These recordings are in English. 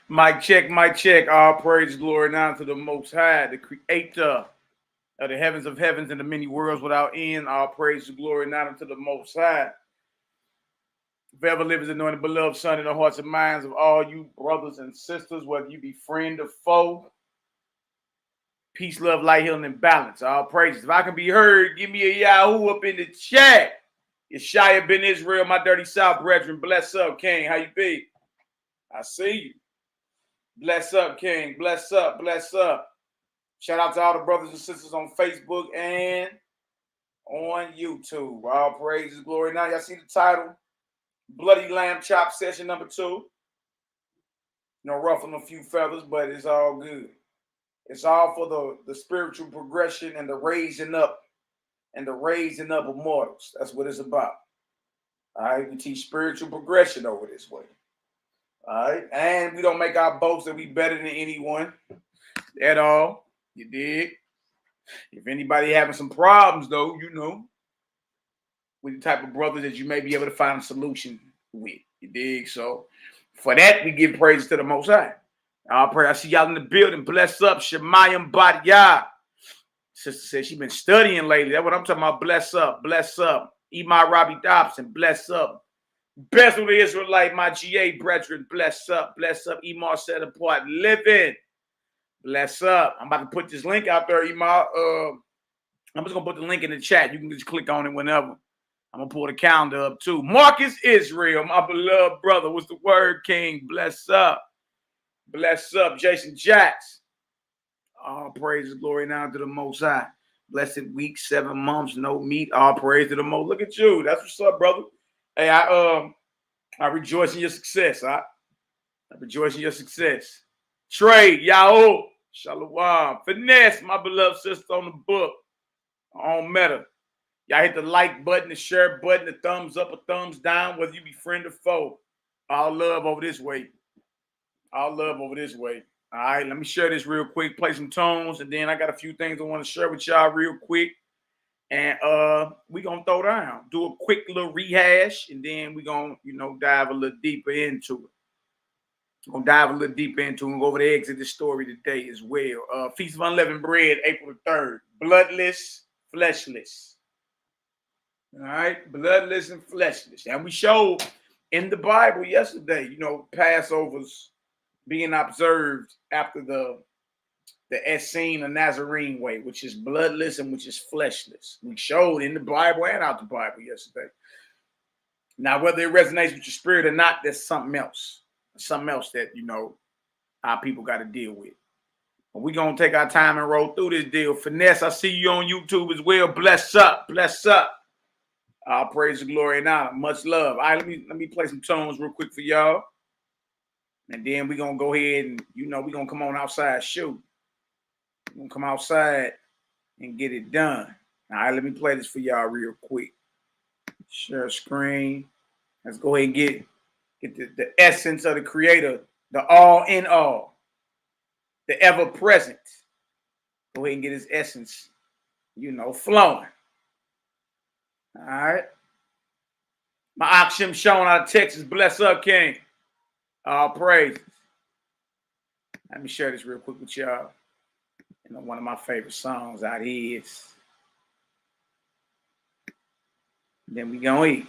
Mic check, mic check. All praise, glory, and honor to the Most High, the Creator of the heavens of heavens and the many worlds without end. All praise, glory, and honor to the Most High. Forever live as anointed, beloved Son in the hearts and minds of all you brothers and sisters, whether you be friend or foe. Peace, love, light, healing, and balance. All praises. If I can be heard, give me a Yahoo up in the chat. Yeshaya ben Israel, my dirty South brethren. Bless up, King. How you be? I see you. Bless up, King. Bless up. Bless up. Shout out to all the brothers and sisters on Facebook and on YouTube. All praises, glory. Now, y'all see the title? Bloody Lamb Chop Session number 2. You know, ruffling a few feathers, but it's all good. It's all for the spiritual progression and the raising up of mortals. That's what it's about. All right, we teach spiritual progression over this way. All right, and we don't make our boast that we better than anyone at all. You dig? If anybody having some problems, though, you know, with the type of brothers that you may be able to find a solution with. You dig? So for that, we give praise to the Most High. I'll pray. I see y'all in the building. Bless up, Shemayim Batyah. Sister says she been studying lately. That's what I'm talking about. Bless up, bless up. Imai Robbie Dobson, bless up. Best of the Israelite, my GA brethren, bless up, Imar set apart, living, bless up. I'm about to put this link out there, Imar. I'm just gonna put the link in the chat. You can just click on it whenever. I'm gonna pull the calendar up too. Marcus Israel, my beloved brother, what's the word, King? Bless up, Jason Jacks. All praise, glory, now to the Most High. Blessed week, 7 months, no meat. All praise to the Most. Look at you. That's what's up, brother. Hey, I rejoice in your success. I rejoice in your success. Trey, Yahoo, Shalom. Finesse, my beloved sister on the book. On Meta. Y'all hit the like button, the share button, the thumbs up or thumbs down, whether you be friend or foe. All love over this way. All love over this way. All right, let me share this real quick, play some tones, and then I got a few things I want to share with y'all real quick. And we're going to throw down, do a quick little rehash, and then we're going to, dive a little deeper into it. We're going to dive a little deeper into it and go over the Exodus story today as well. Feast of Unleavened Bread, April the 3rd. Bloodless, fleshless. All right, bloodless and fleshless. And we showed in the Bible yesterday, Passovers being observed after the Essene or Nazarene way, which is bloodless and which is fleshless. We showed in the Bible and out the Bible yesterday. Now, whether it resonates with your spirit or not, that's something else. Something else that, our people got to deal with. But we're going to take our time and roll through this deal. Finesse, I see you on YouTube as well. Bless up. Bless up. All praise and glory and honor. Much love. All right, let me play some tones real quick for y'all. And then we're going to go ahead and, we're going to come on outside, shoot. We're going to come outside and get it done. All right, let me play this for y'all real quick. Share screen. Let's go ahead and get the essence of the Creator, the all in all, the ever present. Go ahead and get his essence, flowing. All right. My Akshem Sean out of Texas. Bless up, King. All praise. Let me share this real quick with y'all. One of my favorite songs out here is. Then we gonna eat.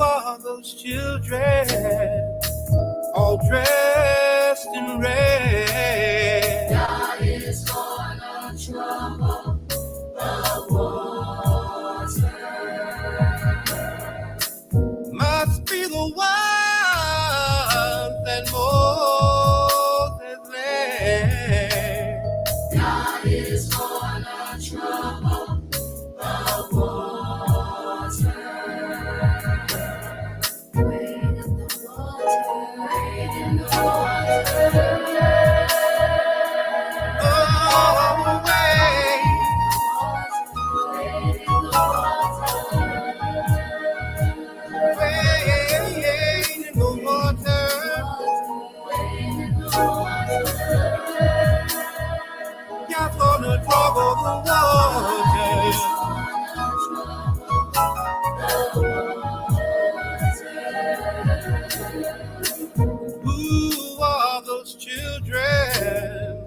are those children all dressed in red? God is gonna trouble the water. Must be the one that Moses led. God is gonna trouble the water. Wade in the water, wade in the water. Oh, wait. Wade in the water. Wade in the water. Wade in the water. God's gonna trouble the waters. Who are those children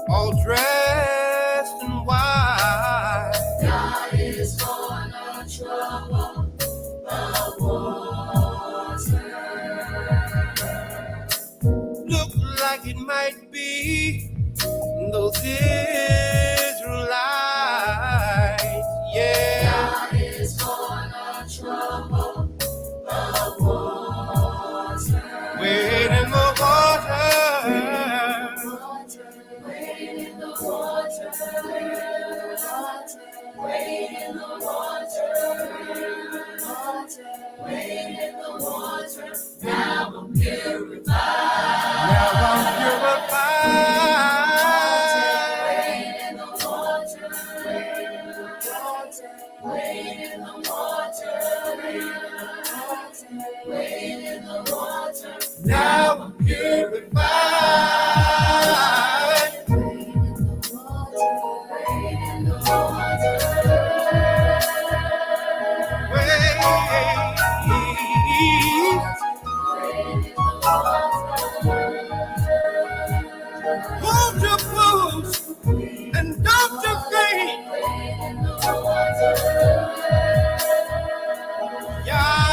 all dressed in white? God is gonna trouble the water. Look like it might be those Israelites, yeah. God is gonna trouble the water. Wade in the water. Wade in the water. Wade in the water. Wade in the water. Now I'm purified. Now I'm purified. Wade in the water. Wade in the water. Wade in the water. Now I'm purified. Wade in the water. Wade in the water. Wade. Hold your boots and don't you faint. Yeah.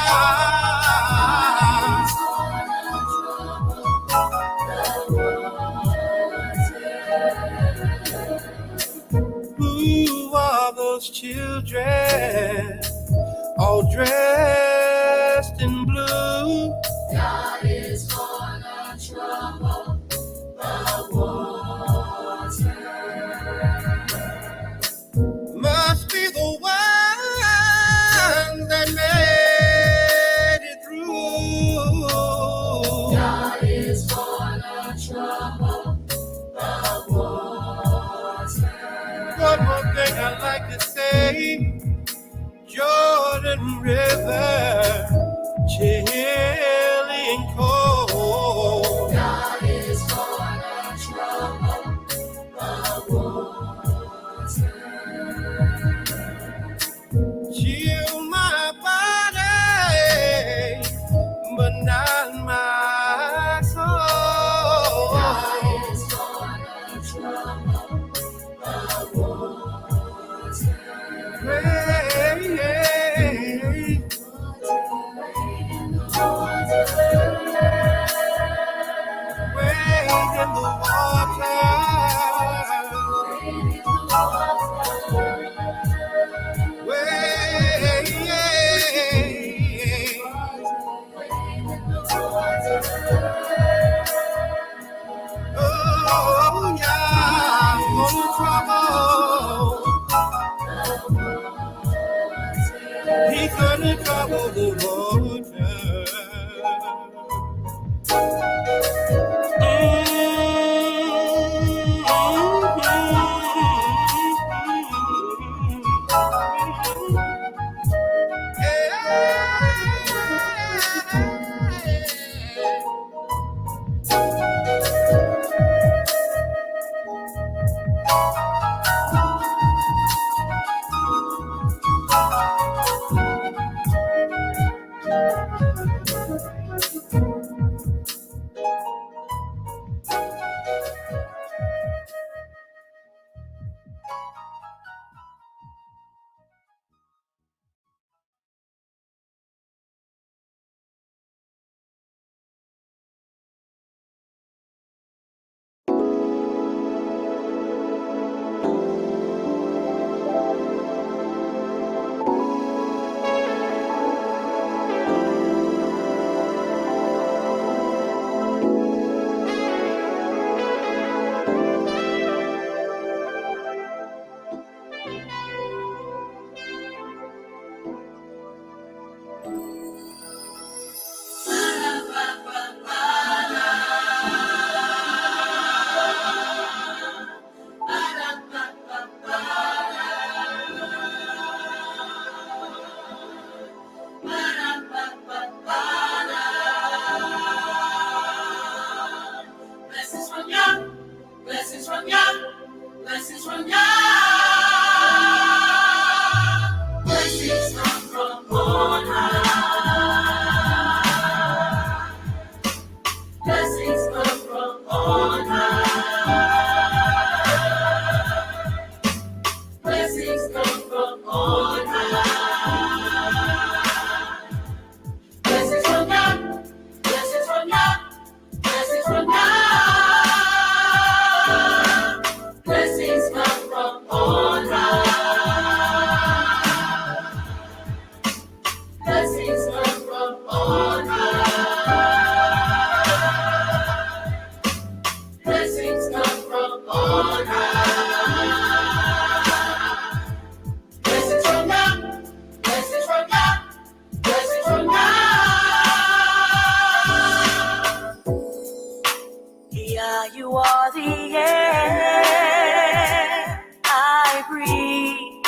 Who are those children all dressed in blue? God is gonna trouble the water. Must be the one that made it through. God is gonna trouble the water. One more thing I'd like to say, Jordan River, chilly and cold. God is gonna trouble the water. Chill my body, but not my soul. God is gonna trouble the water. Hey, hey. Wade in the water. Wade in the water. Wade in the water. Wade. Oh, yeah, gonna trouble. He's gonna trouble the water. Blessings come from on high. Blessings from God. Blessings from God. Blessings from God. Yeah, you are the air I breathe,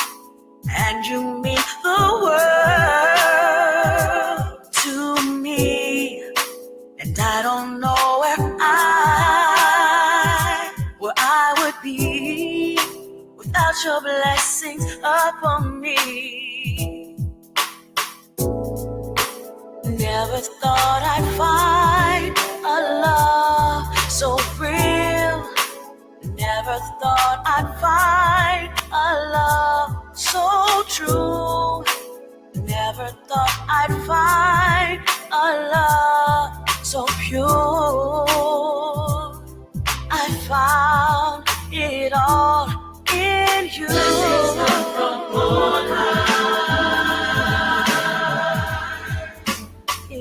and you mean the world to me. And I don't know where I would be without your blessings upon me. Never thought I'd find a love so real. Never thought I'd find a love so true. Never thought I'd find a love so pure. I found it all in you. Blessings come from on high.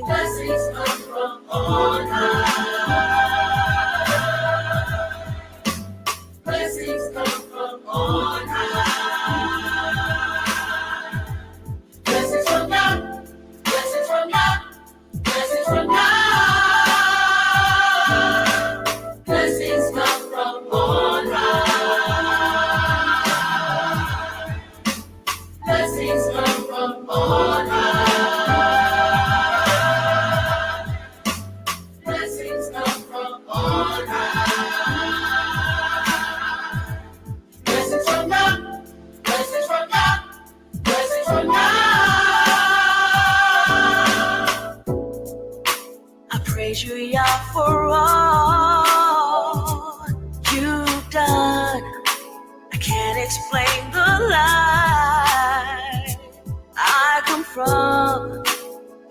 Blessings come from on high. Blessings come from on high. Blessings from God. Blessings from God. Blessings from God. Blessings come from on high. Blessings come from on high. Blessings come from on high. Blessings from God. Blessings from God. Blessings from God. I praise you, Yah, for all you've done. I can't explain the life I come from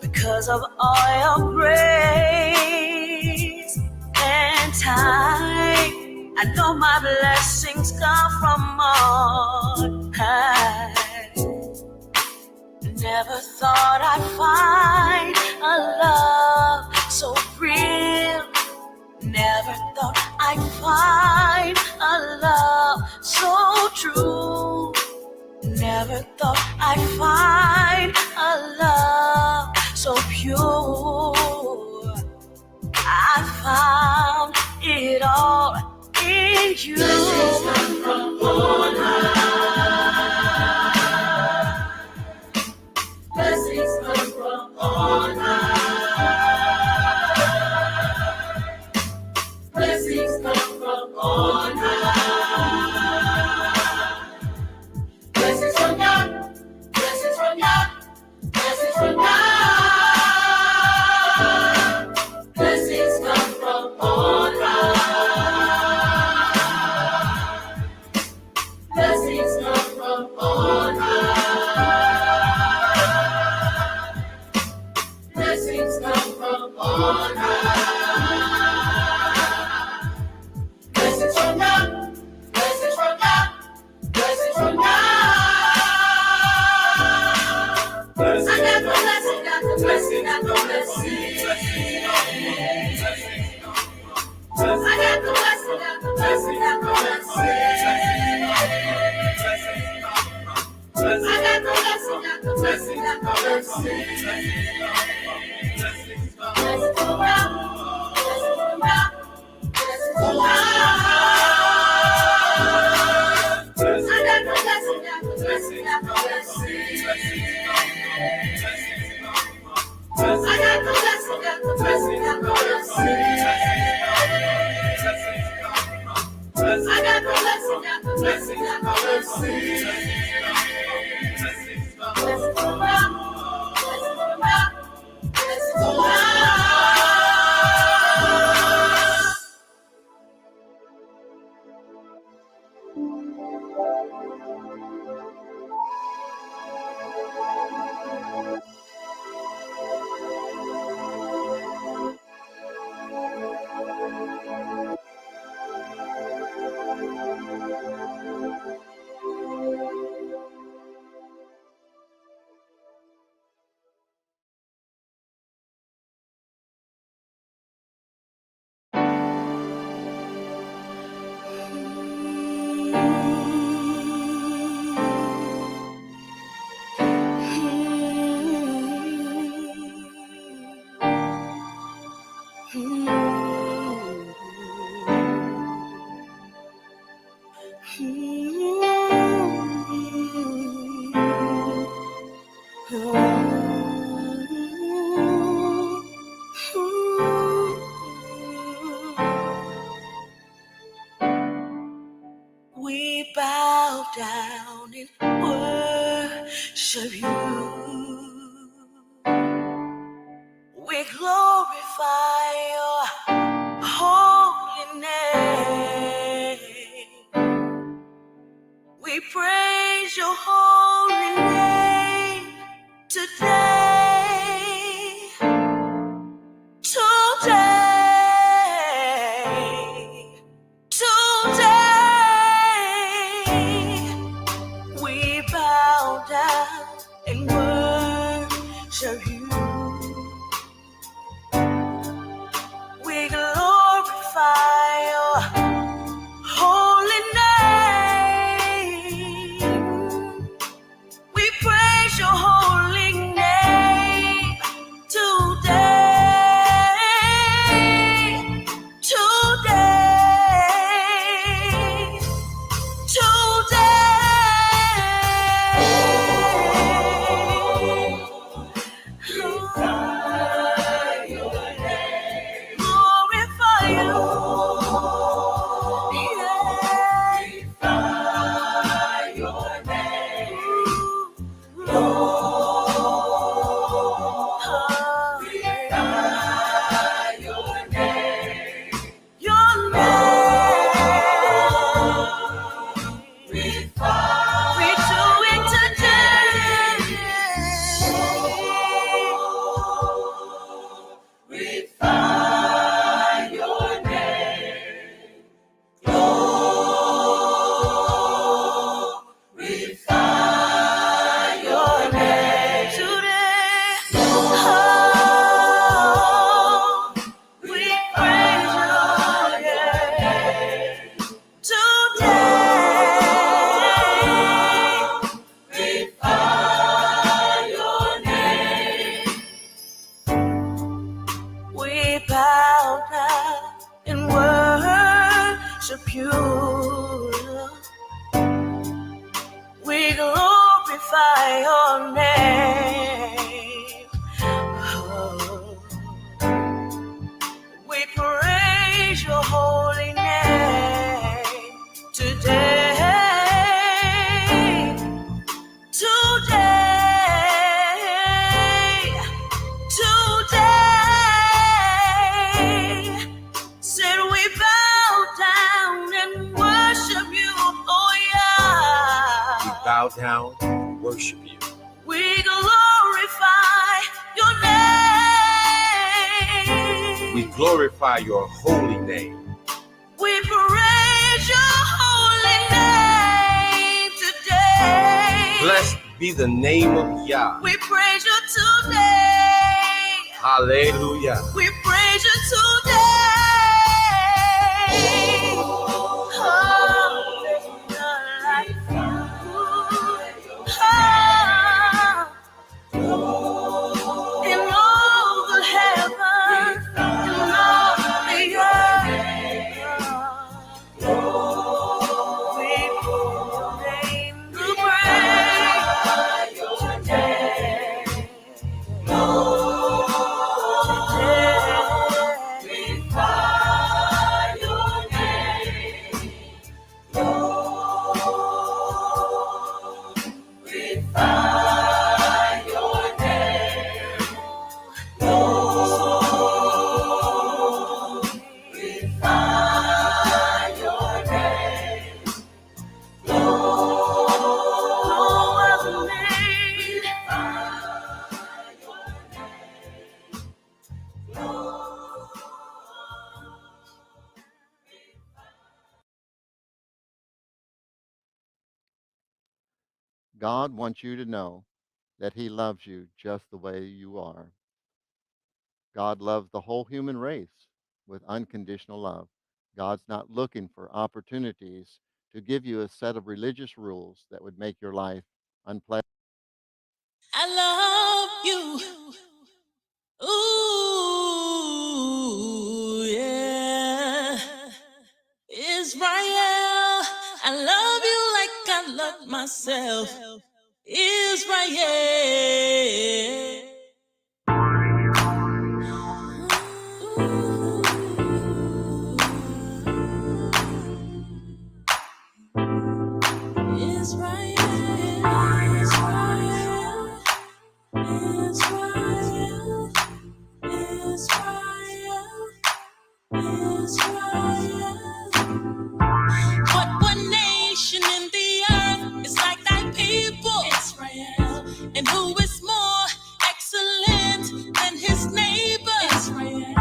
because of all your grace and time. I know my blessings come from on high. Never thought I'd find a love so real. Never thought I'd find a love so true. Never thought I'd find a love so pure. I found it all in you. Blessings come from on high. Blessings come from on high. Blessings come from on high. Blessings from God. Blessings from God. Blessings from God. Blessings come from on high. Blessings come from on high. Blessings come from on high. Blessings from God. Blessings from God. Blessings from God. I got the blessing, got the blessing, got the blessing. I got the blessing, got the blessing, got the blessing. I got the blessing, got the blessing, got the blessing. Blessings from God, blessings from God, blessings from God. I got the blessing, got the blessing, got the blessing. I got the blessing, got the blessing, got the blessing. I got the blessing, got the blessing, got the blessing. Blessings from God, blessings from God, blessings from God. We bow down and worship you. We glorify your holy name. We praise your holy name today. We bow down and worship you. We glorify your holy name. We praise your holy name today. Glorify you. Bow down and worship you. We glorify your name. We glorify your holy name. We praise your holy name today. Blessed be the name of Yah. We praise you today. Hallelujah. We praise you today. God wants you to know that he loves you just the way you are. God loves the whole human race with unconditional love. God's not looking for opportunities to give you a set of religious rules that would make your life unpleasant. I love you. Ooh. I love you like I love myself. Israel. What one nation in the earth is like thy people, Israel? And who is more excellent than his neighbor, Israel?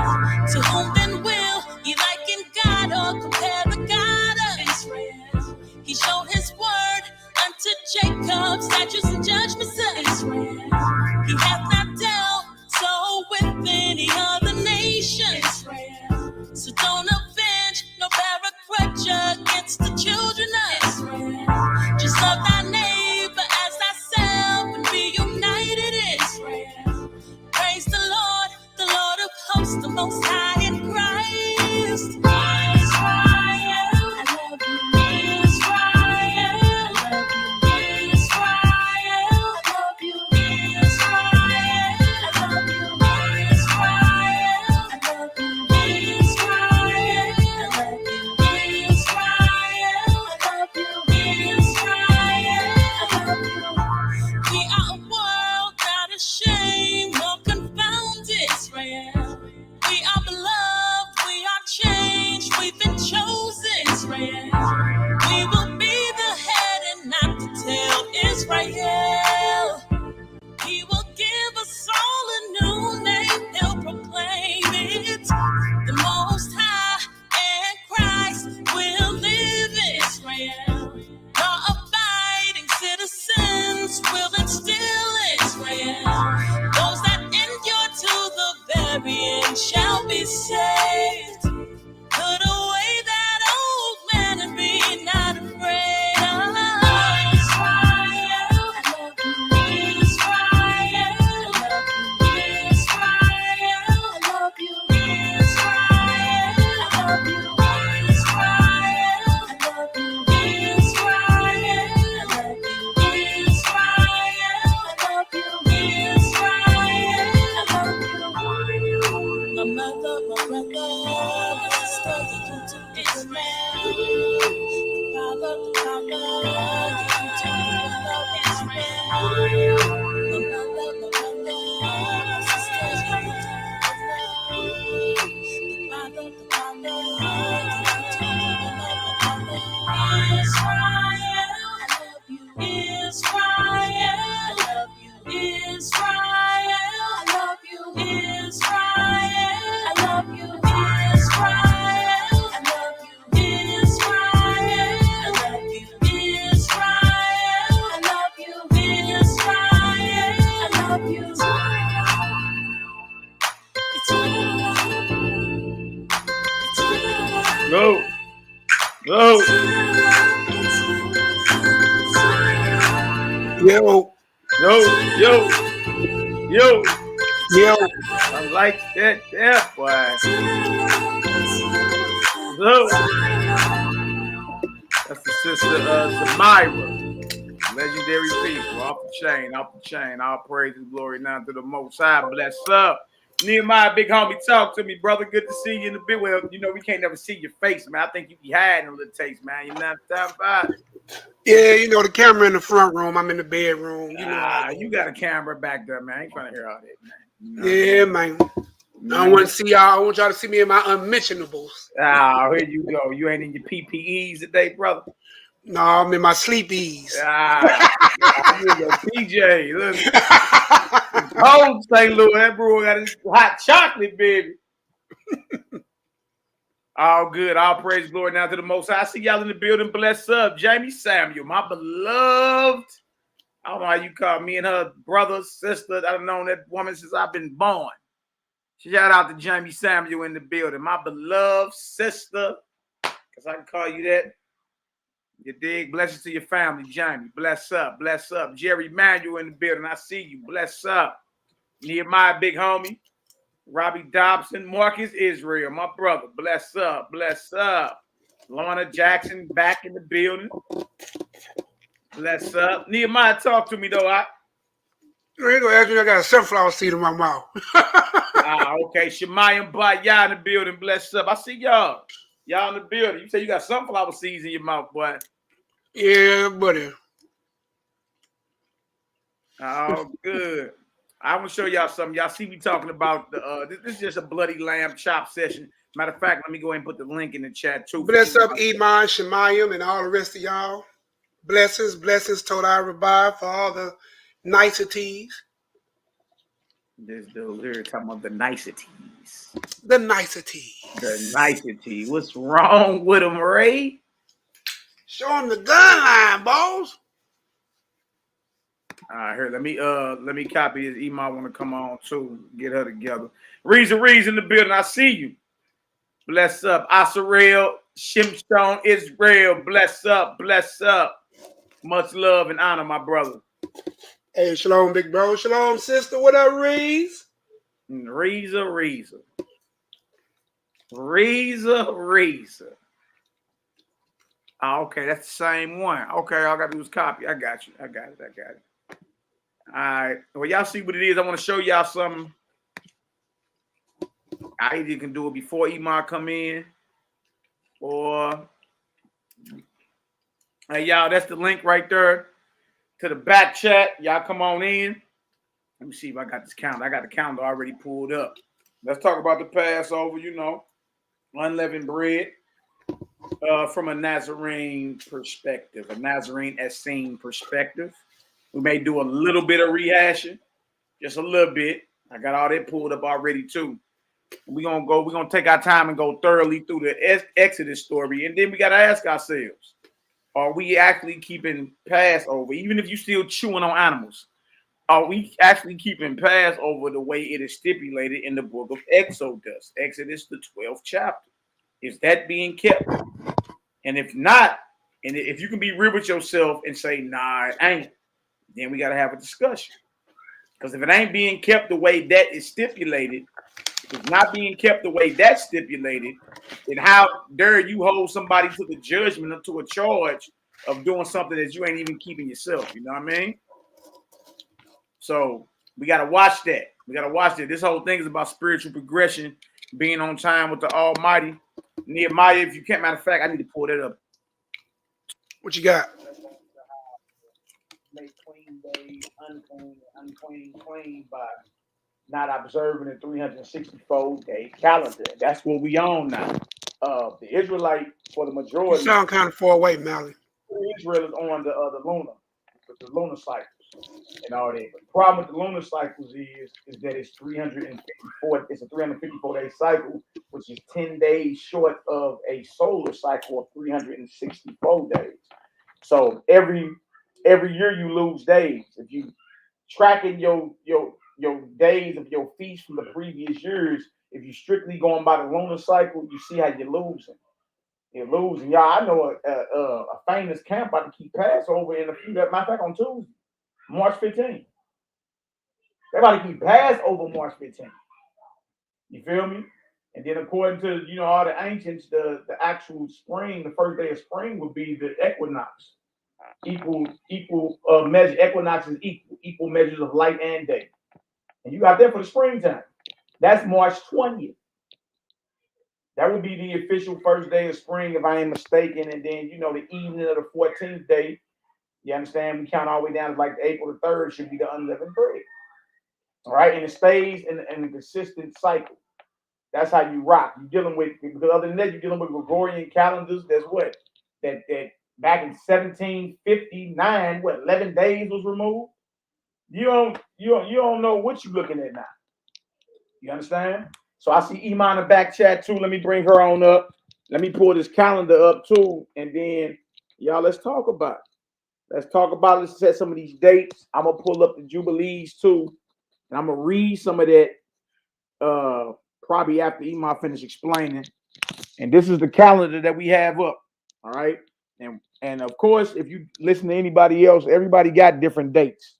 To whom then will ye liken God or compare the God of Israel? He showed his word unto Jacob, statutes and judgments of Israel. He hath not dealt so with any other nation, Israel. So don't avenge, no bear a grudge against the children of Israel. Just love thy neighbor as thyself, and be united in Israel. Praise the Lord of hosts, the Most High in Christ. Israel, I love you, Israel. I love you, Israel. I love you, Israel. I love you, Israel. I love you, Israel. I love you, Israel. I love you, Israel. I love you. We are a world not ashamed nor confounded, Israel. We are beloved, we are changed, we've been chosen, Israel. We will be the head and not the tail, Israel. He will give us all a new name, he'll proclaim it. The Most High and Christ will live in Israel. Law-abiding citizens will instill Israel. Those that endure to the very end shall be saved. Put away that old man and be not afraid of Israel. I love you, Israel. I love you, Israel. I love you, Israel. I love you, Israel. I love you, Israel. I love you, Israel. I love you, Israel. I love you. My mother, my brother, my sister, you do to Israel. The father, you do to Israel. My mother, my brother, my sister, you do to Israel. The father, you do to Israel. I love you, Israel. I love you, Israel. I love you, Israel. I love you, Israel. I love you, Israel. I love you, Israel. I love you, Israel. Go. Go. Yo, Yo. Yo. Yo. yo, I like that. Yeah, boy. Yo. That's the sister Samira. Legendary people. Off the chain. Off the chain. All praise and glory now to the Most High. Bless up. Nehemiah, big homie, talk to me, brother. Good to see you in the bit. Well, you know, we can't never see your face, man. I think you be hiding a little taste, man. You're not that bad. yeah, you know, the camera in the front room, I'm in the bedroom, you know. You got a camera back there, man. I ain't trying to hear all that, man. You know? Yeah, man. I don't want to see y'all. I want y'all to see me in my unmentionables. Here you go. You ain't in your PPEs today, brother. No, I'm in my sleepies. You in your PJ. Look. Cold St. Louis. That brewer got his hot chocolate, baby. All good. All praise, glory now to the Most High. I see y'all in the building. Bless up. Jamie Samuel, my beloved. I don't know how you call me and her brother, sister. I've known that woman since I've been born. Shout out to Jamie Samuel in the building. My beloved sister, because I can call you that. You dig? Blessings to your family, Jamie. Bless up. Bless up. Jerry Manuel in the building. I see you. Bless up. Nehemiah, big homie. Robbie Dobson, Marcus Israel, my brother. Bless up. Bless up. Lorna Jackson back in the building. Bless up. Nehemiah, talk to me though. I ain't gonna ask me. I got a sunflower seed in my mouth. Okay. Shemayim Baya in the building. Bless up. I see y'all. Y'all in the building. You say you got sunflower seeds in your mouth, boy. Yeah, buddy. Oh, good. I want to show y'all something. Y'all see me talking about the this is just a bloody lamb chop session. Matter of fact, let me go ahead and put the link in the chat too. Bless up Iman, Shemayim, and all the rest of y'all. Blessings, told I revive for all the niceties. This dude here talking about the niceties. The niceties. The nicety. What's wrong with him, Ray? Show him the gun line, boss. All right, here. Let me copy his email. Want to come on too? Get her together. Reason in the building. I see you. Bless up, Asarel, Shimstone, Israel. Bless up. Much love and honor, my brother. Hey, shalom, big bro. Shalom, sister. What up, Reese? Reza. Oh, okay, that's the same one. Okay, all I got to do is copy. I got you. I got it. All right. Well, y'all see what it is. I want to show y'all something. I either can do it before Iman come in, or hey, y'all, that's the link right there to the back chat. Y'all come on in. Let me see if I got this calendar. I got the calendar already pulled up. Let's talk about the Passover, unleavened bread from a Nazarene perspective, a Nazarene Essene perspective. We may do a little bit of rehashing, just a little bit. I got all that pulled up already too. We're gonna take our time and go thoroughly through the Exodus story, and then we gotta ask ourselves, are we actually keeping Passover, even if you're still chewing on animals? Are we actually keeping Passover the way it is stipulated in the book of Exodus, the 12th chapter? Is that being kept? And if not, and if you can be real with yourself and say, nah, it ain't, then we gotta have a discussion. Because if it ain't being kept the way that is stipulated, if it's not being kept the way that's stipulated, then how dare you hold somebody to the judgment or to a charge of doing something that you ain't even keeping yourself? You know what I mean? So we got to watch that. This whole thing is about spiritual progression, being on time with the Almighty. Nehemiah, if you can't, matter of fact, I need to pull that up. What you got? Make clean days, unclean, clean by not observing the 364-day calendar. That's what we on now. The Israelite, for the majority, You sound kind of far away, Mally. Israel is on the lunar cycles and all that. But the problem with the lunar cycles is that it's 354. It's a 354-day cycle, which is 10 days short of a solar cycle of 364 days. So every year you lose days. If you tracking your days of your feast from the previous years, if you strictly going by the lunar cycle, you see how you're losing. You're losing. Y'all, I know a famous camp about to keep Passover in a few. Matter of fact, on Tuesday, March 15th. They're about to keep Passover March 15th. You feel me? And then according to all the ancients, the actual spring, the first day of spring would be the equinox. Equal measure. Equinox is equal measures of light and day. And you got that for the springtime. That's March 20th. That would be the official first day of spring, if I ain't mistaken. And then, the evening of the 14th day, you understand? We count all the way down to like April the 3rd should be the unleavened bread. All right. And it stays in a consistent cycle. That's how you rock. You're dealing with, because other than that, you're dealing with Gregorian calendars. That's what? That back in 1759, 11 days was removed? You don't know what you're looking at now. You understand? So I see Iman in the back chat too. Let me bring her on up. Let me pull this calendar up too. And then y'all, let's talk about it. Let's set some of these dates. I'm gonna pull up the Jubilees too. And I'm gonna read some of that probably after Iman finish explaining. And this is the calendar that we have up. All right. And of course, if you listen to anybody else, everybody got different dates.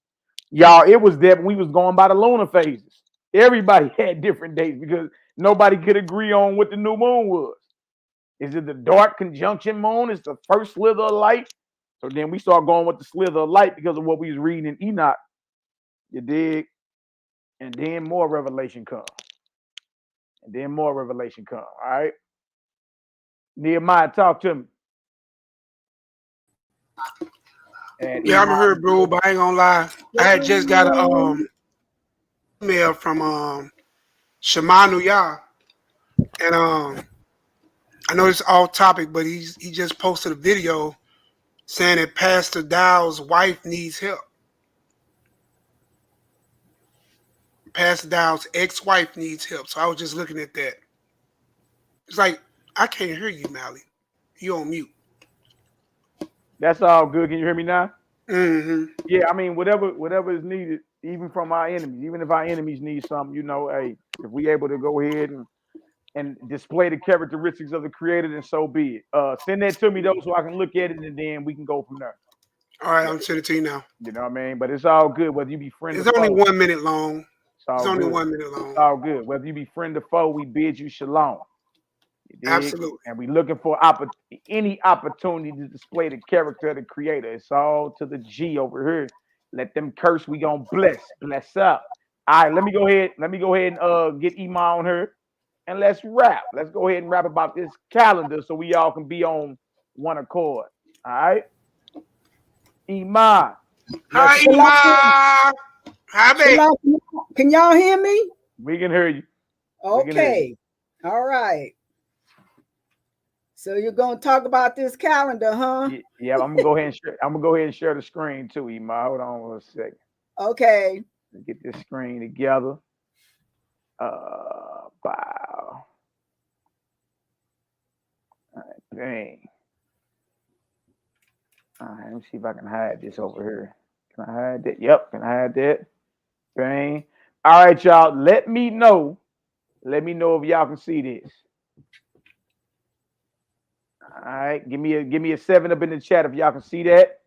Y'all, it was that we was going by the lunar phases. Everybody had different dates because nobody could agree on what the new moon was. Is it the dark conjunction moon? It's the first slither of light. So then we start going with the slither of light because of what we was reading in Enoch. You dig? And then more revelation comes. And then more revelation comes. All right. Nehemiah, talk to me. And Yeah, I'm here, bro, but I ain't gonna lie. I had just got a email from Shema Yah, and I know it's off topic, but he just posted a video saying that Pastor Dowell's wife needs help. Pastor Dowell's ex-wife needs help. So I was just looking at that. It's like, I can't hear you, Mally. You on mute. That's all good. Can you hear me now? Mm-hmm. Yeah, I mean, whatever is needed, even from our enemies, even if our enemies need something, you know, hey, if we able to go ahead and display the characteristics of the Creator, then so be it. Send that to me though, so I can look at it, and then we can go from there. All right, I'm sending it to you now. You know what I mean? But it's all good whether you be friend. It's only 1 minute long. It's only good. 1 minute long. It's all good. Whether you be friend or foe, we bid you shalom. Absolutely. And we looking for any opportunity to display the character of the Creator. It's all to the G over here. Let them curse. We gonna bless up. All right, let me go ahead and get Iman on her, and let's rap. Let's go ahead and rap about this calendar so we all can be on one accord. All right, Iman. Hi, Iman. Hi, baby. Can y'all hear me? We can hear you. Okay. All right. So you're gonna talk about this calendar, huh? Yeah, I'm gonna go ahead and share the screen too, Iman. Hold on one second. Okay. Let's get this screen together. Wow. All right, dang. All right, let me see if I can hide this over here. Can I hide that? Yep, can I hide that? Bang. All right, y'all. Let me know if y'all can see this. All right, give me a 7 up in the chat if y'all can see that.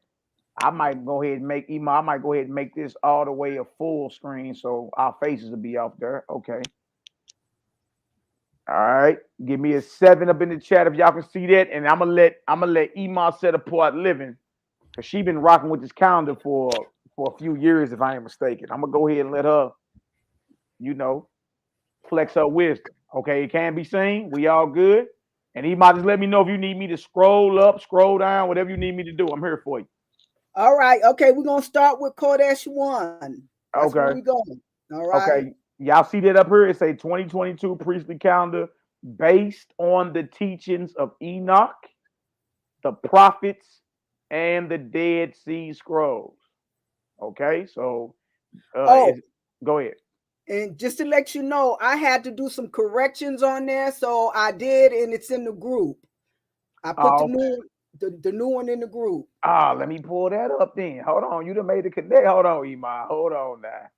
I might go ahead and make this all the way a full screen so our faces will be up there. Okay. All right, give me a 7 up in the chat if y'all can see that, and I'm gonna let Iman set apart living, because she been rocking with this calendar for a few years, if I ain't mistaken. I'm gonna go ahead and let her, flex her wisdom. Okay, it can be seen. We all good. And Iman, just let me know if you need me to scroll up, scroll down, whatever you need me to do. I'm here for you. All right. Okay, we're gonna start with Kodesh 1. That's okay. Where we going. All right. Okay. Y'all see that up here? It's a 2022 priestly calendar based on the teachings of Enoch, the prophets, and the Dead Sea Scrolls. Okay, so go ahead. And just to let you know, I had to do some corrections on there, so I did, and it's in the group. I put the new one in the group. Let me pull that up then. Hold on, you done made the connect. Hold on, Iman. Hold on now.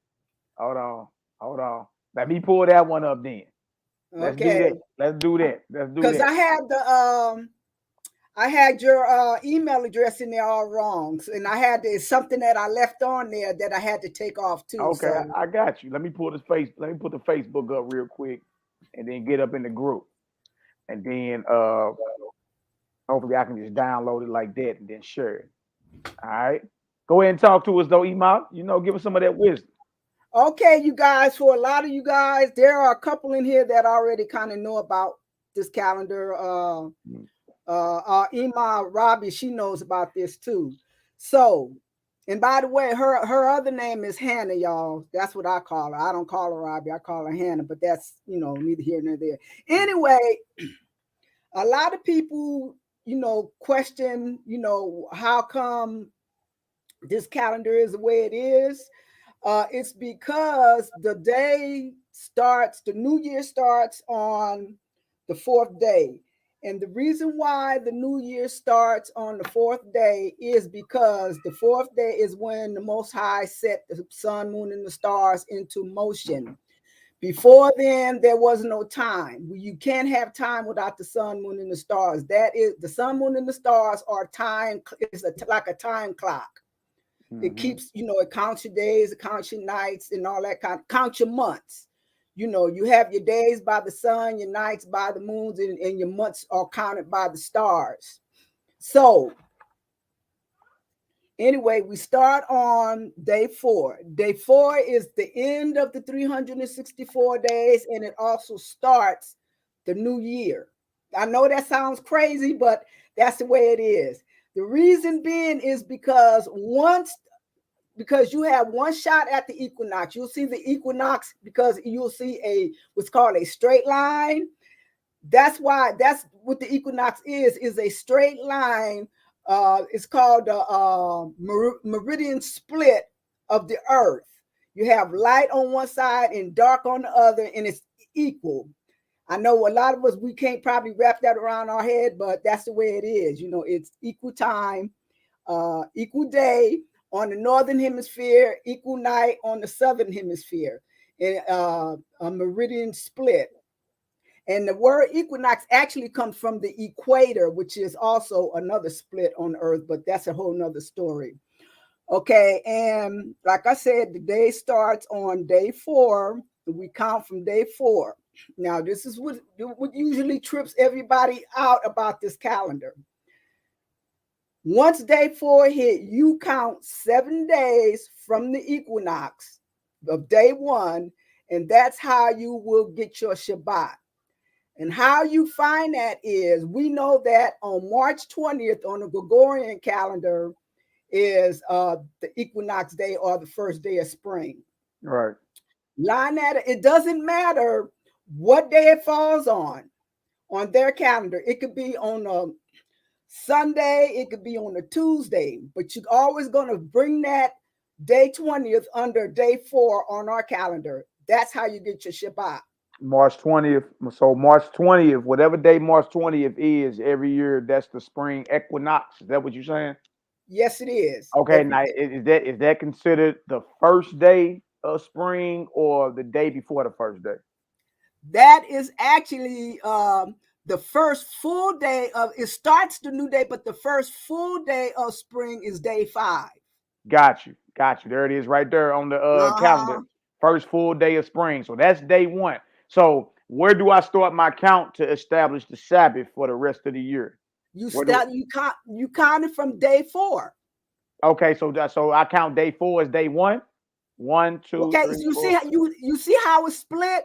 Hold on. Let me pull that one up then. Let's do that. Because I had your email address in there all wrong, and it's something that I left on there that I had to take off too. Okay, so I got you. Let me put the Facebook up real quick, and then get up in the group, and then hopefully I can just download it like that and then share it. All right, go ahead and talk to us though, Iman. Give us some of that wisdom. Okay, you guys. For a lot of you guys, there are a couple in here that already kind of know about this calendar. Ima Robbie, she knows about this too. So, and by the way, her other name is Hannah, y'all. That's what I call her. I don't call her Robbie, I call her Hannah, but that's neither here nor there. Anyway, a lot of people question how come this calendar is the way it is. It's because the new year starts on the 4th day. And the reason why the new year starts on the 4th day is because the 4th day is when the Most High set the sun, moon, and the stars into motion. Before then, there was no time. You can't have time without the sun, moon, and the stars. That is, the sun, moon, and the stars are time. It's like a time clock. Mm-hmm. It keeps, it counts your days, it counts your nights, and all that count your months. you have your days by the sun, your nights by the moons, and your months are counted by the stars. So anyway, we start on day 4. Day 4 is the end of the 364 days, and it also starts the new year. I know that sounds crazy, but that's the way it is. The reason being is because you have one shot at the equinox. You'll see the equinox because you'll see what's called a straight line. That's what the equinox is a straight line. It's called the meridian split of the earth. You have light on one side and dark on the other, and it's equal. I know a lot of us, we can't probably wrap that around our head, but that's the way it is. It's equal time, equal day on the northern hemisphere, equal night on the southern hemisphere, and a meridian split. And the word equinox actually comes from the equator, which is also another split on Earth, but that's a whole nother story. Okay, and like I said, the day starts on day 4. We count from day 4. Now, this is what usually trips everybody out about this calendar. Once day 4 hit, you count 7 days from the equinox of day 1, and that's how you will get your Shabbat. And how you find that is, we know that on March 20th on the Gregorian calendar is the equinox day or the first day of spring. Right. Line that, it doesn't matter what day it falls on their calendar. It could be on a Sunday, it could be on a Tuesday, but you're always going to bring that day 20th under day 4 on our calendar. That's how you get your Shabbat. March 20th. So March 20th, whatever day March 20th is every year, that's the spring equinox. Is that what you're saying? Yes, it is. Okay, now is that considered the first day of spring or the day before the first day? That is actually the first full day of it. Starts the new day, but the first full day of spring is day 5. Got you. There it is right there on the calendar. First full day of spring. So that's day 1. So where do I start my count to establish the Sabbath for the rest of the year? You count it from day 4. Okay, so I count day 4 as day 1. 1, 2. Okay, 3, you 4. see how it's split?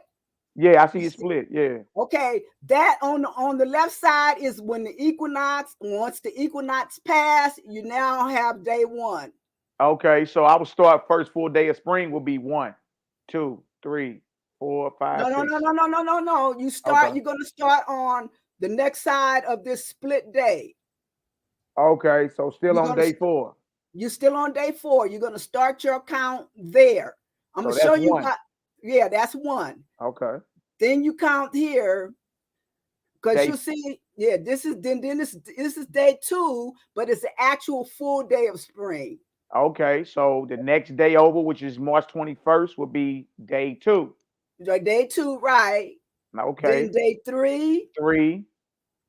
Yeah, I see it split. Yeah. Okay, that on the left side is when the equinox. Once the equinox pass, you now have day 1. Okay, so I will start first full day of spring will be 1, 2, 3, 4, 5. No. You start. Okay. You're going to start on the next side of this split day. Okay, so still on day 4. You're still on day 4. You're going to start your count there. I'm going to show you. Yeah, that's 1. Okay. Then you count here because you see. Yeah, this is day 2, but it's the actual full day of spring. Okay, so the next day over, which is March 21st, will be day 2. Day 2, right? Okay. Then day 3. 3.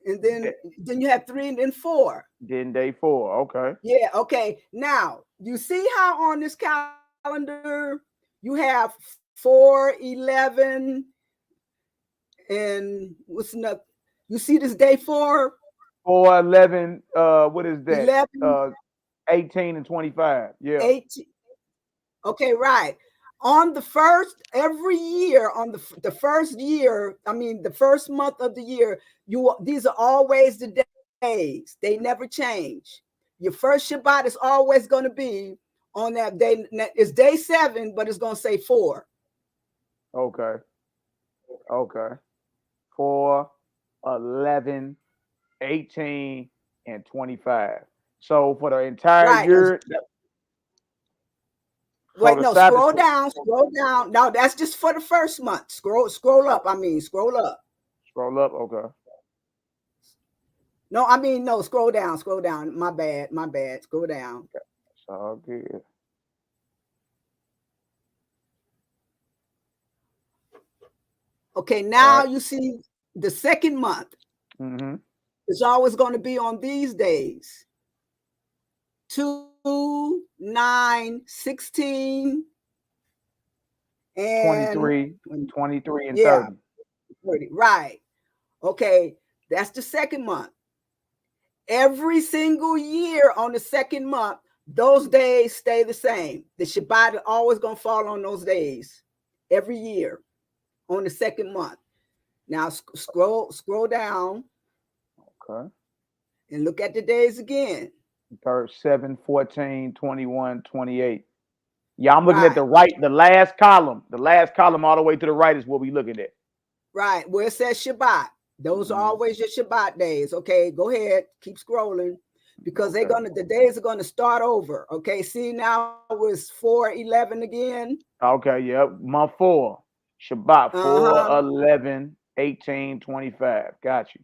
And then you have 3 and then 4. Then day 4. Okay. Yeah. Okay. Now you see how on this calendar you have 4, 11, and what's another? You see this day 4? 4, 11. What is that? 11. 18 and 25. Yeah. 18. Okay. Right. On the first, every year, on the first year, I mean, the first month of the year, these are always the days. They never change. Your first Shabbat is always going to be on that day. It's day 7, but it's going to say 4. Okay. 4, 11, 18, and 25. So for the entire year. Wait, no, scroll down. No, that's just for the first month. Scroll up. Scroll up. Scroll up, okay. No, scroll down. My bad. Scroll down. Okay. It's all good. Okay, now you see the second month. Mm-hmm. It's always going to be on these days. 2, 9, 16. and 23 and yeah, 30. 30. Right. Okay. That's the second month. Every single year on the second month, those days stay the same. The Shabbat is always going to fall on those days every year on the second month. Now scroll down. Okay. And look at the days again. 7, 14, 21, 28. Yeah, I'm looking at the right, the last column. The last column all the way to the right is what we're looking at. Right, where it says Shabbat. Those are always your Shabbat days. Okay, go ahead, keep scrolling, because the days are gonna start over. Okay, see now it's 4/11 again. Okay, yep. Month 4. Shabbat 4/11, 18, 25. Got you.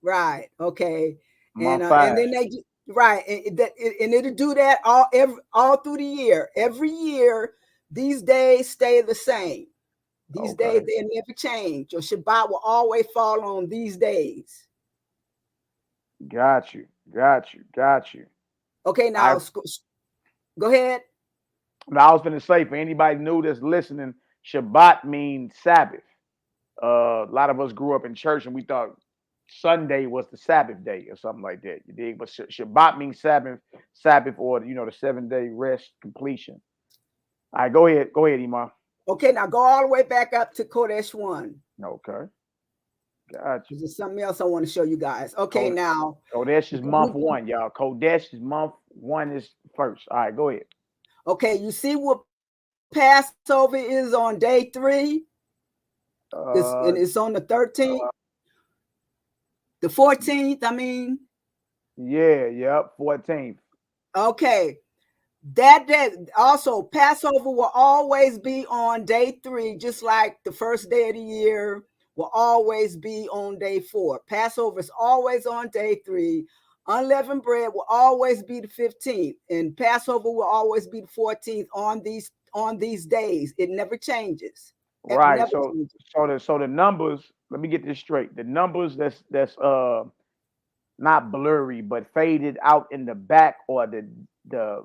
Right. Okay. Month 5. And then and it'll do that all through the year. Every year, these days stay the same. These days they never change. Your Shabbat will always fall on these days. Got you. Okay, now go ahead. Now I was going to say, for anybody new that's listening, Shabbat means Sabbath. A lot of us grew up in church and we thought Sunday was the Sabbath day or something like that. You dig? But Shabbat means Sabbath, or the 7-day rest completion. All right, go ahead, Imam. Okay, now go all the way back up to Kodesh 1. Okay. Gotcha. There's something else I want to show you guys. Okay, now Kodesh is month 1, y'all. Kodesh is month 1 is first. All right, go ahead. Okay, you see what Passover is on day 3? And it's on the 13th. The 14th, I mean. Yeah, 14th. Okay. That day, also, Passover will always be on day 3, just like the first day of the year will always be on day 4. Passover is always on day 3. Unleavened bread will always be the 15th, and Passover will always be the 14th on these days. It never changes. Right. So the numbers, let me get this straight. The numbers that's not blurry but faded out in the back or the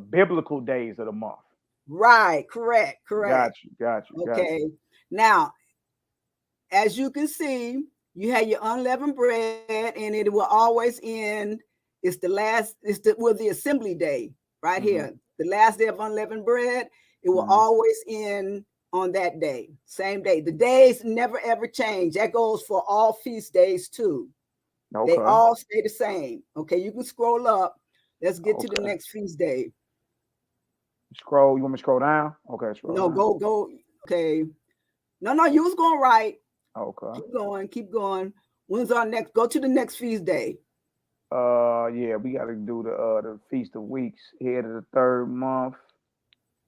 biblical days of the month. Right, correct. Got you. Okay. Now, as you can see, you have your unleavened bread, and it will always end. It's the assembly day right here. The last day of unleavened bread, it will always end on that day, same day. The days never ever change. That goes for all feast days too. Okay. They all stay the same. Okay, you can scroll up. Let's get to the next feast day. Scroll. You want me to scroll down? Okay, scroll. No, down. Go. Okay. No, you was going right. Okay. Keep going. When's our next? Go to the next feast day. Yeah, we got to do the Feast of Weeks here to the 3rd month.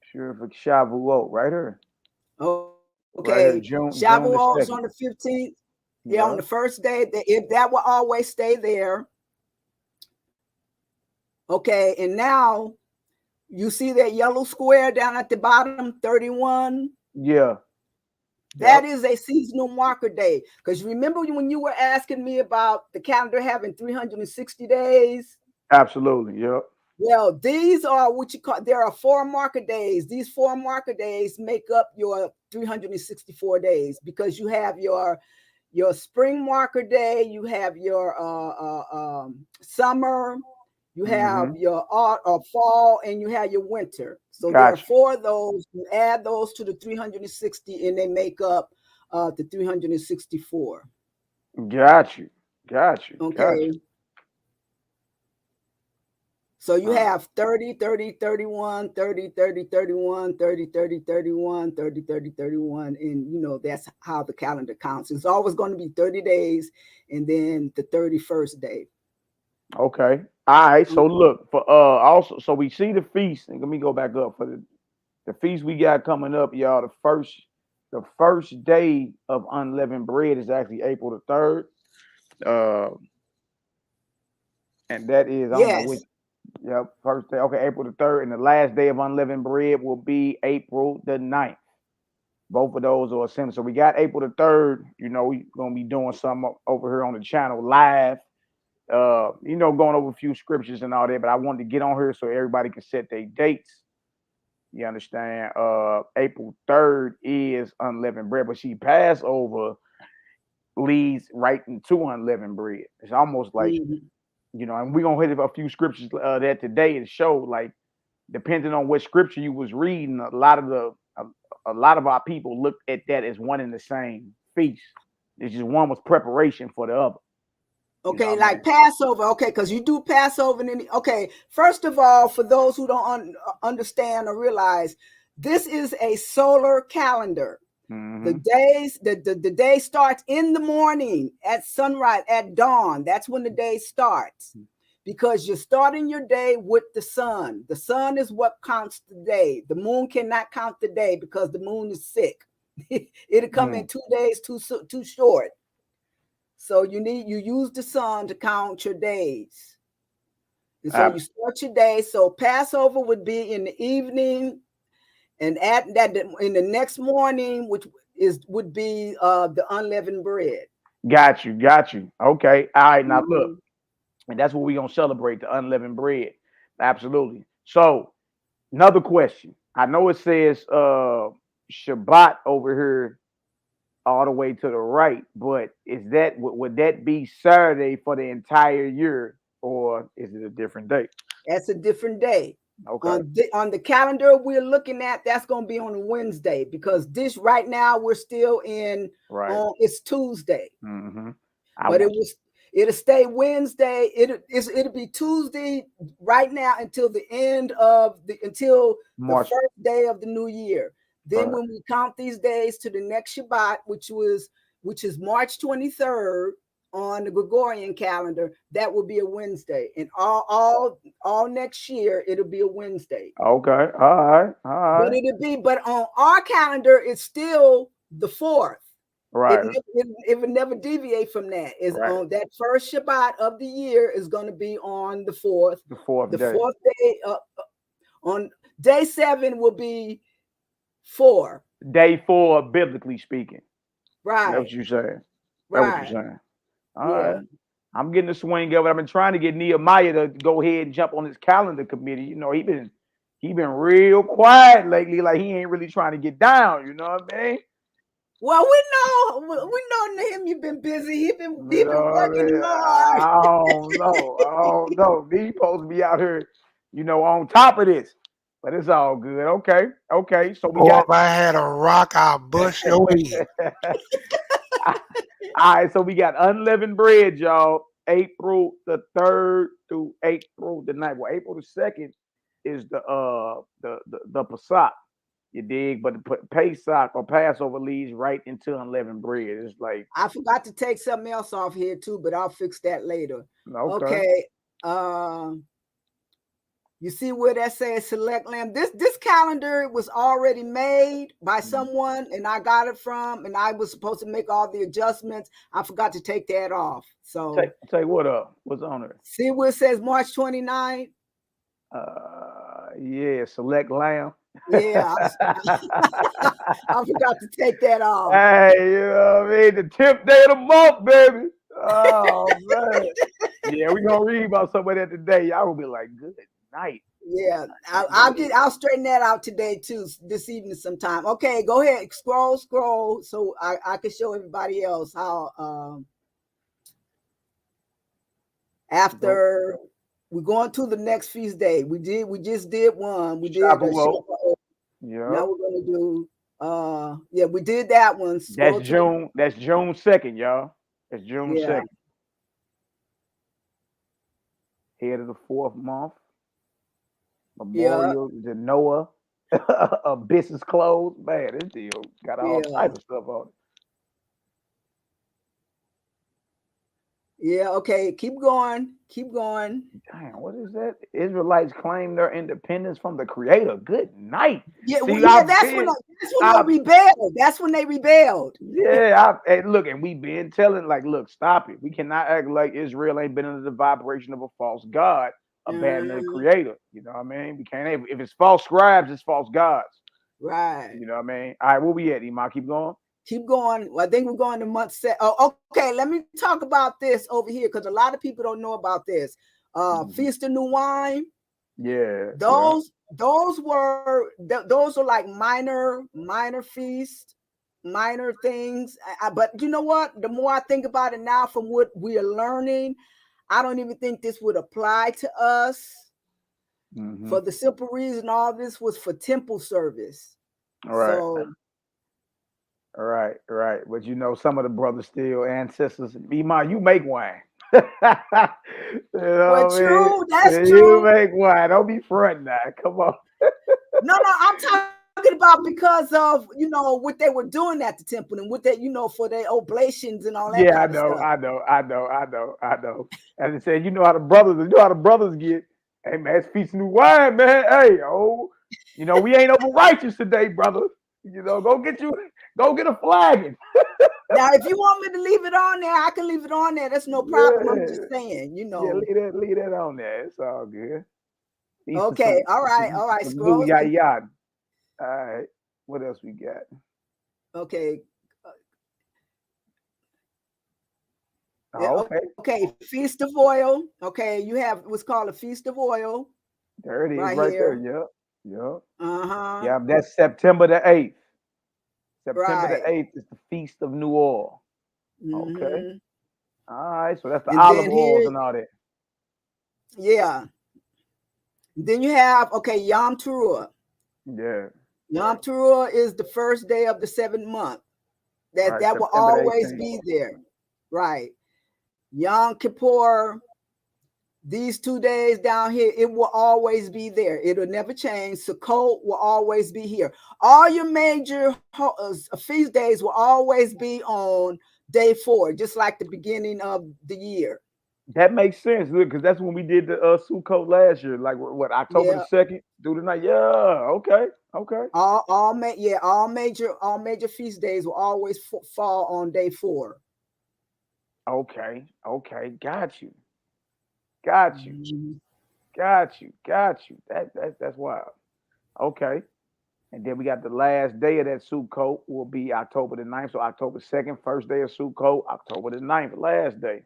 Sure, for Shavuot right here. Oh, okay. Right here, June Shavuot's on the 15th. Yeah, on the first day. That will always stay there. Okay, and now you see that yellow square down at the bottom, 31. Yeah. That is a seasonal marker day. Because remember when you were asking me about the calendar having 360 days? Absolutely, yep. Well, these are what you call, there are 4 marker days. These 4 marker days make up your 364 days, because you have your spring marker day, you have your summer, you have your fall, and you have your winter. So there are 4 of those. You add those to the 360, and they make up the 364. Got you. Okay. Got you. So you have 30, 30, 31, 30, 30, 31, 30, 30, 31, 30, 30, 31. And, that's how the calendar counts. It's always going to be 30 days and then the 31st day. Okay. All right. So look, for also, so we see the feast. And let me go back up for the feast we got coming up, y'all. The first day of unleavened bread is actually April the 3rd. And that is, I don't know which. Yep, first day. Okay, April the 3rd. And the last day of unleavened bread will be April the 9th. Both of those are similar. So we got April the 3rd. We're going to be doing something over here on the channel live. Going over a few scriptures and all that. But I wanted to get on here so everybody can set their dates. You understand? April 3rd is unleavened bread, but see, Passover leads right into unleavened bread. It's almost like, Mhm. you know, and we're gonna hit a few scriptures that today and show, like, depending on what scripture you was reading, a lot of our people looked at that as one and the same feast. It's just one was preparation for the other. Okay, like Passover. Okay, because you do Passover. And okay, first of all, for those who don't understand or realize, this is a solar calendar. Mm-hmm. The day starts in the morning at sunrise, at dawn. That's when the day starts, because you're starting your day with the sun. The sun is what counts the day. The moon cannot count the day because the moon is sick. It'll come in 2 days too short. So you use the sun to count your days. And so you start your day. So Passover would be in the evening, and at that in the next morning, which would be the unleavened bread. Got you. Okay. All right. Now look, and that's what we're gonna celebrate, the unleavened bread. Absolutely. So another question. I know it says Shabbat over here all the way to the right, but would that be Saturday for the entire year, or is it a different day? That's a different day. Okay. On the calendar we're looking at, that's going to be on a Wednesday, because this right now we're still in. Right. It's Tuesday. Mm-hmm. But it'll stay Wednesday. It'll be Tuesday right now until the end of until March. The first day of the new year. Then when we count these days to the next Shabbat, which is March 23rd on the Gregorian calendar, that will be a Wednesday. And all next year it'll be a Wednesday. Okay. All right. But on our calendar it's still the 4th. Right. It would never deviate from that. Is on that first Shabbat of the year is going to be on the 4th. The fourth day. On day 7 will be 4. Day 4, biblically speaking. Right. That's what you're saying. Right. That's what you're saying. All right. I'm getting the swing of it. I've been trying to get Nehemiah to go ahead and jump on this calendar committee. You know, he been real quiet lately. Like, he ain't really trying to get down. You know what I mean? Well, we know him. You've been busy. He been working hard. I don't know. He's supposed to be out here, you know, on top of this. But it's all good. Okay. So we got. If I had a rock, I'll bust your head. All right, so we got unleavened bread, y'all. April the 3rd through April the 9th. Well, April the 2nd is the Pesach. You dig? But the Pesach or Passover leads right into unleavened bread. It's like, I forgot to take something else off here too, but I'll fix that later. Okay. You see where that says select lamb? This calendar was already made by someone, and I got it from, and I was supposed to make all the adjustments. I forgot to take that off. So take what up? What's on there? See where it says March 29th? Yeah, select lamb. Yeah, I forgot to take that off. Hey, you know what I mean? The 10th day of the month, baby. Oh man. Yeah, we're gonna read about some of that today. Y'all will be like, good night. Yeah, I'll straighten that out today too, this evening sometime. Okay, go ahead, scroll so I can show everybody else how after we're going to the next feast day. We just did one. We did Shavuot. Yeah. Now we're gonna do we did that one. That's June 2nd, y'all. That's June 2nd. Head of the 4th month. Memorial to Noah. Business clothes. Man, this deal got all type of stuff on it. Yeah, okay. Keep going. Damn, what is that? Israelites claim their independence from the Creator. Good night. Yeah, that's when they rebelled. That's when they rebelled. Yeah, and we've been telling, like, look, stop it. We cannot act like Israel ain't been under the vibration of a false God, abandoning the Creator. You know what I mean? We can't. If it's false scribes, it's false gods. Right. You know what I mean? All right, where we at, Iman? Keep going. Keep going. Well, I think we're going to month 7. Oh, okay. Let me talk about this over here, because a lot of people don't know about this. Feast of New Wine. Yeah. Those were those are like minor feasts, minor things. But you know what? The more I think about it now, from what we are learning, I don't even think this would apply to us. For the simple reason all this was for temple service. All right. So, Right. But you know, some of the brothers still ancestors. Ima, you make wine. You know well, what I mean? true, that's You true. make wine. Don't be fronting now. Come on. No, I'm talking about because of, you know, what they were doing at the temple and what they, you know, for their oblations and all that Yeah, kind of stuff. I know. As I said, you know how the brothers get. Hey man, it's feast new wine, man. Hey, you know, we ain't over righteous today, brother. You know, go get a flagon. Now, if you want me to leave it on there, I can leave it on there. That's no problem. I'm just saying, you know. Yeah, leave that on there. It's all good. Okay, all right. Scroll. All right. What else we got? Okay. Oh, okay. Okay, Feast of Oil. Okay, you have what's called a Feast of Oil. There it is, right here. there. Yep. Uh-huh. Yeah, that's September the 8th. September Right. the 8th is the Feast of New Oil. Mm-hmm. Okay. All right, so that's the And olive then oils here- and all that. Yeah. Then you have, okay, Yom Teruah. Yeah. Yom Teruah is the first day of the 7th month. That Right, will September the always 18th. be there. Right. Yom Kippur, these 2 days down here, it will always be there. It'll never change. Sukkot will always be here. All your major feast days will always be on day 4, just like the beginning of the year. That makes sense, because that's when we did the Sukkot last year. Like what, October the 2nd through the night. Yeah, okay. All major feast days will always fall on day 4. Okay. Got you. Mm-hmm. That's wild. Okay. And then we got the last day of that Sukkot will be October the 9th. So October 2nd, first day of Sukkot, October the 9th, last day.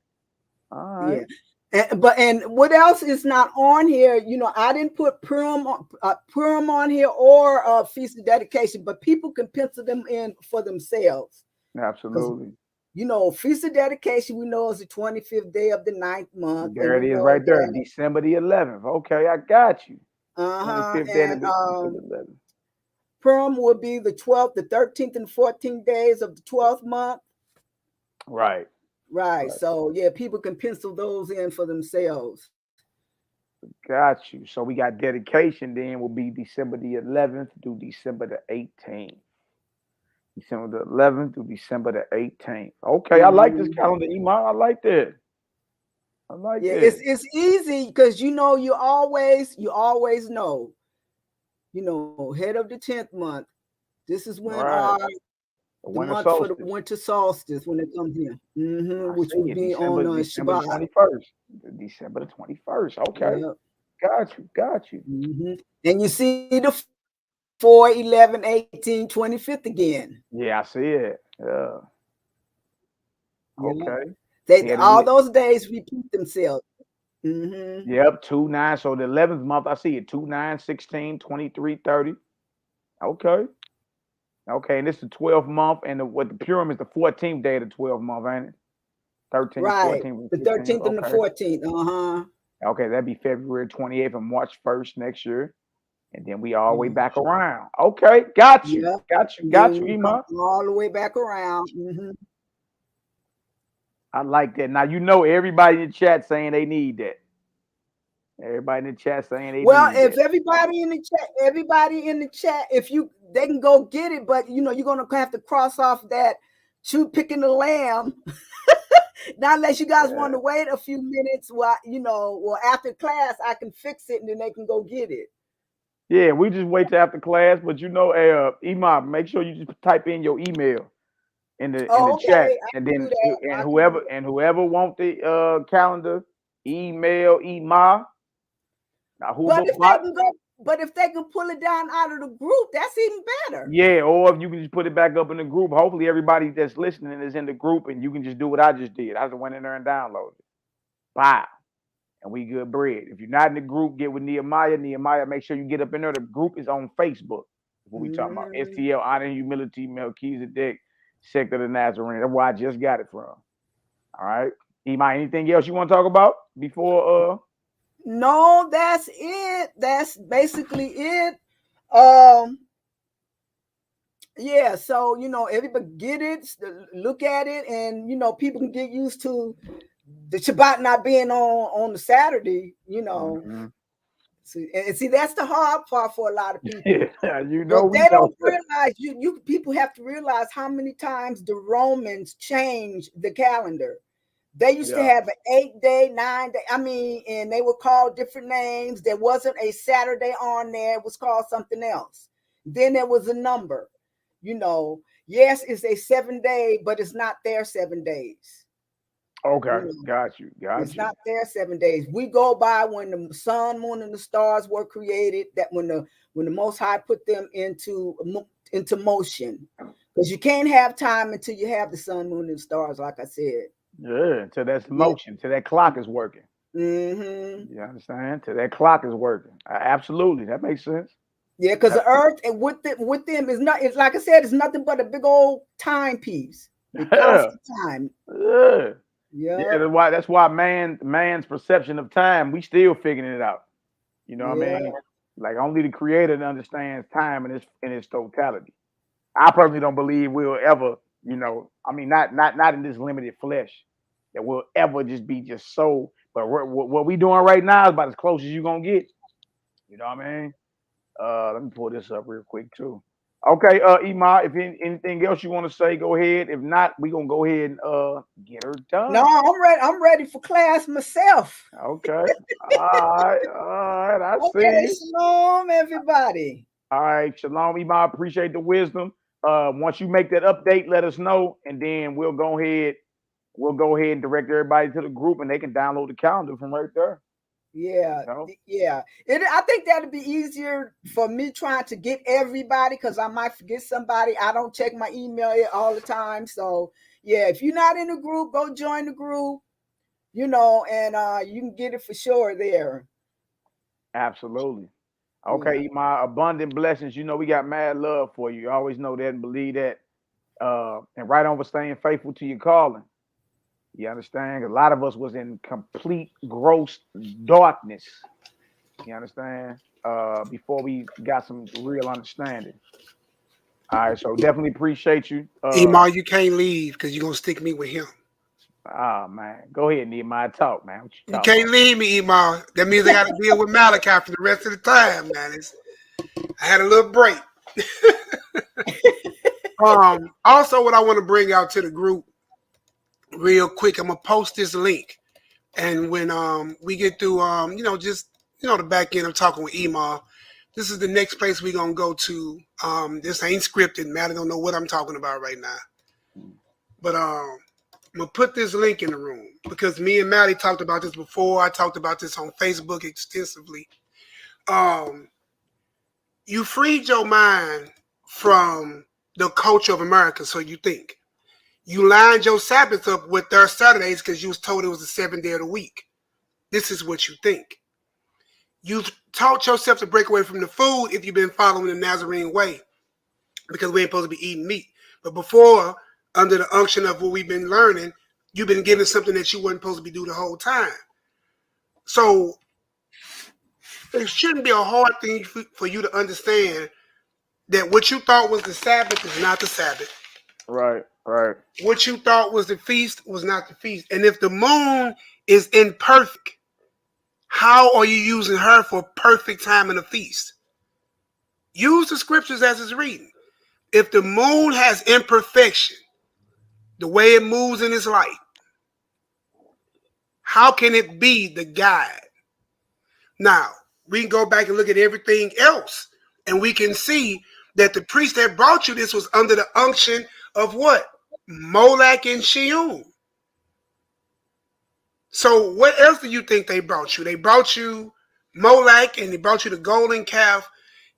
All right. Yeah. And what else is not on here? You know, I didn't put Purim on here or Feast of Dedication, but people can pencil them in for themselves. Absolutely. You know, Feast of Dedication, we know is the 25th day of the 9th month. There it is right there, December the 11th. Okay, I got you. 25th day of December 11th. Purim will be the 12th, the 13th, and 14th days of the 12th month. Right. So, yeah, people can pencil those in for themselves. Got you. So we got dedication then will be December the 11th through December the 18th. December the 11th through December the 18th. Okay, I like this calendar, Iman. I like that. It's easy because you always know, head of the 10th month. This is when the month for the winter solstice when it comes in, which will be on December Shabbat. 21st. December the 21st. Okay. Yep. Got you. And you see the 4, 11, 18, 25th again. Yeah, I see it. Yeah. Okay. All those days repeat themselves. Yep, 2, 9. So the 11th month, I see it. 2, 9, 16, 23, 30. Okay, and this is the 12th month, and the Purim is the 14th day of the 12th month, ain't it? 13th, right. 14th, the 13th and the 14th. Okay, that'd be February 28th and March 1st next year. And then we all the way back around. Okay, got you. Got you, Iman. All the way back around. I like that. Now, everybody in the chat saying they need that. Everybody in the chat saying they need if that. everybody in the chat, they can go get it, but you're gonna have to cross off that picking the lamb. Not unless you guys want to wait a few minutes while after class I can fix it and then they can go get it. Yeah, we just wait till after class, but Imam, make sure you just type in your email in the chat, and then whoever want the calendar, email Imam. But if they can pull it down out of the group, that's even better. Yeah, or if you can just put it back up in the group. Hopefully everybody that's listening is in the group, and you can just do what I just did. I just went in there and downloaded it. Wow. and we good bread. If you're not in the group, get with Nehemiah. Nehemiah, make sure you get up in there. The group is on Facebook. What we talking about? STL, Honor and Humility, Melchizedek, SECT of the Nazarene. That's where I just got it from. All right. Nehemiah, anything else you want to talk about before? No, that's it. That's basically it. Yeah, so everybody get it, look at it, and people can get used to the Shabbat not being on the Saturday. Mm-hmm. See, that's the hard part for a lot of people. Yeah, but they don't realize you people have to realize how many times the Romans changed the calendar. They used to have an 8-day, 9-day. And they were called different names. There wasn't a Saturday on there. It was called something else. Then there was a number. Yes, it's a 7-day, but it's not their 7 days. Okay, got you. It's not their 7 days. We go by when the sun, moon, and the stars were created. That when the Most High put them into motion, because you can't have time until you have the sun, moon, and stars. Like I said. Yeah, until that's motion, till that clock is working. Mm-hmm. You understand? Till that clock is working. Absolutely, that makes sense. Yeah, because the earth and with them is not. It's like I said, it's nothing but a big old timepiece. It counts the time. Yeah. That's why man's perception of time, we still figuring it out. You know what I mean? Like only the Creator understands time in its totality. I personally don't believe we'll ever, not in this limited flesh, that we'll ever just be so. But what we doing right now is about as close as you're gonna get. You know what I mean? Let me pull this up real quick too. Okay, Ima, if anything else you want to say, go ahead. If not, we're gonna go ahead and get her done. No, I'm ready. I'm ready for class myself. Okay. All right. I see. Shalom, everybody. All right, shalom, Ima. Appreciate the wisdom. Once you make that update, let us know, and then we'll go ahead and direct everybody to the group, and they can download the calendar from right there. Yeah. I think that'd be easier for me trying to get everybody, because I might forget somebody. I don't check my email all the time. So yeah, if you're not in the group, go join the group, and you can get it for sure there. Absolutely. Okay, my abundant blessings. We got mad love for you. You always know that and believe that. And right on with staying faithful to your calling. You understand? A lot of us was in complete gross darkness. You understand? Before we got some real understanding. All right, so definitely appreciate you. Emar, you can't leave because you're gonna stick me with him. Ah, man. Go ahead, Nehemiah. Talk, man. You can't leave me, Emar. That means I got to deal with Malaki for the rest of the time, man. I had a little break. Also, what I want to bring out to the group real quick, I'm gonna post this link, and when we get through the back end of talking with Emar, this is the next place we're gonna go to. This ain't scripted, man. I don't know what I'm talking about right now, but I'm gonna put this link in the room because me and Maddie talked about this before. I talked about this on Facebook extensively. You freed your mind from the culture of America, so you think. You lined your Sabbath up with their Saturdays because you was told it was the 7th day of the week. This is what you think. You've taught yourself to break away from the food if you've been following the Nazarene way, because we ain't supposed to be eating meat. But before, under the unction of what we've been learning, you've been given something that you weren't supposed to be doing the whole time. So it shouldn't be a hard thing for you to understand that what you thought was the Sabbath is not the Sabbath. Right. What you thought was the feast was not the feast. And if the moon is imperfect, how are you using her for perfect time in a feast? Use the scriptures as it's reading. If the moon has imperfection, the way it moves in its light, how can it be the guide? Now, we can go back and look at everything else, and we can see that the priest that brought you this was under the unction of what? Molech and Sheum. So what else do you think they brought you? They brought you Molech and they brought you the golden calf.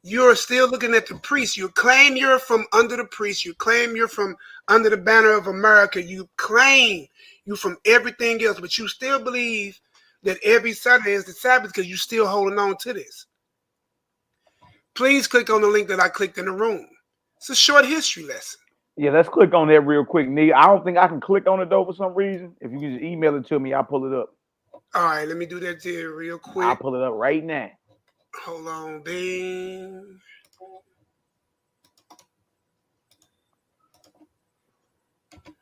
You're still looking at the priest. You claim you're from under the priest. You claim you're from under the banner of America. You claim you from everything else, but you still believe that every Saturday is the Sabbath because you're still holding on to this. Please click on the link that I clicked in the room. It's a short history lesson. Yeah, let's click on that real quick, Nee. I don't think I can click on it though for some reason. If you can just email it to me, I'll pull it up. All right, let me do that to you real quick. I'll pull it up right now. Hold on, Bing.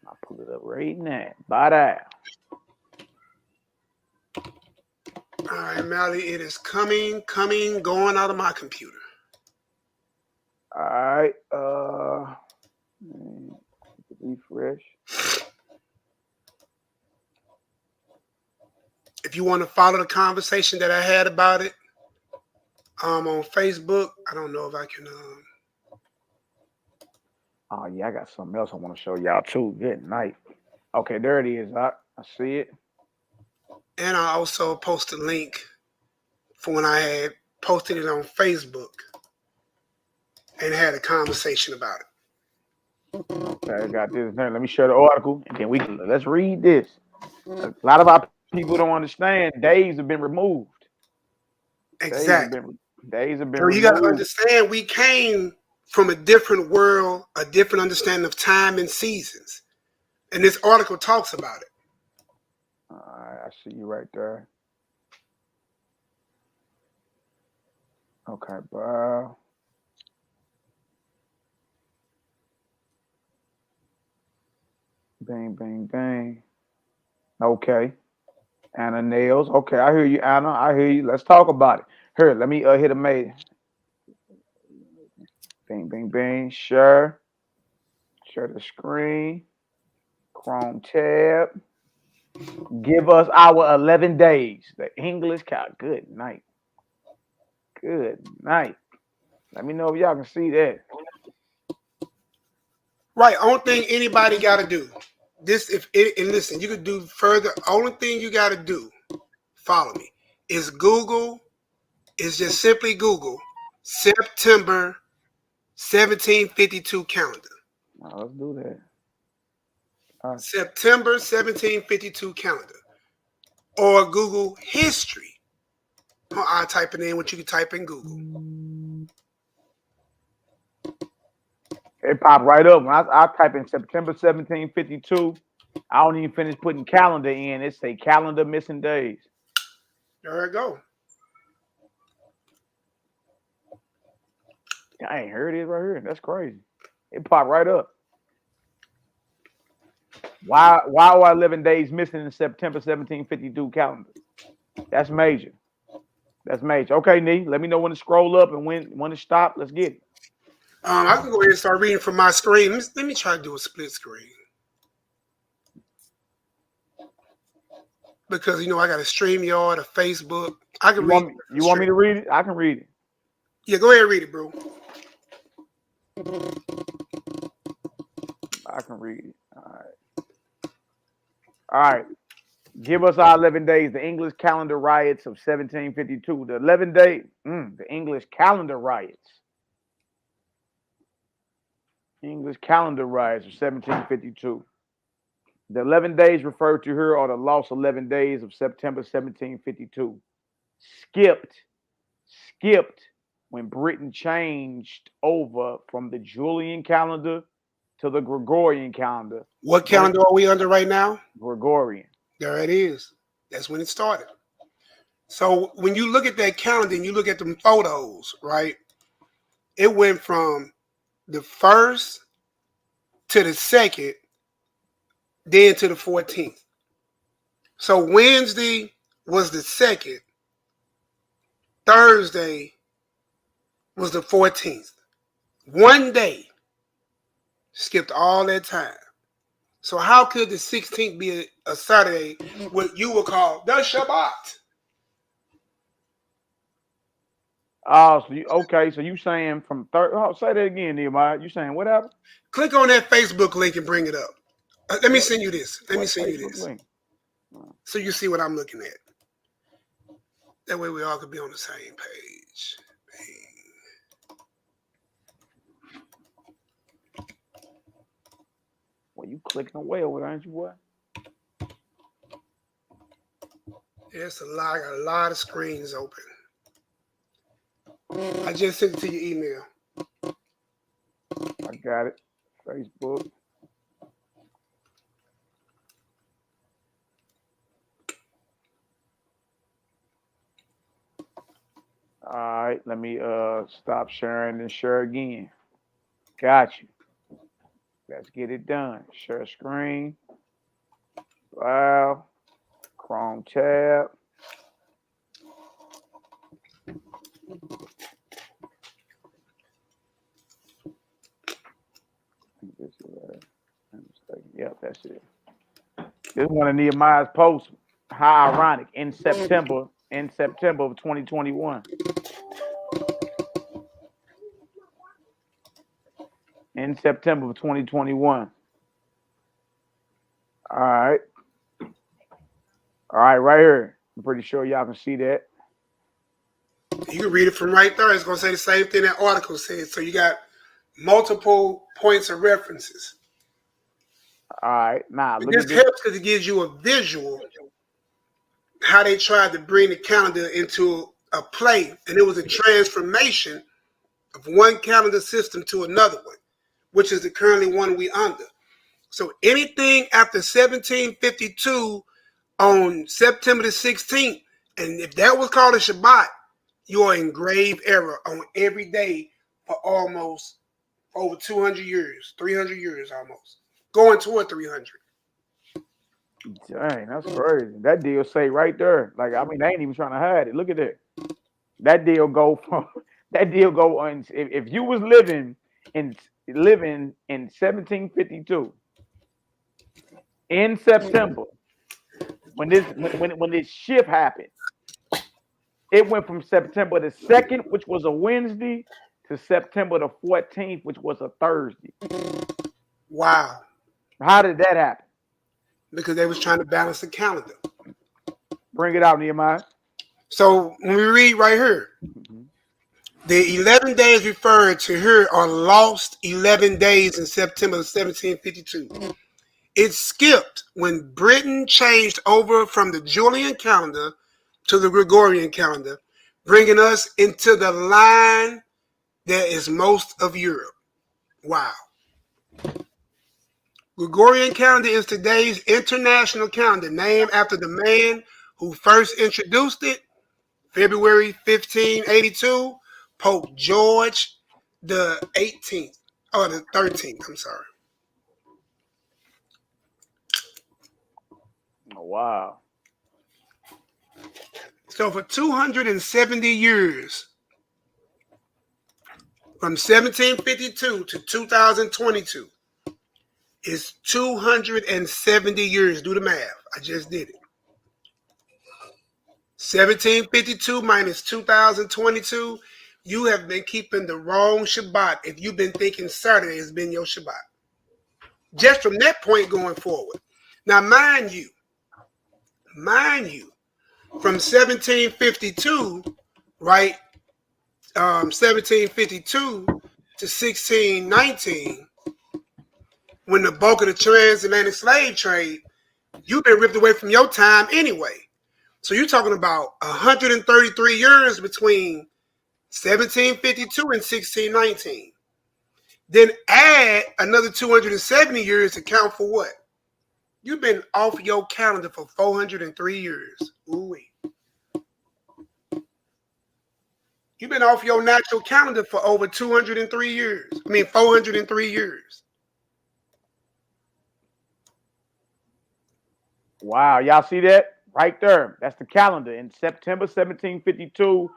I'll pull it up right now. Bye now. All right, Mally, it is coming, going out of my computer. All right. Refresh. If you want to follow the conversation that I had about it, on Facebook, I don't know if I can. Oh yeah, I got something else I want to show y'all too. Good night. Okay, there it is. I see it. And I also post a link for when I had posted it on Facebook and had a conversation about it. Okay, I got this. Let me share the article, and then let's read this. A lot of our people don't understand. Days have been removed. Exactly. Days have been so removed. You got to understand, we came from a different world, a different understanding of time and seasons. And this article talks about it. All right, I see you right there. Okay, bro. Bang, bang, bang. Okay. Anna Nails. Okay, I hear you, Anna. I hear you. Let's talk about it. Here, let me hit a mail. Bang, bang, bang. Share the screen. Chrome tab. Give us our 11 days. The English count. Good night. Good night. Let me know if y'all can see that. Right. Only thing anybody got to do. And listen, you could do further. Only thing you got to do, follow me, is Google. It's just simply Google September 1752 calendar. Let's do that. September 1752 calendar. Or Google history. I'll type it in what you can type in Google. It popped right up. When I type in September 1752, I don't even finish putting calendar in. It say calendar missing days. There I go. Dang, here it is right here. That's crazy. It popped right up. Why are 11 days missing in September 1752 calendar? That's major. That's major. Okay, Nee, let me know when to scroll up and when to stop. Let's get it. I can go ahead and start reading from my screen. Let me try to do a split screen. Because, I got a StreamYard, a Facebook. I can read. You want me to read it? I can read it. Yeah, go ahead and read it, bro. I can read it. All right. Give us our 11 days. The English calendar riots of 1752. The 11 days. The English calendar riots. English calendar riots of 1752. The 11 days referred to here are the lost 11 days of September 1752. Skipped when Britain changed over from the Julian calendar to the Gregorian calendar. What calendar are we under right now? Gregorian. There it is. That's when it started. So when you look at that calendar and you look at them photos, right? It went from the 1st to the 2nd, then to the 14th. So Wednesday was the 2nd. Thursday was the 14th. One day skipped all that time. So how could the 16th be a Saturday, what you would call the Shabbat? Oh, so you saying from third? Oh, say that again, Nehemiah. You saying what happened? Click on that Facebook link and bring it up. Let me send you this. Link? So you see what I'm looking at. That way we all could be on the same page. Well, you clicking away over there, ain't you, boy? It's a lot. I got a lot of screens open. I just sent it to your email. I got it. Facebook. All right, let me stop sharing and share again. Got you. Let's get it done. Share screen. Wow. Chrome tab. Yep, that's it. This is one of Nehemiah's posts. How ironic. In September of 2021. In September of 2021. All right. All right, right here. I'm pretty sure y'all can see that. You can read it from right there. It's going to say the same thing that article says. So you got multiple points of references. All right. Now, look this at this. helps because it gives you a visual how they tried to bring the calendar into a play. And it was a transformation of one calendar system to another one, which is the currently one we under. So anything after 1752 on September the 16th, and if that was called a Shabbat, you are in grave error on every day for almost over 200 years, 300 years almost, going toward 300. Dang, that's crazy. That deal say right there. Like, I mean, they ain't even trying to hide it. Look at that. That deal go from on. If you was living in 1752 in September, when this shift happened, it went from September the 2nd, which was a Wednesday, to September the 14th, which was a Thursday. Wow. How did that happen? Because they was trying to balance the calendar. Bring it out, Nehemiah. So when we read right here, the 11 days referred to here are lost 11 days in September of 1752. It skipped when Britain changed over from the Julian calendar to the Gregorian calendar, bringing us into the line that is most of Europe. Wow. Gregorian calendar is today's international calendar, named after the man who first introduced it, February 1582, Pope George the 18th, or the 13th, I'm sorry. Oh, wow. So for 270 years, from 1752 to 2022, is 270 years. Do the math. I just did it. 1752 minus 2022, you have been keeping the wrong Shabbat if you've been thinking Saturday has been your Shabbat. Just from that point going forward. Now, mind you, from 1752, right, 1752 to 1619, when the bulk of the transatlantic slave trade, you've been ripped away from your time anyway. So you're talking about 133 years between 1752 and 1619. Then add another 270 years to count for what? You've been off your calendar for 403 years. Ooh-wee. You've been off your natural calendar for over 203 years. 403 years. Wow, y'all see that? Right there. That's the calendar. In September 1752,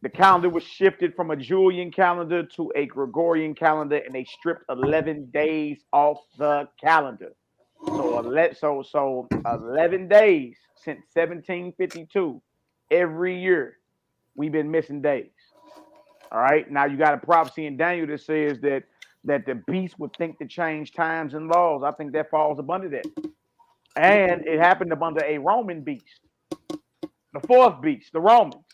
the calendar was shifted from a Julian calendar to a Gregorian calendar, and they stripped 11 days off the calendar. So 11 days since 1752, every year, we've been missing days. All right. Now you got a prophecy in Daniel that says that the beast would think to change times and laws. I think that falls up under that. And it happened up under a Roman beast, the fourth beast, the Romans.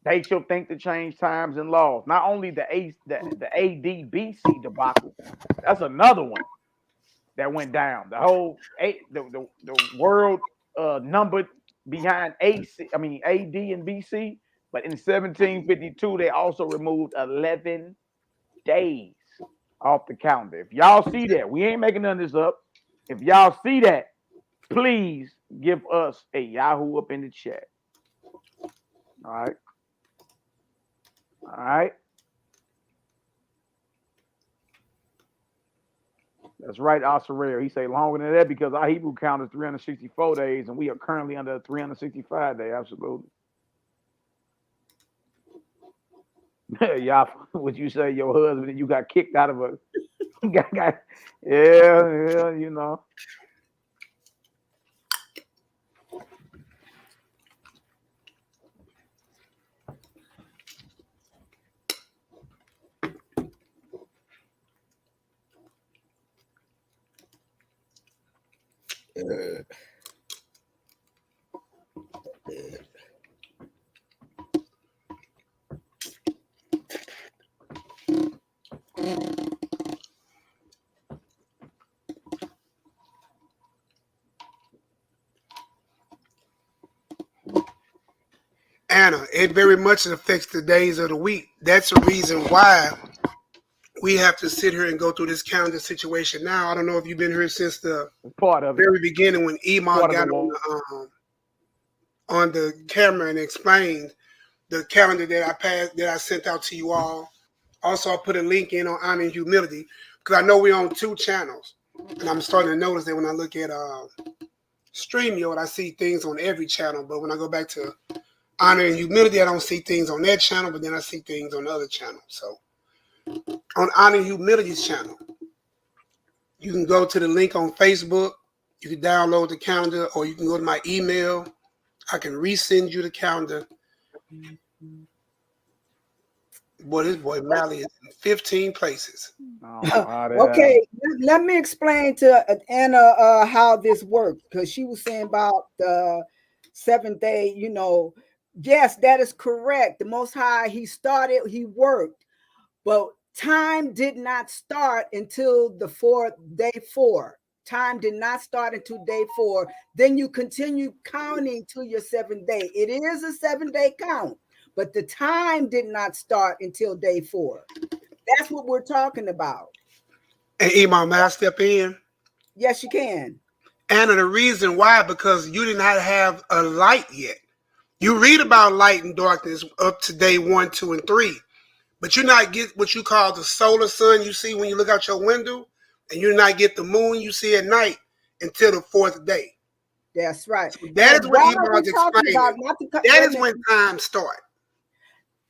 They shall think to change times and laws. Not only the AD BC debacle, that's another one that went down. The whole the world numbered behind AC, I mean AD and BC, but in 1752 they also removed 11 days off the calendar. If y'all see that, we ain't making none of this up. If y'all see that, please give us a Yahoo up in the chat. All right. All right. That's right, Osireo. He say longer than that because our Hebrew count is 364 days, and we are currently under 365 day. Absolutely. Y'all, would you say your husband you got kicked out of a yeah, you know. Anna, it very much affects the days of the week. That's the reason why we have to sit here and go through this calendar situation now. I don't know if you've been here since the part of very beginning when Iman got on the camera and explained the calendar that I sent out to you all. Also, I put a link in on Honor and Humility because I know we're on 2 channels, and I'm starting to notice that when I look at StreamYard, I see things on every channel, but when I go back to Honor and Humility, I don't see things on that channel, but then I see things on the other channel. So on Honor and Humility's channel, you can go to the link on Facebook. You can download the calendar, or you can go to my email. I can resend you the calendar. Boy, this boy Mally is in 15 places. Okay, let me explain to Anna how this works, because she was saying about the 7th day, you know. Yes, that is correct. The Most High, he started, he worked, but time did not start until the 4th, day 4. Time did not start until day 4. Then you continue counting to your 7th day. It is a 7-day count, but the time did not start until day 4. That's what we're talking about. And Imam, may I step in? Yes, you can. And the reason why, because you did not have a light yet. You read about light and darkness up to day 1, 2, and 3, but you not get what you call the solar sun you see when you look out your window, and you not get the moon you see at night until the 4th day. That's right. So that is what Imam's explaining. That is when time starts.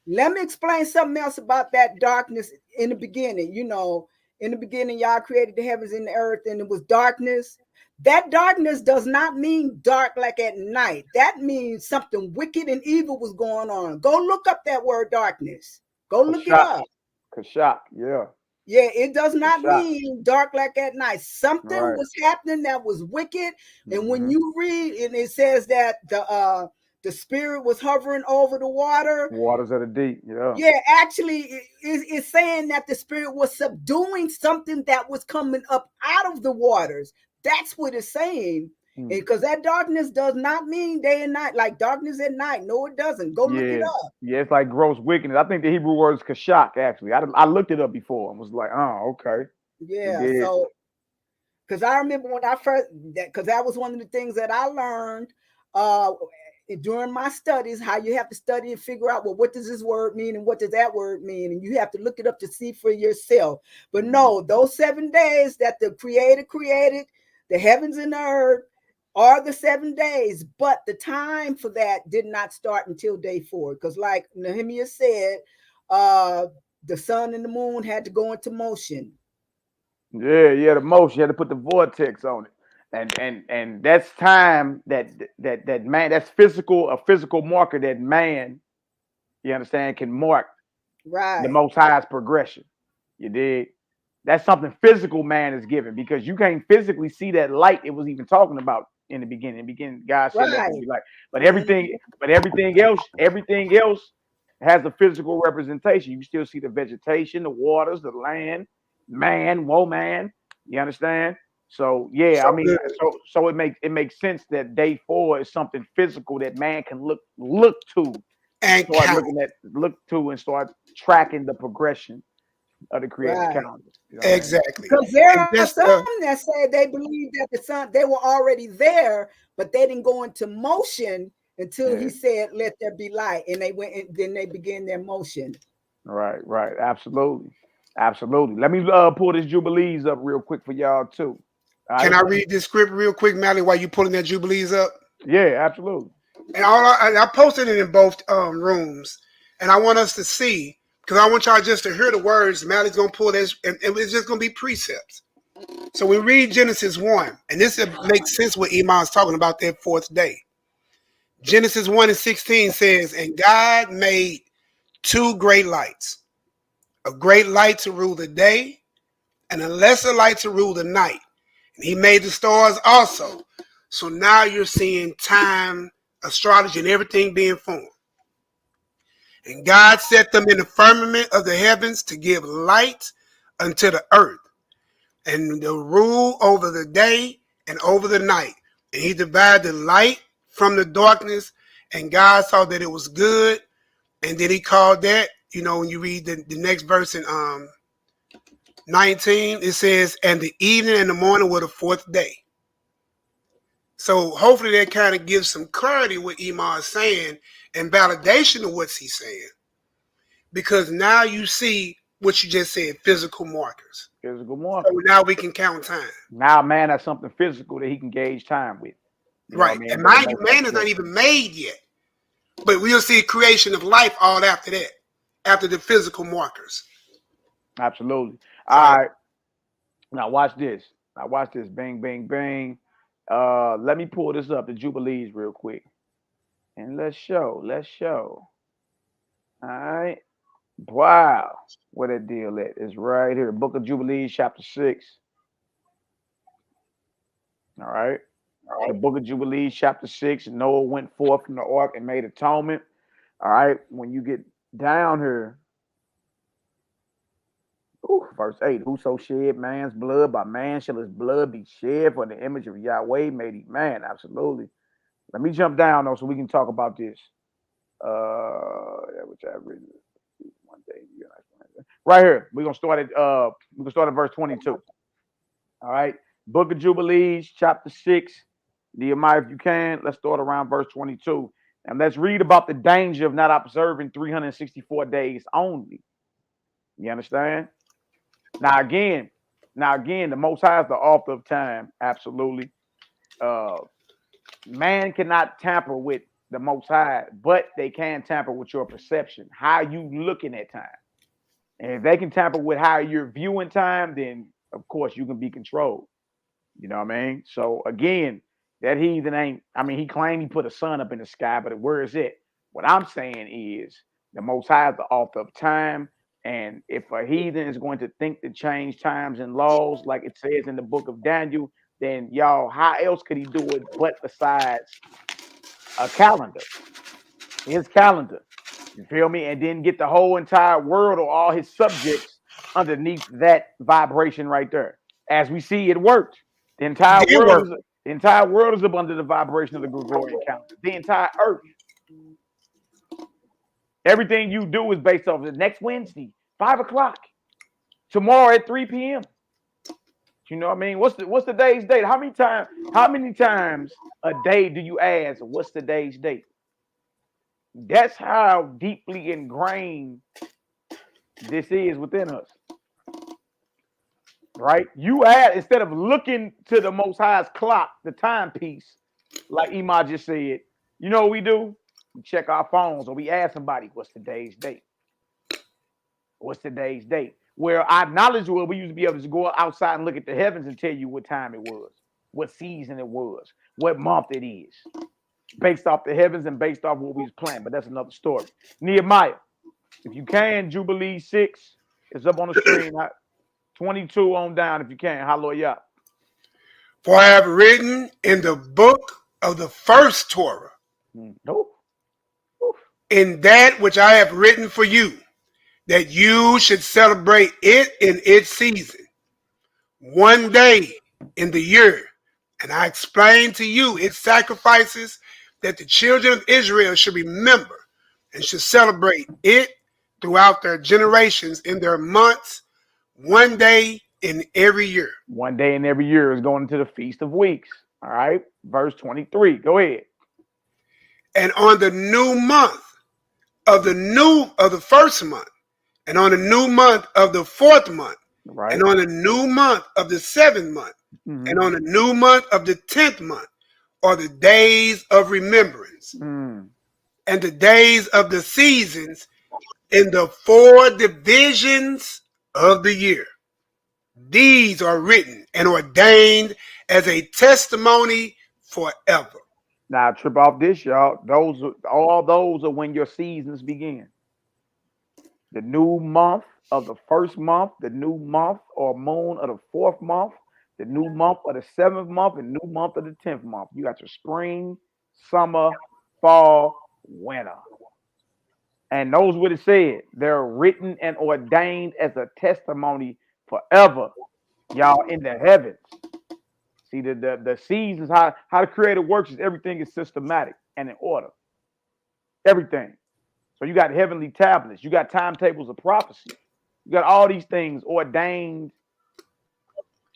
Let me explain something else about that darkness in the beginning. You know, in the beginning, Yah created the heavens and the earth, and it was darkness. That darkness does not mean dark like at night. That means something wicked and evil was going on. Go look up that word darkness. Go look it up. Kashak, yeah. Yeah, it does not mean dark like at night. Something was happening that was wicked. And when you read, and it says that the spirit was hovering over the water. Waters of the deep, yeah. Yeah, actually, it's saying that the spirit was subduing something that was coming up out of the waters. That's what it's saying. Because that darkness does not mean day and night, like darkness at night. No, it doesn't. Go look it up. Yeah, it's like gross wickedness. I think the Hebrew word is kashak, actually. I looked it up before and was like, oh, okay. Yeah, so, because I remember when I first, because that was one of the things that I learned during my studies, how you have to study and figure out, well, what does this word mean and what does that word mean? And you have to look it up to see for yourself. But no, those 7 days that the Creator created, the heavens and the earth, are the 7 days, but the time for that did not start until day 4. Because like Nehemiah said, the sun and the moon had to go into motion. Yeah, the motion. You had to put the vortex on it. And that's time that man, that's a physical marker that man, you understand, can mark the Most High's progression. You dig? That's something physical man is given, because you can't physically see that light it was even talking about in the beginning. God said that would be light. But everything else has a physical representation. You still see the vegetation, the waters, the land, man, woe man. You understand? So yeah, So I mean, good. so it makes sense that day 4 is something physical that man can look to And start count. look to and start tracking the progression of the creative Right. calendar. You know what I mean? Exactly. Because there And are that's some that say they believe that the sun, they were already there, but they didn't go into motion until he said, "Let there be light," and they went and then they began their motion. Right, absolutely. Let me pull this Jubilees up real quick for y'all too. All Can right? I read this script real quick, Mally, while you pulling that Jubilees up? Yeah, absolutely. And I posted it in both rooms, and I want us to see, because I want y'all just to hear the words. Mally's gonna pull this, and it's just gonna be precepts. So we read Genesis 1, and this makes sense what Iman's talking about that 4th day. Genesis 1:16 says, "And God made 2 great lights, a great light to rule the day, and a lesser light to rule the night. And he made the stars also." So now you're seeing time, astrology, and everything being formed. "And God set them in the firmament of the heavens to give light unto the earth, and to rule over the day and over the night. And he divided the light from the darkness, and God saw that it was good." And then he called that, when you read the next verse in 19, it says, "And the evening and the morning were the 4th day." So hopefully that kind of gives some clarity what Iman is saying and validation of what he's saying. Because now you see what you just said, physical markers. Physical markers. So now we can count time. Now man has something physical that he can gauge time with. Right. I mean? And mind you, man is not even made yet. But we'll see creation of life all after that, after the physical markers. Absolutely. All right. Now watch this. Bang, bang, bang. Let me pull this up, the Jubilees, real quick. And let's show. All right. Wow. Where that deal at? It's right here. Book of Jubilees, chapter 6. All right. The book of Jubilees, chapter 6. Noah went forth from the ark and made atonement. All right. When you get down here, verse 8, "Whoso shed man's blood, by man shall his blood be shed, for the image of Yahweh made he man." Absolutely. Let me jump down though so we can talk about this. Which I've written one day. Right here. We're gonna start at verse 22. All right. Book of Jubilees, chapter 6. Nehemiah, if you can, let's start around verse 22. And let's read about the danger of not observing 364 days only. You understand? Now again, the Most High is the author of time. Absolutely. Man cannot tamper with the Most High, but they can tamper with your perception. How you looking at time. And if they can tamper with how you're viewing time, then of course you can be controlled. You know what I mean? So again, that heathen ain't, he claimed he put a sun up in the sky, but where is it? What I'm saying is the Most High is the author of time. And if a heathen is going to think to change times and laws, like it says in the book of Daniel, then y'all, how else could he do it but besides a calendar? His calendar. You feel me? And then get the whole entire world or all his subjects underneath that vibration right there. As we see, it worked. The entire world is up under the vibration of the Gregorian calendar. The entire earth. Everything you do is based off the next Wednesday, 5 o'clock. Tomorrow at 3 p.m. You know what I mean? What's the day's date? How many times a day do you ask, what's the day's date? That's how deeply ingrained this is within us. Right? You add, instead of looking to the Most High's clock, the timepiece, like Ima just said, you know what we do? We check our phones or we ask somebody, what's today's date? What's today's date? Where our knowledge was, we used to be able to go outside and look at the heavens and tell you what time it was, what season it was, what month it is, based off the heavens and based off what we was planning. But that's another story. Nehemiah, if you can, Jubilee 6 is up on the screen. 22 on down, if you can. Hallelujah. "For I have written in the book of the first Torah, in that which I have written for you, that you should celebrate it in its season. One day in the year. And I explained to you its sacrifices that the children of Israel should remember and should celebrate it throughout their generations in their months, one day in every year. One day in every year is going into the Feast of Weeks. All right. Verse 23. Go ahead. And on the new month of the first month, and on the new month of the fourth month, Right. and on the new month of the seventh month, and on the new month of the 10th month, are the days of remembrance, and the days of the seasons in the 4 divisions of the year. These are written and ordained as a testimony forever. Now trip off this, y'all. All those are when your seasons begin. The new month of the first month, the new month or moon of the fourth month, the new month of the seventh month, and new month of the 10th month. You got your spring, summer, fall, winter. And those what it said. They're written and ordained as a testimony forever, y'all, in the heavens. See, the seasons, how the Creator works is everything is systematic and in order. Everything. So you got heavenly tablets. You got timetables of prophecy. You got all these things ordained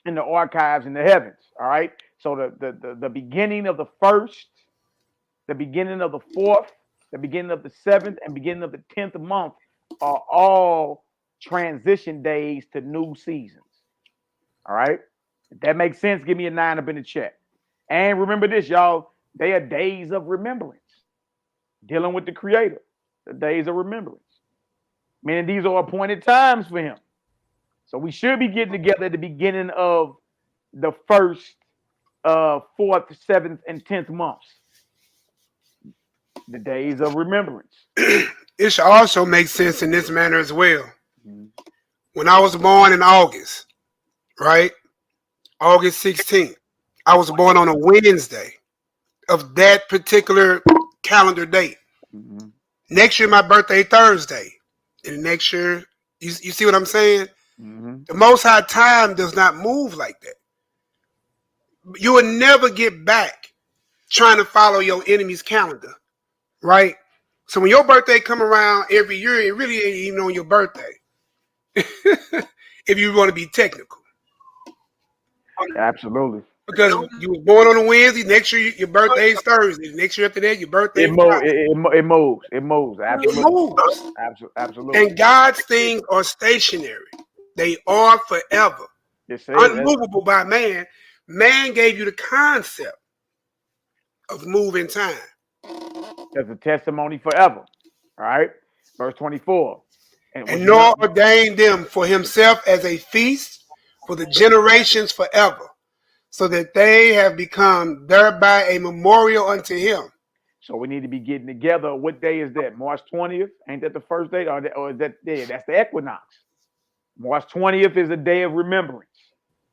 in the archives in the heavens. All right. So the beginning of the first, the beginning of the fourth, the beginning of the seventh, and beginning of the 10th month are all transition days to new seasons. All right. If that makes sense, give me a 9 up in the chat. And remember this, y'all. They are days of remembrance. Dealing with the Creator. The days of remembrance. Meaning these are appointed times for him. So we should be getting together at the beginning of the first, 4th, 7th, and 10th months. The days of remembrance. It should also make sense in this manner as well. When I was born in August, right? August 16th, I was born on a Wednesday of that particular calendar date. Next year, my birthday Thursday. And next year, you see what I'm saying? The Most High time does not move like that. You will never get back trying to follow your enemy's calendar, right? So when your birthday come around every year, it really ain't even on your birthday. If you want to be technical. Absolutely. Because you were born on a Wednesday, next year your birthday is Thursday. Next year after that, your birthday It moves. Absolutely. It moves. Absolutely. And God's things are stationary. They are forever. Unmovable by man. Man gave you the concept of moving time. That's a testimony forever. All right. Verse 24. And nor ordained them for himself as a feast for the generations forever, so that they have become thereby a memorial unto him. So we need to be getting together. What day is that? March 20th? Ain't that the first day? Or is that there? That's the equinox. March 20th is a day of remembrance.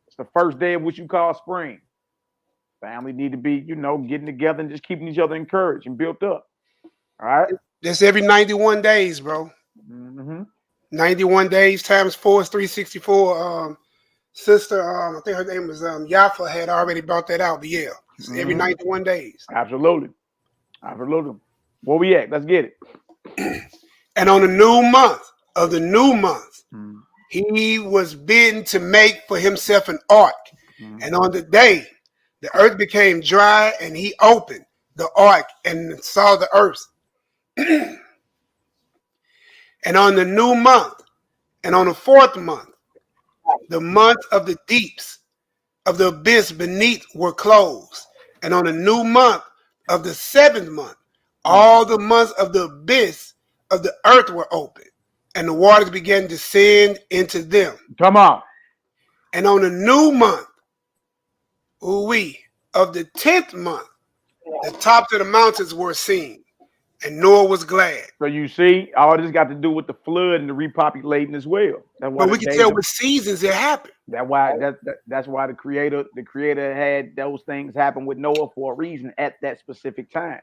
It's the first day of what you call spring. Family need to be, getting together and just keeping each other encouraged and built up. All right? That's every 91 days, bro. 91 days times 4 is 364. Sister, I think her name was Yafa, had already brought that out. But yeah, it's every 91 days. Absolutely. Where we at? Let's get it. And on the new month of the new month, he was bidden to make for himself an ark. And on the day, the earth became dry, and he opened the ark and saw the earth. And on the new month, and on the 4th month, the month of the deeps of the abyss beneath were closed. And on the new month of the 7th month, all the months of the abyss of the earth were open, and the waters began to descend into them. Come on. And on the new month, of the 10th month, the tops of the mountains were seen, and Noah was glad. So you see, all this got to do with the flood and the repopulating as well. But we can tell what seasons it happened. That's why the creator had those things happen with Noah for a reason at that specific time.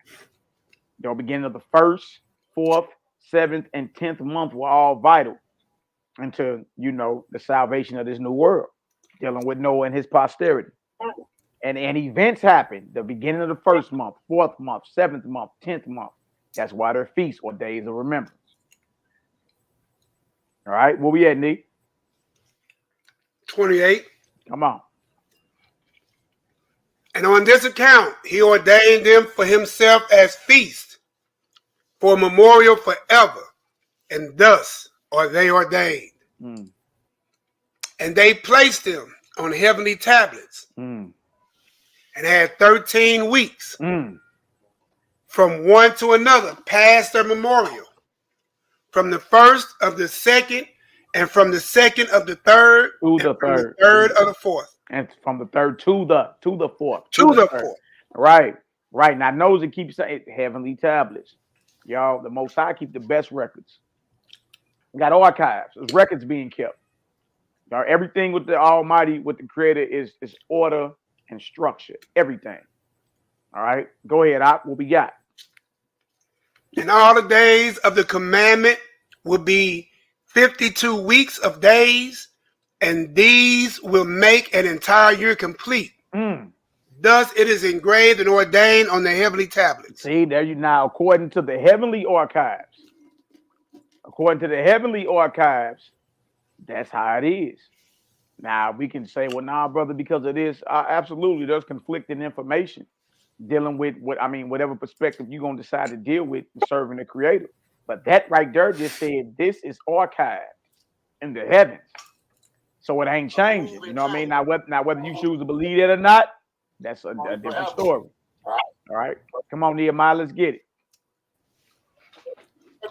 The beginning of the 1st, 4th, 7th, and 10th month were all vital into the salvation of this new world, dealing with Noah and his posterity. And events happen. The beginning of the first month, 4th month, 7th month, 10th month. That's why they're feasts or days of remembrance. All right, where we at, Nick? 28. Come on. And on this account, he ordained them for himself as feasts, for a memorial forever. And thus are they ordained. Mm. And they placed them on heavenly tablets Mm. and had 13 weeks Mm. from one to another past their memorial, from the first of the second, and from the second of the third, To the and from third. the third of the fourth. And from the third to the fourth. To the third. fourth. Right. Right. Now knows it keeps saying heavenly tablets. Y'all, the Most High keep the best records. We got archives. There's records being kept. Now, everything with the Almighty, with the Creator, is order and structure. Everything. All right. Go ahead, Op. What we got? And all the days of the commandment will be 52 weeks of days, and these will make an entire year complete. Mm. Thus it is engraved and ordained on the heavenly tablets. See, there you now, according to the heavenly archives. According to the heavenly archives, that's how it is. Now, we can say, well, nah, brother, because of this, absolutely, there's conflicting information dealing with whatever perspective you're going to decide to deal with serving the Creator. But that right there just said this is archived in the heavens. So it ain't changing. You know what I mean? Now, whether you choose to believe it or not, that's a different story. All right. Come on, Nehemiah, let's get it.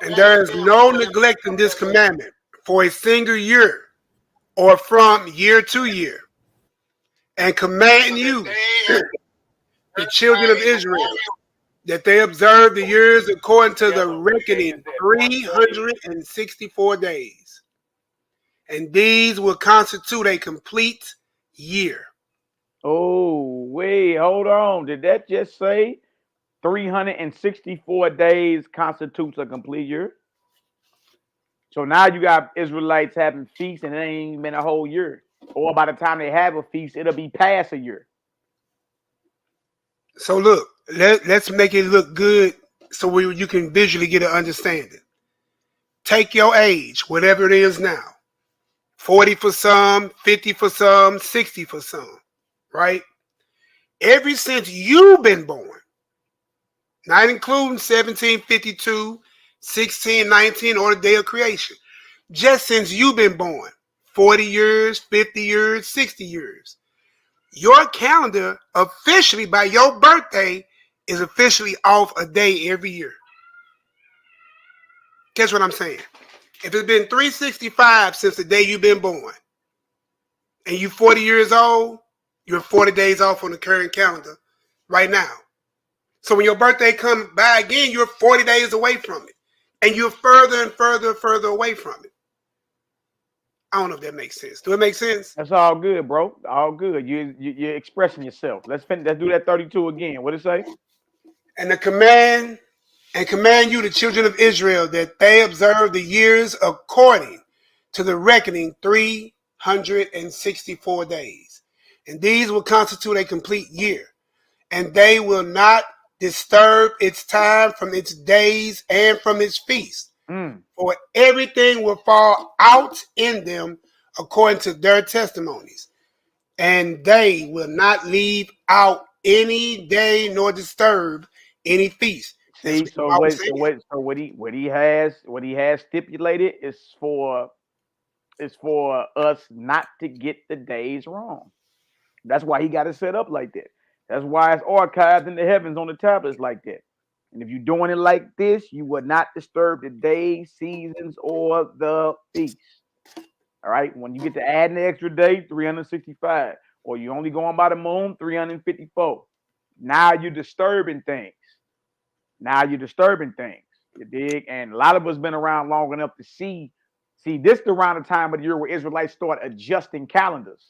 And there is no neglect in this commandment for a single year or from year to year. And command you, the children of Israel, that they observe the years according to the reckoning 364 days. And these will constitute a complete year. Oh, wait, hold on. Did that just say 364 days constitutes a complete year? So now you got Israelites having feasts and it ain't even been a whole year. Or by the time they have a feast, it'll be past a year. So look, let's make it look good so you can visually get an understanding. Take your age, whatever it is now. 40 for some, 50 for some, 60 for some, right? Ever since you've been born, not including 1752, 1619, or the day of creation, just since you've been born, 40 years, 50 years, 60 years, your calendar officially by your birthday is officially off a day every year. Catch what I'm saying? If it's been 365 since the day you've been born, and you're 40 years old, you're 40 days off on the current calendar right now. So when your birthday comes by again, you're 40 days away from it. And you're further and further and further away from it. I don't know if that makes sense. Do it make sense? That's all good, bro. All good. You're expressing yourself. Let's do that 32 again. What it say? And command you, the children of Israel, that they observe the years according to the reckoning 364 days. And these will constitute a complete year. And they will not disturb its time from its days and from its feasts. For everything will fall out in them according to their testimonies. And they will not leave out any day nor disturb any feast. See, so what he has stipulated is for us not to get the days wrong. That's why he got it set up like that. That's why it's archived in the heavens on the tablets like that. And if you're doing it like this, you will not disturb the days, seasons, or the feasts. All right. When you get to add an extra day, 365, or you're only going by the moon, 354. Now you're disturbing things. You dig? And a lot of us been around long enough to see this is around the time of the year where Israelites start adjusting calendars.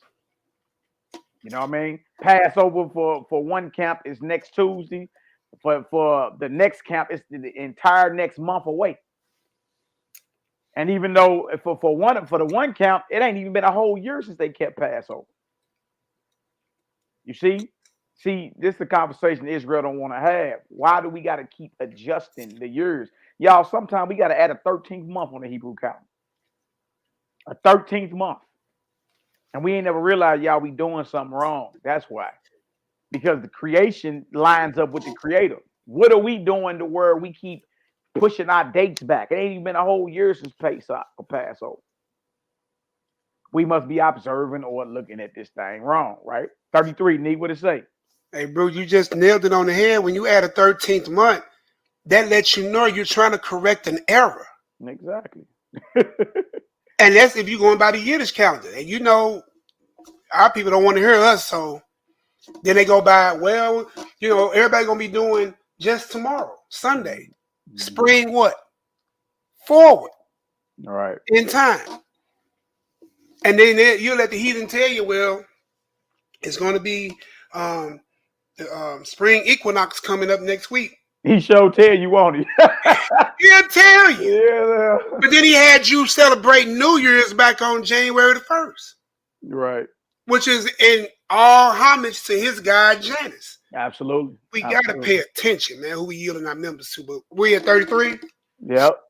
You know what I mean? Passover for one camp is next Tuesday. For the next camp, it's the entire next month away. And even though for the one camp, it ain't even been a whole year since they kept Passover. You see, this is the conversation Israel don't want to have. Why do we got to keep adjusting the years? Y'all, sometimes we got to add a 13th month on the Hebrew calendar. A 13th month. And we ain't never realized, y'all, we doing something wrong. That's why. Because the creation lines up with the creator. What are we doing to where we keep pushing our dates back? It ain't even been a whole year since Passover. We must be observing or looking at this thing wrong, right? 33, need what it say? Hey, bro, you just nailed it on the head. When you add a 13th month, that lets you know you're trying to correct an error. Exactly. And that's if you're going by the Yiddish calendar. And you know, our people don't want to hear us, so then they go by, well, you know, everybody going to be doing just tomorrow, Sunday. Spring what? Forward. All right. In time. And then you let the heathen tell you, well, it's going to be the spring equinox coming up next week. He sure tell you, won't he? He'll tell you. Yeah. But then he had you celebrating New Year's back on January the 1st. Right. Which is in all homage to his God, Janus. Absolutely. We got to pay attention, man, who we yielding our members to. But we at 33? Yep.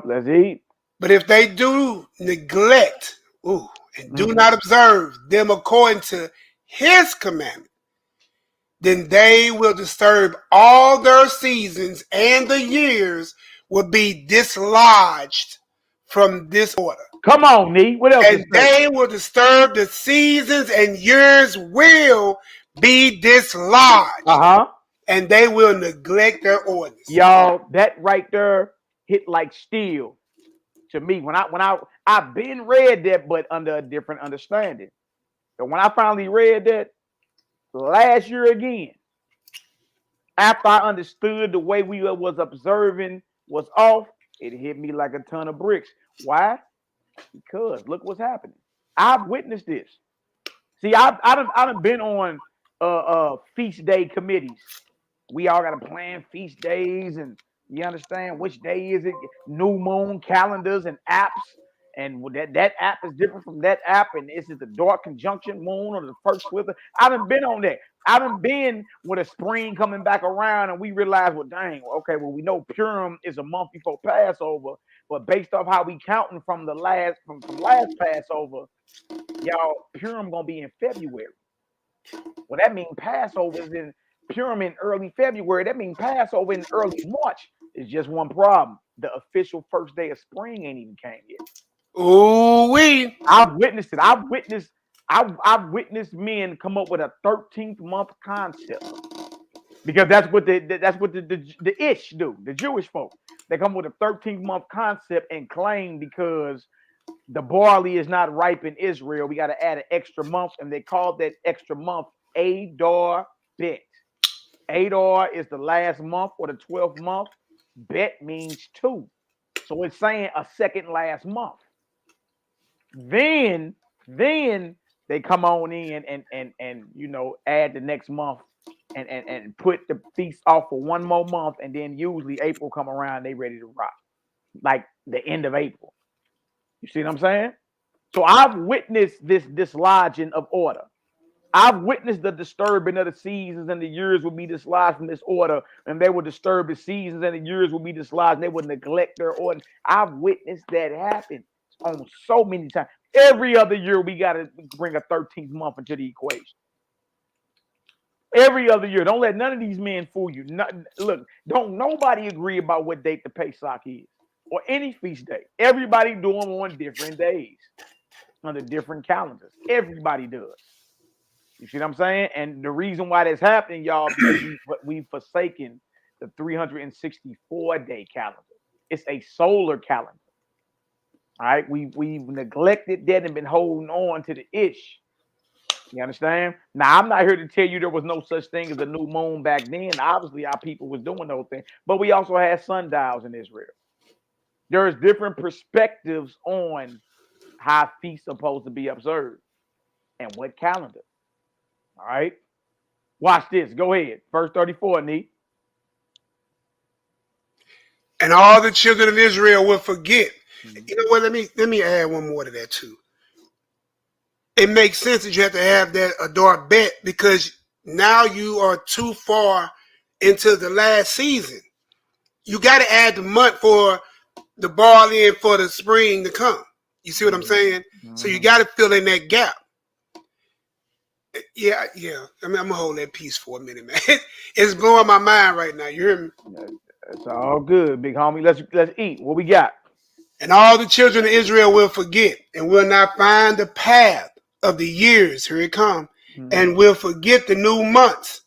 Let's eat. But if they do neglect, and do not observe them according to his commandment, then they will disturb all their seasons, and the years will be dislodged from this order. Come on, Nee. What else? And they will disturb the seasons, and years will be dislodged. And they will neglect their ordinance. Y'all, that right there hit like steel to me. When I've been read that, but under a different understanding. And when I finally read that last year again, after I understood the way we was observing was off, it hit me like a ton of bricks. Why? Because look what's happening. I've witnessed this. See, I done been on feast day committees. We all got to plan feast days, and you understand which day is it? New moon calendars and apps, and that app is different from that app, and is it the dark conjunction moon or the first slither? I done been on that. I done been with a spring coming back around, and we realize, well, dang, okay, well, we know Purim is a month before Passover, but based off how we counting from the last Passover, y'all, Purim gonna be in February. Well, that means Passover is in Purim in early February. That means Passover in early March. It's just one problem. The official first day of spring ain't even came yet. Ooh-wee. I've witnessed it. I've witnessed men come up with a 13th month concept, because that's what the ish do. The Jewish folk, they come with a 13th month concept and claim because the barley is not ripe in Israel, we got to add an extra month, and they call that extra month Adar Bet. Adar is the last month or the 12th month. Bet means 2, so it's saying a second last month. Then they come on in and you know, add the next month and put the feast off for one more month, and then usually April come around, they ready to rock, like the end of April. You see what I'm saying? So I've witnessed this dislodging of order. I've witnessed the disturbing of the seasons, and the years will be dislodged from this order, and they will disturb the seasons, and the years will be dislodged, and they will neglect their order. I've witnessed that happen on so many times. Every other year, we got to bring a 13th month into the equation. Every other year. Don't let none of these men fool you. Look, don't nobody agree about what date the Pesach is or any feast day. Everybody do them on different days under different calendars. Everybody does. You see what I'm saying? And the reason why that's happening, y'all, because we've forsaken the 364-day calendar. It's a solar calendar. All right, we've neglected that and been holding on to the ish. You understand? Now, I'm not here to tell you there was no such thing as a new moon back then. Obviously, our people was doing those things, but we also had sundials in Israel. There's different perspectives on how feasts are supposed to be observed and what calendar. All right, watch this. Go ahead. Verse 34, Nee. And all the children of Israel will forget. You know what? Let me add one more to that too. It makes sense that you have to have that Adar Bet, because now you are too far into the last season. You got to add the month for the barley and for the spring to come. You see what I'm saying? So you got to fill in that gap. Yeah. I mean, I'm gonna hold that piece for a minute, man. It's blowing my mind right now. You hear me? It's all good, big homie. Let's eat. What we got? And all the children of Israel will forget and will not find the path of the years. Here it comes. And will forget the new months.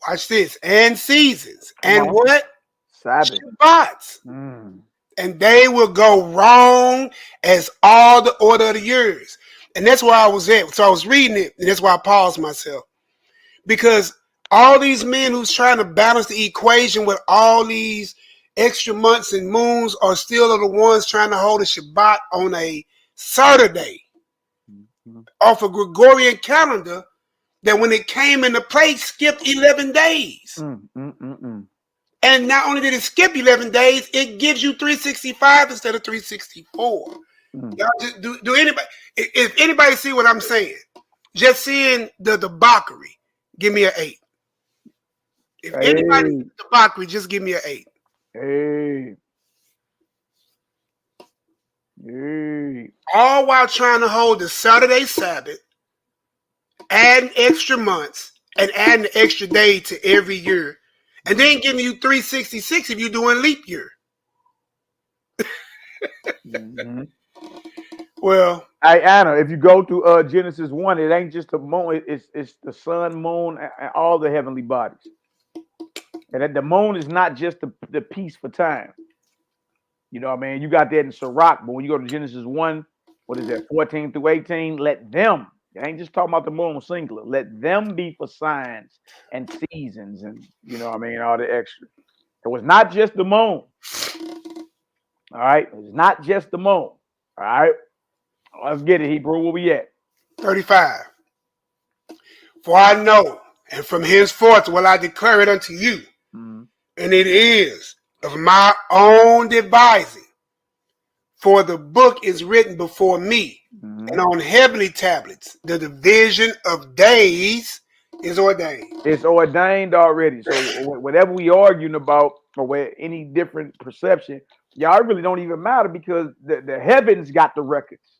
Watch this. And seasons. And what? Sabbath. Shabbats. And they will go wrong as all the order of the years. And that's where I was at. So I was reading it, and that's why I paused myself. Because all these men who's trying to balance the equation with all these extra months and moons are still the ones trying to hold a Shabbat on a Saturday off a Gregorian calendar that when it came into place skipped 11 days. And not only did it skip 11 days, it gives you 365 instead of 364. Y'all just, do anybody, if anybody see what I'm saying, just seeing the debauchery, give me an 8. If anybody sees the debauchery, just give me an 8. All while trying to hold the Saturday Sabbath, adding extra months, and adding an extra day to every year, and then giving you 366 if you're doing leap year. Well, Anna, if you go to Genesis 1, it ain't just the moon, it's the sun, moon, and all the heavenly bodies. And that the moon is not just the piece for time. You know what I mean? You got that in Sirach, but when you go to Genesis 1, what is that, 14 through 18, let them, it ain't just talking about the moon singular, let them be for signs and seasons and, you know what I mean, all the extra. It was not just the moon. All right? It's not just the moon. All right? Let's get it, Hebrew. Where we at? 35. For I know, and from henceforth will I declare it unto you, and it is of my own devising. For the book is written before me, and on heavenly tablets, the division of days is ordained. It's ordained already. So whatever we arguing about, or where any different perception, y'all really don't even matter because the heavens got the records.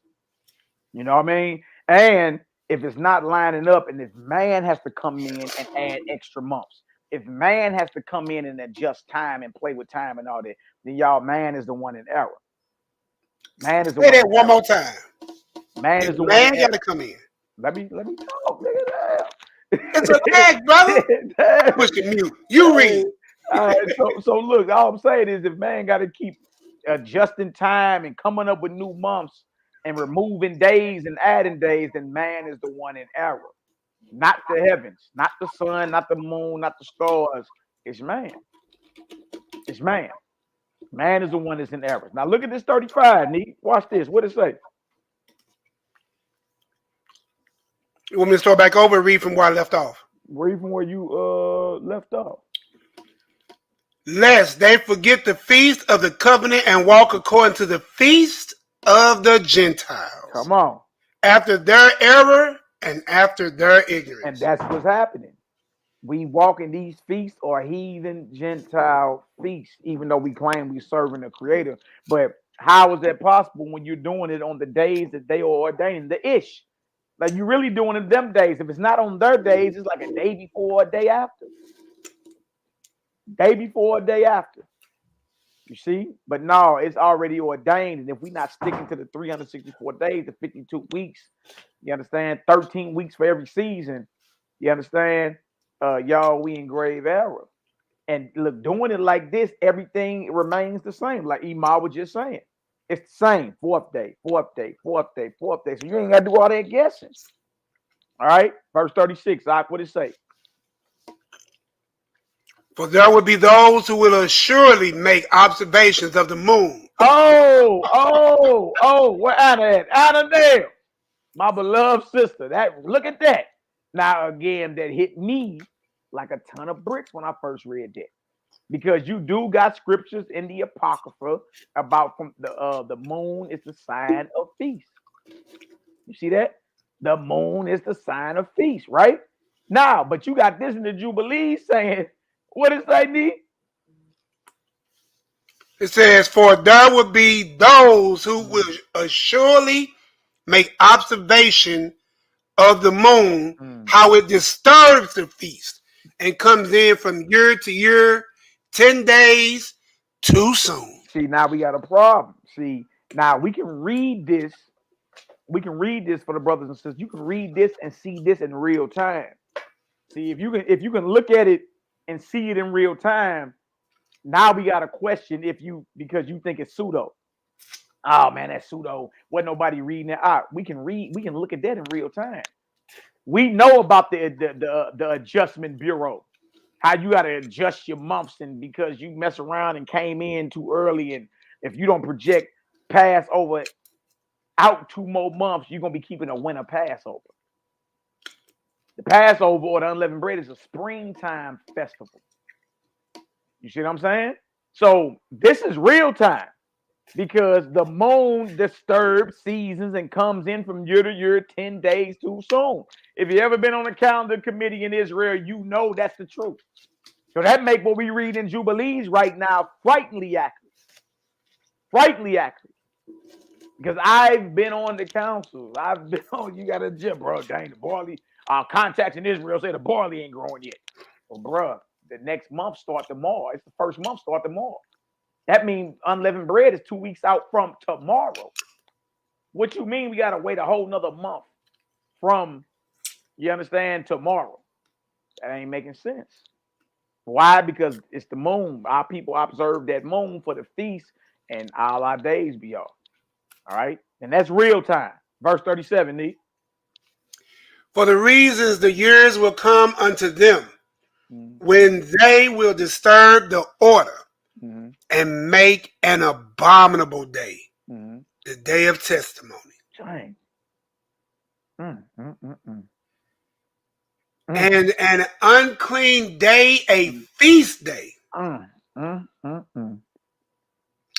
You know what I mean? And if it's not lining up, and if man has to come in and add extra months, if man has to come in and adjust time and play with time and all that, then y'all, man is the one in error. Man is the one. Say that one more time. Man is the one. Man got to come in. Let me talk. It's a lag, brother. Push the mute. You read. All right, so look, all I'm saying is if man got to keep adjusting time and coming up with new months and removing days and adding days, then man is the one in error. Not the heavens, not the sun, not the moon, not the stars. It's man. It's man. Man is the one that's in error. Now look at this 35, Neat. Watch this. What it say? You want me to start back over and read from where I left off? Read from where you left off. Lest they forget the feast of the covenant and walk according to the feast of the Gentiles. Come on. After their error and after their ignorance. And that's what's happening. We walk in these feasts or heathen Gentile feasts, even though we claim we serving the Creator. But how is that possible when you're doing it on the days that they are ordained? The ish. Like you're really doing it them days. If it's not on their days, it's like a day before, a day after. Day before, a day after. You see? But no, it's already ordained. And if we're not sticking to the 364 days, the 52 weeks, you understand? 13 weeks for every season. You understand? Y'all, we in grave error. And look, doing it like this, everything remains the same. Like Ima was just saying. It's the same. Fourth day, fourth day, fourth day, fourth day. So you ain't got to do all that guessing. All right? Verse 36. What it say? For there will be those who will assuredly make observations of the moon. Where Anna at? Anna there. My beloved sister. Look at that. Now, again, that hit me like a ton of bricks when I first read that. Because you do got scriptures in the Apocrypha about from the moon is the sign of feast. You see that? The moon is the sign of feast, right? Now, but you got this in the Jubilee saying, what is that, D? It says, for there will be those who will surely make observation of the moon, how it disturbs the feast, and comes in from year to year, 10 days too soon. See, now we got a problem. See, now we can read this. We can read this for the brothers and sisters. You can read this and see this in real time. See, if you can look at it and see it in real time, now we got a question because you think it's pseudo. Oh man, that's pseudo. Wasn't nobody reading it out. We can look at that in real time. We know about the adjustment bureau, how you got to adjust your months, and because you mess around and came in too early, and if you don't project Passover out 2 more months, you're gonna be keeping a winter Passover. The Passover or the unleavened bread is a springtime festival. You see what I'm saying? So this is real time because the moon disturbs seasons and comes in from year to year 10 days too soon. If you ever been on a calendar committee in Israel, you know that's the truth. So that make what we read in Jubilees right now frighteningly accurate. Frighteningly accurate. Because I've been on the council. I've been on, you got to jump, bro. Dang, the barley, contacts in Israel say the barley ain't growing yet. Well, bro, the next month start tomorrow. It's the first month start tomorrow. That means unleavened bread is 2 weeks out from tomorrow. What you mean we got to wait a whole nother month from, you understand, tomorrow? That ain't making sense. Why? Because it's the moon. Our people observe that moon for the feast and all our days be off. All right? And that's real time. Verse 37, Nick. For the reasons the years will come unto them, when they will disturb the order and make an abominable day, the day of testimony. Dang. And an unclean day, a feast day. And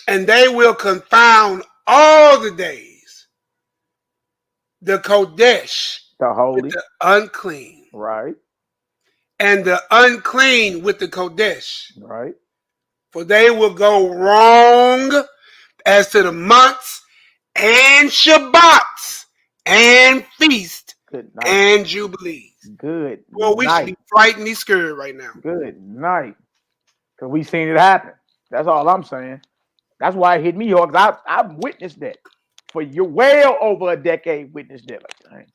they will confound all the days, the Kodesh, the holy, with the unclean. Right. And the unclean with the Kodesh. Right. For they will go wrong as to the months and Shabbats and feast and jubilees. Good. Well, we should be frightened, scared right now. Good night. Because we seen it happen. That's all I'm saying. That's why it hit me hard, because I've witnessed that. For well over a decade, witnessed that. Like, dang.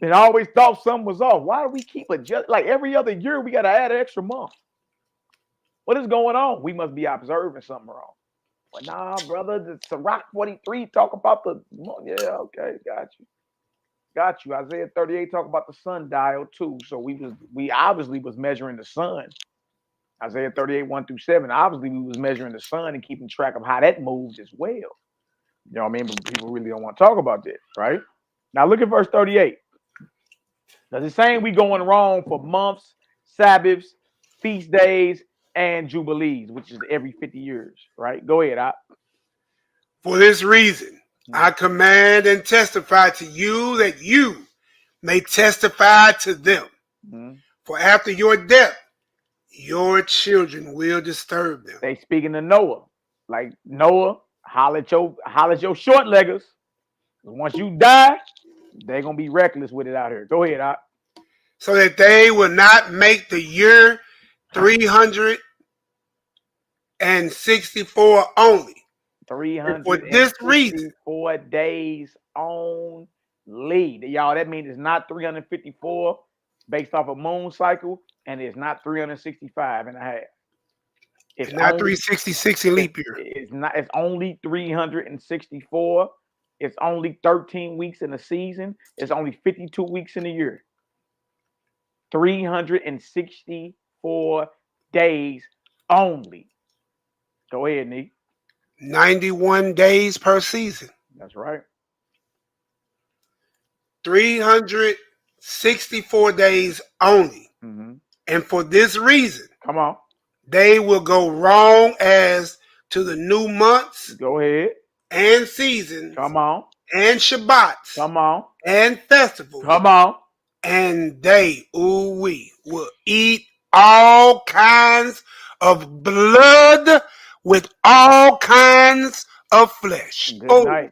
And I always thought something was off. Why do we keep adjusting? Like every other year, we got to add an extra month. What is going on? We must be observing something wrong. Well, nah, brother, the Sirach 43 talk about the, yeah, okay, got you. Isaiah 38 talk about the sundial too. So we obviously was measuring the sun. Isaiah 38, 1-7. Obviously, we was measuring the sun and keeping track of how that moves as well. You know what I mean? But people really don't want to talk about that, right? Now look at verse 38. Because it's saying we going wrong for months, Sabbaths, feast days, and jubilees, which is every 50 years, right? Go ahead, For this reason, I command and testify to you that you may testify to them. For after your death, your children will disturb them. They speaking to Noah. Like, Noah, holler at your short leggers. Once you die, they're going to be reckless with it out here. Go ahead, So that they will not make the year 364 only. 364 days only. Y'all, that means it's not 354 based off a moon cycle, and it's not 365 and a half. It's not 366 in leap year. It's not. It's only 364. It's only 13 weeks in a season. It's only 52 weeks in a year. 364 days only. Go ahead, Nick. 91 days per season. That's right. 364 days only. And for this reason, come on, they will go wrong as to the new months. Go ahead. And seasons. Come on. And Shabbats. Come on. And festivals. Come on. and they, will eat all kinds of blood with all kinds of flesh. Good night.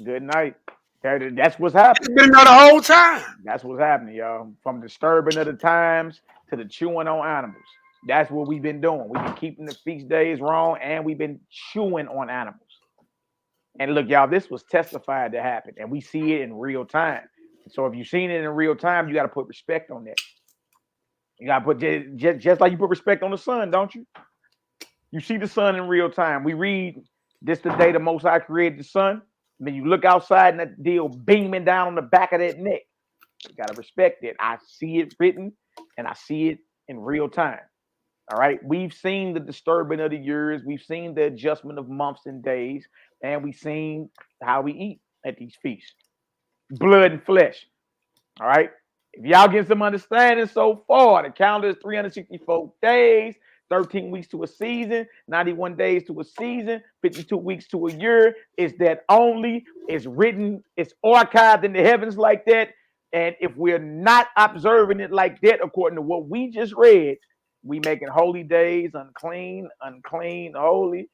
Good night. That's what's happening. It's been there the whole time. That's what's happening, y'all. From disturbing of the times to the chewing on animals. That's what we've been doing. We've been keeping the feast days wrong, and we've been chewing on animals. And look, y'all, this was testified to happen, and we see it in real time. So if you've seen it in real time, you got to put respect on that. You got to put just like you put respect on the sun, don't you? You see the sun in real time. We read this the day the Most High created the sun. And then you look outside and that deal beaming down on the back of that neck. You got to respect it. I see it written and I see it in real time. All right. We've seen the disturbing of the years. We've seen the adjustment of months and days. And we've seen how we eat at these feasts. Blood and flesh. All right. If y'all get some understanding so far, the calendar is 364 days, 13 weeks to a season, 91 days to a season, 52 weeks to a year. Is that only? It's written, it's archived in the heavens like that. And if we're not observing it like that, according to what we just read, we making holy days unclean, holy.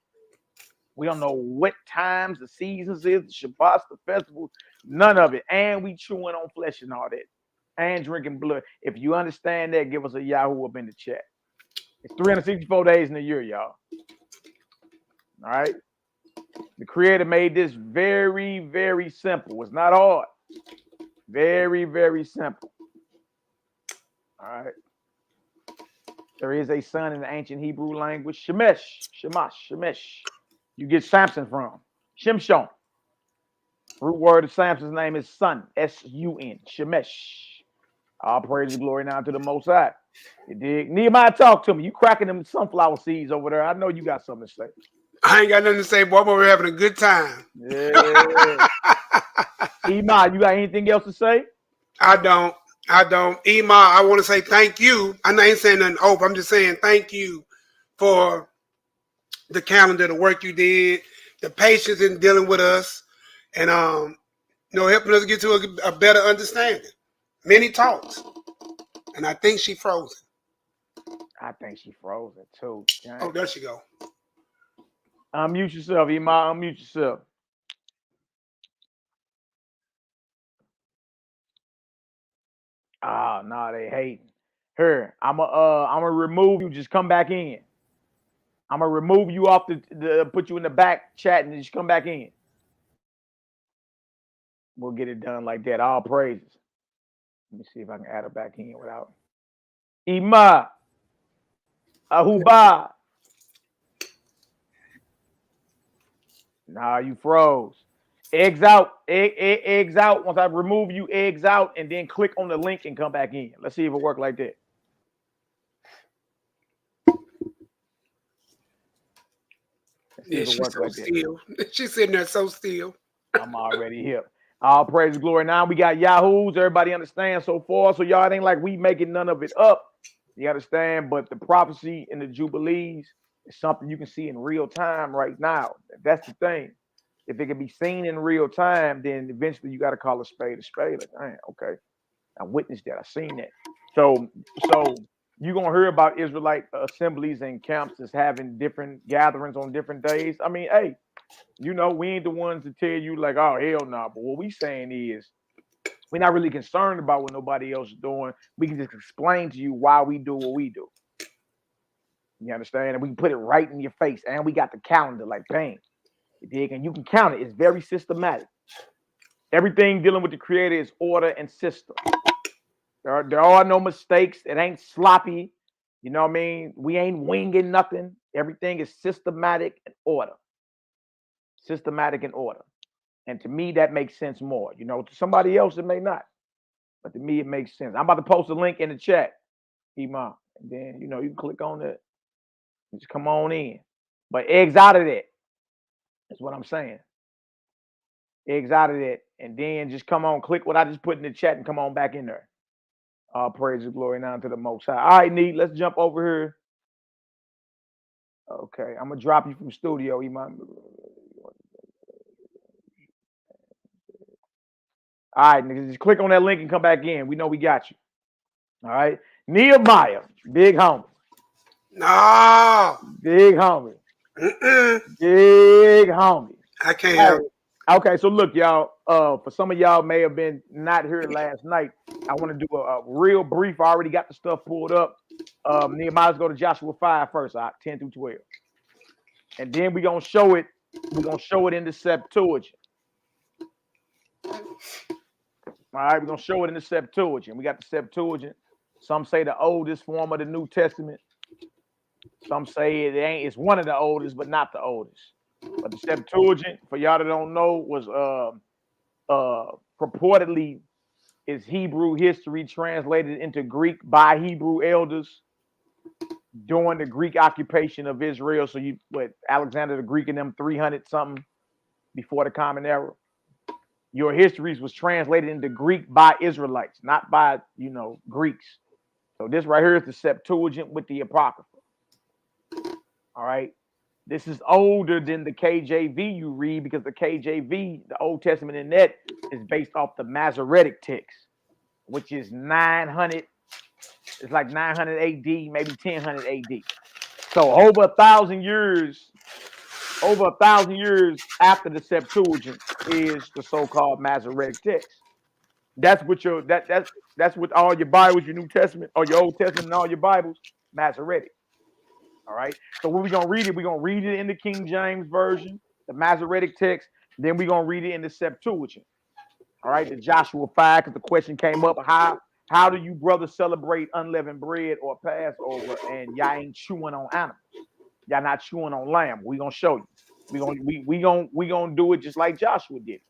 We don't know what times, the seasons is, the Shabbats, the festivals, none of it. And we chewing on flesh and all that. And drinking blood. If you understand that, give us a Yahoo up in the chat. It's 364 days in a year, y'all. All right. The Creator made this very, very simple. It's not hard. Very, very simple. All right. There is a son in the ancient Hebrew language, Shemesh. You get Samson from Shimshon. Root word of Samson's name is son, S-U-N, Shemesh. All praise and glory now to the Most High. You dig? Nehemiah, talk to me. You cracking them sunflower seeds over there. I know you got something to say. I ain't got nothing to say, boy, but we're having a good time. Yeah. Nehemiah, you got anything else to say? I don't. Ema, I want to say thank you. I ain't saying nothing hope. I'm just saying thank you for the calendar, the work you did, the patience in dealing with us, and helping us get to a better understanding. Many talks. And I think she frozen. I think she frozen too. Dang. Oh, there she go. Unmute yourself, Ema. Unmute yourself. Ah, no, they hating her. I'ma remove you. Just come back in. I'm gonna remove you off the put you in the back chat and just come back in. We'll get it done like that. All praises. Let me see if I can add her back in without Ima Ahuba. Nah, you froze. Eggs out. Eggs out. Once I remove you, eggs out, and then click on the link and come back in. Let's see if it works like that. Yeah, she's so still. She's sitting there so still. I'm already here. All praise and glory. Now we got Yahoos. Everybody understand so far. So y'all, it ain't like we making none of it up. You understand? But the prophecy in the Jubilees is something you can see in real time right now. That's the thing. If it can be seen in real time, then eventually you got to call a spade a spade. Like, dang, okay, I witnessed that. I seen that. So you're going to hear about Israelite assemblies and camps that's having different gatherings on different days. I mean, hey, you know, we ain't the ones to tell you like, oh, hell no. Nah. But what we saying is we're not really concerned about what nobody else is doing. We can just explain to you why we do what we do. You understand? And we can put it right in your face. And we got the calendar like, bang. You dig? And you can count it. It's very systematic. Everything dealing with the Creator is order and system. There are no mistakes. It ain't sloppy. You know what I mean? We ain't winging nothing. Everything is systematic and order. Systematic and order. And to me, that makes sense more. You know, to somebody else, it may not. But to me, it makes sense. I'm about to post a link in the chat, Imam. And then, you know, you can click on it. Just come on in. But eggs out of that. That's what I'm saying. Eggs out of that. And then just come on, click what I just put in the chat and come on back in there. All praise and glory now to the Most High. All right, Neat, let's jump over here. Okay, I'm going to drop you from studio, Imam. All right, niggas, just click on that link and come back in. We know we got you. All right. Nehemiah, big homie. No. Big homie. Mm-mm. Big homie. I can't All have right. Okay, so look, y'all. For some of y'all may have been not here last night. I want to do a real brief. I already got the stuff pulled up. Nehemiah, let's go to Joshua 5 first, 10 through 12. And then we're gonna show it. We're gonna show it in the Septuagint. All right, we're gonna show it in the Septuagint. We got the Septuagint. Some say the oldest form of the New Testament. Some say it ain't. It's one of the oldest, but not the oldest. But the Septuagint, for y'all that don't know, was purportedly is Hebrew history translated into Greek by Hebrew elders during the Greek occupation of Israel. So Alexander the Greek and them 300 something before the Common Era. Your histories was translated into Greek by Israelites, not by Greeks. So this right here is the Septuagint with the Apocrypha. All right. This is older than the KJV you read, because the KJV, the Old Testament in that, is based off the Masoretic text, which is 900. It's like 900 AD, maybe 1000 AD. So over 1,000 years after the Septuagint is the so-called Masoretic text. That's what that's what all your Bibles, your New Testament, or your Old Testament, and all your Bibles, Masoretic. All right. So when we're gonna read it, we're gonna read it in the King James Version, the Masoretic text. Then we're gonna read it in the Septuagint. All right, the Joshua 5, because the question came up: how do you brothers celebrate unleavened bread or Passover, and y'all ain't chewing on animals? Y'all not chewing on lamb. We gonna show you. We gonna do it just like Joshua did.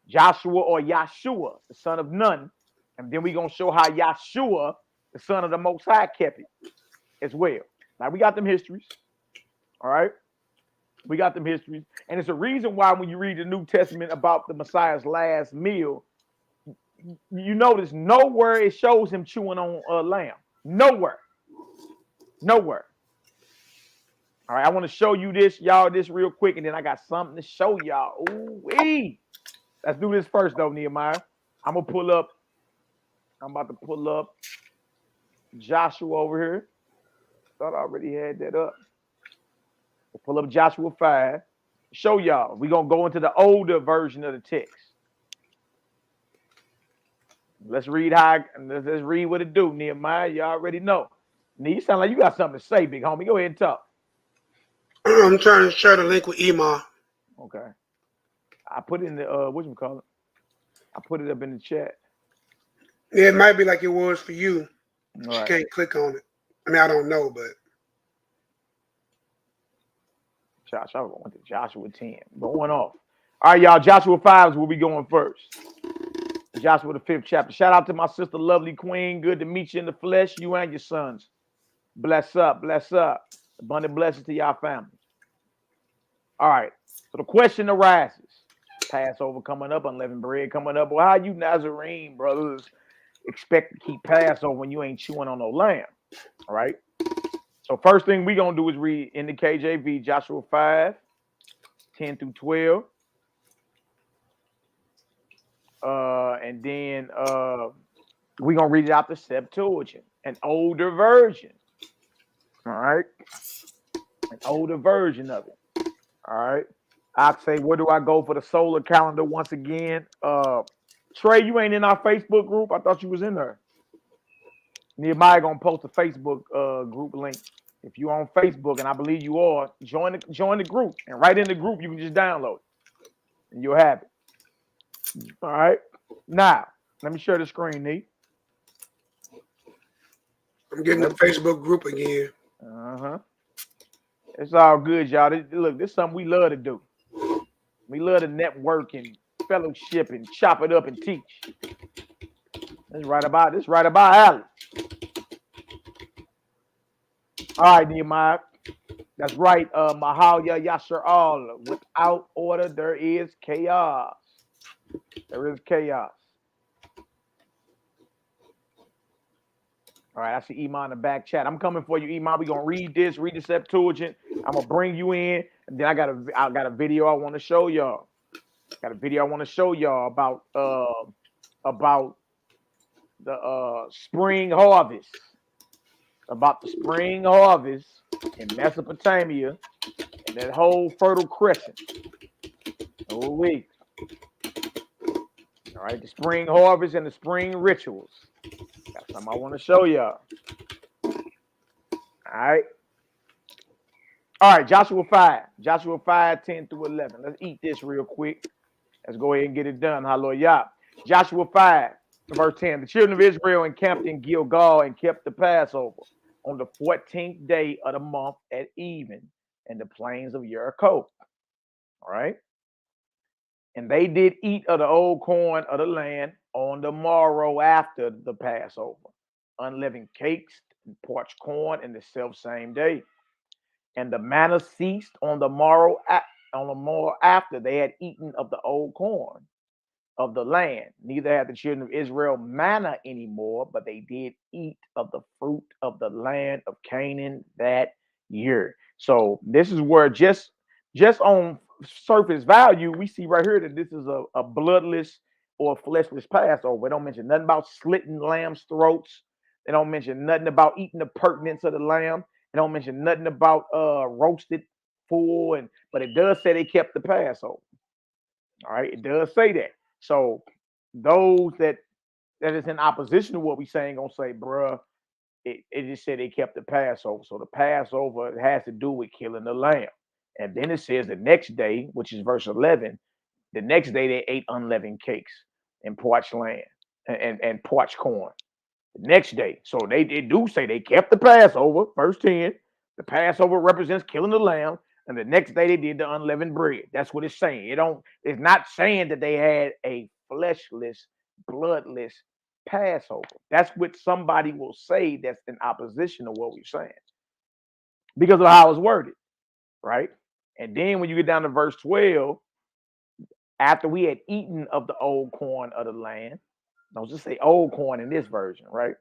Joshua or Yahshua, the son of Nun, and then we gonna show how Yahshua, the son of the Most High, kept it as well. Now, we got them histories, all right? We got them histories. And it's a reason why when you read the New Testament about the Messiah's last meal, you notice nowhere it shows him chewing on lamb. Nowhere. Nowhere. All right, I want to show you this, y'all, this real quick, and then I got something to show y'all. Ooh-wee. Let's do this first, though, Nehemiah. I'm about to pull up Joshua over here. Thought I already had that up. We'll pull up Joshua 5. Show y'all. We're going to go into the older version of the text. Let's read let's read what it do, Nehemiah. You already know. You sound like you got something to say, big homie. Go ahead and talk. I'm trying to share the link with Ema. Okay. I put it in the whatchamacallit? I put it up in the chat. Yeah, it might be like it was for you. All She right. can't click on it. I mean, I don't know, but Joshua went to Joshua 10. Going off. All right, y'all. Joshua 5 is where we going first. Joshua the 5th chapter. Shout out to my sister, lovely queen. Good to meet you in the flesh, you and your sons. Bless up, bless up. Abundant blessings to y'all family. All right. So the question arises. Passover coming up, unleavened bread coming up. Well, how you Nazarene brothers expect to keep Passover when you ain't chewing on no lamb? All right. So first thing we gonna do is read in the KJV, Joshua 5, 10 through 12. And then we're gonna read it out the Septuagint, an older version. All right. An older version of it. All right. I'd say, where do I go for the solar calendar once again? Trey, you ain't in our Facebook group. I thought you was in there. Nehemiah gonna post a Facebook group link. If you on Facebook, and I believe you are, join the group. And right in the group, you can just download it. And you'll have it. All right. Now, let me share the screen, Nee. I'm getting the Facebook group again. Uh-huh. It's all good, y'all. Look, this is something we love to do. We love to network and fellowship and chop it up and teach. This right about alley. All right, Nehemiah. That's right. Mahalia Yashar. Without order, there is chaos. There is chaos. All right, I see Iman in the back chat. I'm coming for you, Iman. We're gonna read the Septuagint. I'm gonna bring you in, and then I got a video I want to show y'all. Got a video I want to show y'all about about the spring harvest, about the spring harvest in Mesopotamia and that whole Fertile Crescent. Oh, wait. All right, the spring harvest and the spring rituals. That's something I want to show y'all. All right. All right, Joshua 5. Joshua 5, 10 through 11. Let's eat this real quick. Let's go ahead and get it done. Hallelujah. Joshua 5, verse 10. The children of Israel encamped in Gilgal and kept the Passover on the 14th day of the month at even in the plains of Jericho. All right. And they did eat of the old corn of the land on the morrow after the Passover, unleavened cakes and parched corn in the self same day. And the manna ceased on the morrow after they had eaten of the old corn of the land. Neither had the children of Israel manna anymore, but they did eat of the fruit of the land of Canaan that year. So this is where just on surface value, we see right here that this is a bloodless or fleshless Passover. They don't mention nothing about slitting lamb's throats. They don't mention nothing about eating the purtenance of the lamb. They don't mention nothing about roasted full, but it does say they kept the Passover. All right, it does say that. So those that is in opposition to what we're saying gonna say, bruh, it just said they kept the Passover. So the Passover has to do with killing the lamb. And then it says the next day, which is verse 11, the next day they ate unleavened cakes and parched land and parched corn. The next day. So they do say they kept the Passover, verse 10. The Passover represents killing the lamb. And the next day they did the unleavened bread. That's what it's saying. It's not saying that they had a fleshless, bloodless Passover. That's what somebody will say that's in opposition to what we're saying. Because of how it's worded, right? And then when you get down to verse 12, after we had eaten of the old corn of the land, don't just say old corn in this version, right?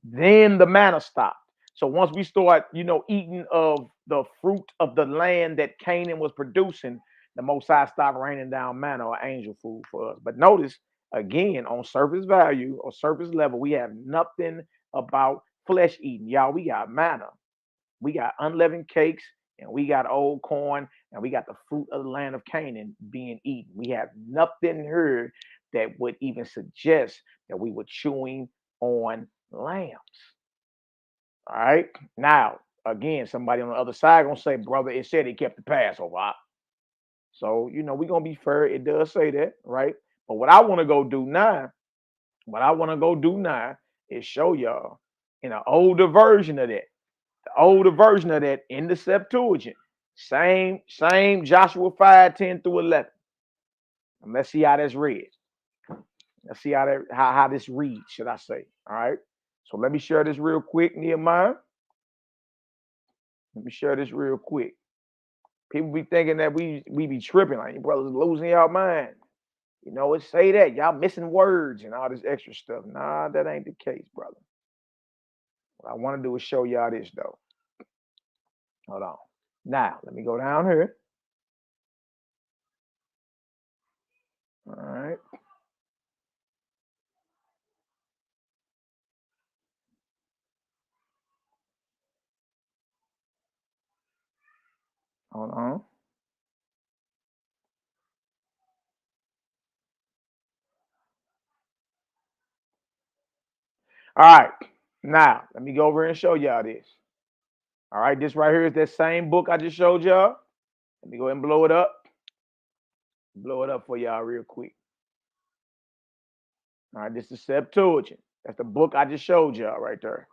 Then the manna stopped. So once we start, eating of the fruit of the land that Canaan was producing, the Most High stopped raining down manna or angel food for us. But notice, again, on surface value or surface level, we have nothing about flesh eating. Y'all, we got manna. We got unleavened cakes, and we got old corn, and we got the fruit of the land of Canaan being eaten. We have nothing here that would even suggest that we were chewing on lambs. All right. Now, again, somebody on the other side gonna say, brother, it said he kept the Passover. So, we're gonna be fair. It does say that, right? But what I want to go do now is show y'all in an older version of that. The older version of that in the Septuagint. Same Joshua 5, 10 through 11. And let's see how that's read. Let's see how this reads, should I say. All right. So let me share this real quick, Nehemiah. Let me share this real quick. People be thinking that we be tripping, like, you brothers losing y'all mind. It say that y'all missing words and all this extra stuff. Nah, that ain't the case, brother. What I want to do is show y'all this though. Hold on. Now, let me go down here. All right. Hold on. All right. Now, let me go over and show y'all this. All right. This right here is that same book I just showed y'all. Let me go ahead and blow it up. Blow it up for y'all real quick. All right. This is Septuagint. That's the book I just showed y'all right there.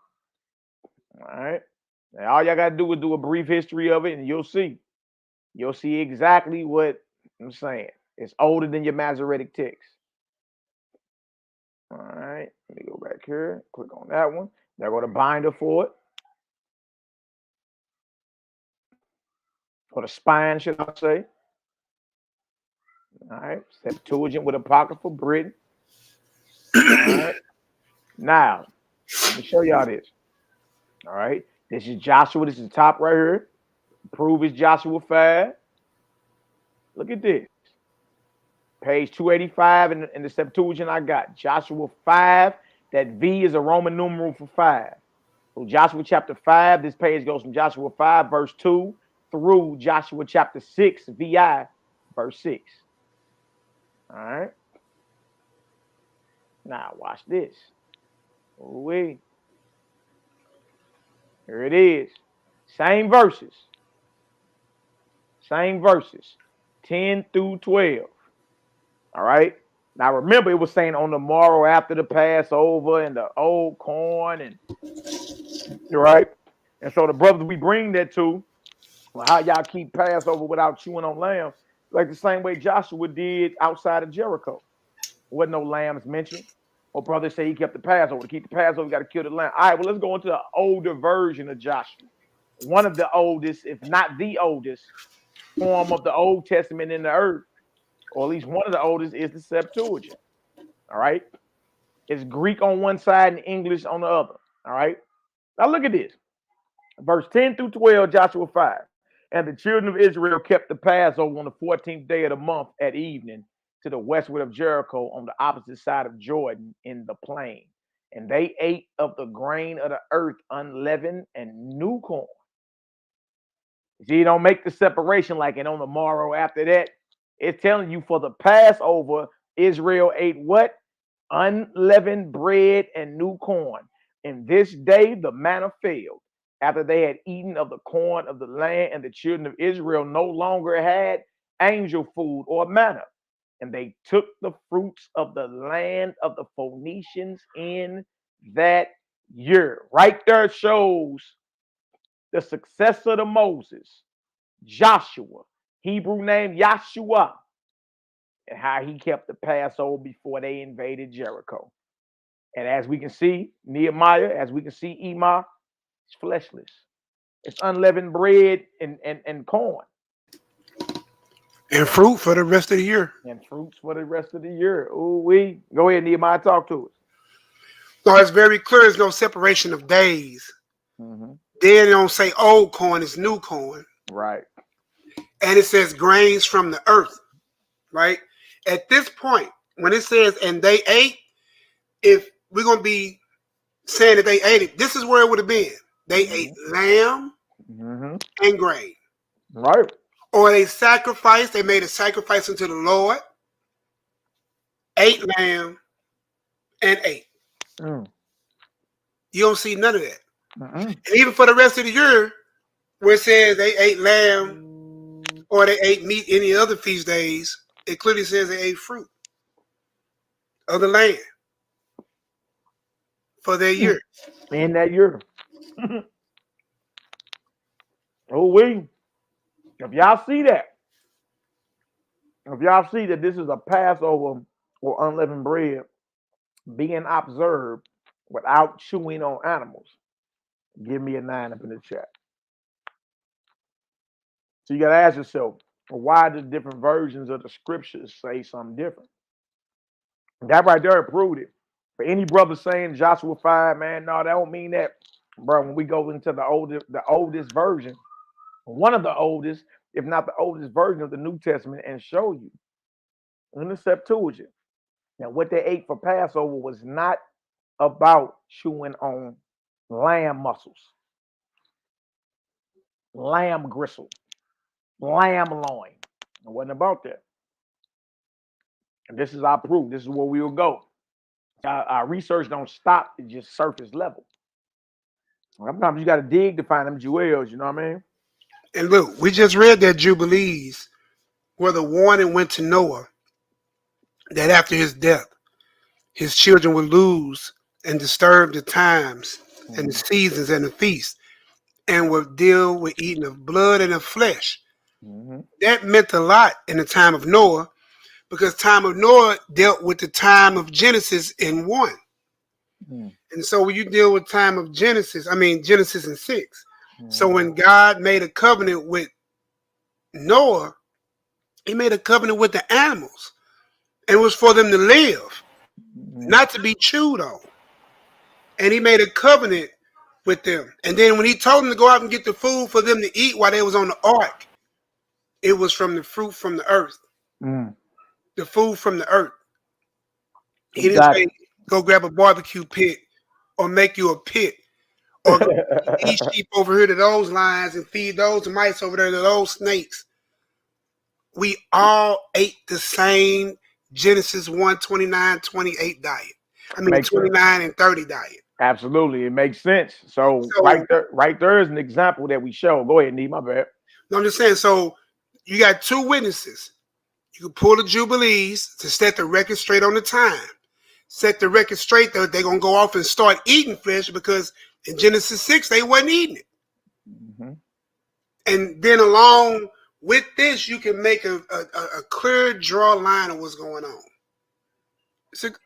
All right. Now, all y'all got to do is do a brief history of it, and you'll see. You'll see exactly what I'm saying. It's older than your Masoretic text. All right. Let me go back here. Click on that one. There go the binder for it. Or the spine, should I say. All right. Septuagint with Apocryphal Britain. All right. Now, let me show y'all this. All right. This is Joshua. This is the top right here. Prove it's Joshua 5. Look at this. Page 285 in the Septuagint I got. Joshua 5, that V is a Roman numeral for 5. So Joshua chapter 5, this page goes from Joshua 5, verse 2, through Joshua chapter 6, VI, verse 6. All right. Now watch this. Ooh-wee. Here it is. Same verses. Same verses. 10 through 12. All right. Now remember, it was saying on the morrow after the Passover and the old corn, and right. And so the brothers we bring that to, well, how y'all keep Passover without chewing on lamb, like the same way Joshua did outside of Jericho. Wasn't no lambs mentioned. Or brother say he kept the Passover. To keep the Passover, you got to kill the lamb. All right, well, let's go into the older version of Joshua. One of the oldest, if not the oldest, form of the Old Testament in the earth, or at least one of the oldest, is the Septuagint. All right. It's Greek on one side and English on the other. All right. Now look at this. Verse 10 through 12, Joshua 5. And the children of Israel kept the Passover on the 14th day of the month at evening to the westward of Jericho on the opposite side of Jordan in the plain. And they ate of the grain of the earth unleavened and new corn. See, you don't make the separation like it on the morrow after that. It's telling you for the Passover, Israel ate what? Unleavened bread and new corn. And this day the manna failed after they had eaten of the corn of the land, and the children of Israel no longer had angel food or manna. And they took the fruits of the land of the Phoenicians in that year. Right there shows the successor to Moses, Joshua, Hebrew name Yahshua, and how he kept the Passover before they invaded Jericho. And as we can see, Nehemiah, as we can see, Emah, it's fleshless. It's unleavened bread and corn. And fruit for the rest of the year. And fruits for the rest of the year. Ooh, we go ahead, Nehemiah, talk to us. No, it's very clear. There's no separation of days. Mm-hmm. Then they don't say old corn is new corn. Right. And it says grains from the earth. Right? At this point, when it says, and they ate, if we're going to be saying that they ate it, this is where it would have been. They ate lamb and grain. Right. Or they sacrificed, they made a sacrifice unto the Lord, ate lamb, and ate. You don't see none of that. And even for the rest of the year, where it says they ate lamb or they ate meat any other feast days, it clearly says they ate fruit of the land for their year. In that year. Oh, we. If y'all see that, this is a Passover or unleavened bread being observed without chewing on animals, give me a 9 up in the chat. So you got to ask yourself, why do different versions of the scriptures say something different? That right there proved it. For any brother saying Joshua 5, man, no, that don't mean that. Bro, when we go into the oldest version, one of the oldest, if not the oldest version of the New Testament, and show you in the Septuagint. Now, what they ate for Passover was not about chewing on lamb muscles, lamb gristle, lamb loin. It wasn't about that. And this is our proof. This is where we will go. Our research don't stop at just surface level. Sometimes you got to dig to find them jewels, you know what I mean? And look, we just read that Jubilees where the warning went to Noah that after his death, his children would lose and disturb the times and the seasons and the feasts and would deal with eating of blood and of flesh. That meant a lot in the time of Noah, because time of Noah dealt with the time of Genesis in 1. And so when you deal with time of Genesis in 6. So when God made a covenant with Noah, he made a covenant with the animals. And it was for them to live, not to be chewed on. And he made a covenant with them. And then when he told them to go out and get the food for them to eat while they was on the ark, it was from the fruit from the earth. the food from the earth. He Exactly. didn't say go grab a barbecue pit or make you a pit or go feed these sheep over here to those lions and feed those mice over there to those snakes. We all ate the same Genesis 1:29-28 diet. I mean, Makes sense. 29 and 30 diet. Absolutely, it makes sense. So right there is an example that we show. Go ahead, Need, my bad. No, I'm just saying. So you got two witnesses. You can pull the Jubilees to set the record straight on the time. Set the record straight that they're going to go off and start eating fish because in Genesis 6, they wasn't eating it. Mm-hmm. And then along with this, you can make a clear draw line of what's going on.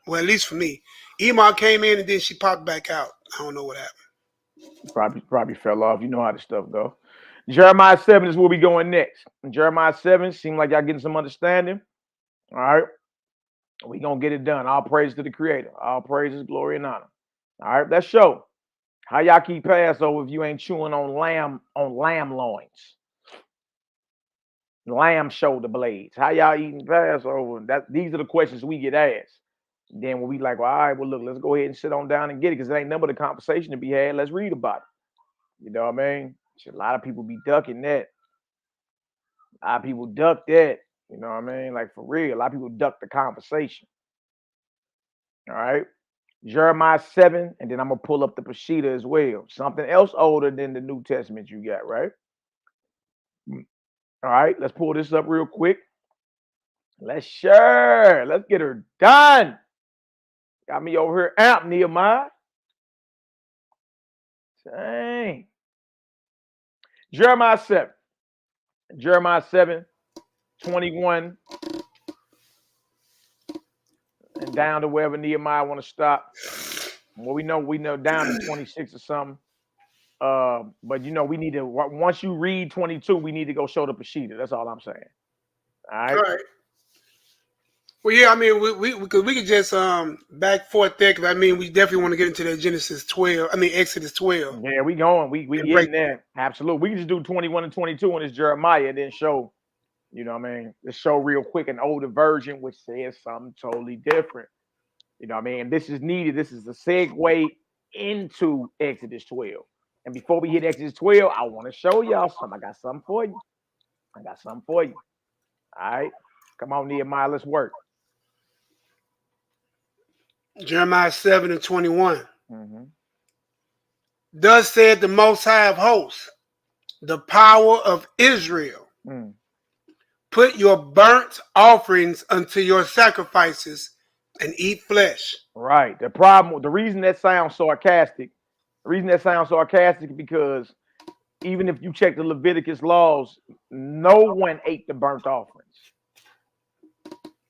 Well, at least for me. Ema came in and then she popped back out. I don't know what happened. Probably fell off. You know how this stuff go. Jeremiah 7 is where we going next. Jeremiah 7 seems like y'all getting some understanding. All right. We gonna get it done. All praise to the Creator. All praises, glory, and honor. All right, let's show how y'all keep Passover if you ain't chewing on lamb loins, lamb shoulder blades. How y'all eating Passover? These are the questions we get asked. Then when we like, well, all right, well, look, let's go ahead and sit on down and get it because it ain't nothing but a conversation to be had. Let's read about it. You know what I mean? A lot of people be ducking that. A lot of people duck that. You know what I mean? Like for real, a lot of people duck the conversation. All right. Jeremiah 7, and then I'm going to pull up the Peshitta as well. Something else older than the New Testament you got, right? All right. Let's pull this up real quick. Let's get her done. Got me over here amped, Nehemiah. Dang. Jeremiah 7. Jeremiah 7, 21. And down to wherever Nehemiah want to stop. Well, we know down to 26 or something. But you know, we need to, once you read 22, we need to go show the Peshitta. That's all I'm saying. All right. All right. Well, yeah, I mean, we could just back forth there because I mean, we definitely want to get into that Exodus 12. Yeah, we going. We getting there. Absolutely. We can just do 21 and 22 on this Jeremiah and then show, you know what I mean? Let's show real quick an older version which says something totally different. You know what I mean? And this is needed. This is a segue into Exodus 12. And before we hit Exodus 12, I want to show y'all something. I got something for you. All right. Come on, Nehemiah. Let's work. Jeremiah 7 and 21. Mm-hmm. Thus said the Most High of Hosts, the power of Israel. Put your burnt offerings unto your sacrifices and eat flesh. Right. The reason that sounds sarcastic is because even if you check the Leviticus laws, no one ate the burnt offerings.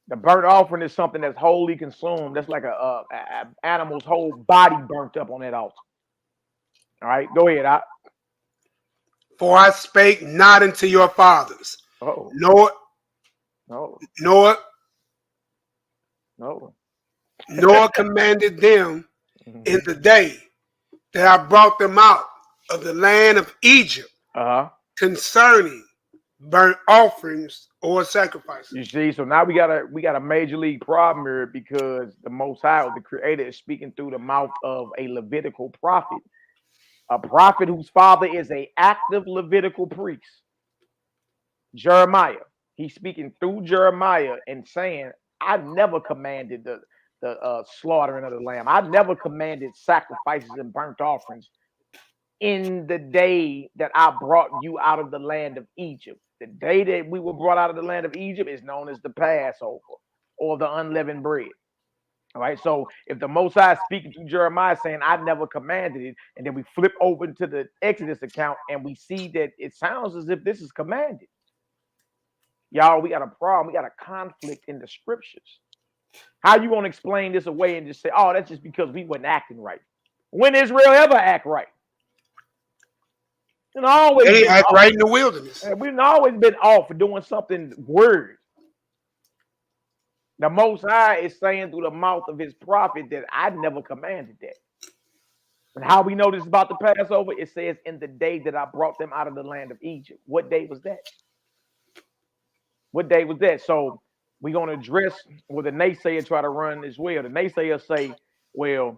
The burnt offering is something that's wholly consumed. That's like a animal's whole body burnt up on that altar. All right, go ahead. For I spake not unto your fathers, nor commanded them in the day that I brought them out of the land of Egypt concerning burnt offerings or sacrifices. You see, so now we got a major league problem here because the Most High, the Creator, is speaking through the mouth of a Levitical prophet, a prophet whose father is an active Levitical priest, Jeremiah. He's speaking through Jeremiah and saying, I never commanded the slaughtering of the lamb. I never commanded sacrifices and burnt offerings in the day that I brought you out of the land of Egypt. The day that we were brought out of the land of Egypt is known as the Passover or the unleavened bread. All right. So if the Most High is speaking to Jeremiah saying, I never commanded it, and then we flip over to the Exodus account and we see that it sounds as if this is commanded. Y'all, we got a problem. We got a conflict in the scriptures. How you want to explain this away and just say, oh, that's just because we wasn't acting right? When Israel ever act right? You know, they act right in the wilderness. We've always been off for doing something weird. The Most High is saying through the mouth of his prophet that I never commanded that. And how we know this about the Passover? It says in the day that I brought them out of the land of Egypt. What day was that? So we're going to address what the naysayer try to run as well. The naysayer say, well,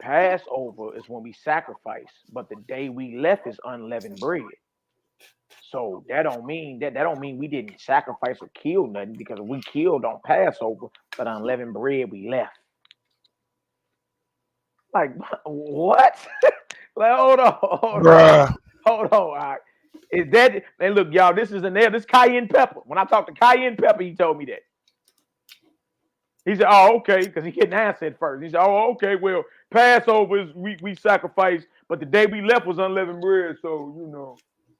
Passover is when we sacrifice, but the day we left is unleavened bread. So that don't mean we didn't sacrifice or kill nothing, because we killed on Passover, but unleavened bread we left. Like, what? Like, hold on. All right. Is that, and look, y'all, this is this cayenne pepper. When I talked to cayenne pepper, he told me that. He said, oh, okay, because he couldn't answer it first. He said, oh, okay, well, Passover is we sacrifice, but the day we left was unleavened bread. So, you know,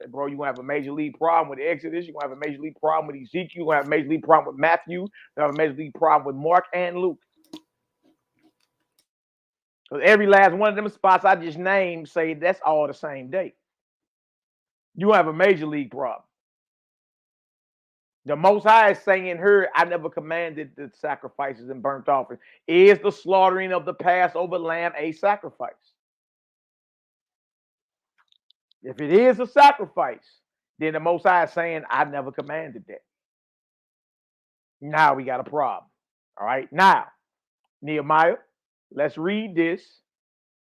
bro, you're going to have a major league problem with Exodus. You're going to have a major league problem with Ezekiel. You're going to have a major league problem with Matthew. You're going to have a major league problem with Mark and Luke. Because every last one of them spots I just named say that's all the same day. You have a major league problem. The Most High is saying here, I never commanded the sacrifices and burnt offerings. Is the slaughtering of the Passover lamb a sacrifice? If it is a sacrifice, then the Most High is saying, I never commanded that. Now we got a problem. All right. Now, Nehemiah, let's read this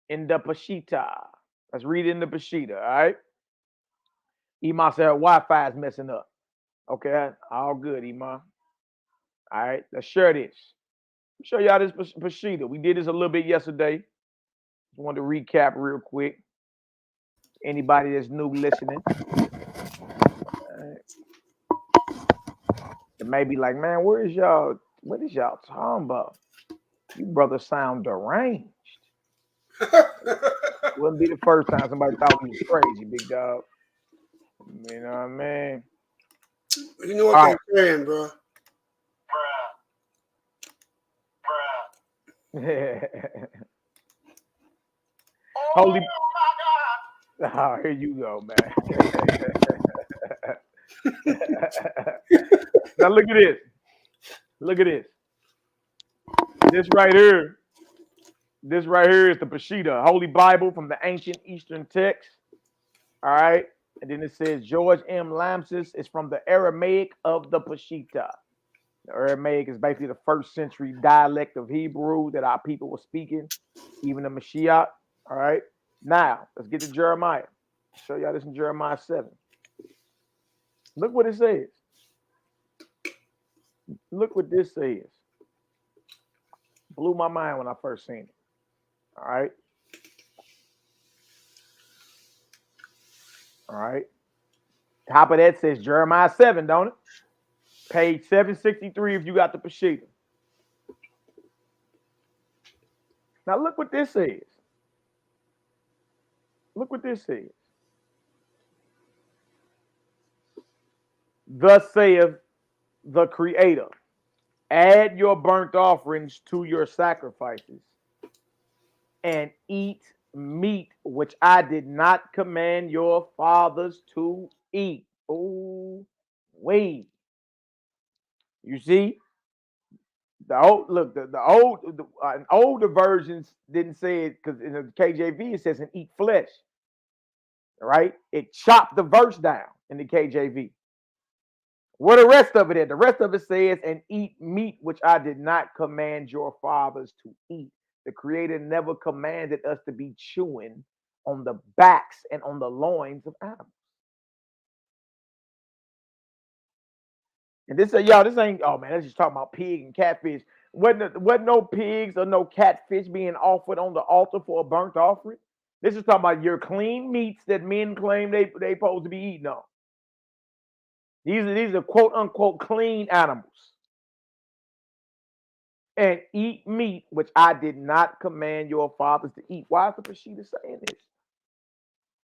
in the Peshitta. Let's read it in the Peshitta. All right. Ema said her Wi-Fi is messing up. Okay, all good, Ema. All right, let's share this. Show y'all this Peshitta. We did this a little bit yesterday. Just wanted to recap real quick. Anybody that's new listening, it may be like, man, what is y'all talking about? You brothers sound deranged. Wouldn't be the first time somebody thought we was crazy, big dog. You know what I mean? You know what they're saying, bro. Holy. Oh, here you go, man. Now look at this. Look at this. This right here is the Peshitta, Holy Bible from the ancient Eastern text. All right. And then it says George M. Lamsis is from the Aramaic of the Peshitta. The Aramaic is basically the first century dialect of Hebrew that our people were speaking, even the Mashiach. All right. Now, let's get to Jeremiah. I'll show y'all this in Jeremiah 7. Look what it says. Look what this says. Blew my mind when I first seen it. All right. All right. Top of that says Jeremiah 7, don't it? Page 763 if you got the Peshitta. Now look what this says. Look what this says. Thus saith the Creator, add your burnt offerings to your sacrifices, and eat meat which I did not command your fathers to eat. Oh, wait. You see, older versions didn't say it, because in the KJV it says and eat flesh. All right, it chopped the verse down in the KJV. What the rest of it is? The rest of it says and eat meat which I did not command your fathers to eat. The Creator never commanded us to be chewing on the backs and on the loins of animals. And this, y'all, this ain't, oh man, let's just talk about pig and catfish. Wasn't no pigs or no catfish being offered on the altar for a burnt offering. This is talking about your clean meats that men claim they supposed to be eating on. These are quote unquote clean animals. And eat meat which I did not command your fathers to eat. Why is the Peshitta saying this?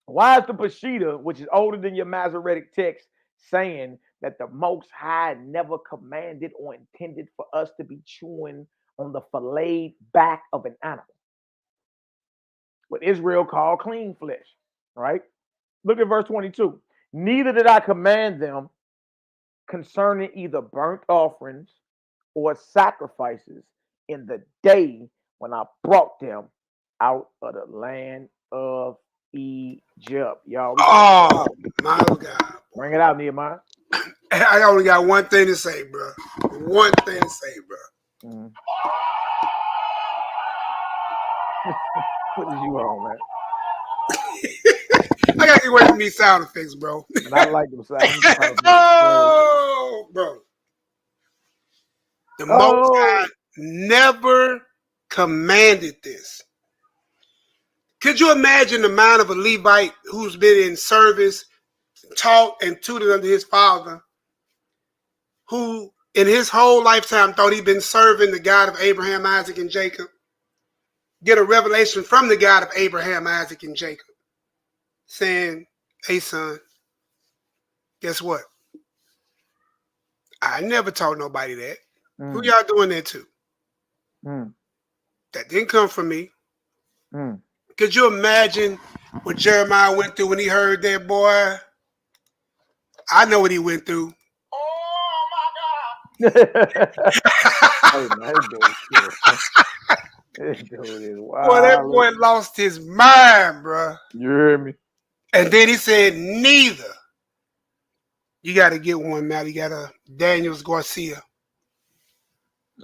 Why is the Peshitta, which is older than your Masoretic text, saying that the Most High never commanded or intended for us to be chewing on the filleted back of an animal? What Israel called clean flesh, right? Look at verse 22. Neither did I command them concerning either burnt offerings or sacrifices in the day when I brought them out of the land of Egypt. Y'all. Oh, my God. Bring it out, Nehemiah. I only got one thing to say, bro. One thing to say, bro. Mm. What is you on, man? I gotta get away from these sound effects, bro. And I like them sounds. Oh, bro. The Most High never commanded this. Could you imagine the mind of a Levite who's been in service, taught and tutored under his father, who in his whole lifetime thought he'd been serving the God of Abraham, Isaac, and Jacob, get a revelation from the God of Abraham, Isaac, and Jacob, saying, hey, son, guess what? I never taught nobody that. Who y'all doing that to? That didn't come from me. Could you imagine what Jeremiah went through when he heard that, boy? I know what he went through. Hey, man, this dude is wild. Boy, that boy lost his mind, bro. You hear me? And then he said, neither. You got to get one, man. You got a Daniels Garcia.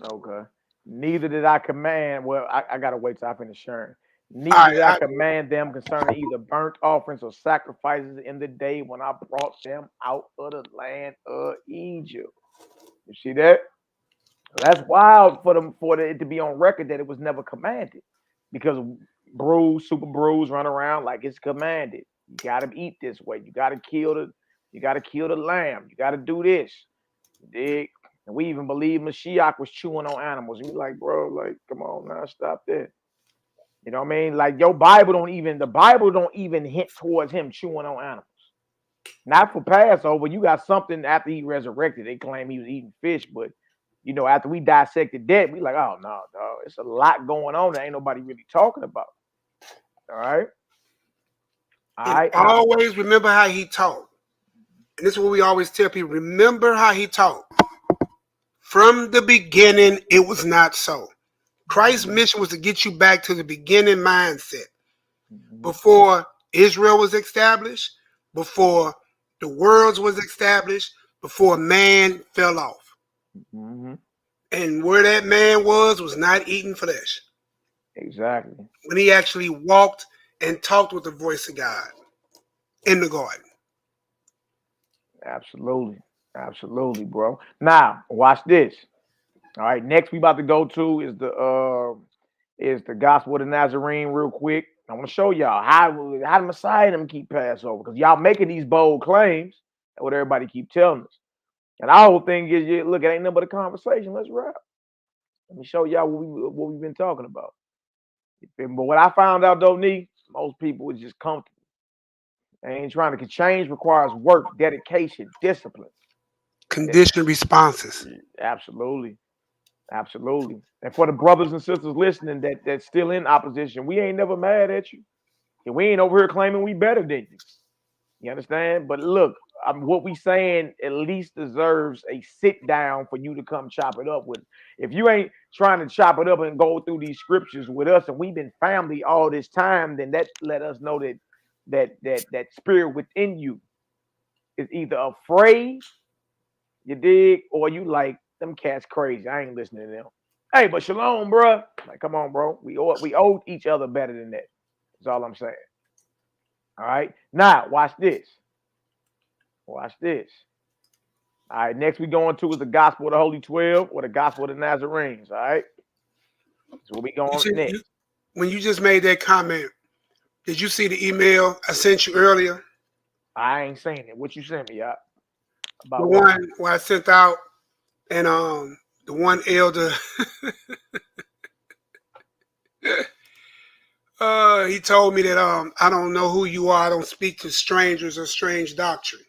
Okay. Neither did I command. Well, I got to wait till I finish sharing. Neither did I command them concerning either burnt offerings or sacrifices in the day when I brought them out of the land of Egypt. You see that? That's wild for it to be on record that it was never commanded, because super brews run around like it's commanded. You gotta eat this way. You gotta kill the lamb. You gotta do this. Dig? And we even believe Mashiach was chewing on animals. And you're like, bro, like, come on now, stop that. You know what I mean? Like the Bible don't even hint towards him chewing on animals. Not for Passover. You got something after he resurrected. They claim he was eating fish, but you know, after we dissected that, we like, oh no, dog. It's a lot going on that ain't nobody really talking about. All right. All right. Always remember how he taught. And this is what we always tell people. Remember how he taught. From the beginning, it was not so. Christ's mission was to get you back to the beginning mindset. Before Israel was established, before the world was established, before man fell off. And where that man was not eating flesh. Exactly. When he actually walked and talked with the voice of God in the garden. Absolutely. Absolutely, bro. Now, watch this. All right, next we about to go to is the gospel of the Nazarene real quick. I want to show y'all how the Messiah and them keep Passover, because y'all making these bold claims. That's what everybody keep telling us. And our whole thing is, look, it ain't nothing but a conversation. Let's wrap. Let me show y'all what we've been talking about. But what I found out, though, most people is just comfortable. They ain't trying to change. Requires work, dedication, discipline, conditioned responses. Absolutely, absolutely. And for the brothers and sisters listening that's still in opposition, we ain't never mad at you. And we ain't over here claiming we better than you. You understand? But look, what we saying at least deserves a sit down for you to come chop it up with. If you ain't trying to chop it up and go through these scriptures with us, and we've been family all this time, then that let us know that spirit within you is either afraid, you dig, or you like, them cats crazy. I ain't listening to them. Hey, but shalom, bro. Like, come on, bro. We owe each other better than that. That's all I'm saying. All right. Now, watch this. Watch this. All right. Next we going to is the gospel of the Holy 12 or the gospel of the Nazarenes. All right. So what we going next? When you just made that comment, did you see the email I sent you earlier? I ain't saying it. What you sent me, y'all? The one where I sent out, and the one elder, he told me that I don't know who you are. I don't speak to strangers or strange doctrine.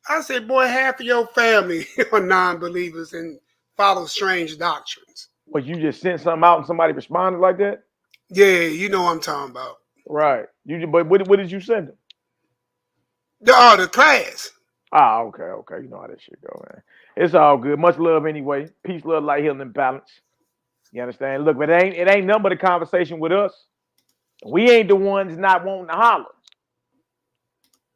I said, boy, half of your family are non-believers and follow strange doctrines. But you just sent something out and somebody responded like that? Yeah, you know what I'm talking about. Right. But what did you send them? The class. Ah, okay. You know how this shit go, man. It's all good. Much love anyway. Peace, love, light, healing, and balance. You understand? Look, but it ain't nothing but a conversation with us. We ain't the ones not wanting to holler.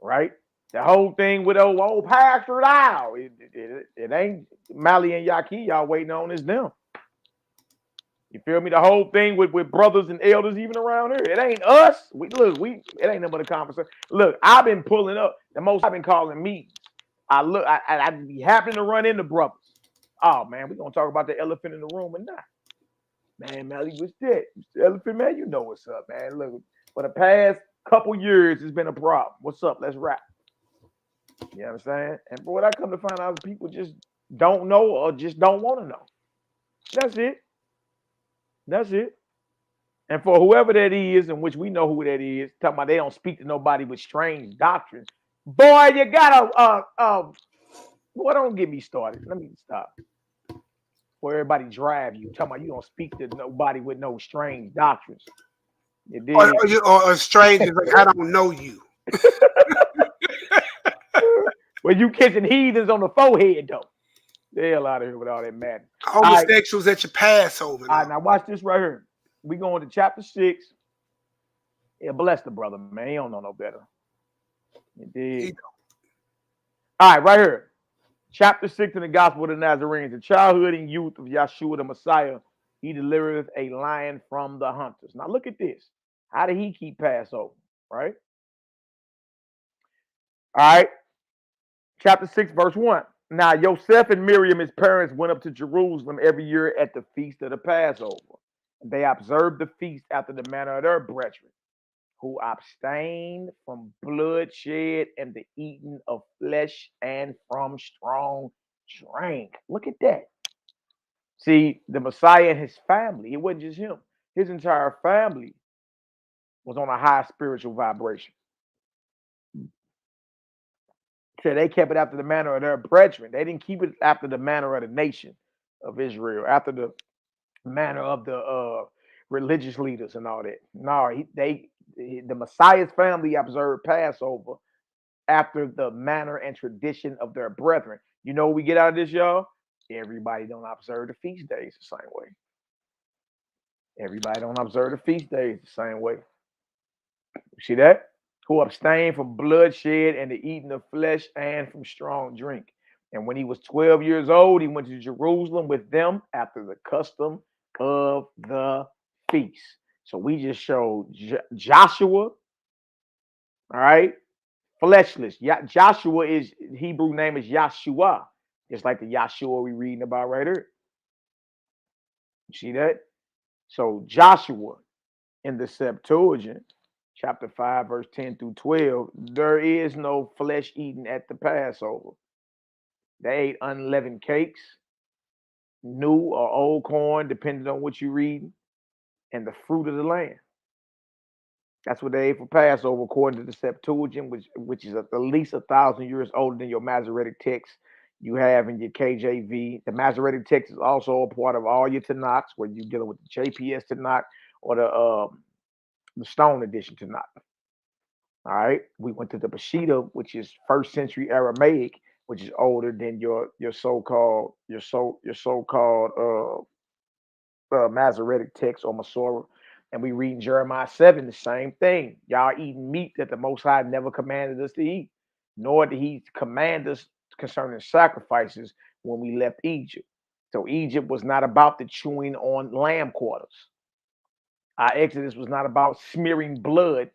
Right? The whole thing with old Pastor Dowell, it ain't Mali and YAH'KI y'all waiting on is them. You feel me? The whole thing with brothers and elders even around here, it ain't us. It ain't nothing but a conversation. Look, I've been pulling up. The most I've been calling meetings. I'd be happy to run into brothers. Oh man, we're gonna talk about the elephant in the room or not. Man, Mally was dead. Elephant man, you know what's up, man. Look, for the past couple years, it's been a problem. What's up? Let's rap. You know what I'm saying? And for what I come to find out, people just don't know or just don't want to know. That's it. That's it. And for whoever that is, in which we know who that is, talking about they don't speak to nobody with strange doctrines. Boy, you gotta boy, don't get me started. Let me stop. Where everybody drive you, talking about you don't speak to nobody with no strange doctrines. You dig? Or strangers like I don't know you. Well, you kissing heathens on the forehead though. The hell out of here with all that madness. Homosexuals at your Passover. All right, now watch this right here. We going to chapter 6. Yeah, bless the brother, man. He don't know no better. You dig? All right, right here. Chapter 6 in the Gospel of the Nazarenes. The childhood and youth of Yeshua the Messiah. He delivereth a lion from the hunters. Now look at this. How did he keep Passover? Right? All right. Chapter 6, verse 1. Now Joseph and Miriam, his parents, went up to Jerusalem every year at the feast of the Passover. And they observed the feast after the manner of their brethren, who abstained from bloodshed and the eating of flesh and from strong drink. Look at that. See, the Messiah and his family, it wasn't just him. His entire family was on a high spiritual vibration. So they kept it after the manner of their brethren. They didn't keep it after the manner of the nation of Israel, after the manner of the religious leaders and all that. No, the Messiah's family observed Passover after the manner and tradition of their brethren. You know what we get out of this, y'all? Everybody don't observe the feast days the same way. Everybody don't observe the feast days the same way. You see that? Who abstain from bloodshed and the eating of flesh and from strong drink. And when he was 12 years old, he went to Jerusalem with them after the custom of the feast. So we just showed Joshua, all right, fleshless. Joshua is Hebrew name is Yahshua, just like the Yahshua we reading about right here. You see that? So Joshua in the Septuagint, chapter 5, verse 10 through 12, there is no flesh eaten at the Passover. They ate unleavened cakes, new or old corn, depending on what you read, and the fruit of the land. That's what they ate for Passover, according to the Septuagint, which is at least 1,000 years older than your Masoretic text you have in your KJV. The Masoretic text is also a part of all your Tanakhs, where you're dealing with the JPS Tanakh or the Stone Edition Tanakh. All right, we went to the Peshitta, which is 1st century Aramaic, which is older than your so-called Masoretic text or Masorah. And we read in Jeremiah 7 the same thing. Y'all eating meat that the Most High never commanded us to eat, nor did he command us concerning sacrifices when we left Egypt. So Egypt was not about the chewing on lamb quarters. Our Exodus was not about smearing blood,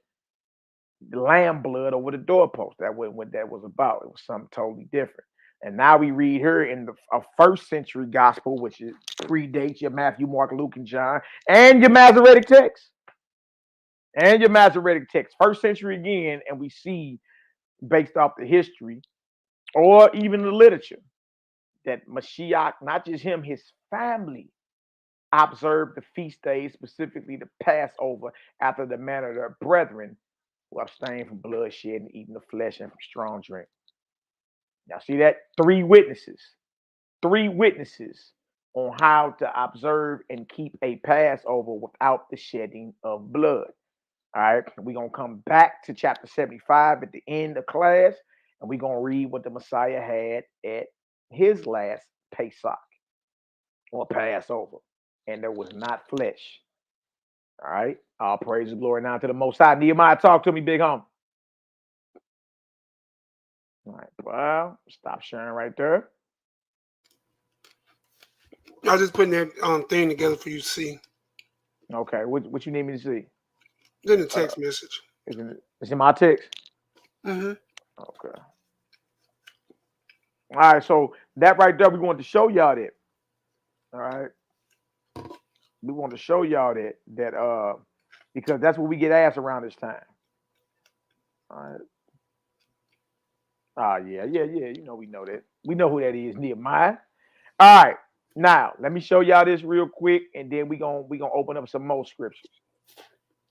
lamb blood over the doorpost. That wasn't what that was about. It was something totally different. And now we read here in the 1st century gospel, which is predates your Matthew, Mark, Luke, and John, and your Masoretic text. And your Masoretic text. 1st century again, and we see, based off the history, or even the literature, that Mashiach, not just him, his family, observed the feast days, specifically the Passover, after the manner of their brethren who abstain from bloodshed and eating the flesh and from strong drink. Now, see that? 3 witnesses. 3 witnesses on how to observe and keep a Passover without the shedding of blood. All right. We're going to come back to chapter 75 at the end of class, and we're going to read what the Messiah had at his last Pesach or Passover. And there was not flesh. All right. All praise and glory now to the Most High. Nehemiah, talk to me, big homie. All right. Well, stop sharing right there. I was just putting that thing together for you to see. Okay. What you need me to see? It's in the text message. It's in my text. Mm-hmm. Okay. All right. So that right there, we want to show y'all that. All right. We want to show y'all that because that's what we get asked around this time. All right. Yeah. You know, we know that. We know who that is, Nehemiah. All right. Now, let me show y'all this real quick, and then we gonna open up some more scriptures.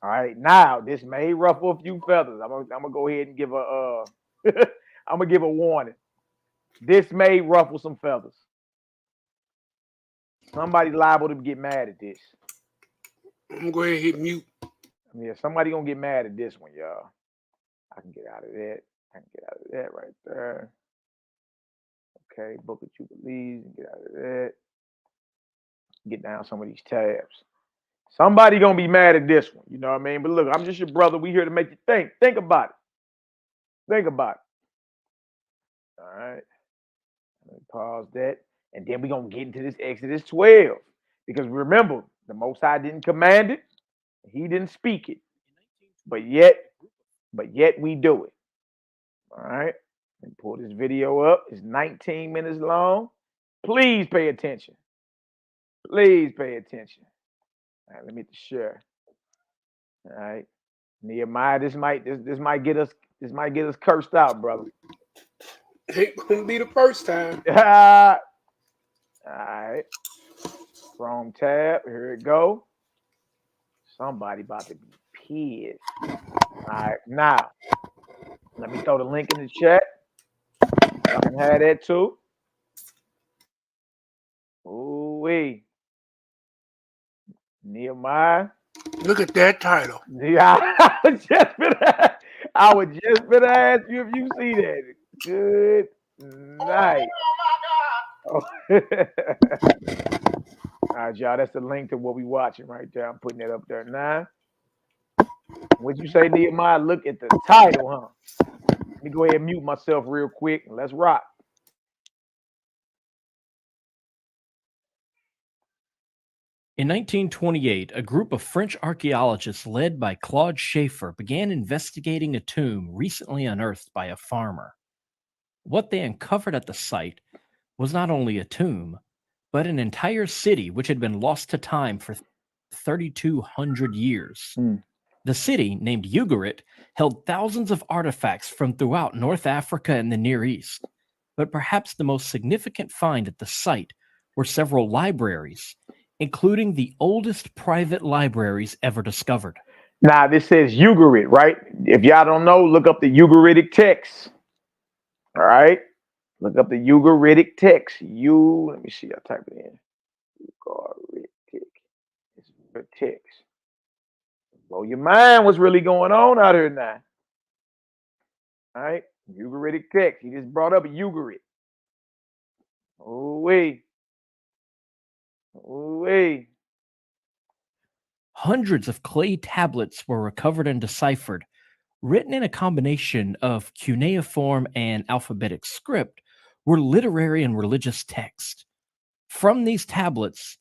All right. Now, this may ruffle a few feathers. I'm gonna go ahead and give a I'm gonna give a warning. This may ruffle some feathers. Somebody liable to get mad at this. I'm gonna go ahead and hit mute. Yeah, somebody gonna get mad at this one, y'all. I can get out of that. I can get out of that right there. Okay, Book of Jubilees, get out of that. Get down some of these tabs. Somebody gonna be mad at this one, you know what I mean? But look, I'm just your brother. We here to make you think. Think about it. Think about it. All right. Let me pause that. And then we're gonna get into this Exodus 12. Because remember, the Most High didn't command it, he didn't speak it. But yet we do it. All right. Let me pull this video up. It's 19 minutes long. Please pay attention. Please pay attention. All right, let me hit the share. All right. Nehemiah, this might get us cursed out, brother. Ain't gonna be the first time. All right. Chrome tab. Here it go. Somebody about to be pissed. All right. Now, let me throw the link in the chat. I can have that too. Ooh-wee. Nehemiah. Look at that title. Yeah, I was just gonna ask you if you see that. Good night. Oh. All right, y'all. That's the link to what we watching right there. I'm putting it up there now. What'd you say, Nehemiah? Look at the title, huh? Let me go ahead and mute myself real quick and let's rock. In 1928, a group of French archaeologists led by Claude Schaeffer began investigating a tomb recently unearthed by a farmer. What they uncovered at the site was not only a tomb, but an entire city which had been lost to time for 3,200 years. The city, named Ugarit, held thousands of artifacts from throughout North Africa and the Near East. But perhaps the most significant find at the site were several libraries, including the oldest private libraries ever discovered. Now, this says Ugarit, right? If y'all don't know, look up the Ugaritic text. All right? Look up the Ugaritic text. Let me see, I type it in. Ugaritic. It's the text. Blow your mind what's really going on out here now. All right? Ugaritic text. He just brought up a Ugarit. Ooh-wee. Ooh-wee. Hundreds of clay tablets were recovered and deciphered, written in a combination of cuneiform and alphabetic script, were literary and religious texts. From these tablets,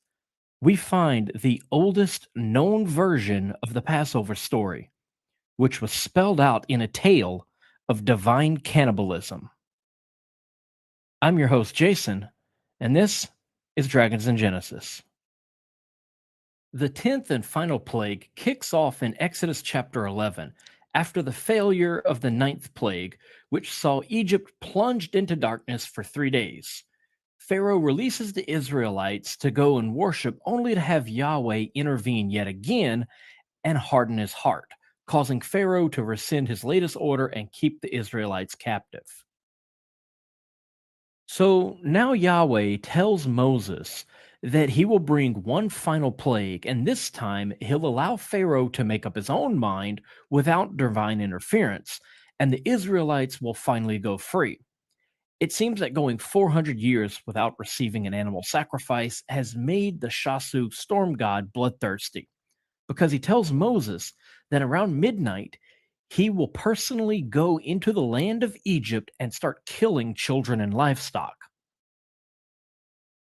we find the oldest known version of the Passover story, which was spelled out in a tale of divine cannibalism. I'm your host, Jason, and this is Dragons in Genesis. The 10th and final plague kicks off in Exodus chapter 11, after the failure of the 9th plague, which saw Egypt plunged into darkness for 3 days. Pharaoh releases the Israelites to go and worship, only to have Yahweh intervene yet again and harden his heart, causing Pharaoh to rescind his latest order and keep the Israelites captive. So now Yahweh tells Moses that he will bring one final plague, and this time he'll allow Pharaoh to make up his own mind without divine interference, and the Israelites will finally go free. It seems that going 400 years without receiving an animal sacrifice has made the Shasu storm god bloodthirsty, because he tells Moses that around midnight he will personally go into the land of Egypt and start killing children and livestock.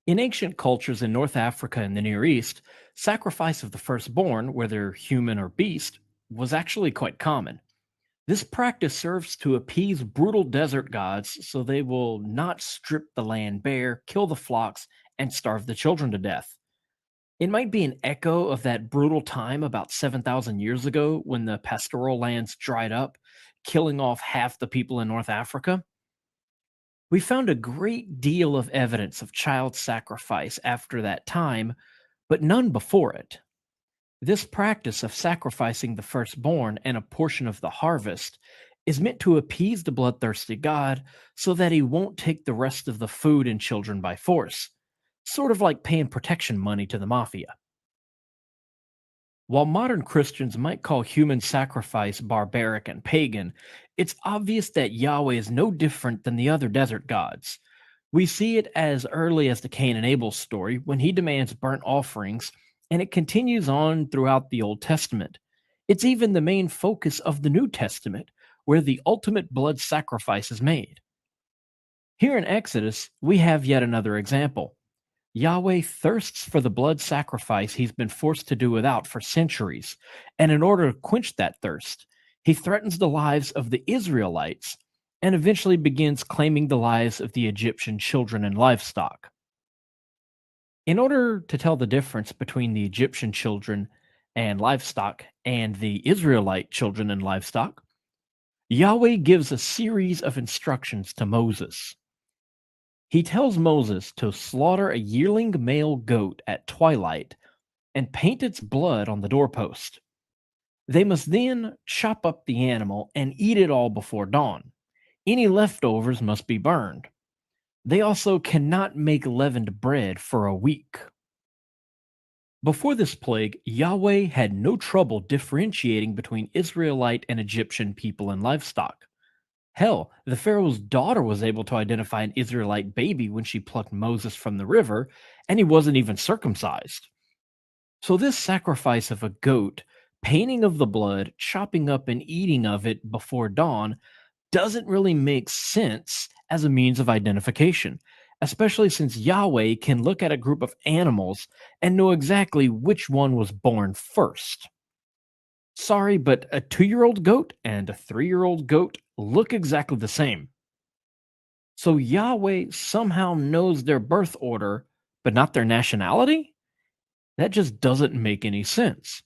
In ancient cultures in North Africa and the Near East, sacrifice of the firstborn, whether human or beast, was actually quite common. This practice serves to appease brutal desert gods so they will not strip the land bare, kill the flocks, and starve the children to death. It might be an echo of that brutal time about 7,000 years ago when the pastoral lands dried up, killing off half the people in North Africa. We found a great deal of evidence of child sacrifice after that time, but none before it. This practice of sacrificing the firstborn and a portion of the harvest is meant to appease the bloodthirsty God so that he won't take the rest of the food and children by force, sort of like paying protection money to the mafia. While modern Christians might call human sacrifice barbaric and pagan, it's obvious that Yahweh is no different than the other desert gods. We see it as early as the Cain and Abel story when he demands burnt offerings, and it continues on throughout the Old Testament. It's even the main focus of the New Testament, where the ultimate blood sacrifice is made. Here in Exodus, we have yet another example. Yahweh thirsts for the blood sacrifice he's been forced to do without for centuries, and in order to quench that thirst, he threatens the lives of the Israelites and eventually begins claiming the lives of the Egyptian children and livestock. In order to tell the difference between the Egyptian children and livestock and the Israelite children and livestock, Yahweh gives a series of instructions to Moses. He tells Moses to slaughter a yearling male goat at twilight and paint its blood on the doorpost. They must then chop up the animal and eat it all before dawn. Any leftovers must be burned. They also cannot make leavened bread for a week. Before this plague, Yahweh had no trouble differentiating between Israelite and Egyptian people and livestock. Hell, the Pharaoh's daughter was able to identify an Israelite baby when she plucked Moses from the river, and he wasn't even circumcised. So this sacrifice of a goat, painting of the blood, chopping up and eating of it before dawn, doesn't really make sense as a means of identification, especially since Yahweh can look at a group of animals and know exactly which one was born first. Sorry, but a 2-year-old goat and a 3-year-old goat look exactly the same. So Yahweh somehow knows their birth order, but not their nationality? That just doesn't make any sense.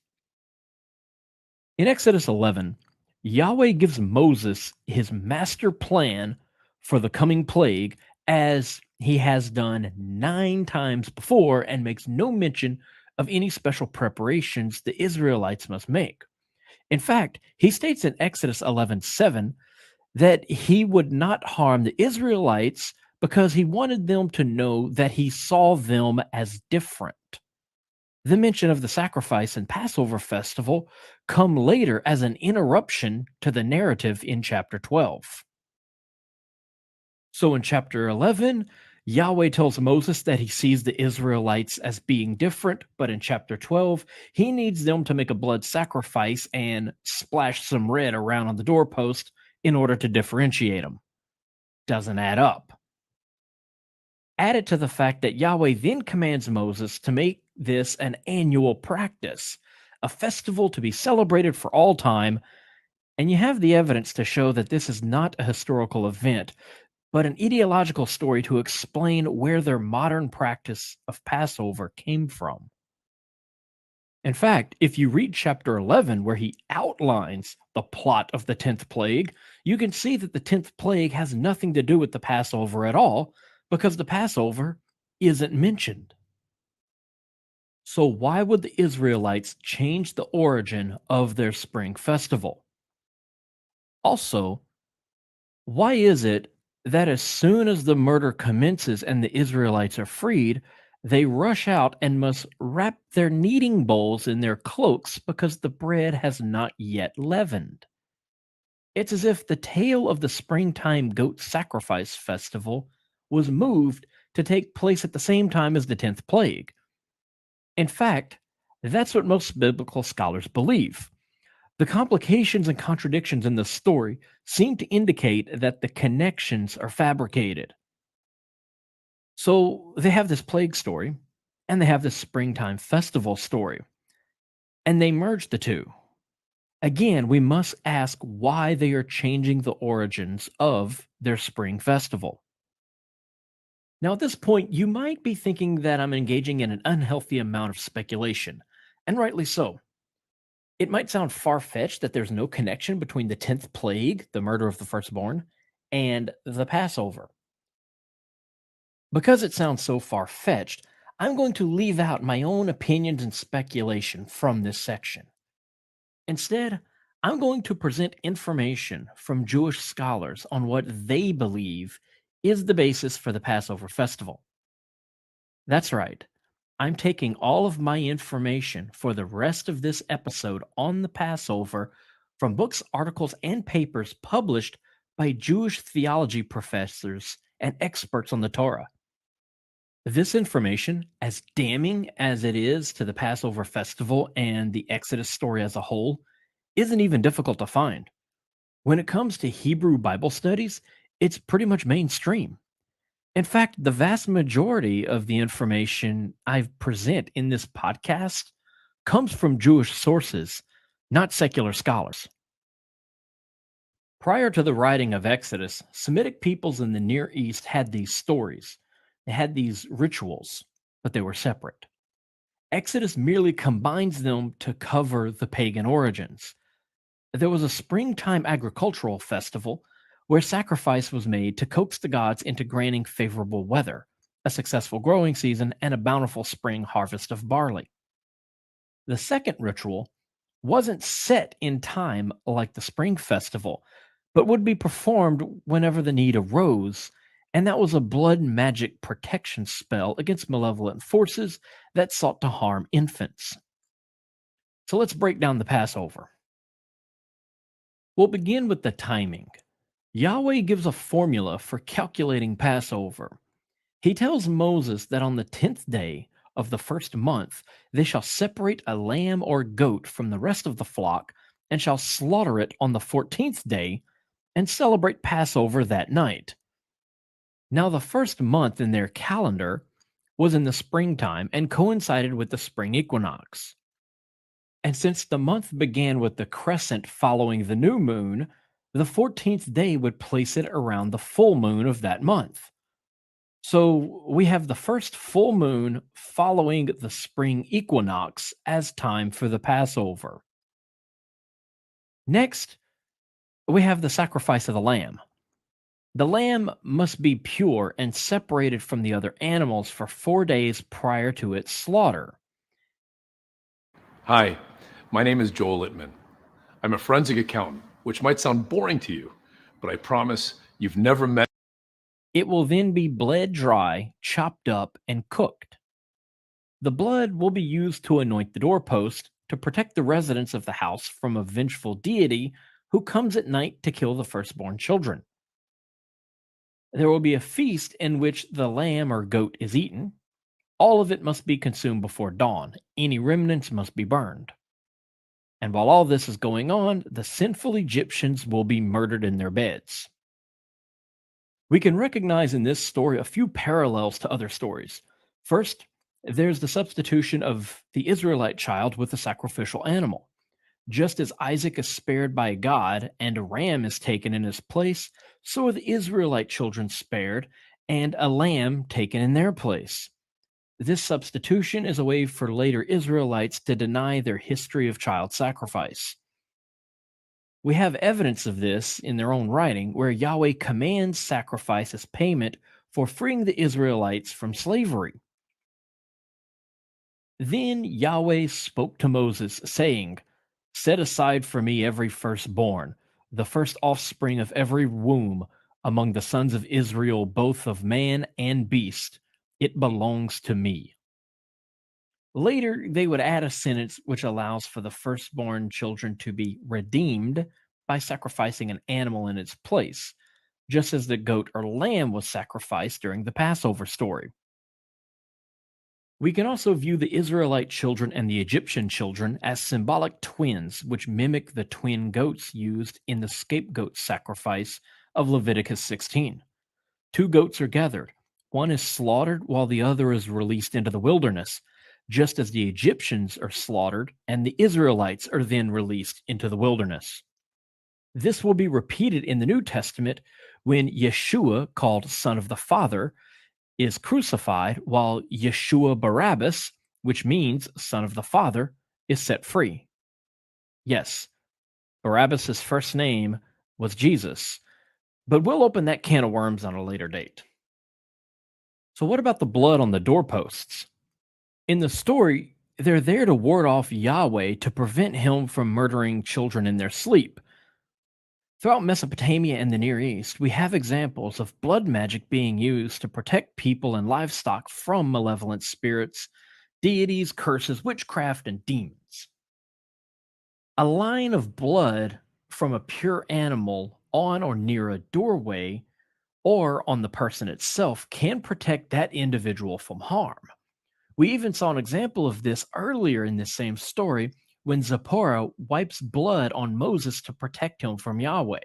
In Exodus 11, Yahweh gives Moses his master plan for the coming plague, as he has done 9 times before, and makes no mention of any special preparations the Israelites must make. In fact, he states in Exodus 11:7 that he would not harm the Israelites because he wanted them to know that he saw them as different. The mention of the sacrifice and Passover festival come later as an interruption to the narrative in chapter 12. So in chapter 11, Yahweh tells Moses that he sees the Israelites as being different, but in chapter 12, he needs them to make a blood sacrifice and splash some red around on the doorpost in order to differentiate them. Doesn't add up. Add it to the fact that Yahweh then commands Moses to make this an annual practice, a festival to be celebrated for all time, and you have the evidence to show that this is not a historical event, but an ideological story to explain where their modern practice of Passover came from. In fact, if you read chapter 11, where he outlines the plot of the 10th plague, you can see that the 10th plague has nothing to do with the Passover at all, because the Passover isn't mentioned. So why would the Israelites change the origin of their spring festival? Also, why is it that as soon as the murder commences and the Israelites are freed, they rush out and must wrap their kneading bowls in their cloaks because the bread has not yet leavened? It's as if the tale of the springtime goat sacrifice festival was moved to take place at the same time as the 10th plague. In fact, that's what most biblical scholars believe. The complications and contradictions in the story seem to indicate that the connections are fabricated. So they have this plague story, and they have this springtime festival story, and they merge the two. Again, we must ask why they are changing the origins of their spring festival. Now, at this point, you might be thinking that I'm engaging in an unhealthy amount of speculation, and rightly so. It might sound far fetched that there's no connection between the 10th plague, the murder of the firstborn, and the Passover. Because it sounds so far fetched, I'm going to leave out my own opinions and speculation from this section. Instead, I'm going to present information from Jewish scholars on what they believe is the basis for the Passover festival. That's right. I'm taking all of my information for the rest of this episode on the Passover from books, articles, and papers published by Jewish theology professors and experts on the Torah. This information, as damning as it is to the Passover festival and the Exodus story as a whole, isn't even difficult to find. When it comes to Hebrew Bible studies, it's pretty much mainstream. In fact, the vast majority of the information I present in this podcast comes from Jewish sources, not secular scholars. Prior to the writing of Exodus, Semitic peoples in the Near East had these stories. They had these rituals, but they were separate. Exodus merely combines them to cover the pagan origins. There was a springtime agricultural festival where sacrifice was made to coax the gods into granting favorable weather, a successful growing season, and a bountiful spring harvest of barley. The second ritual wasn't set in time like the spring festival, but would be performed whenever the need arose, and that was a blood magic protection spell against malevolent forces that sought to harm infants. So let's break down the Passover. We'll begin with the timing. Yahweh gives a formula for calculating Passover. He tells Moses that on the 10th day of the first month, they shall separate a lamb or goat from the rest of the flock and shall slaughter it on the 14th day and celebrate Passover that night. Now, the first month in their calendar was in the springtime and coincided with the spring equinox. And since the month began with the crescent following the new moon, the 14th day would place it around the full moon of that month. So we have the first full moon following the spring equinox as time for the Passover. Next, we have the sacrifice of the lamb. The lamb must be pure and separated from the other animals for 4 days prior to its slaughter. Hi, my name is Joel Littman. I'm a forensic accountant, which might sound boring to you, but I promise you've never met. It will then be bled dry, chopped up, and cooked. The blood will be used to anoint the doorpost to protect the residents of the house from a vengeful deity who comes at night to kill the firstborn children. There will be a feast in which the lamb or goat is eaten. All of it must be consumed before dawn. Any remnants must be burned. And while all this is going on, the sinful Egyptians will be murdered in their beds. We can recognize in this story a few parallels to other stories. First, there's the substitution of the Israelite child with a sacrificial animal. Just as Isaac is spared by God and a ram is taken in his place, so are the Israelite children spared and a lamb taken in their place. This substitution is a way for later Israelites to deny their history of child sacrifice. We have evidence of this in their own writing, where Yahweh commands sacrifice as payment for freeing the Israelites from slavery. Then Yahweh spoke to Moses, saying, "Set aside for me every firstborn, the first offspring of every womb among the sons of Israel, both of man and beast. It belongs to me." Later, they would add a sentence which allows for the firstborn children to be redeemed by sacrificing an animal in its place, just as the goat or lamb was sacrificed during the Passover story. We can also view the Israelite children and the Egyptian children as symbolic twins, which mimic the twin goats used in the scapegoat sacrifice of Leviticus 16. 2 goats are gathered. One is slaughtered while the other is released into the wilderness, just as the Egyptians are slaughtered and the Israelites are then released into the wilderness. This will be repeated in the New Testament when Yeshua, called Son of the Father, is crucified, while Yeshua Barabbas, which means Son of the Father, is set free. Yes, Barabbas' first name was Jesus, but we'll open that can of worms on a later date. So what about the blood on the doorposts? In the story, they're there to ward off Yahweh to prevent him from murdering children in their sleep. Throughout Mesopotamia and the Near East, we have examples of blood magic being used to protect people and livestock from malevolent spirits, deities, curses, witchcraft, and demons. A line of blood from a pure animal on or near a doorway or on the person itself can protect that individual from harm. We even saw an example of this earlier in this same story when Zipporah wipes blood on Moses to protect him from Yahweh.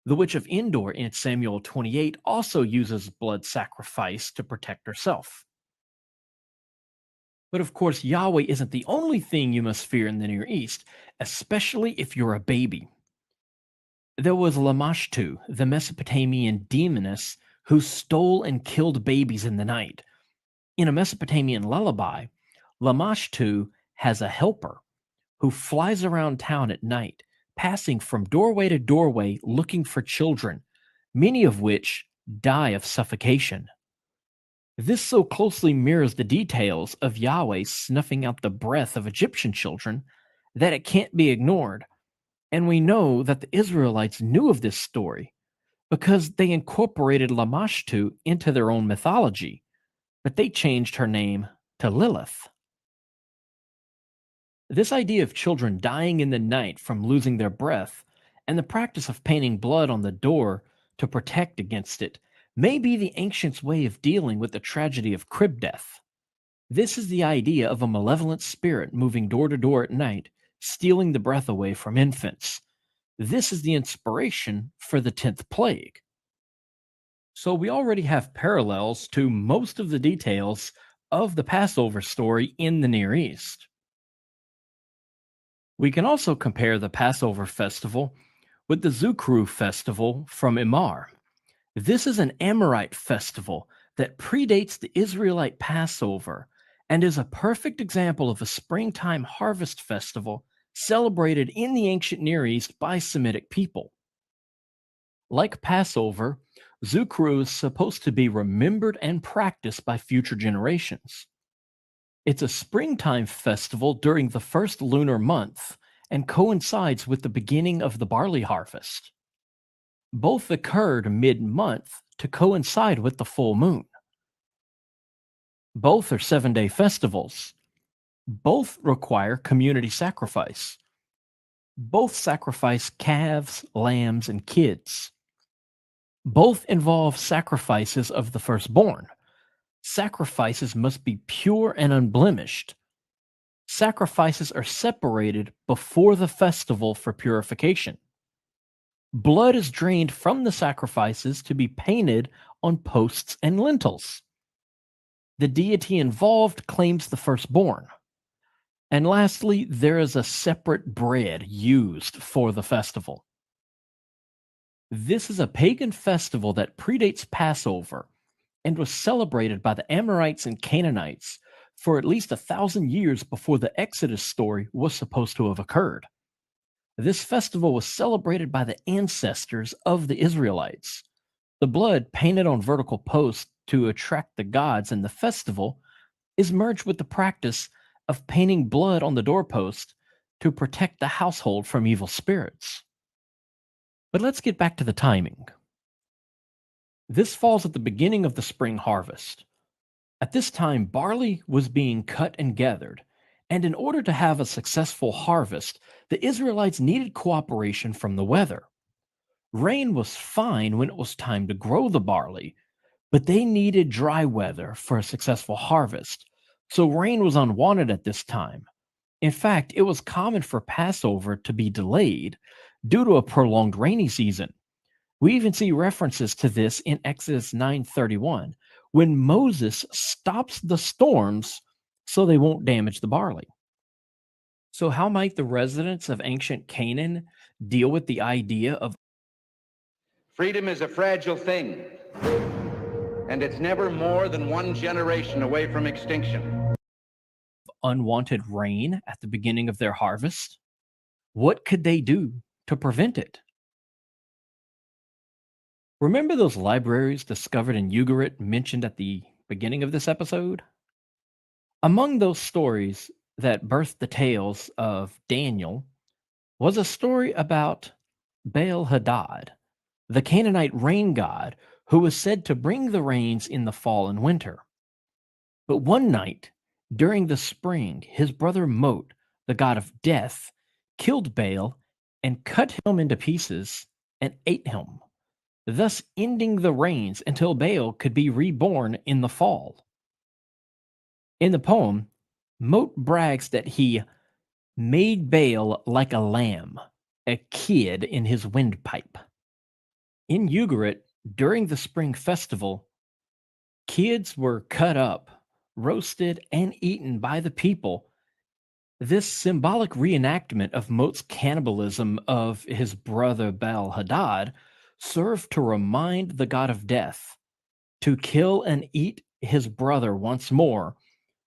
The witch of Endor in Samuel 28 also uses blood sacrifice to protect herself. But of course, Yahweh isn't the only thing you must fear in the Near East, especially if you're a baby. There was Lamashtu, the Mesopotamian demoness who stole and killed babies in the night. In a Mesopotamian lullaby, Lamashtu has a helper who flies around town at night, passing from doorway to doorway looking for children, many of which die of suffocation. This so closely mirrors the details of Yahweh snuffing out the breath of Egyptian children that it can't be ignored. And we know that the Israelites knew of this story because they incorporated Lamashtu into their own mythology, but they changed her name to Lilith. This idea of children dying in the night from losing their breath and the practice of painting blood on the door to protect against it may be the ancients' way of dealing with the tragedy of crib death. This is the idea of a malevolent spirit moving door to door at night, stealing the breath away from infants. This is the inspiration for the 10th plague. So we already have parallels to most of the details of the Passover story in the Near East. We can also compare the Passover festival with the Zukru festival from Imar. This is an Amorite festival that predates the Israelite Passover and is a perfect example of a springtime harvest festival celebrated in the ancient Near East by Semitic people. Like Passover, Zukru is supposed to be remembered and practiced by future generations. It's a springtime festival during the first lunar month and coincides with the beginning of the barley harvest. Both occurred mid-month to coincide with the full moon. Both are 7-day festivals. Both require community sacrifice. Both sacrifice calves, lambs, and kids. Both involve sacrifices of the firstborn. Sacrifices must be pure and unblemished. Sacrifices are separated before the festival for purification. Blood is drained from the sacrifices to be painted on posts and lintels. The deity involved claims the firstborn. And lastly, there is a separate bread used for the festival. This is a pagan festival that predates Passover and was celebrated by the Amorites and Canaanites for at least 1,000 years before the Exodus story was supposed to have occurred. This festival was celebrated by the ancestors of the Israelites. The blood painted on vertical posts to attract the gods in the festival is merged with the practice of painting blood on the doorpost to protect the household from evil spirits. But let's get back to the timing. This falls at the beginning of the spring harvest. At this time, barley was being cut and gathered, and in order to have a successful harvest, the Israelites needed cooperation from the weather. Rain was fine when it was time to grow the barley, but they needed dry weather for a successful harvest, So rain was unwanted at this time. In fact, it was common for Passover to be delayed due to a prolonged rainy season. We even see references to this in Exodus 9:31, when Moses stops the storms so they won't damage the barley. So how might the residents of ancient Canaan deal with the idea of Freedom is a fragile thing, and it's never more than one generation away from extinction. unwanted rain at the beginning of their harvest? What could they do to prevent it? Remember those libraries discovered in Ugarit mentioned at the beginning of this episode? Among those stories that birthed the tales of Daniel was a story about Baal Hadad, the Canaanite rain god who was said to bring the rains in the fall and winter. But one night, during the spring, his brother Mot, the god of death, killed Baal and cut him into pieces and ate him, thus ending the rains until Baal could be reborn in the fall. In the poem, Mot brags that he made Baal like a lamb, a kid in his windpipe. In Ugarit, during the spring festival, kids were cut up, roasted, and eaten by the people. This symbolic reenactment of Mot's cannibalism of his brother Baal Hadad served to remind the god of death to kill and eat his brother once more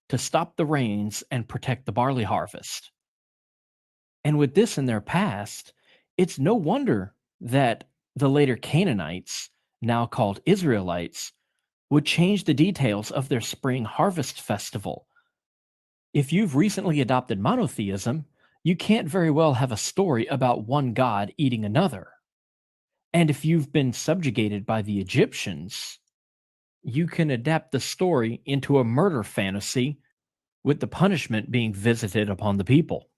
to stop the rains and protect the barley harvest. And with this in their past, it's no wonder that the later Canaanites, now called Israelites, would change the details of their spring harvest festival. If you've recently adopted monotheism, you can't very well have a story about one god eating another. And if you've been subjugated by the Egyptians, you can adapt the story into a murder fantasy with the punishment being visited upon the people.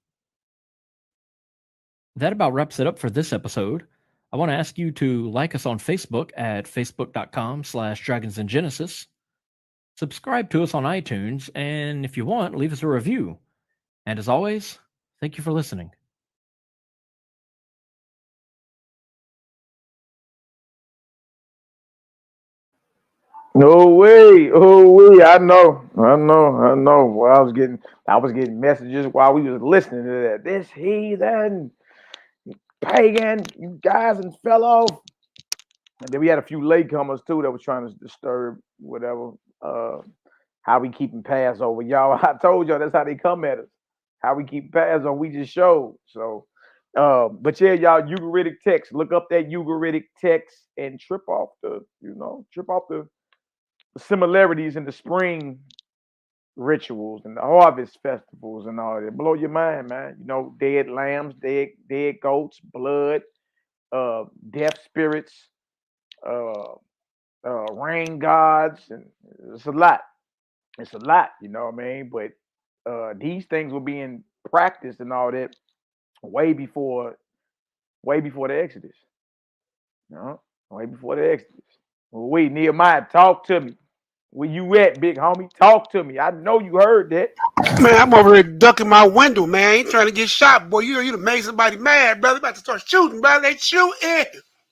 That about wraps it up for this episode. I want to ask you to like us on Facebook at facebook.com/dragonsandgenesis. Subscribe to us on iTunes, and if you want, leave us a review. And as always, thank you for listening. No way. Oh way. I know. Well, I was getting messages while we was listening to that. This heathen, pagan, you guys and fell off. And then we had a few latecomers too that was trying to disturb whatever. How we keeping Passover, y'all. I told y'all that's how they come at us. How we keep Passover, we just showed. So, but yeah, y'all, Ugaritic text. Look up that Ugaritic text and trip off the similarities in the spring rituals and the harvest festivals and all that. Blow your mind, man. You know, dead lambs, dead goats, blood, death spirits, rain gods, and it's a lot. It's a lot, you know what I mean? But these things were being practiced and all that way before the Exodus. You know, way before the Exodus. Well, wait, Nehemiah, talk to me. Where you at, big homie? Talk to me. I know you heard that. Man, I'm over here ducking my window, man. I ain't trying to get shot, boy. You done made somebody mad, brother. About to start shooting, brother. They shooting.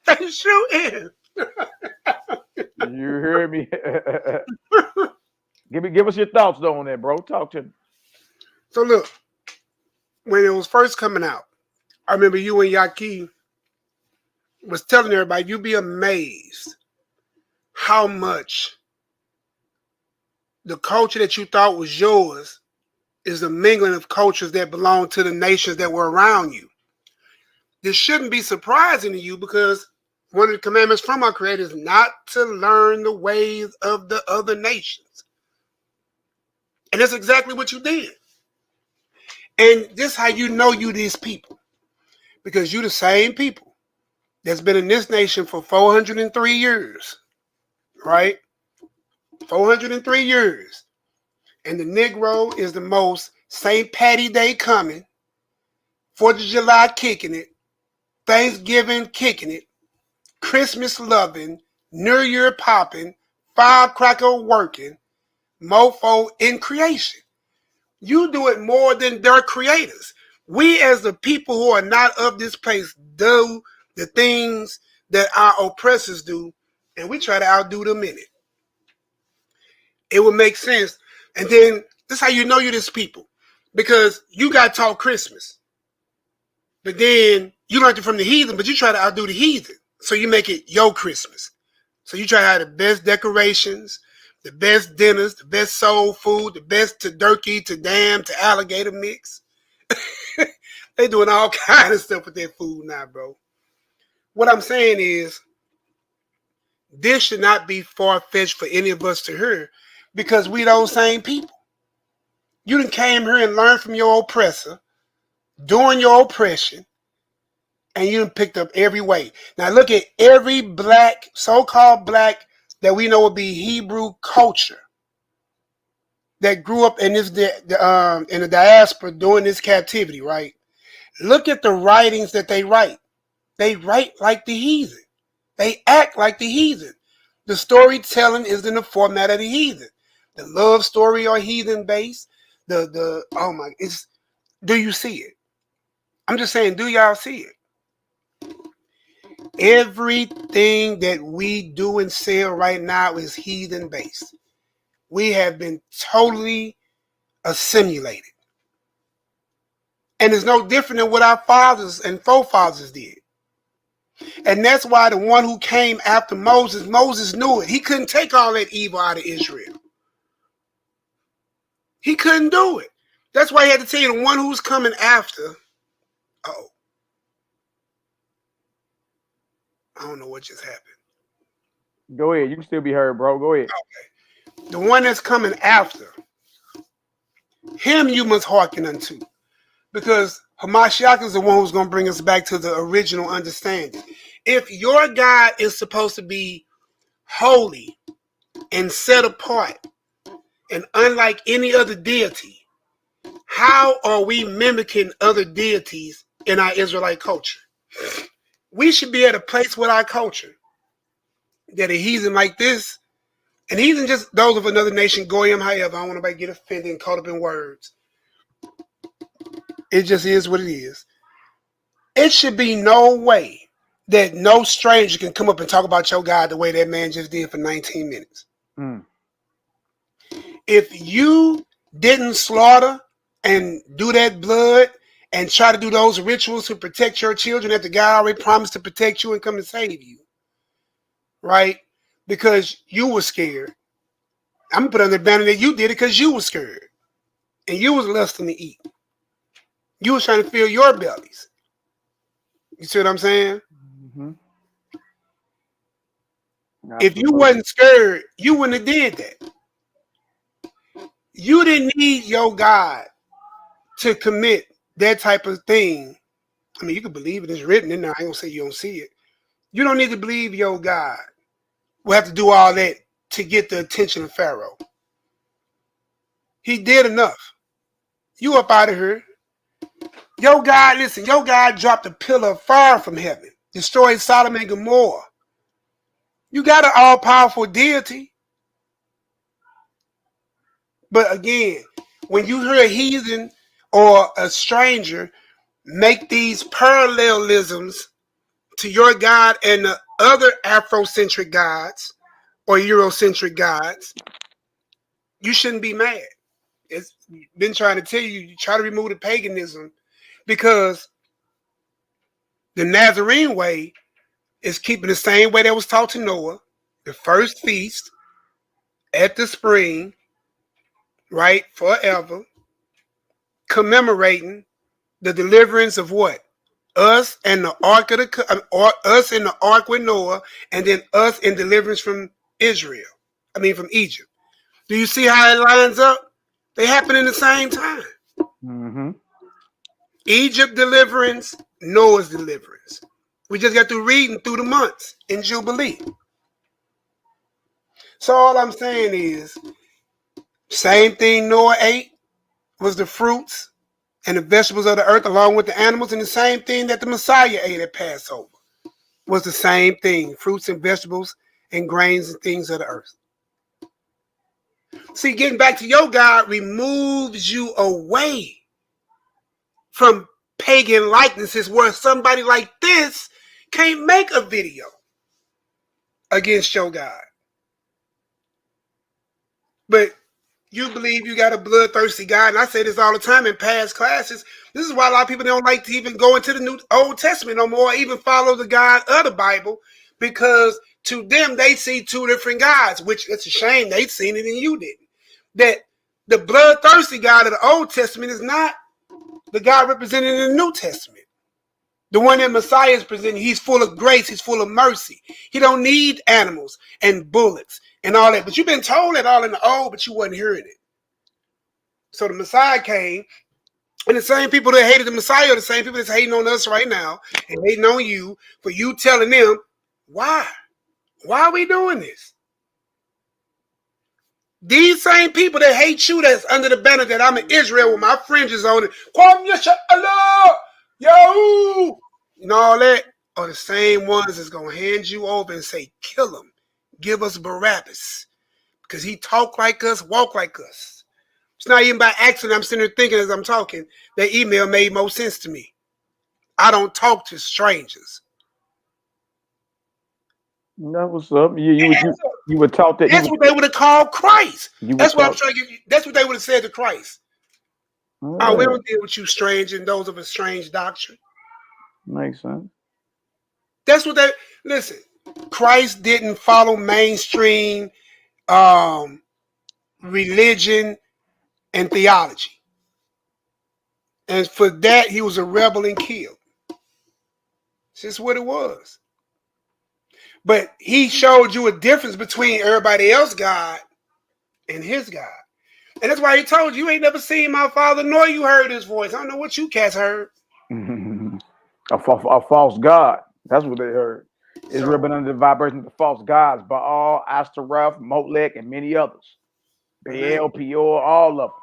They shooting. You heard me. Give us your thoughts though on that, bro. Talk to me. So look, when it was first coming out, I remember you and YAH'KI was telling everybody, you'd be amazed how much the culture that you thought was yours is the mingling of cultures that belong to the nations that were around you. This shouldn't be surprising to you because one of the commandments from our Creator is not to learn the ways of the other nations. And that's exactly what you did. And this is how you know you these people. Because you the same people that's been in this nation for 403 years. Right? 403 years. And the Negro is the most St. Patty Day coming, 4th of July kicking it, Thanksgiving kicking it, Christmas loving, New Year popping, firecracker working, mofo in creation. You do it more than their creators. We as the people who are not of this place do the things that our oppressors do, and we try to outdo them in it. It would make sense. And then this is how you know you're this people. Because you got taught Christmas. But then you learned it from the heathen, but you try to outdo the heathen. So you make it your Christmas. So you try to have the best decorations, the best dinners, the best soul food, the best turkey to damn to alligator mix. They doing all kind of stuff with their food now, bro. What I'm saying is, this should not be far-fetched for any of us to hear, because we those same people. You done came here and learned from your oppressor during your oppression, and you done picked up every way. Now look at every black, so-called black, that we know would be Hebrew culture that grew up in this in the diaspora during this captivity, right? Look at the writings that they write. They write like the heathen. They act like the heathen. The storytelling is in the format of the heathen. The love story are heathen based. Do you see it? I'm just saying, do y'all see it? Everything that we do and sell right now is heathen based. We have been totally assimilated. And it's no different than what our fathers and forefathers did. And that's why the one who came after Moses knew it. He couldn't take all that evil out of Israel. He couldn't do it. That's why he had to tell you the one who's coming after. Oh, I don't know what just happened. Go ahead. You can still be heard, bro. Go ahead. Okay. The one that's coming after, him you must hearken unto. Because Hamashiach is the one who's going to bring us back to the original understanding. If your God is supposed to be holy and set apart and unlike any other deity, how are we mimicking other deities in our Israelite culture? We should be at a place with our culture that a heathen like this, and heathen just those of another nation, goyim, however, I don't want nobody to get offended and caught up in words. It just is what it is. It should be no way that no stranger can come up and talk about your God the way that man just did for 19 minutes. If you didn't slaughter and do that blood and try to do those rituals to protect your children that the God already promised to protect you and come and save you, right? Because you were scared. I'm going to put on the banner that you did it because you were scared. And you was lusting to eat. You was trying to fill your bellies. You see what I'm saying? Mm-hmm. If you wasn't scared, you wouldn't have did that. You didn't need your God to commit that type of thing. I mean, you can believe it. It's written in there. I ain't gonna say you don't see it. You don't need to believe your God will have to do all that to get the attention of Pharaoh. He did enough. You up out of here. Your God, listen, your God dropped a pillar of fire from heaven, destroyed Sodom and Gomorrah. You got an all-powerful deity. But again, when you hear a heathen or a stranger make these parallelisms to your God and the other Afrocentric gods or Eurocentric gods, you shouldn't be mad. It's been trying to tell you, you try to remove the paganism because the Nazarene way is keeping the same way that was taught to Noah, the first feast at the spring, right, forever, commemorating the deliverance of what? Us and the ark of us in the ark with Noah, and then us in deliverance from from Egypt. Do you see how it lines up? They happen in the same time. Mm-hmm. Egypt deliverance, Noah's deliverance. We just got through reading through the months in Jubilee. So all I'm saying is, same thing Noah ate was the fruits and the vegetables of the earth along with the animals, and the same thing that the Messiah ate at Passover was the same thing, fruits and vegetables and grains and things of the earth. See, getting back to your God removes you away from pagan likenesses where somebody like this can't make a video against your God. But you believe you got a bloodthirsty God, and I say this all the time in past classes. This is why a lot of people don't like to even go into the Old Testament no more, or even follow the God of the Bible, because to them they see two different gods, which it's a shame they seen it and you didn't. That the bloodthirsty God of the Old Testament is not the God represented in the New Testament. The one that Messiah is presenting, he's full of grace, he's full of mercy. He don't need animals and bullets and all that. But you've been told that all in the old, but you wasn't hearing it. So the Messiah came, and the same people that hated the Messiah are the same people that's hating on us right now and hating on you for you telling them, why? Why are we doing this? These same people that hate you, that's under the banner that I'm in Israel with my fringes on it, Yahoo, and all that, are the same ones that's going to hand you over and say, kill him. Give us Barabbas. Because he talk like us, walk like us. It's not even by accident I'm sitting there thinking as I'm talking, that email made more sense to me. I don't talk to strangers. That was up. You were taught that. That's what they would have called Christ. That's what I'm trying to give you. That's what they would have said to Christ. Oh, we don't deal with you strange and those of a strange doctrine. Makes sense. That's what they listen. Christ didn't follow mainstream religion and theology. And for that, he was a rebel and killed. This is what it was. But he showed you a difference between everybody else's God and his God. And that's why he told you ain't never seen my father, nor you heard his voice. I don't know what you cats heard. A false God. That's what they heard. Israel been under the vibration of the false gods, Baal, Ashtaroth, Molech, and many others. Baal, Peor, all of them.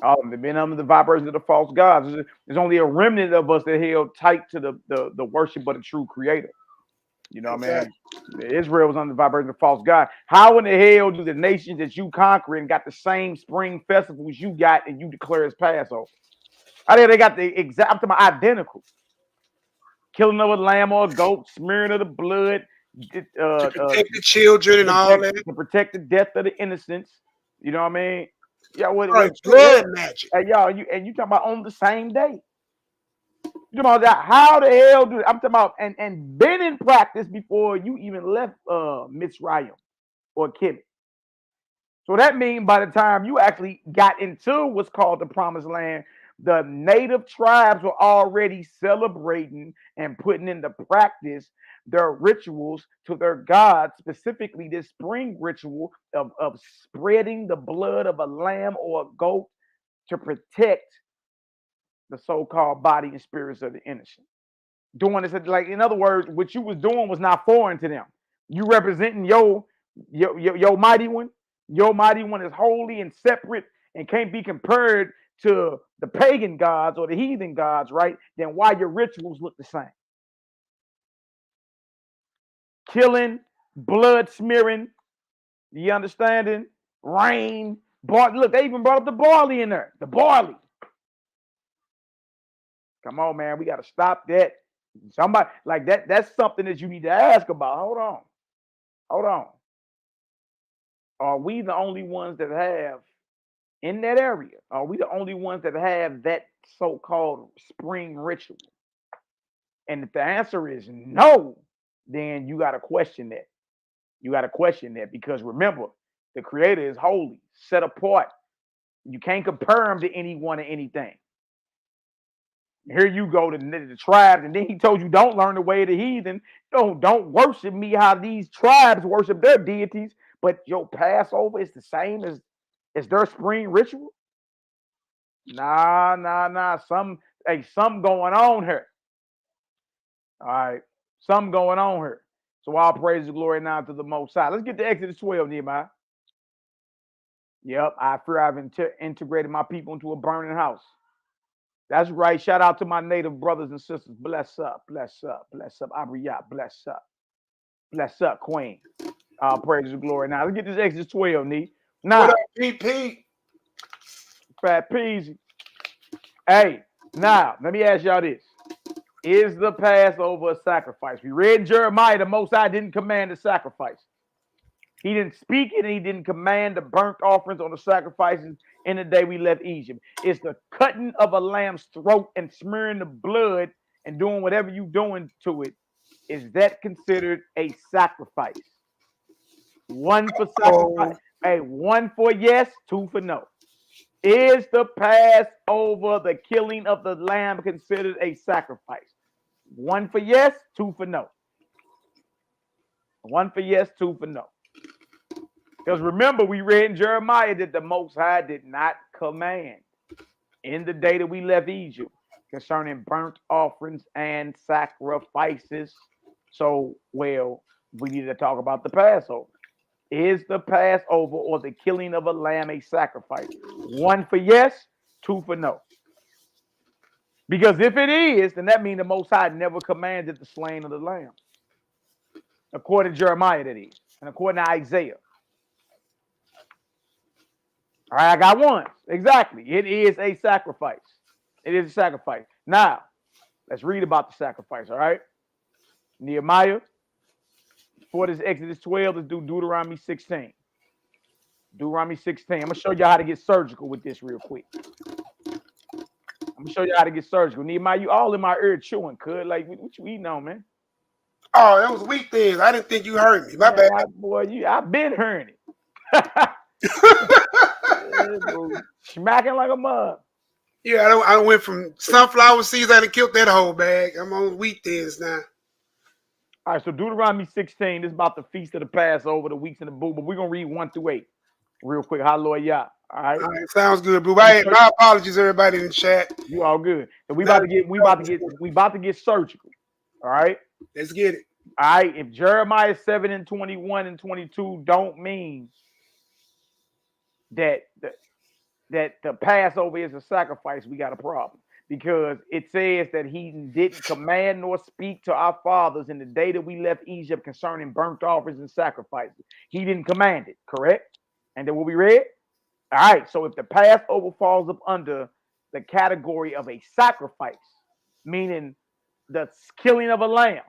All of them. They've been under the vibration of the false gods. There's only a remnant of us that held tight to the worship of the true creator. You know what I mean? Israel was under the vibration of the false God. How in the hell do the nations that you conquering got the same spring festivals you got and you declare as Passover? How did they got the exact identical? Killing of a lamb or a goat, smearing of the blood, to protect the children and all that. To protect the death of the innocents. You know what I mean? Yeah, blood magic. And y'all, you talking about on the same day. You talking about that? How the hell do I'm talking about and been in practice before you even left Mitzrayim or Kemet. So that means by the time you actually got into what's called the Promised Land, the native tribes were already celebrating and putting into practice their rituals to their gods, specifically this spring ritual of spreading the blood of a lamb or a goat to protect the so-called body and spirits of the innocent. Doing this, like, in other words, what you was doing was not foreign to them. You representing your mighty one. Your mighty one is holy and separate and can't be compared to the pagan gods or the heathen gods, right? Then why your rituals look the same? Killing, blood smearing, you understanding? Rain, look, they even brought up the barley in there. The barley. Come on, man, we got to stop that. Somebody like that. That's something that you need to ask about. Hold on. Are we the only ones that have in that area? Are we the only ones that have that so-called spring ritual? And if the answer is no, then you got to question that. You got to question that because remember, the Creator is holy, set apart. You can't compare him to anyone or anything. Here you go to the tribes, and then he told you don't learn the way of the heathen. Don't worship me how these tribes worship their deities, but your Passover is the same as their spring ritual. Nah. Something going on here. All right, something going on here. So all praise and glory now to the Most High. Let's get to Exodus 12, Nehemiah. Yep, I fear I've integrated my people into a burning house. That's right. Shout out to my native brothers and sisters. Bless up. Abriyah, bless up, Queen. Praise the glory. Now, let's get this Exodus 12, Nee. Now, What up, PP? Fat Peasy. Hey, now, let me ask y'all this. Is the Passover a sacrifice? We read in Jeremiah, the Most High didn't command the sacrifice. He didn't speak it, and he didn't command the burnt offerings on the sacrifices in the day we left Egypt. It's the cutting of a lamb's throat and smearing the blood and doing whatever you're doing to it. Is that considered a sacrifice? One for sacrifice. Hey, one for yes, two for no. Is the Passover, the killing of the lamb, considered a sacrifice? One for yes, two for no. One for yes, two for no. Because remember, we read in Jeremiah that the Most High did not command in the day that we left Egypt concerning burnt offerings and sacrifices. So, well, we need to talk about the Passover. Is the Passover or the killing of a lamb a sacrifice? One for yes, two for no. Because if it is, then that means the Most High never commanded the slaying of the lamb. According to Jeremiah, that is. And according to Isaiah. All right, I got one. Exactly. It is a sacrifice. It is a sacrifice. Now, let's read about the sacrifice, all right? Nehemiah. Before this Exodus 12, let's do Deuteronomy 16. Deuteronomy 16. I'm going to show you how to get surgical with this real quick. I'm going to show you how to get surgical. Nehemiah, you all in my ear chewing, cuz. Like, what you eating on, man? Oh, that was weak things. I didn't think you heard me. My bad. Boy, I've been hearing it. Smacking like a mug. Yeah, I went from sunflower seeds. I done killed that whole bag. I'm on wheat thins now. All right, so Deuteronomy 16 is about the feast of the Passover, the weeks in the boo, but we're going to read 1 through 8 real quick. Hallelujah. All right. All right, sounds good, bro. My apologies, everybody in the chat. You all good. And we about to get surgical. All right. Let's get it. All right. If Jeremiah 7 and 21 and 22 don't mean that the Passover is a sacrifice, we got a problem. Because it says that he didn't command nor speak to our fathers in the day that we left Egypt concerning burnt offerings and sacrifices. He didn't command it, correct? And then what we read? All right, so if the Passover falls up under the category of a sacrifice, meaning the killing of a lamb,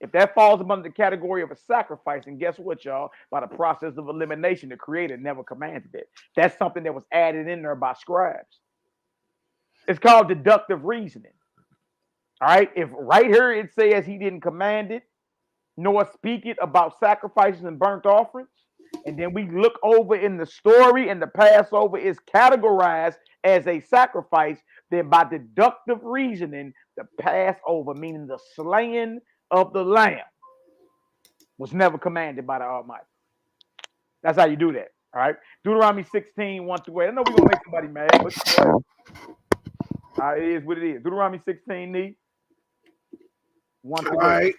if that falls up under the category of a sacrifice, and guess what, y'all? By the process of elimination, the Creator never commanded it. That's something that was added in there by scribes. It's called deductive reasoning. All right. If right here it says he didn't command it, nor speak it about sacrifices and burnt offerings, and then we look over in the story and the Passover is categorized as a sacrifice, then by deductive reasoning, the Passover, meaning the slaying of the lamb, was never commanded by the Almighty. That's how you do that. All right. Deuteronomy 16, 1 through 8. I know we're going to make somebody mad, but it is what it is. Deuteronomy 16, 1 through 8. All right.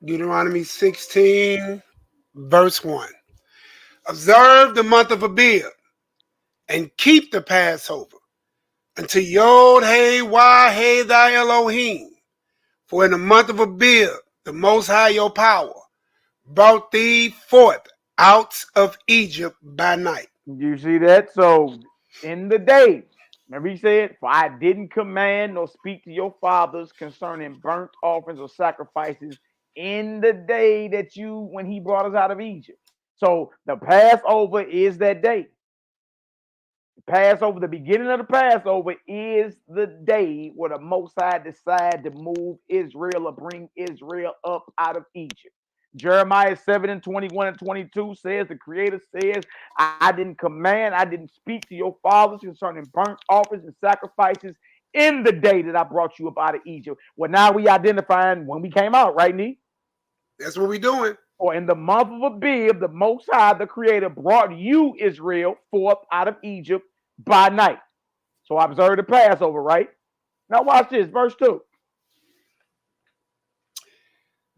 Deuteronomy 16, verse 1. Observe the month of Abib and keep the Passover until YHWH'S thy Elohim. For in the month of Abib, the Most High your power brought thee forth out of Egypt by night. You see that? So in the day, remember he said, for I didn't command nor speak to your fathers concerning burnt offerings or sacrifices in the day that when he brought us out of Egypt. So the Passover is that day. The Passover, the beginning of the Passover is the day where the Most High decided to move Israel or bring Israel up out of Egypt. Jeremiah 7 and 21 and 22 says, the Creator says, I didn't command, I didn't speak to your fathers concerning burnt offerings and sacrifices in the day that I brought you up out of Egypt. Well, now we identifying when we came out, right, Nee? That's what we're doing. Or in the month of Abib, the Most High, the Creator, brought you, Israel, forth out of Egypt by night. So observe the Passover, right? Now watch this, verse 2.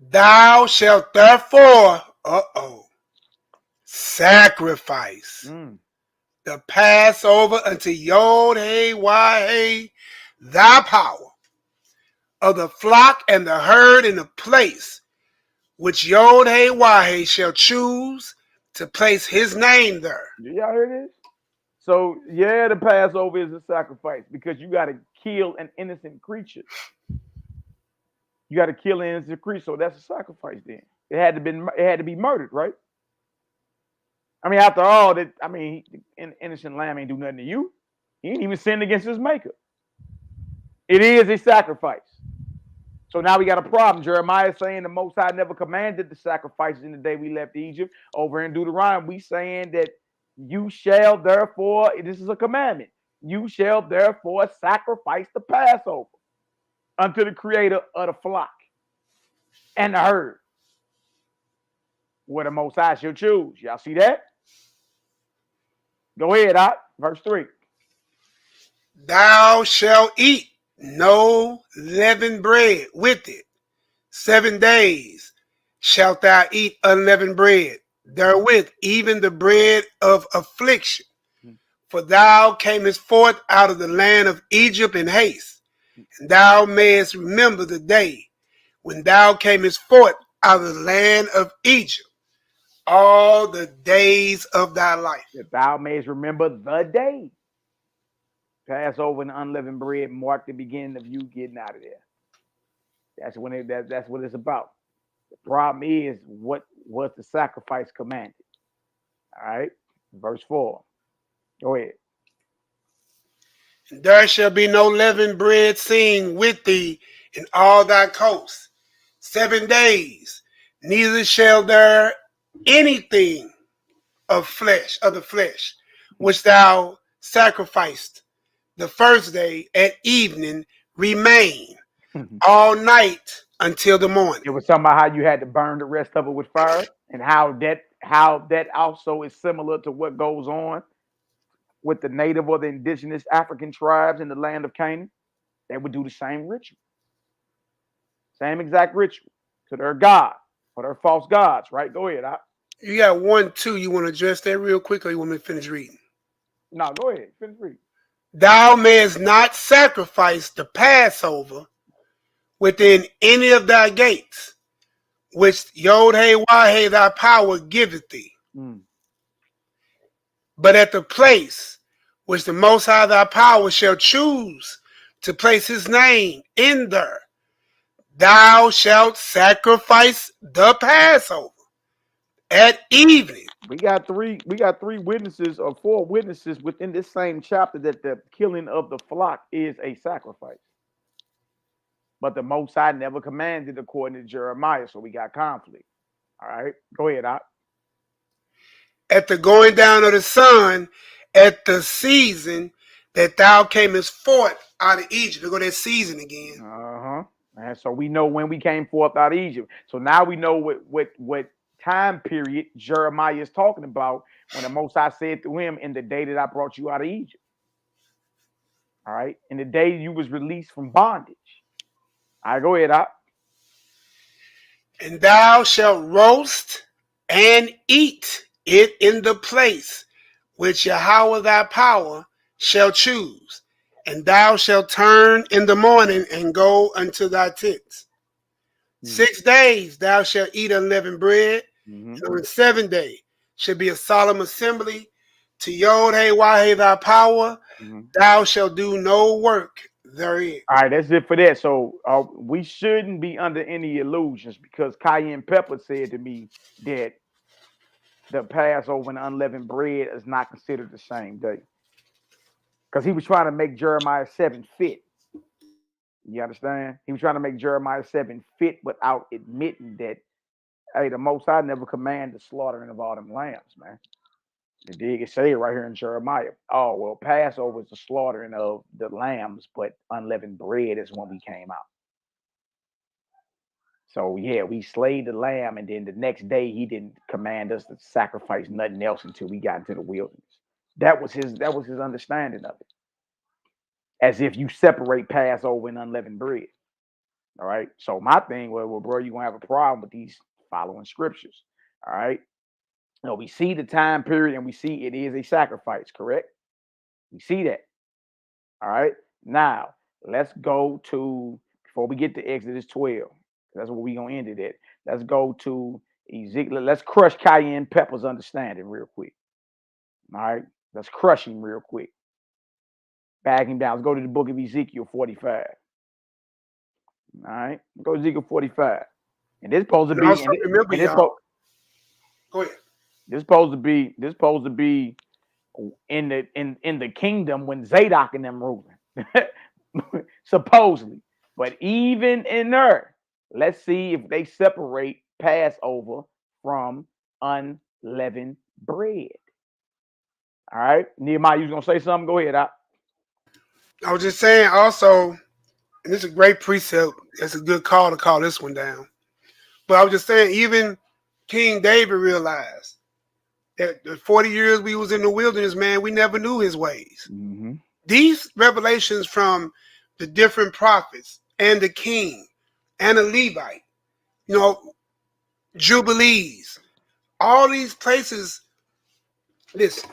Thou shalt therefore, sacrifice the Passover unto YHWH'S thy power of the flock and the herd in the place which YHWH shall choose to place his name there. Y'all hear this? So yeah, the Passover is a sacrifice because you got to kill an innocent creature. You got to kill an innocent creature, so that's a sacrifice. Then it had to be murdered, right? I mean, after all, an innocent lamb ain't do nothing to you. He ain't even sinned against his maker. It is a sacrifice. So now we got a problem. Jeremiah is saying the Most High never commanded the sacrifices in the day we left Egypt. Over in Deuteronomy, we saying that you shall therefore, this is a commandment, you shall therefore sacrifice the Passover unto the creator of the flock and the herd, where the Most High shall choose. Y'all see that? Go ahead, verse 3. Thou shalt eat no leavened bread with it. 7 days shalt thou eat unleavened bread therewith, even the bread of affliction. For thou camest forth out of the land of Egypt in haste, and thou mayest remember the day when thou camest forth out of the land of Egypt, all the days of thy life. That thou mayest remember the day. Passover and unleavened bread mark the beginning of you getting out of there. That's when that's what it's about. The problem is what was the sacrifice commanded. All right, verse 4. Go ahead. There shall be no leavened bread seen with thee in all thy coasts 7 days, neither shall there anything of the flesh, which thou sacrificed the first day at evening remain all night until the morning. It was talking about how you had to burn the rest of it with fire, and how that also is similar to what goes on with the native or the indigenous African tribes in the land of Canaan. They would do the same ritual. Same exact ritual to their God or their false gods, right? Go ahead. You got 1, 2. You want to address that real quick, or you want me to finish reading? No, go ahead. Finish reading. Thou mayest not sacrifice the Passover within any of thy gates, which YHWH thy power giveth thee. But at the place which the Most High thy power shall choose to place his name in there, thou shalt sacrifice the Passover at evening. We got three witnesses or 4 witnesses within this same chapter that the killing of the flock is a sacrifice. But the Most High never commanded according to Jeremiah, so we got conflict. All right, go ahead, At the going down of the sun, at the season that thou camest forth out of Egypt. There go that season again. And so we know when we came forth out of Egypt. So now we know what time period Jeremiah is talking about when the Most High said to him, in the day that I brought you out of Egypt. All right, in the day you was released from bondage. All right, go ahead, And thou shalt roast and eat it in the place which Yahweh thy power shall choose. And thou shalt turn in the morning and go unto thy tents. 6 days thou shalt eat unleavened bread, and on the 7th day shall be a solemn assembly to YHWH thy power. Thou shalt do no work therein. All right, that's it for that. So we shouldn't be under any illusions, because Cayenne Pepper said to me that the Passover and unleavened bread is not considered the same day, because he was trying to make Jeremiah 7 fit. You understand? He was trying to make Jeremiah 7 fit without admitting that, hey, the Most High never commanded the slaughtering of all them lambs, man. The dig is say it right here in Jeremiah. Oh, well, Passover is the slaughtering of the lambs, but unleavened bread is when we came out. So yeah, we slayed the lamb, and then the next day he didn't command us to sacrifice nothing else until we got into the wilderness. That was his understanding of it. As if you separate Passover and unleavened bread. All right. So my thing was, well, bro, you're gonna have a problem with these following scriptures. All right. No, we see the time period and we see it is a sacrifice, correct? We see that. All right. Now let's go to, before we get to Exodus 12, that's what we're gonna end it at. Let's go to Ezekiel, let's crush cayenne pepper's understanding real quick. All right, let's crush him real quick. Bag him down. Let's go to the book of Ezekiel 45. All right, go to Ezekiel 45. And this supposed to be. Also remember, y'all. Go ahead. This supposed to be in the kingdom when Zadok and them ruling, supposedly. But even in there, let's see if they separate Passover from unleavened bread. All right, Nehemiah, you was gonna say something? Go ahead. I was just saying also, and this is a great precept. It's a good call to call this one down. But I was just saying, even King David realized that the 40 years we was in the wilderness, man, we never knew his ways. Mm-hmm. These revelations from the different prophets and the king and the Levite, you know, Jubilees, all these places. Listen,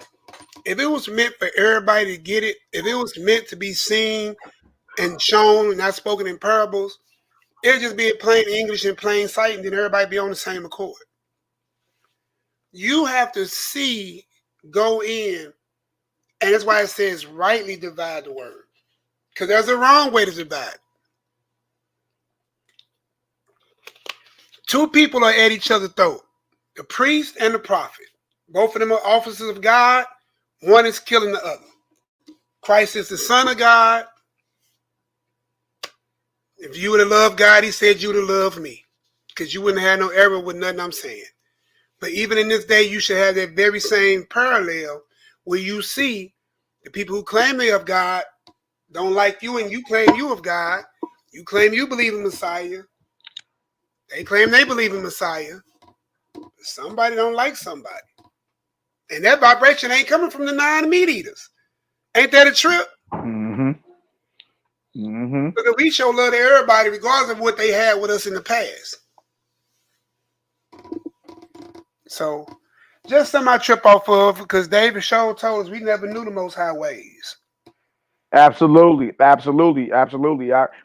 if it was meant for everybody to get it, if it was meant to be seen and shown and not spoken in parables, it'd just be in plain English and plain sight, and then everybody be on the same accord. You have to see, go in, and that's why it says rightly divide the word. Because there's a wrong way to divide. Two people are at each other's throat, the priest and the prophet. Both of them are officers of God. One is killing the other. Christ is the Son of God. If you would have loved God, he said you would have loved me, because you wouldn't have no error with nothing I'm saying. But even in this day, you should have that very same parallel where you see the people who claim they of God don't like you, and you claim you of God. You claim you believe in Messiah. They claim they believe in Messiah. But somebody don't like somebody. And that vibration ain't coming from the 9 meat eaters. Ain't that a trip? Mm-hmm. Mm-hmm. Because we show love to everybody regardless of what they had with us in the past. So just something I trip off of, because David Shaw told us we never knew the Most High ways. Absolutely.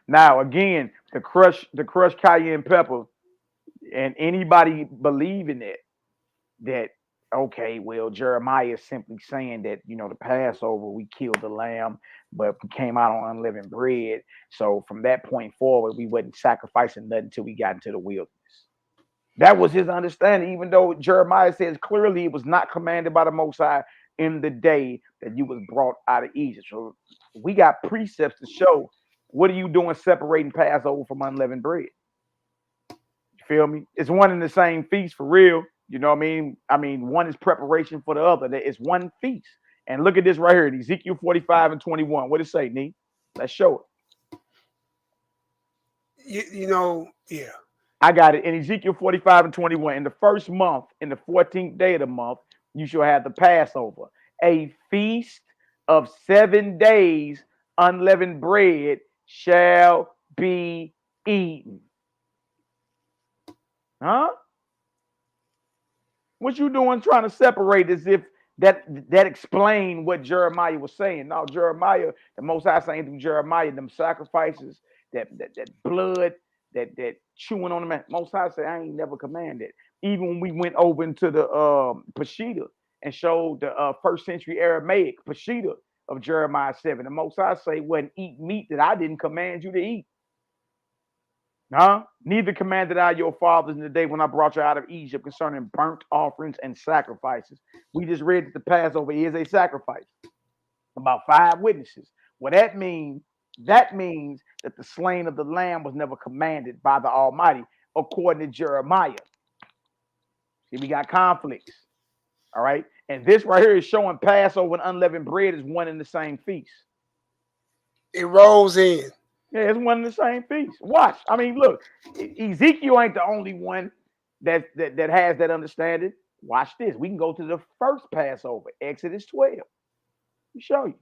Now again, the crushed cayenne pepper, and anybody believing it, that okay, well, Jeremiah is simply saying that, you know, the Passover, we killed the lamb, but we came out on unleavened bread. So from that point forward, we wasn't sacrificing nothing until we got into the wilderness. That was his understanding, even though Jeremiah says clearly it was not commanded by the Most High in the day that you was brought out of Egypt. So we got precepts to show, what are you doing separating Passover from unleavened bread? You feel me? It's one and the same feast for real. You know what I mean? One is preparation for the other. It's one feast. And look at this right here, Ezekiel 45 and 21. What does it say, Nee? Let's show it. You know, yeah. I got it in Ezekiel 45 and 21. In the first month, in the 14th day of the month, you shall have the Passover, a feast of 7 days. Unleavened bread shall be eaten. Huh? What you doing trying to separate as if that explained what Jeremiah was saying? No, Jeremiah, the Most High saying through Jeremiah, them sacrifices, that blood, that chewing on them. Most High said, I ain't never commanded. Even when we went over into the Peshitta and showed the first century Aramaic Peshitta of Jeremiah 7, the Most High say, wasn't eat meat that I didn't command you to eat. Huh? Neither commanded I your fathers in the day when I brought you out of Egypt concerning burnt offerings and sacrifices. We just read that the Passover is a sacrifice. About 5 witnesses. Well, that means that the slaying of the lamb was never commanded by the Almighty, according to Jeremiah. See, we got conflicts. All right. And this right here is showing Passover and unleavened bread is one and the same feast. It rolls in. Yeah, it's one and the same feast. Watch. I mean, look, Ezekiel ain't the only one that has that understanding. Watch this. We can go to the first Passover, Exodus 12. Show you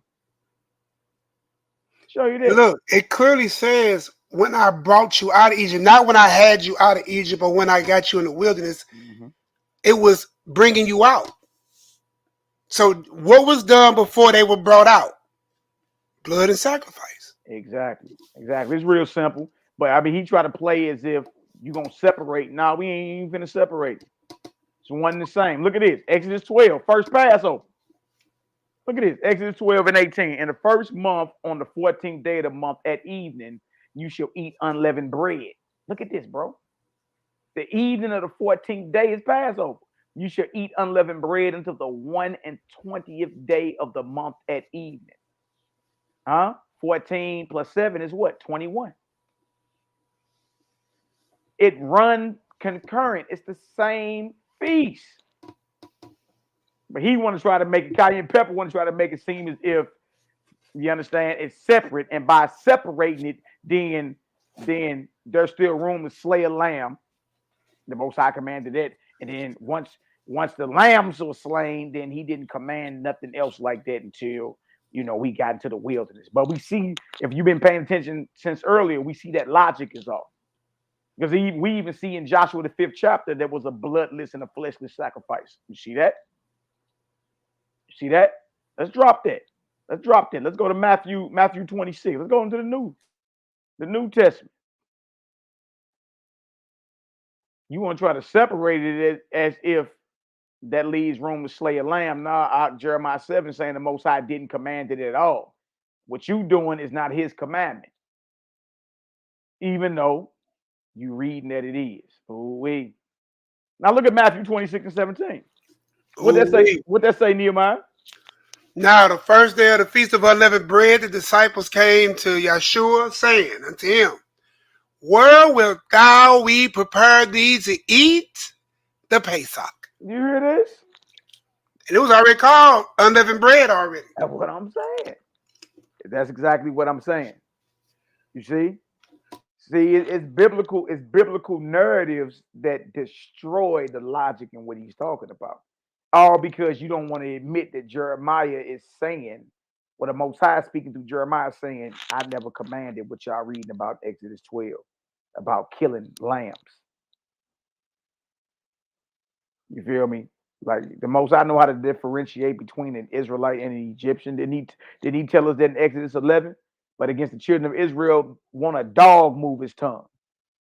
this. Look, it clearly says, when I brought you out of Egypt, not when I had you out of Egypt or when I got you in the wilderness, it was bringing you out. So what was done before they were brought out? Blood and sacrifice. Exactly. It's real simple. But I mean, he tried to play as if You gonna separate? Nah, we ain't even gonna separate. It's one and the same. Look at this. Exodus 12, first Passover. Look at this. Exodus 12 and 18. In the first month, on the 14th day of the month at evening, you shall eat unleavened bread. Look at this, bro. The evening of the 14th day is Passover. You shall eat unleavened bread until the 21st day of the month at evening. 14 plus 7 is what? 21. It runs concurrent. It's the same feast. But he want to try to make it, Cayenne Pepper want to try to make it seem as if, you understand, it's separate. And by separating it, then there's still room to slay a lamb. The Most High commanded it. And then once the lambs were slain, then he didn't command nothing else like that until, we got into the wilderness. But we see, if you've been paying attention since earlier, we see that logic is off. Because we even see in Joshua, the 5th chapter, there was a bloodless and a fleshless sacrifice. You see that? You see that? Let's drop that. Let's drop that. Let's go to Matthew 26. Let's go into the New Testament. You want to try to separate it as if that leaves room to slay a lamb. Nah, Jeremiah 7 saying the Most High didn't command it at all. What you doing is not his commandment. Even though you reading that it is. Ooh-wee. Now look at Matthew 26 and 17. What that say, Nehemiah? Now the first day of the Feast of Unleavened Bread, the disciples came to Yeshua, saying unto him, where wilt thou we prepare thee to eat the Pesach? You hear this? And it was already called unleavened bread already. That's what I'm saying. That's exactly what I'm saying. You see? See, it's biblical narratives that destroy the logic in what he's talking about. All because you don't want to admit that Jeremiah is saying, or the Most High speaking through Jeremiah saying, I never commanded what y'all reading about Exodus 12, about killing lambs. You feel me? Like the Most High know how to differentiate between an Israelite and an Egyptian. Did he tell us that in Exodus 11? But against the children of Israel, won't a dog move his tongue?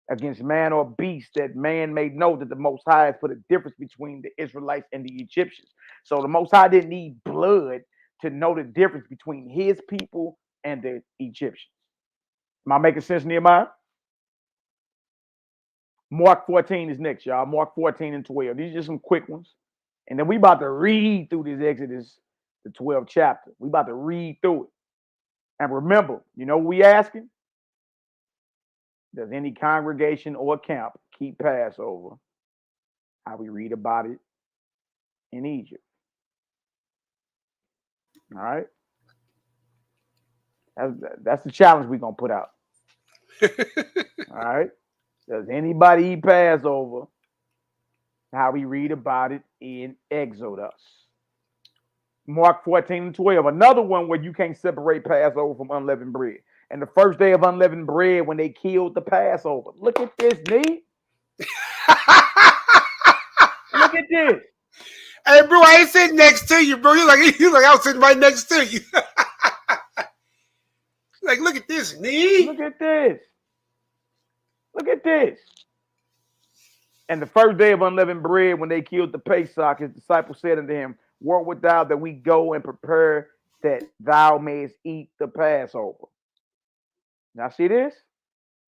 Against man or beast, that man may know that the Most High has put a difference between the Israelites and the Egyptians. So the Most High didn't need blood to know the difference between his people and the Egyptians. Am I making sense, Nehemiah? Mark 14 is next, y'all. Mark 14 and 12. These are just some quick ones. And then we about to read through this Exodus, the 12th chapter. We about to read through it. And remember, you know what we asking? Does any congregation or camp keep Passover? How we read about it in Egypt. All right. That's the challenge we're going to put out. All right. Does anybody eat Passover? How we read about it in Exodus. Mark 14 and 12. Another one where you can't separate Passover from unleavened bread. And the first day of unleavened bread when they killed the Passover. Look at this, Nee. Look at this. Hey, bro, I ain't sitting next to you, bro. You like I was sitting right next to you. Like, look at this, Nee. Look at this. Look at this. And the first day of unleavened bread when they killed the Pesach, his disciples said unto him, where wilt thou that we go and prepare that thou mayest eat the Passover? Now see this?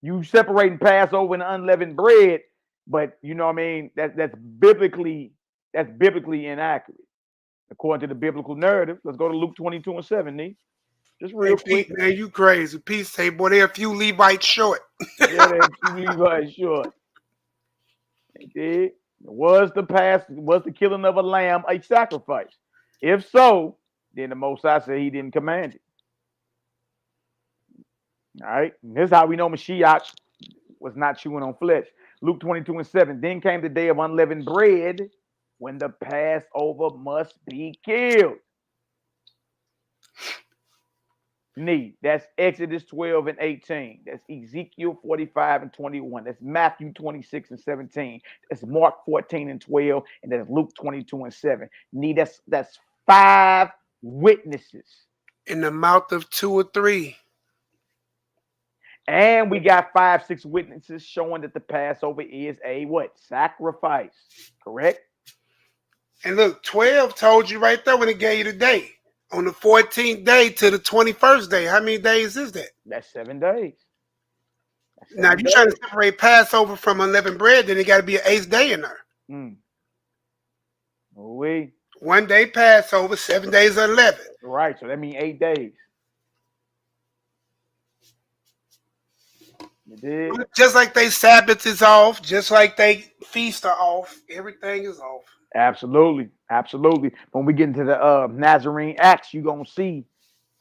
You separating Passover and unleavened bread, but you know what I mean? That's biblically inaccurate. According to the biblical narrative. Let's go to Luke 22 and 7, Nee. Just real quick. Pete, man, you crazy. Pete say, boy, they're a few Levites short. Yeah, they're a few Levites short. They did. Was the killing of a lamb a sacrifice? If so, then the Most High said he didn't command it. All right. And this is how we know Mashiach was not chewing on flesh. Luke 22 and 7. Then came the day of unleavened bread when the Passover must be killed. Nee, that's Exodus 12 and 18. That's Ezekiel 45 and 21. That's Matthew 26 and 17. That's Mark 14 and 12. And that's Luke 22 and 7. Nee, that's 5 witnesses. In the mouth of 2 or 3. And we got 5, 6 witnesses showing that the Passover is a what? Sacrifice. Correct? And look, 12 told you right there when it gave you the day. On the 14th day to the 21st day. How many days is that? That's 7 days. That's Now, if 7 you're trying days. to separate Passover from unleavened bread, then it got to be an 8th day in there. We 1 day Passover, 7 days unleavened. right. So that means 8 days. You did? Just like they Sabbath is off, just like they feast are off, everything is off. Absolutely. Absolutely. When we get into the Nazarene Acts, you're going to see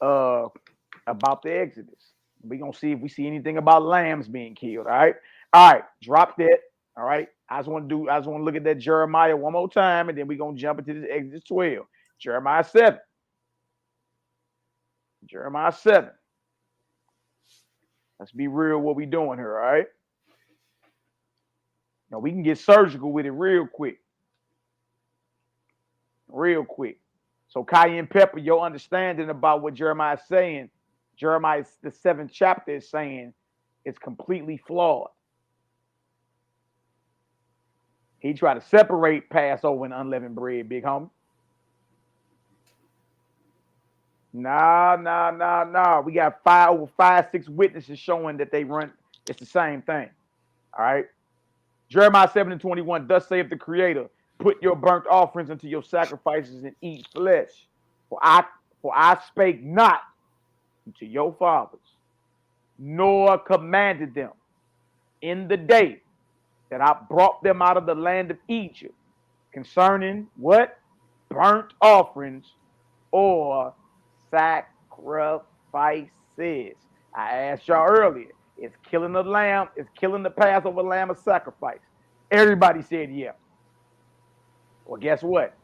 about the Exodus. We're going to see if we see anything about lambs being killed. All right. All right. Drop that. All right. I just want to look at that Jeremiah one more time, and then we're going to jump into this Exodus 12. Jeremiah 7. Jeremiah 7. Let's be real what we doing here, all right? Now, we can get surgical with it real quick. Real quick. So, Cayenne Pepper, your understanding about what Jeremiah is saying, Jeremiah, the 7th chapter is saying, it's completely flawed. He tried to separate Passover and unleavened bread, big homie. Nah. We got over 5, 6 witnesses showing that they run. It's the same thing. All right. Jeremiah 7:21. Thus saith the Creator, put your burnt offerings into your sacrifices and eat flesh. For I spake not to your fathers, nor commanded them in the day that I brought them out of the land of Egypt concerning what? Burnt offerings or sacrifices. I asked y'all earlier, is killing the lamb, is killing the Passover lamb a sacrifice? Everybody said yeah. Well, guess what?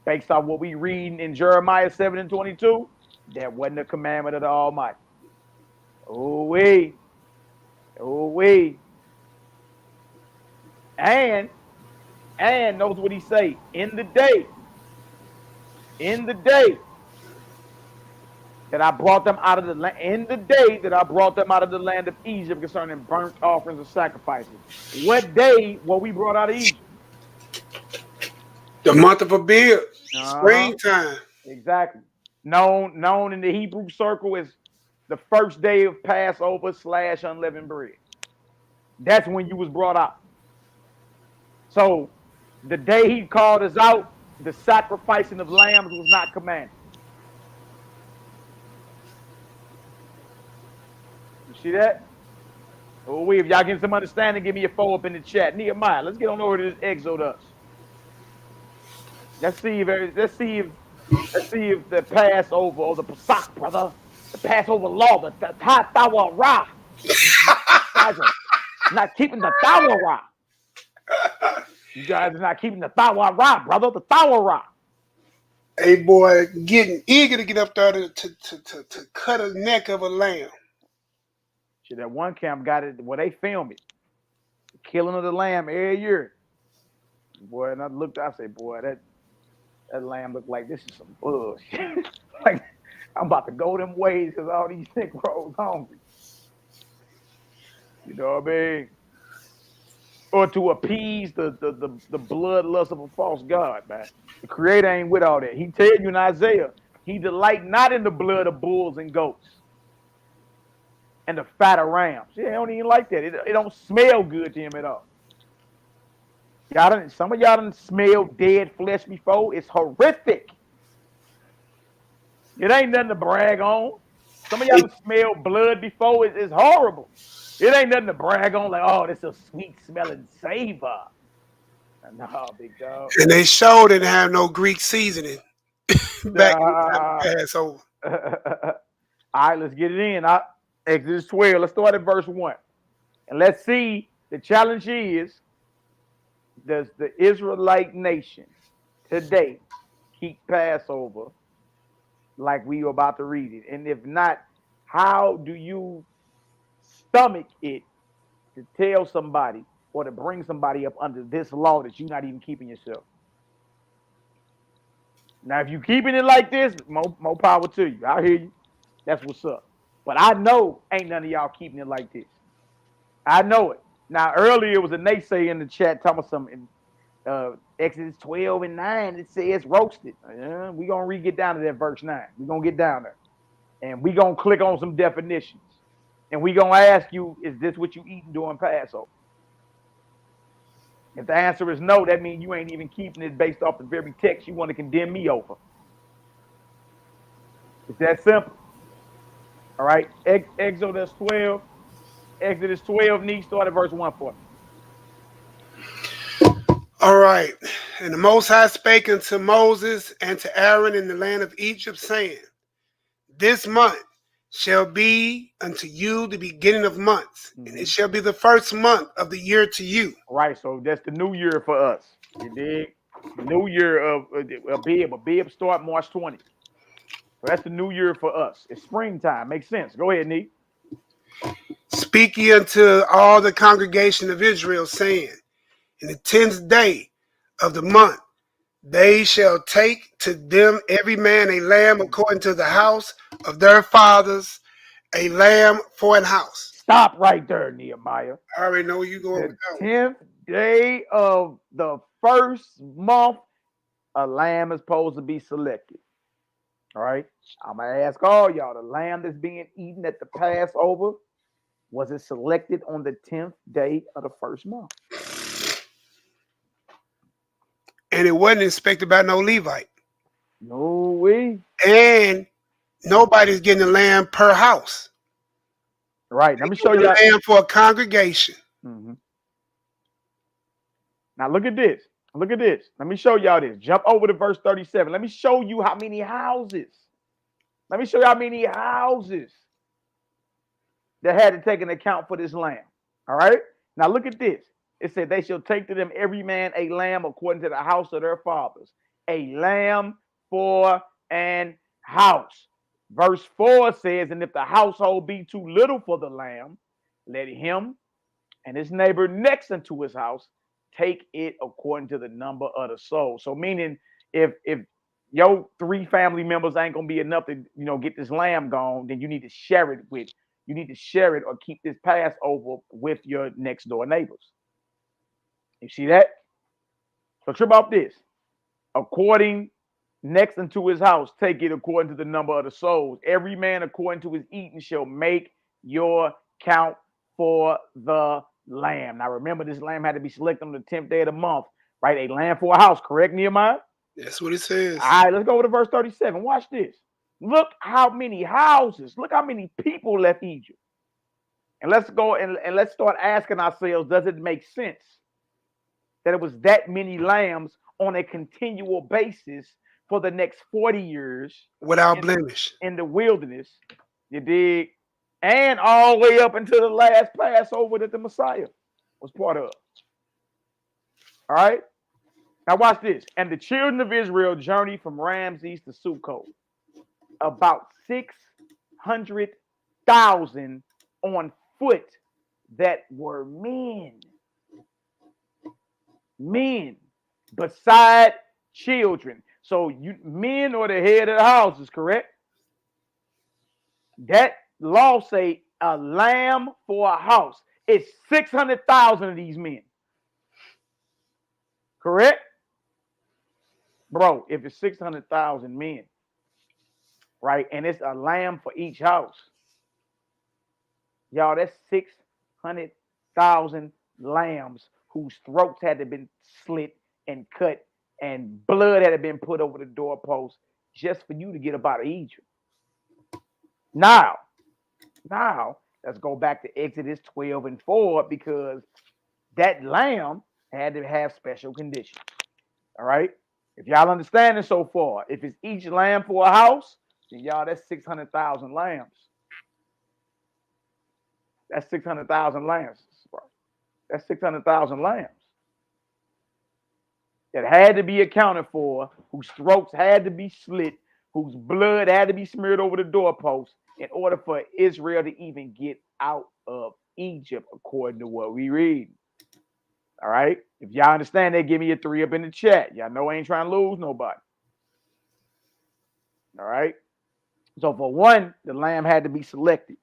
Based on what we read in Jeremiah 7:22, that wasn't a commandment of the Almighty. Oh we. And knows what he say. In the day that I brought them out of the land, of Egypt concerning burnt offerings and sacrifices. What day were we brought out of Egypt? The month of Abib, springtime. Exactly. Known in the Hebrew circle as the first day of Passover / unleavened bread. That's when you was brought out. So the day he called us out, the sacrificing of lambs was not commanded. You see that? Oh, if y'all get some understanding, give me a 4 up in the chat. Nehemiah, let's get on over to this Exodus. Let's see if the Passover or the Pesach, brother, the Passover law, the Tawarah, not keeping the Tawarah. You guys are not keeping the Tawarah, brother, the Tawarah. Hey, boy, getting eager to get up there to cut a neck of a lamb. Shit, that one camp got it where they filmed it. The killing of the lamb every year. Boy, and I said, boy, that lamb looked like this is some bullshit. Like, I'm about to go them ways because all these Negroes hungry. You know what I mean? Or to appease the bloodlust of a false god, man. The Creator ain't with all that. He tell you in Isaiah, he delight not in the blood of bulls and goats and the fat of rams. Yeah, he don't even like that. It don't smell good to him at all. Some of y'all done smelled dead flesh before. It's horrific. It ain't nothing to brag on. Some of y'all done smelled blood before. It's horrible. It ain't nothing to brag on. Like, oh, this is a sweet smelling savor. No, big dog. And they sure didn't have no Greek seasoning back in the Passover. All right, let's get it in. Exodus 12. Let's start at verse 1. And let's see. The challenge is, does the Israelite nation today keep Passover like we are about to read it? And if not, how do you stomach it to tell somebody or to bring somebody up under this law that you're not even keeping yourself? Now, if you're keeping it like this, more power to you. I hear you. That's what's up. But I know ain't none of y'all keeping it like this. I know it. Now, earlier it was a naysayer in the chat talking about something. Exodus 12 and 9, it says roasted. We're going to get down to that verse 9. We're going to get down there. And we're going to click on some definitions. And we're going to ask you, is this what you eating during Passover? If the answer is no, that means you ain't even keeping it based off the very text you want to condemn me over. It's that simple. All right. Exodus 12 needs start at verse 1 for me. All right. And the Most High spake unto Moses and to Aaron in the land of Egypt, saying, This month shall be unto you the beginning of months, and it shall be the first month of the year to you. Right. So that's the new year for us. You dig? The new year of Abib start March 20th. So that's the new year for us. It's springtime. Makes sense. Go ahead, Nee. Speak ye unto all the congregation of Israel, saying, In the 10th day of the month, they shall take to them every man a lamb according to the house of their fathers, a lamb for an house. Stop right there, Nehemiah. I already know where you're going with The that 10th day of the first month, a lamb is supposed to be selected. All right. I'm going to ask all y'all, the lamb that's being eaten at the Passover, was it selected on the 10th day of the first month? And it wasn't inspected by no Levite. No way. And nobody's getting a lamb per house. Right. Let me show you. A lamb for a congregation. Mm-hmm. Now look at this. Look at this. Let me show y'all this. Jump over to verse 37. Let me show you how many houses. Let me show you how many houses that had to take an account for this lamb. All right. Now look at this. It said they shall take to them every man a lamb according to the house of their fathers. A lamb for an house. Verse 4 says, and if the household be too little for the lamb, let him and his neighbor next unto his house take it according to the number of the soul. So meaning if your 3 family members ain't gonna be enough to get this lamb gone, then you need to share it or keep this Passover with your next door neighbors. You see that? So trip off this. According next unto his house, take it according to the number of the souls. Every man according to his eating shall make your count for the lamb. Now remember, this lamb had to be selected on the 10th day of the month, right? A lamb for a house, correct, Nehemiah? That's what it says. All right, let's go over to verse 37. Watch this. Look how many houses, look how many people left Egypt. And let's go and let's start asking ourselves, does it make sense that it was that many lambs on a continual basis for the next 40 years without blemish in the wilderness? You dig? And all the way up until the last Passover that the Messiah was part of. All right? Now watch this. And the children of Israel journeyed from Ramses to Sukkot, about 600,000 on foot that were men. Men beside children. So men are the head of the houses, correct? That law say a lamb for a house. It's 600,000 of these men. Correct? Bro, if it's 600,000 men, right, and it's a lamb for each house, y'all, that's 600,000 lambs whose throats had to been slit and cut and blood had to been put over the doorpost just for you to get up out of Egypt. Now, let's go back to Exodus 12 and 4 because that lamb had to have special conditions. All right? If y'all understand it so far, if it's each lamb for a house, then y'all, that's 600,000 lambs. That's 600,000 lambs. That's 600,000 lambs that had to be accounted for, whose throats had to be slit, whose blood had to be smeared over the doorpost in order for Israel to even get out of Egypt, according to what we read. All right? If y'all understand that, give me a 3 up in the chat. Y'all know I ain't trying to lose nobody. All right? So for one, the lamb had to be selected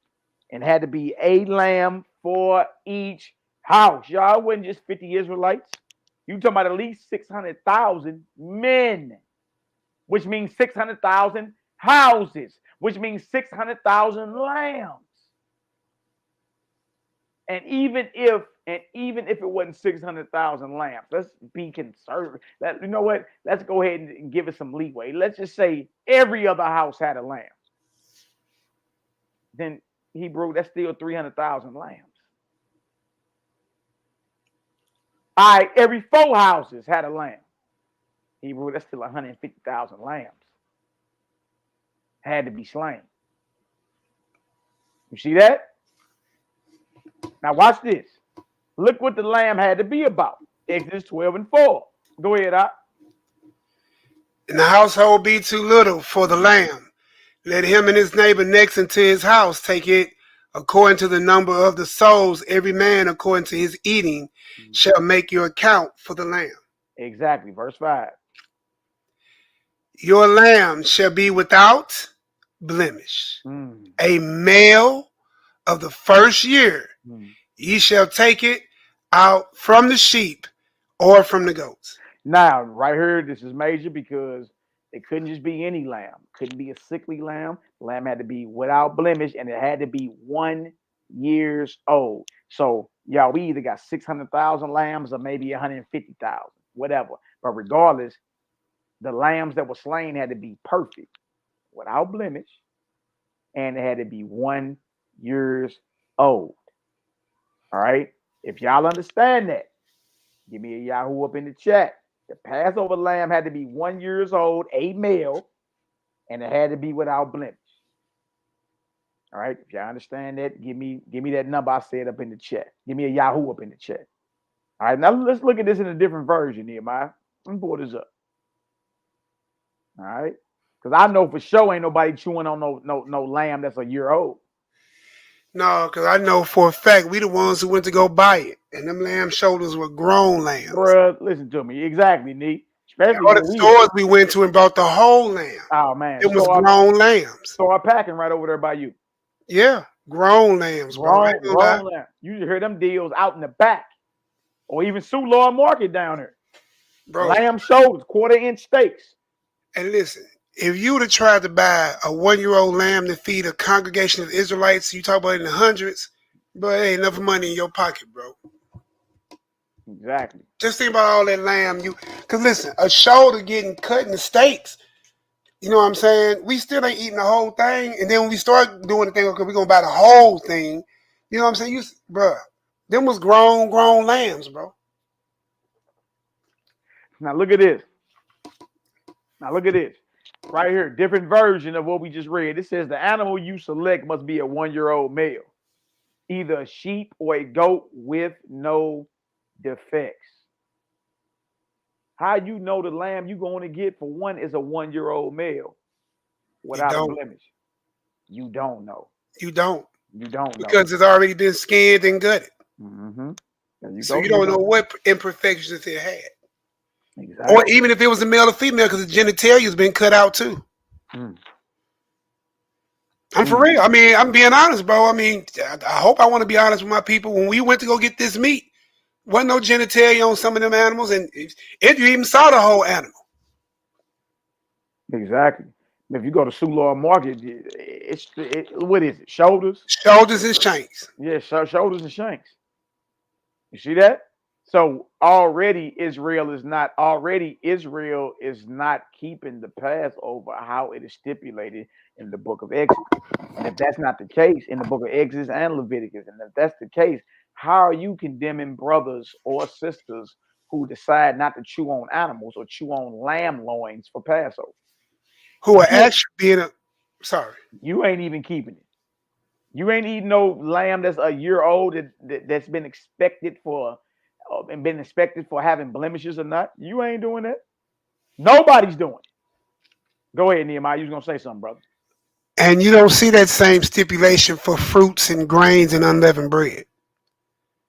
and had to be a lamb for each house. Y'all, it wasn't just 50 Israelites. You talking about at least 600,000 men, which means 600,000 houses, which means 600,000 lambs. And even if it wasn't 600,000 lambs, let's be conservative. You know what? Let's go ahead and give it some leeway. Let's just say every other house had a lamb. Then Hebrew, that's still 300,000 lambs. All right, every 4 houses had a lamb. Hebrew, that's still 150,000 lambs. Had to be slain. You see that? Now watch this. Look what the lamb had to be about. Exodus 12:4. Go ahead, Op. And the household be too little for the lamb. Let him and his neighbor next into his house take it according to the number of the souls, every man according to his eating shall make your account for the lamb. Exactly. Verse 5. Your lamb shall be without blemish, a male of the first year. Ye shall take it out from the sheep or from the goats. Now, right here, this is major because it couldn't just be any lamb. Couldn't be a sickly lamb. The lamb had to be without blemish, and it had to be 1 year old. So, y'all, we either got 600,000 lambs or maybe 150,000, whatever. But regardless, the lambs that were slain had to be perfect, without blemish, and it had to be 1 year old. All right? If y'all understand that, give me a Yahoo up in the chat. The Passover lamb had to be 1 year old, a male, and it had to be without blemish. All right? If y'all understand that, give me that number I said up in the chat. Give me a Yahoo up in the chat. All right, now let's look at this in a different version, Nehemiah. Let me pull this up. All right? Because I know for sure ain't nobody chewing on no lamb that's a year old. No, because I know for a fact we the ones who went to go buy it. And them lamb shoulders were grown lambs. Bruh, listen to me. Exactly, Nee. Especially all the stores we went to and bought the whole lamb. Oh, man. It was grown lambs. So I'm packing right over there by you. Yeah, grown lambs, bro. Grown lambs. You hear them deals out in the back. Or even Sioux Law Market down there. Bro. Lamb shoulders, 1/4-inch steaks. And listen, if you would have tried to buy a 1 year old lamb to feed a congregation of Israelites, you talk about in the hundreds, but there ain't enough money in your pocket, bro. Exactly. Just think about all that lamb because listen, a shoulder getting cut in the steaks, you know what I'm saying? We still ain't eating the whole thing. And then when we start doing the thing, okay, we're going to buy the whole thing. You know what I'm saying? Bro, them was grown lambs, bro. Now look at this. Right here, different version of what we just read. It says the animal you select must be a 1 year old male, either a sheep or a goat with no defects. How you know the lamb you're going to get for one is a 1 year old male without a blemish? You don't know. You don't know. Because it's already been skinned and gutted. Mm-hmm. So you don't know what imperfections it had. Exactly. Or even if it was a male or female, because the genitalia has been cut out too. I'm for real. I mean, I'm being honest, bro. I mean, I hope I want to be honest with my people. When we went to go get this meat, wasn't no genitalia on some of them animals, and if you even saw the whole animal. Exactly. If you go to Sioux Law Market, what is it? Shoulders? Shoulders and shanks. Yeah, shoulders and shanks. You see that? So already Israel is not keeping the Passover how it is stipulated in the book of Exodus. And if that's not the case in the book of Exodus and Leviticus, and if that's the case, how are you condemning brothers or sisters who decide not to chew on animals or chew on lamb loins for Passover? Who are actually being You ain't even keeping it. You ain't eating no lamb that's a year old that's been inspected for having blemishes or not. You ain't doing that. Nobody's doing it. Go ahead, Nehemiah. You was gonna say something, brother. And you don't see that same stipulation for fruits and grains and unleavened bread.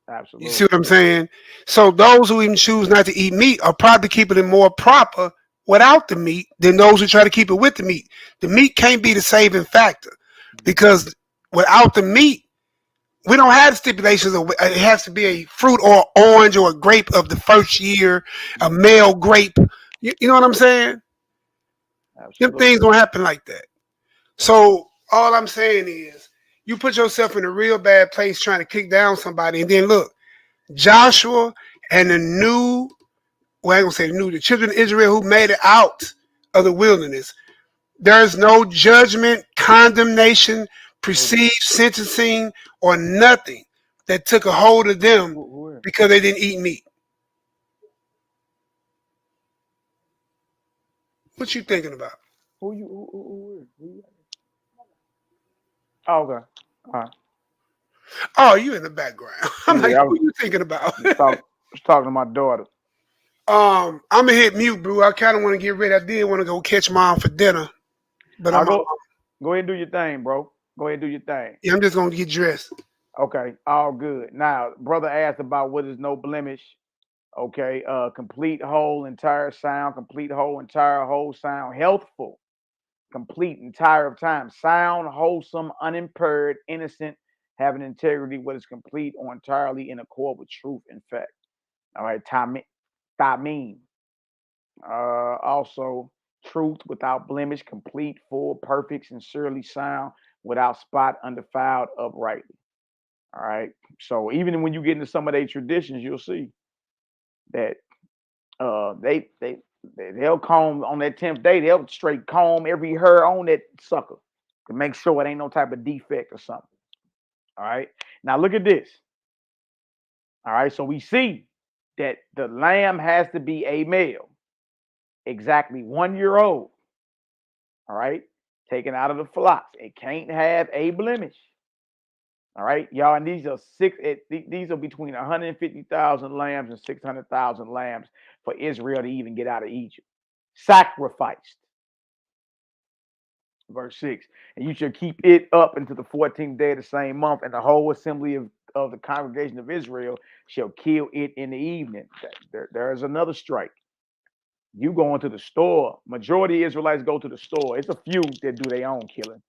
Absolutely. You see what I'm saying? So those who even choose not to eat meat are probably keeping it more proper without the meat than those who try to keep it with the meat. The meat can't be the saving factor because without the meat, we don't have stipulations of it has to be a fruit or orange or a grape of the first year, a male grape. You know what I'm saying? Them things don't happen like that. So all I'm saying is you put yourself in a real bad place trying to kick down somebody, and then look, Joshua and the new, well, I ain't gonna say the new, the children of Israel who made it out of the wilderness. There's no judgment, condemnation, perceived sentencing, or nothing that took a hold of them because they didn't eat meat. What you thinking about? Who? Oh, okay. All right. Oh, you in the background. I'm Yeah, like, I who was you thinking about? talking to my daughter. I'm gonna hit mute, bro. I kind of want to get ready. I did want to go catch mom for dinner, but I'll go ahead and do your thing, bro. Go ahead and do your thing. Yeah, I'm just gonna get dressed. Okay, all good. Now, brother asked about what is no blemish. Okay, complete, whole, entire sound, complete, whole, entire, whole sound, healthful, complete, entire of time, sound, wholesome, unimpaired, innocent, having integrity, what is complete or entirely in accord with truth and fact. All right, tamim. Also, truth without blemish, complete, full, perfect, sincerely sound, without spot, undefiled, uprightly. All right. So even when you get into some of their traditions, you'll see that they'll comb on that 10th day, they'll straight comb every hair on that sucker to make sure it ain't no type of defect or something. All right. Now look at this. All right. So we see that the lamb has to be a male, exactly 1 year old. All right. Taken out of the flocks. It can't have a blemish. All right, y'all, and these are these are between 150,000 lambs and 600,000 lambs for Israel to even get out of Egypt. Sacrificed. Verse 6. And you shall keep it up until the 14th day of the same month, and the whole assembly of the congregation of Israel shall kill it in the evening. There is another strike. You go into the store. Majority of Israelites go to the store. It's a few that do their own killing,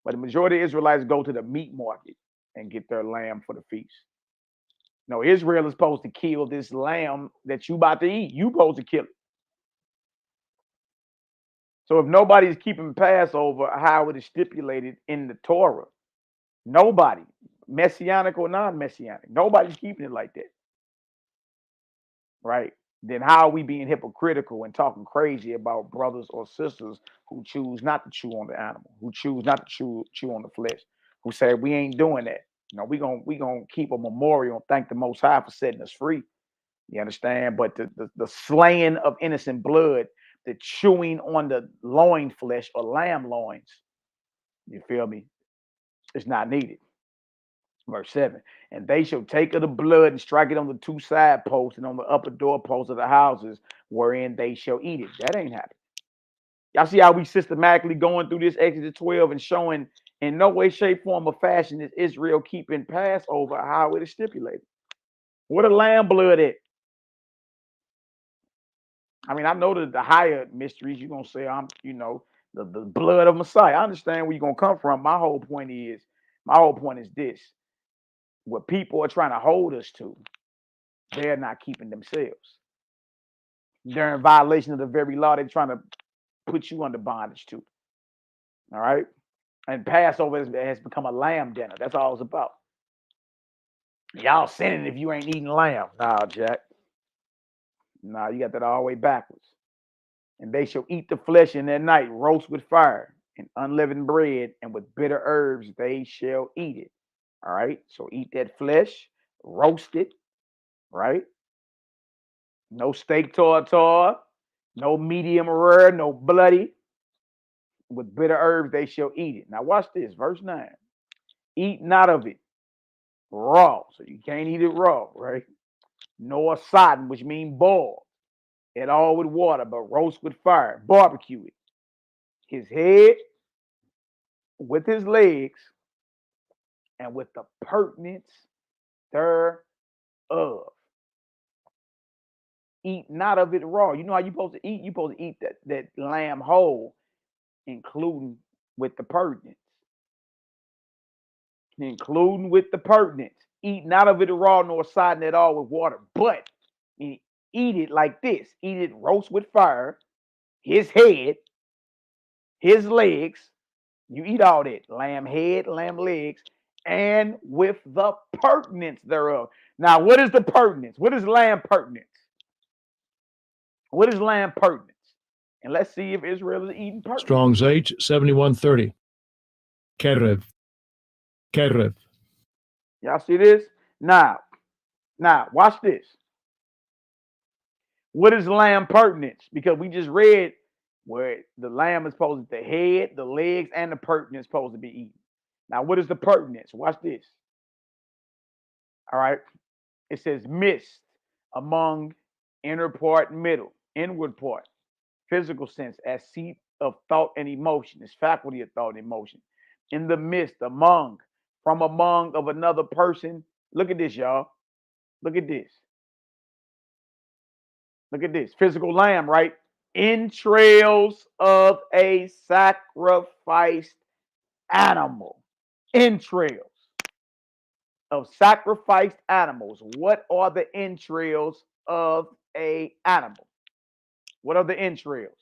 but the majority of Israelites go to the meat market and get their lamb for the feast. No, Israel is supposed to kill this lamb that you about to eat. You supposed to kill it. So if nobody's keeping Passover, how it is stipulated in the Torah, nobody, messianic or non-messianic, nobody's keeping it like that, right? Then how are we being hypocritical and talking crazy about brothers or sisters who choose not to chew on the animal, who choose not to chew on the flesh, who say we ain't doing that? You know, we gonna keep a memorial and thank the Most High for setting us free. You understand? But the slaying of innocent blood, the chewing on the loin flesh or lamb loins, you feel me? It's not needed. Verse 7. And they shall take of the blood and strike it on the two side posts and on the upper door posts of the houses wherein they shall eat it. That ain't happening. Y'all see how we systematically going through this Exodus 12 and showing in no way, shape, form, or fashion is Israel keeping Passover how it is stipulated. What a lamb blood at? I mean, I know that the higher mysteries, you're going to say, the blood of Messiah. I understand where you're going to come from. My whole point is this. What people are trying to hold us to, they're not keeping themselves. They're in violation of the very law they're trying to put you under bondage to. All right? And Passover has become a lamb dinner. That's all it's about. Y'all sinning if you ain't eating lamb. Nah, Jack. Nah, you got that all the way backwards. And they shall eat the flesh in their night, roast with fire, and unleavened bread, and with bitter herbs they shall eat it. All right. So eat that flesh, roast it, right? No steak tartare, no medium rare, no bloody. With bitter herbs they shall eat it. Now watch this, verse 9. Eat not of it raw. So you can't eat it raw, right? Nor sodden, which means boiled at all with water, but roast with fire, barbecue it. His head with his legs and with the pertinence thereof. eat not of it raw. You know how you supposed to eat? You supposed to eat that lamb whole, including with the purtenance. Including with the purtenance. Eat not of it raw, nor sodden it all with water, but eat it like this. Eat it roast with fire, his head, his legs. You eat all that. Lamb head, lamb legs, and with the purtenance thereof. Now, what is the purtenance? What is lamb purtenance? What is lamb purtenance? And let's see if Israel is eating purtenance. Strong's H, 7130. Kerev. Kerev. Y'all see this? Now, watch this. What is lamb purtenance? Because we just read where the lamb is supposed to, the head, the legs, and the purtenance supposed to be eaten. Now, what is the purtenance? Watch this. All right. It says mist among inner part, middle, inward part, physical sense, as seat of thought and emotion, as faculty of thought and emotion. In the midst, among, from among of another person. Look at this, y'all. Look at this. Look at this. Physical lamb, right? Entrails of a sacrificed animal. Entrails of sacrificed animals. What are the entrails of a animal? What are the entrails?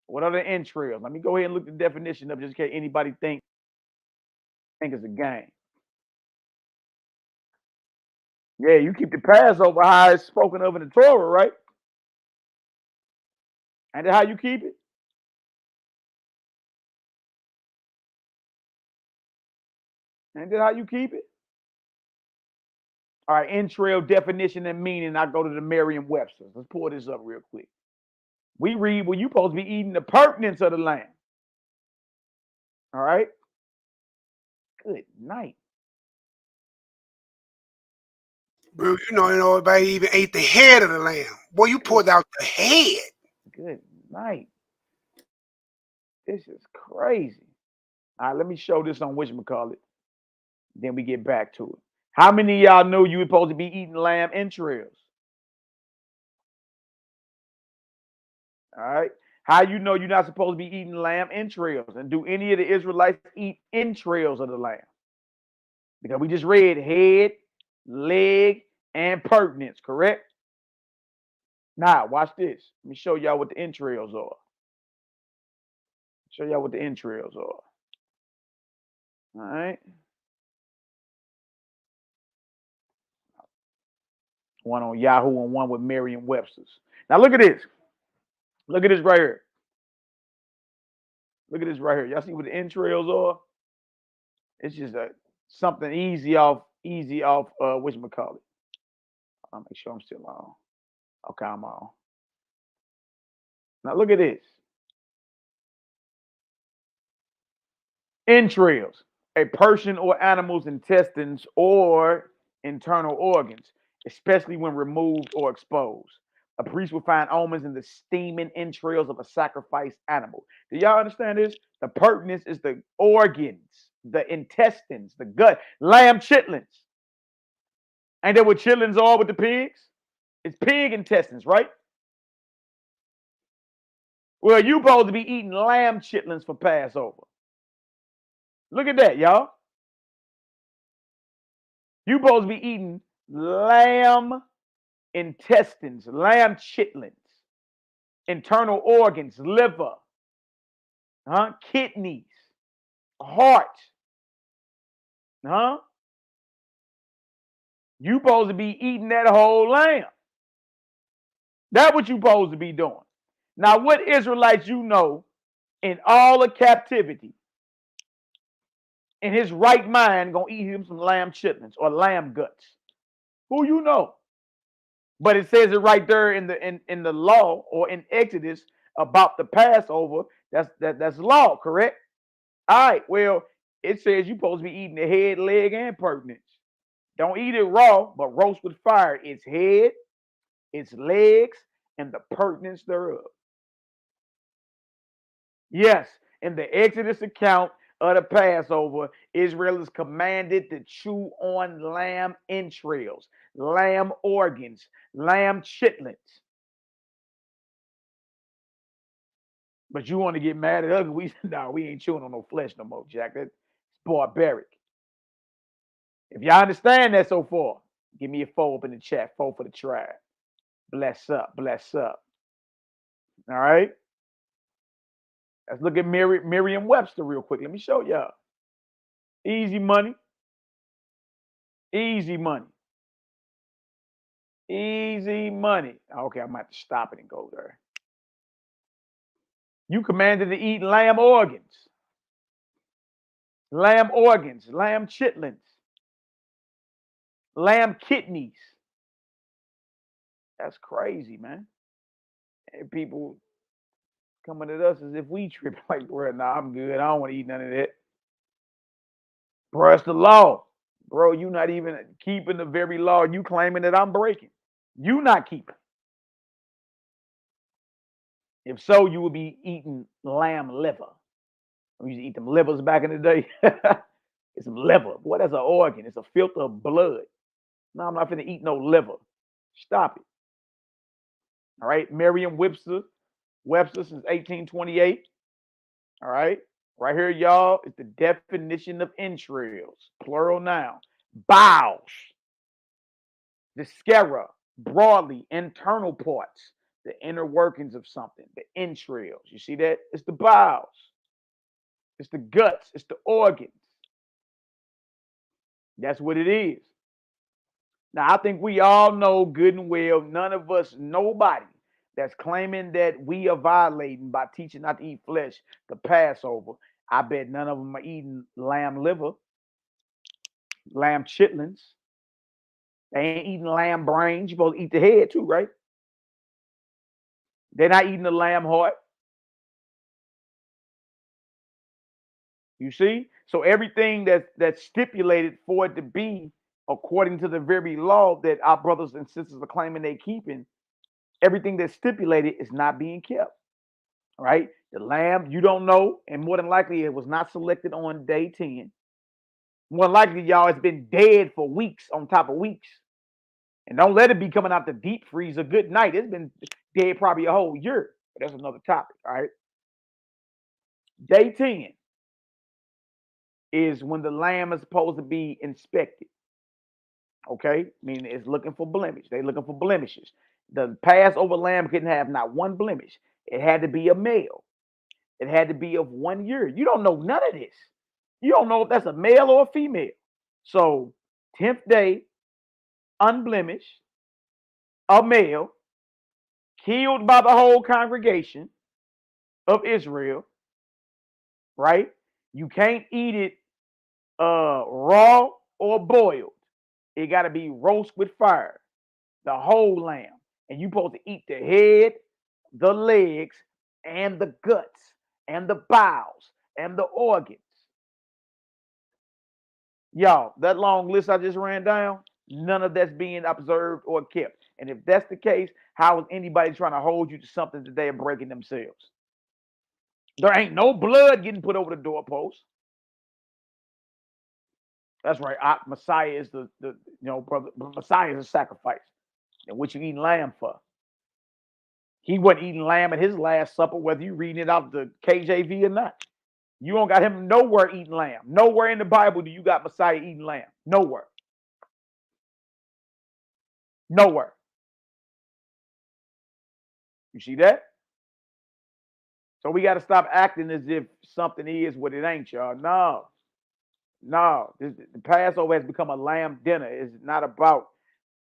What are the entrails? Let me go ahead and look the definition up just in case anybody think it's a game. Yeah, you keep the Passover how it's spoken of in the Torah, right? And how you keep it? And then how you keep it? All right, entrail definition and meaning. I go to the Merriam-Webster's. Let's pull this up real quick. We read, well, you're supposed to be eating the purtenance of the lamb. All right. Good night. Bro, you know, nobody even ate the head of the lamb. Boy, you pulled out the head. Good night. This is crazy. All right, let me show this on whatchamacallit. Then we get back to it. How many of y'all know you were supposed to be eating lamb entrails? All right. How you know you're not supposed to be eating lamb entrails? And do any of the Israelites eat entrails of the lamb? Because we just read head, leg, and purtenance, correct? Now, watch this. Let me show y'all what the entrails are. Show y'all what the entrails are. All right. One on Yahoo and one with Merriam-Webster's. Now, look at this. Look at this right here. Look at this right here. Y'all see what the entrails are? It's just something easy off whatchamacallit. I'll make sure I'm still on. Okay, I'm on. Now look at this. Entrails, a person or animal's intestines or internal organs, especially when removed or exposed. A priest would find omens in the steaming entrails of a sacrificed animal. Do y'all understand this? The purtenance is the organs, the intestines, the gut, lamb chitlins. Ain't that what chitlins are with the pigs? It's pig intestines, right? Well, you supposed to be eating lamb chitlins for Passover. Look at that, y'all. You supposed to be eating lamb intestines, lamb chitlins, internal organs, liver, kidneys, heart, You supposed to be eating that whole lamb. That's what you supposed to be doing. Now, what Israelites you know in all of captivity, in his right mind, gonna eat him some lamb chitlins or lamb guts? Who you know? But it says it right there in the law or in Exodus about the Passover. That's law, correct? All right. Well, it says you're supposed to be eating the head, leg, and purtenance. Don't eat it raw, but roast with fire. Its head, its legs, and the purtenance thereof. Yes, in the Exodus account of the Passover, Israel is commanded to chew on lamb entrails. lamb organs, lamb chitlins. But you want to get mad at us? We ain't chewing on no flesh no more, Jack. That's barbaric. If y'all understand that so far, give me a 4 up in the chat. 4 for the tribe. Bless up, bless up. All right. Let's look at Merriam-Webster real quick. Let me show y'all. Easy money. Easy money. Easy money. Okay, I might have to stop it and go there. You commanded to eat lamb organs, lamb chitlins, lamb kidneys. That's crazy, man. And people coming at us as if we trip like, bro, nah, I'm good. I don't want to eat none of that. Bro, it's the law. Bro, you not even keeping the very law you claiming that I'm breaking. You not keeping. If so, you would be eating lamb liver. We used to eat them livers back in the day. It's some liver. Boy, that's an organ. It's a filter of blood. No, I'm not finna eat no liver. Stop it. All right. Merriam-Webster since 1828. All right. Right here, y'all, is the definition of entrails. Plural noun. Bowels. The scara. Broadly, internal parts. The inner workings of something. The entrails. You see that? It's the bowels. It's the guts. It's the organs. That's what it is. Now, I think we all know good and well, none of us, nobody that's claiming that we are violating by teaching not to eat flesh, the Passover. I bet none of them are eating lamb liver, lamb chitlins. They ain't eating lamb brains. You're supposed to eat the head too, right? They're not eating the lamb heart. You see? So everything that's stipulated for it to be according to the very law that our brothers and sisters are claiming they keeping, everything that's stipulated is not being kept. Right? The lamb, you don't know, and more than likely it was not selected on day 10. More than likely, y'all, it's been dead for weeks on top of weeks. And don't let it be coming out the deep freezer. Good night. It's been dead probably a whole year. But that's another topic. All right. Day 10 is when the lamb is supposed to be inspected. Okay, meaning it's looking for blemish. They're looking for blemishes. The Passover lamb couldn't have not one blemish. It had to be a male. It had to be of 1 year. You don't know none of this. You don't know if that's a male or a female. So 10th day, unblemished, a male, killed by the whole congregation of Israel, right? You can't eat it raw or boiled. It got to be roast with fire, the whole lamb. And you supposed to eat the head, the legs, and the guts, and the bowels, and the organs. Y'all, that long list I just ran down, none of that's being observed or kept. And if that's the case, how is anybody trying to hold you to something that they are breaking themselves? There ain't no blood getting put over the doorpost. That's right. Messiah is the brother. Messiah is a sacrifice. And what you eating lamb for? He wasn't eating lamb at his last supper, whether you reading it out the KJV or not. You don't got him nowhere eating lamb. Nowhere in the Bible do you got Messiah eating lamb. Nowhere. Nowhere. You see that? So we got to stop acting as if something is what it ain't, y'all. No. The Passover has become a lamb dinner. It's not about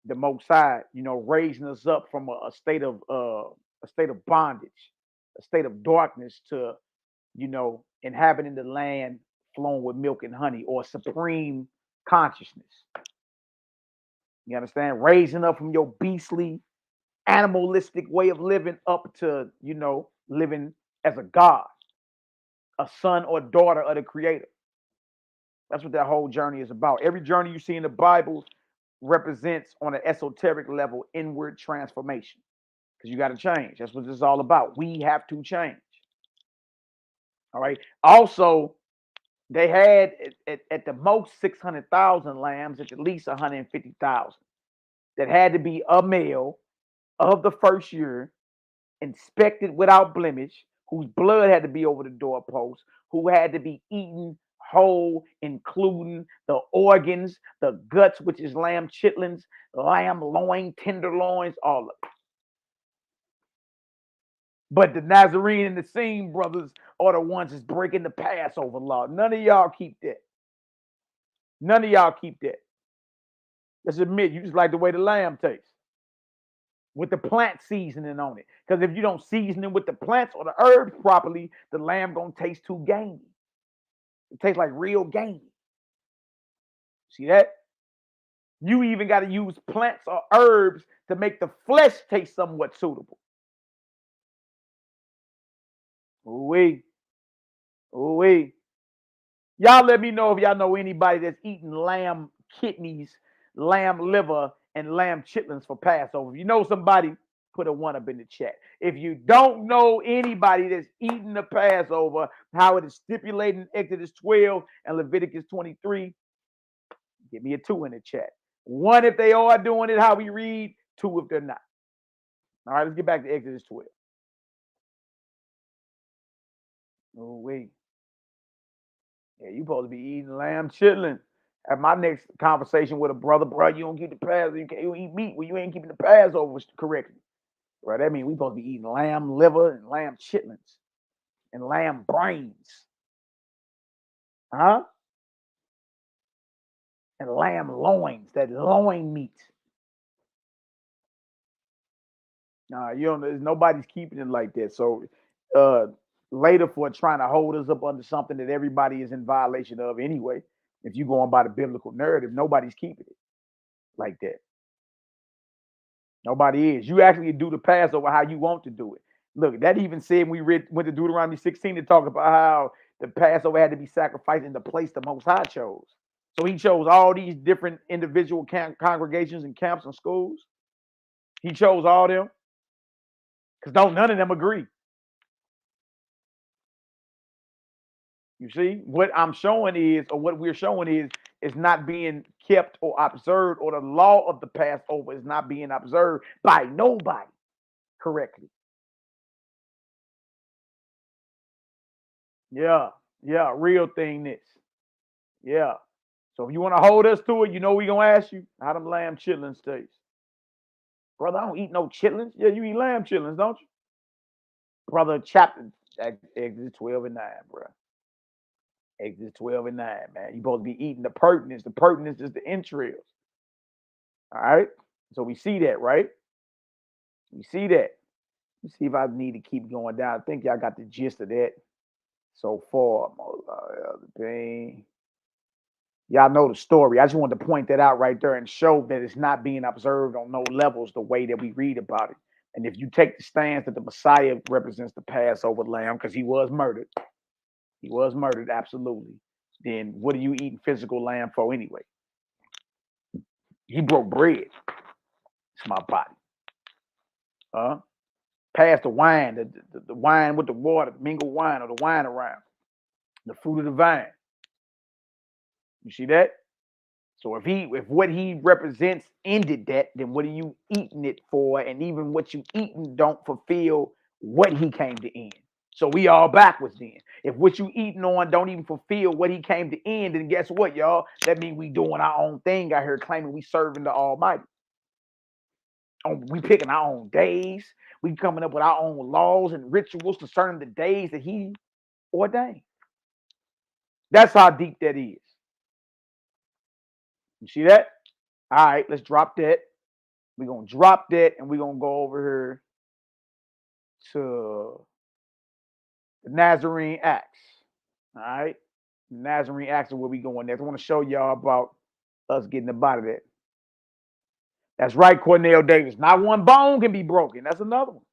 the Most High, raising us up from a state of bondage, a state of darkness to, inhabiting the land flowing with milk and honey, or supreme consciousness. You understand? Raising up from your beastly, animalistic way of living up to, living as a God, a son or daughter of the Creator. That's what that whole journey is about. Every journey you see in the Bible represents, on an esoteric level, inward transformation. Because you got to change. That's what this is all about. We have to change. All right. Also, they had at the most 600,000 lambs, at least 150,000. that had to be a male of the first year, inspected without blemish, whose blood had to be over the doorpost, who had to be eaten whole, including the organs, the guts, which is lamb chitlins, lamb loin, tenderloins, all of it. But the Nazarene and the Scene brothers are the ones that's breaking the Passover law. None of y'all keep that. None of y'all keep that. Let's admit, you just like the way the lamb tastes with the plant seasoning on it. Because if you don't season it with the plants or the herbs properly, the lamb gonna taste too gamey. It tastes like real gamey. See that? You even got to use plants or herbs to make the flesh taste somewhat suitable. Ooh-wee. Ooh-wee. Y'all let me know if y'all know anybody that's eating lamb kidneys, lamb liver, and lamb chitlins for Passover. If you know somebody, put a 1 up in the chat. If you don't know anybody that's eating the Passover, how it is stipulated in Exodus 12 and Leviticus 23, give me a 2 in the chat. 1 if they are doing it how we read, 2 if they're not. All right, let's get back to Exodus 12. Oh, wait. Yeah, you supposed to be eating lamb chitlin. At my next conversation with a brother, bro, you don't keep the Passover. You don't eat meat when you ain't keeping the Passover correctly. Right? That means we supposed to be eating lamb liver and lamb chitlins and lamb brains. Huh? And lamb loins, that loin meat. Nah, you don't. Nobody's keeping it like that. So later for trying to hold us up under something that everybody is in violation of anyway. If you go on by the biblical narrative, nobody's keeping it like that. Nobody is. You actually do the Passover how you want to do it. Look, that even said when we went to Deuteronomy 16 to talk about how the Passover had to be sacrificed in the place the Most High chose. So he chose all these different individual congregations and camps and schools. He chose all them because none of them agree. You see, what I'm showing is, or what we're showing is not being kept or observed, or the law of the Passover is not being observed by nobody correctly. Yeah, real thing this. Yeah. So if you want to hold us to it, you know we're going to ask you, how them lamb chitlins taste? Brother, I don't eat no chitlins. Yeah, you eat lamb chitlins, don't you? Brother, chapter Exodus 12 and 9, bro. Exodus 12 and 9, man. You supposed to be eating the pertinence. The pertinence is the entrails. All right? So we see that, right? We see that. Let's see if I need to keep going down. I think y'all got the gist of that so far. Y'all know the story. I just wanted to point that out right there and show that it's not being observed on no levels the way that we read about it. And if you take the stance that the Messiah represents the Passover lamb, because he was murdered, absolutely, then what are you eating physical lamb for anyway? He broke bread. It's my body. Pass the wine, the wine with the water, mingle wine or the wine around, the fruit of the vine. You see that? So if what he represents ended that, then what are you eating it for? And even what you eating don't fulfill what he came to end. So we all backwards then. If what you eating on don't even fulfill what he came to end, then guess what, y'all? That means we doing our own thing out here, claiming we serving the Almighty. We picking our own days. We coming up with our own laws and rituals concerning the days that he ordained. That's how deep that is. You see that? All right, let's drop that. We're going to drop that and we're going to go over here to the Nazarene Acts. All right? Nazarene Acts is where we going next. I want to show y'all about us getting up out of that. That's right, Cornell Davis. Not one bone can be broken. That's another one.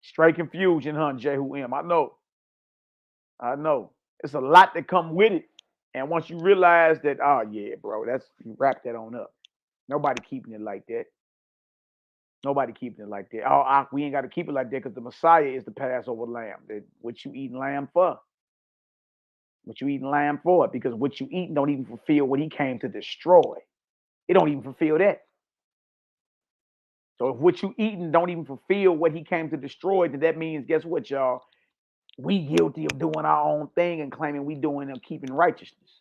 Straight confusion, huh, Jehu-M. I know. It's a lot that come with it. And once you realize that, oh, yeah, bro, you wrap that on up. Nobody keeping it like that. Oh, we ain't got to keep it like that because the Messiah is the Passover lamb. What you eating lamb for? Because what you eating don't even fulfill what he came to destroy. It don't even fulfill that. So if what you eating don't even fulfill what he came to destroy, then that means, guess what, y'all? We guilty of doing our own thing and claiming we doing and keeping righteousness.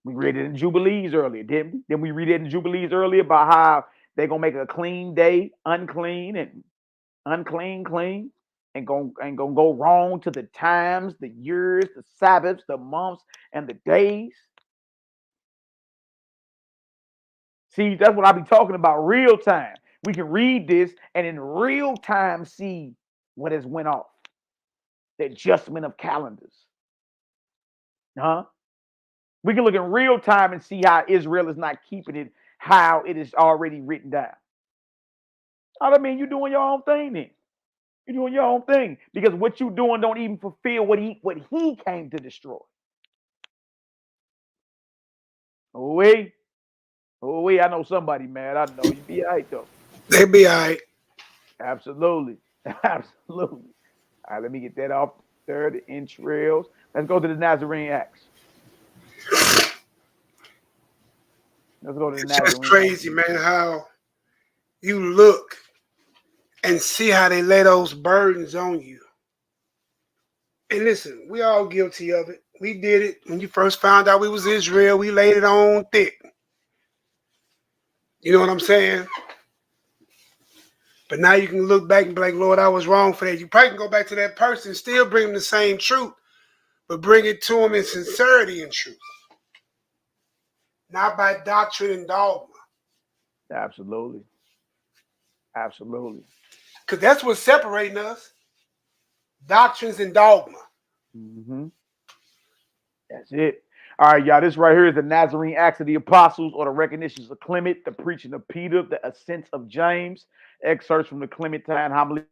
We read it in Jubilees earlier, didn't we? Then we read it in Jubilees earlier about how they're gonna make a clean day unclean and unclean clean, and gonna go wrong to the times, the years, the Sabbaths, the months, and the days. See, that's what I be talking about, real time. We can read this and in real time see what has went off. The adjustment of calendars. Huh? We can look in real time and see how Israel is not keeping it how it is already written down. I mean, you're doing your own thing then. You're doing your own thing because what you're doing don't even fulfill what he came to destroy. Oh wait, I know somebody mad. I know you be all right though. They be all right. Absolutely, absolutely. All right, let me get that off there. The entrails. Let's go to the Nazarene Acts. Let's go to the It's Nazarene. just crazy, man, how you look and see how they lay those burdens on you. And listen, we all guilty of it. We did it when you first found out we was Israel. We laid it on thick. You know what I'm saying? But now you can look back and be like, Lord, I was wrong for that. You probably can go back to that person and still bring them the same truth, but bring it to them in sincerity and truth. Not by doctrine and dogma. Absolutely. Absolutely. Because that's what's separating us. Doctrines and dogma. Mm-hmm. That's it. All right, y'all. This right here is the Nazarene Acts of the Apostles, or the recognitions of Clement, the preaching of Peter, the ascents of James, excerpts from the Clementine homily.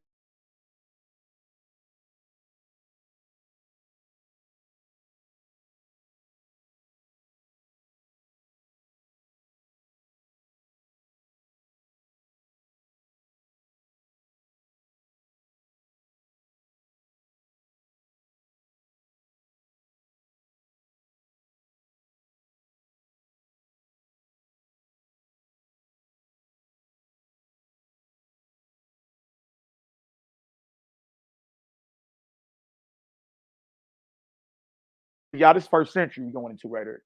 Y'all, this first century we're going into right here.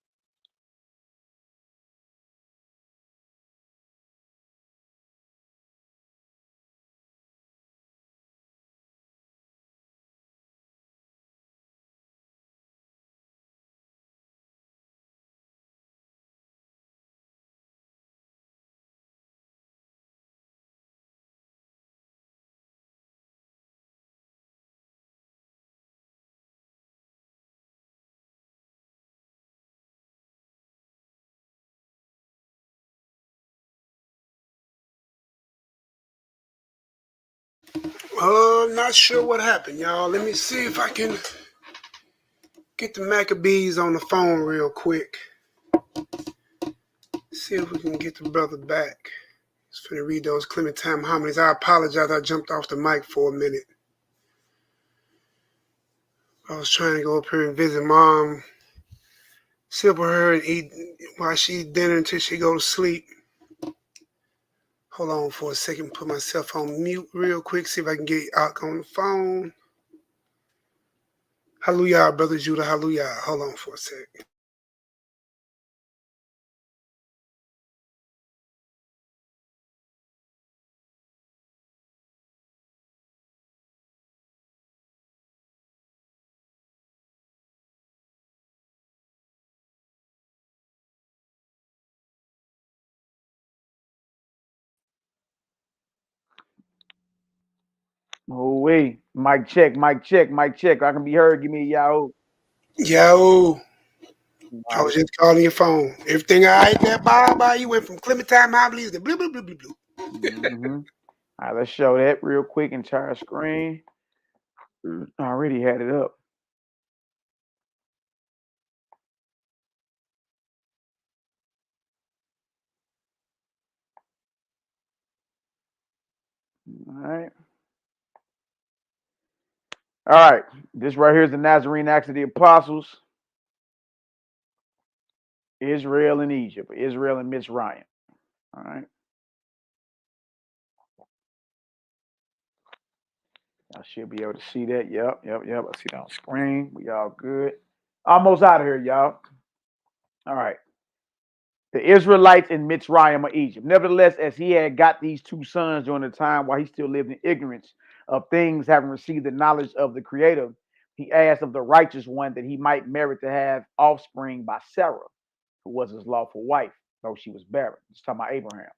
Not sure what happened, y'all. Let me see if I can get the Maccabees on the phone real quick. See if we can get the brother back. Just finna read those Clementine homilies. I apologize, I jumped off the mic for a minute. I was trying to go up here and visit Mom, sit with her and eat while she eat dinner until she go to sleep. Hold on for a second, put myself on mute real quick, see if I can get Ak on the phone. Hallelujah, Brother Judah, hallelujah. Hold on for a second. Oh wait, mic check, mic check, mic check. I can be heard. Give me a Yahoo. Yo, I was just calling your phone. Everything all right there, bye. You went from Clementine homilies to blue, blue, blue, blue, blue. Mm-hmm. All right, let's show that real quick. Entire screen. I already had it up. All right. All right. This right here is the Nazarene Acts of the Apostles. Israel and Egypt, Israel and Mitzrayim. All right. I should be able to see that. Yep. I see that on screen. We all good. Almost out of here, y'all. All right. The Israelites in Mitzrayim or Egypt. Nevertheless, as he had got these two sons during the time while he still lived in ignorance of things, having received the knowledge of the Creator, he asked of the righteous one that he might merit to have offspring by Sarah, who was his lawful wife, though she was barren. It's talking about Abraham.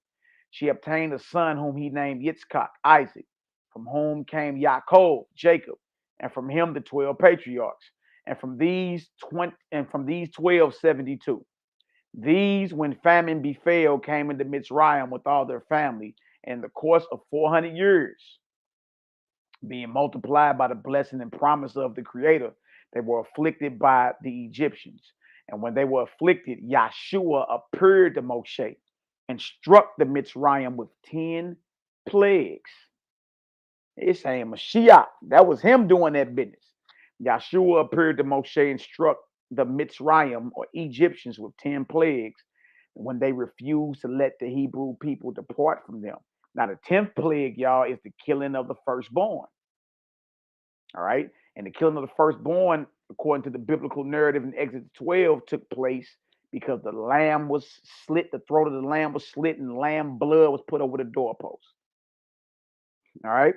She obtained a son whom he named Yitzchak, Isaac, from whom came Yaakov, Jacob, and from him the 12 patriarchs, and from these 12, 72. These, when famine befell, came into Mitzrayim with all their family in the course of 400 years, being multiplied by the blessing and promise of the Creator. They were afflicted by the Egyptians. And when they were afflicted, Yahshua appeared to Moshe and struck the Mitzrayim with 10 plagues. It's saying Mashiach. That was him doing that business. Yahshua appeared to Moshe and struck the Mitzrayim or Egyptians with 10 plagues when they refused to let the Hebrew people depart from them. Now, the 10th plague, y'all, is the killing of the firstborn. All right. And the killing of the firstborn, according to the biblical narrative in Exodus 12, took place because the lamb was slit, the throat of the lamb was slit, and lamb blood was put over the doorpost. All right.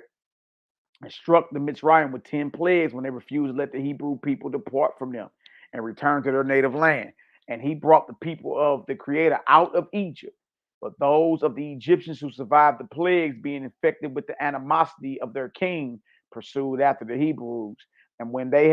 And struck the Mitzrayim with 10 plagues when they refused to let the Hebrew people depart from them and return to their native land. And he brought the people of the Creator out of Egypt. But those of the Egyptians who survived the plagues, being infected with the animosity of their king, pursued after the Hebrews. And when they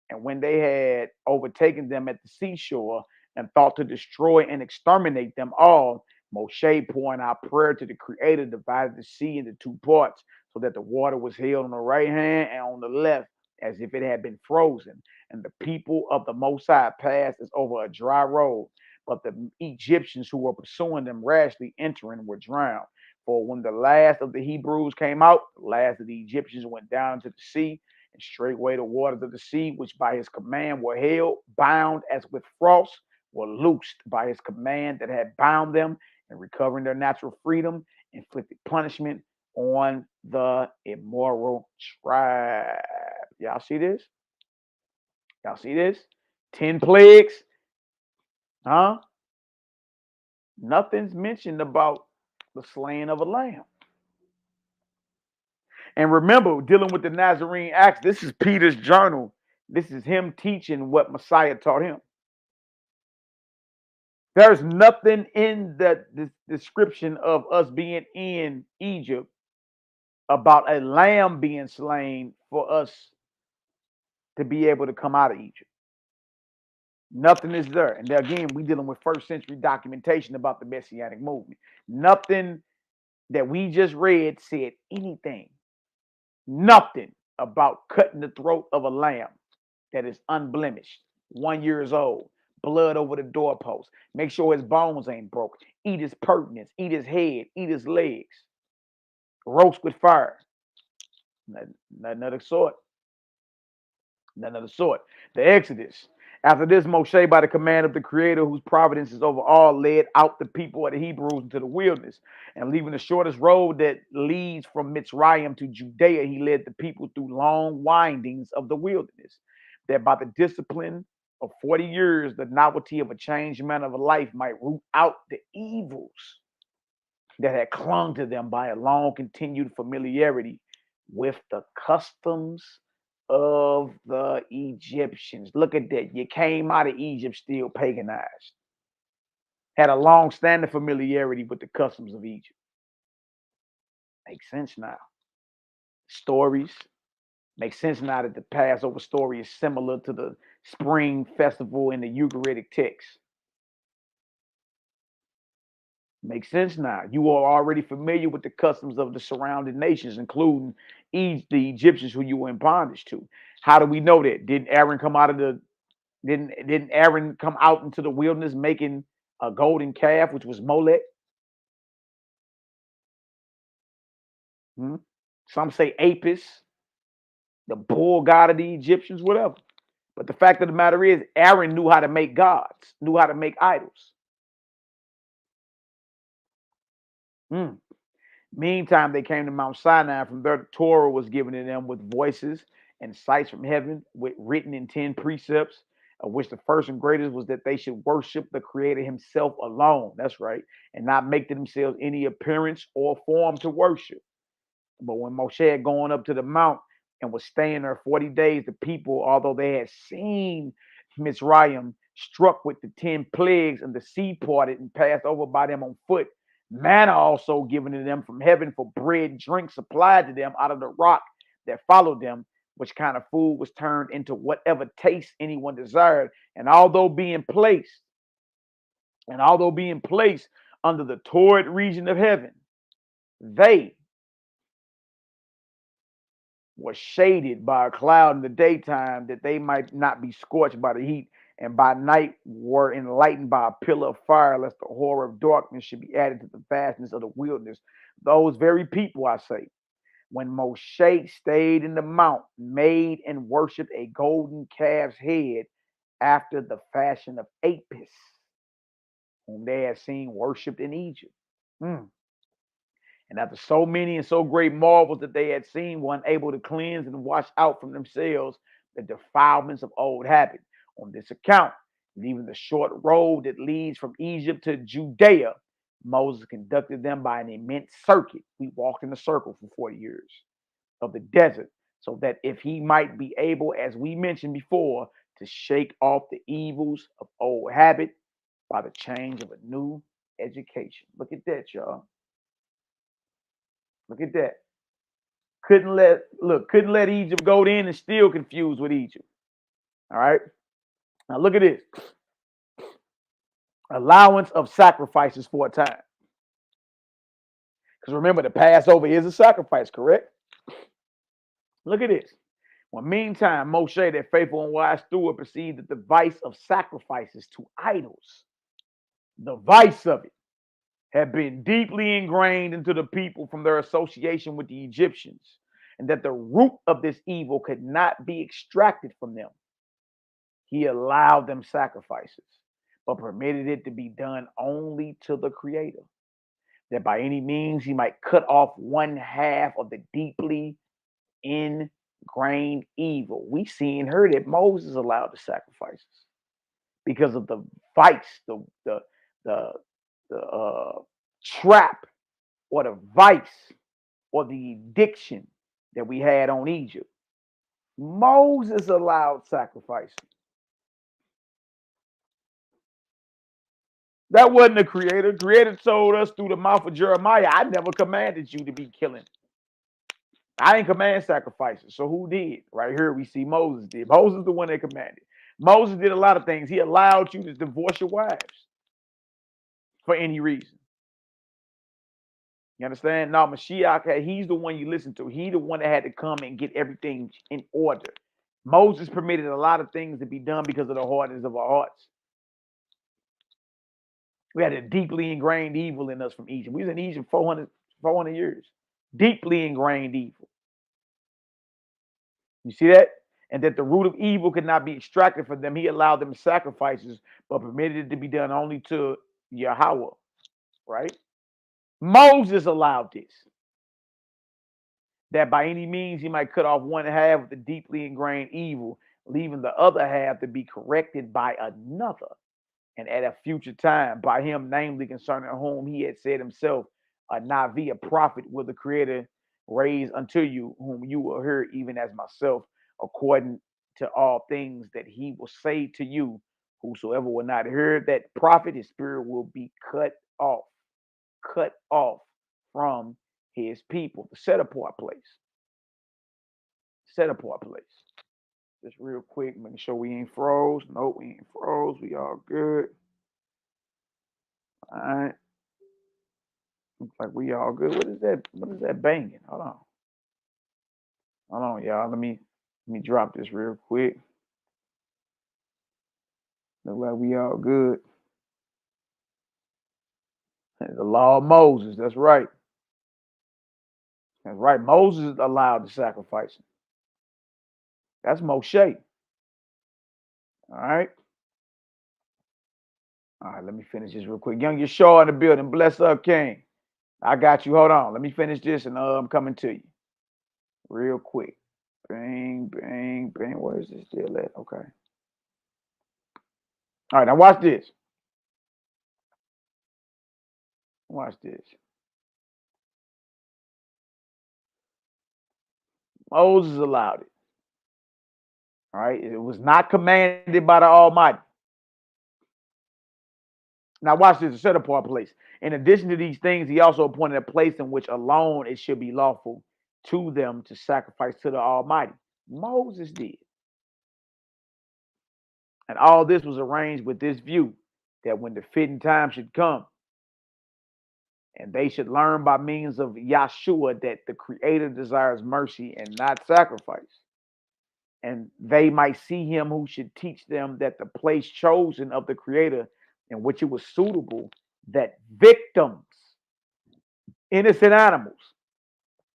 had overtaken them at the seashore and thought to destroy and exterminate them all, Moshe, pouring out prayer to the Creator, divided the sea into two parts, so that the water was held on the right hand and on the left, as if it had been frozen. And the people of the Most High passed as over a dry road. But the Egyptians who were pursuing them rashly entering were drowned. For when the last of the Hebrews came out, the last of the Egyptians went down to the sea, and straightway the waters of the sea, which by his command were held, bound as with frost, were loosed by his command that had bound them, and recovering their natural freedom, inflicted punishment on the immoral tribe. Y'all see this? Y'all see this? 10 plagues. Huh? Nothing's mentioned about the slaying of a lamb. And remember, dealing with the Nazarene Acts, this is Peter's journal. This is him teaching what Messiah taught him. There's nothing in the description of us being in Egypt about a lamb being slain for us to be able to come out of Egypt. Nothing is there. And again, we're dealing with first century documentation about the messianic movement. Nothing that we just read said anything. Nothing about cutting the throat of a lamb that is unblemished, 1 year old, blood over the doorpost. Make sure his bones ain't broke. Eat his purtenance, eat his head, eat his legs. Roast with fire. Nothing of the sort. None of the sort. The Exodus. After this, Moshe, by the command of the Creator, whose providence is over all, led out the people of the Hebrews into the wilderness. And leaving the shortest road that leads from Mitzrayim to Judea, he led the people through long windings of the wilderness, that by the discipline of 40 years, the novelty of a changed manner of life might root out the evils that had clung to them by a long continued familiarity with the customs of the Egyptians. Look at that. You came out of Egypt still paganized. Had a long-standing familiarity with the customs of Egypt. Makes sense now. Stories. Makes sense now that the Passover story is similar to the spring festival in the Ugaritic text. Makes sense now. You are already familiar with the customs of the surrounding nations, including the Egyptians who you were in bondage to. How do we know that? Didn't Aaron come out into the wilderness making a golden calf, which was Molech? Some say Apis, the bull god of the Egyptians, whatever. But the fact of the matter is, Aaron knew how to make gods, knew how to make idols. Meantime, they came to Mount Sinai. From there, the Torah was given to them with voices and sights from heaven, written in 10 precepts, of which the first and greatest was that they should worship the Creator himself alone. That's right. And not make to themselves any appearance or form to worship. But when Moshe had gone up to the mount and was staying there 40 days, the people, although they had seen Mizraim struck with the 10 plagues and the sea parted and passed over by them on foot, manna also given to them from heaven for bread and drink supplied to them out of the rock that followed them, which kind of food was turned into whatever taste anyone desired. And although being placed under the torrid region of heaven, they were shaded by a cloud in the daytime, that they might not be scorched by the heat, and by night were enlightened by a pillar of fire, lest the horror of darkness should be added to the vastness of the wilderness. Those very people, I say, when Moshe stayed in the mount, made and worshipped a golden calf's head after the fashion of Apis, whom they had seen worshipped in Egypt. And after so many and so great marvels that they had seen, were unable to cleanse and wash out from themselves the defilements of old habit. On this account, leaving the short road that leads from Egypt to Judea, Moses conducted them by an immense circuit. We walked in a circle for 40 years of the desert, so that if he might be able, as we mentioned before, to shake off the evils of old habit by the change of a new education. Look at that, y'all. Look at that. Couldn't let Egypt go in and still confused with Egypt. All right. Now look at this. Allowance of sacrifices for a time. Because remember, the Passover is a sacrifice, correct? Look at this. Well, meantime, Moshe, that faithful and wise steward, perceived that the vice of sacrifices to idols, the vice of it, had been deeply ingrained into the people from their association with the Egyptians, and that the root of this evil could not be extracted from them. He allowed them sacrifices, but permitted it to be done only to the Creator, that by any means he might cut off one half of the deeply ingrained evil. We see and heard that Moses allowed the sacrifices because of the vice, the trap, or the vice, or the addiction that we had on Egypt. Moses allowed sacrifices. That wasn't the Creator. Creator told us through the mouth of Jeremiah, I never commanded you to be killing. I didn't command sacrifices. So who did? Right here we see Moses did. Moses is the one that commanded. Moses did a lot of things. He allowed you to divorce your wives for any reason. You understand? Now, Mashiach, he's the one you listen to. He's the one that had to come and get everything in order. Moses permitted a lot of things to be done because of the hardness of our hearts. We had a deeply ingrained evil in us from Egypt. We was in Egypt 400 years. Deeply ingrained evil. You see that? And that the root of evil could not be extracted from them. He allowed them sacrifices, but permitted it to be done only to Yahweh. Right? Moses allowed this, that by any means he might cut off one half of the deeply ingrained evil, leaving the other half to be corrected by another, and at a future time, by him, namely concerning whom he had said himself, a Navi, a prophet, will the Creator raise unto you, whom you will hear, even as myself, according to all things that he will say to you. Whosoever will not hear that prophet, his spirit will be cut off from his people. The set apart place. Set apart place. Just real quick, making sure we ain't froze. Nope, we ain't froze. We all good. All right. Looks like we all good. What is that? What is that banging? Hold on, y'all. Let me drop this real quick. Look like we all good. The law of Moses. That's right. That's right. Moses allowed the sacrifice. That's Moshe. All right. All right, let me finish this real quick. Young Yeshua in the building. Bless up, King. I got you. Hold on. Let me finish this and I'm coming to you real quick. Bang, bang, bang. Where is this still at? Okay. All right, now watch this. Watch this. Moses allowed it. All right. It was not commanded by the Almighty. Now watch this, a set apart place. In addition to these things, he also appointed a place in which alone it should be lawful to them to sacrifice to the Almighty. Moses did. And all this was arranged with this view, that when the fitting time should come, and they should learn by means of Yahshua that the Creator desires mercy and not sacrifice. And they might see him who should teach them that the place chosen of the Creator in which it was suitable, that victims, innocent animals,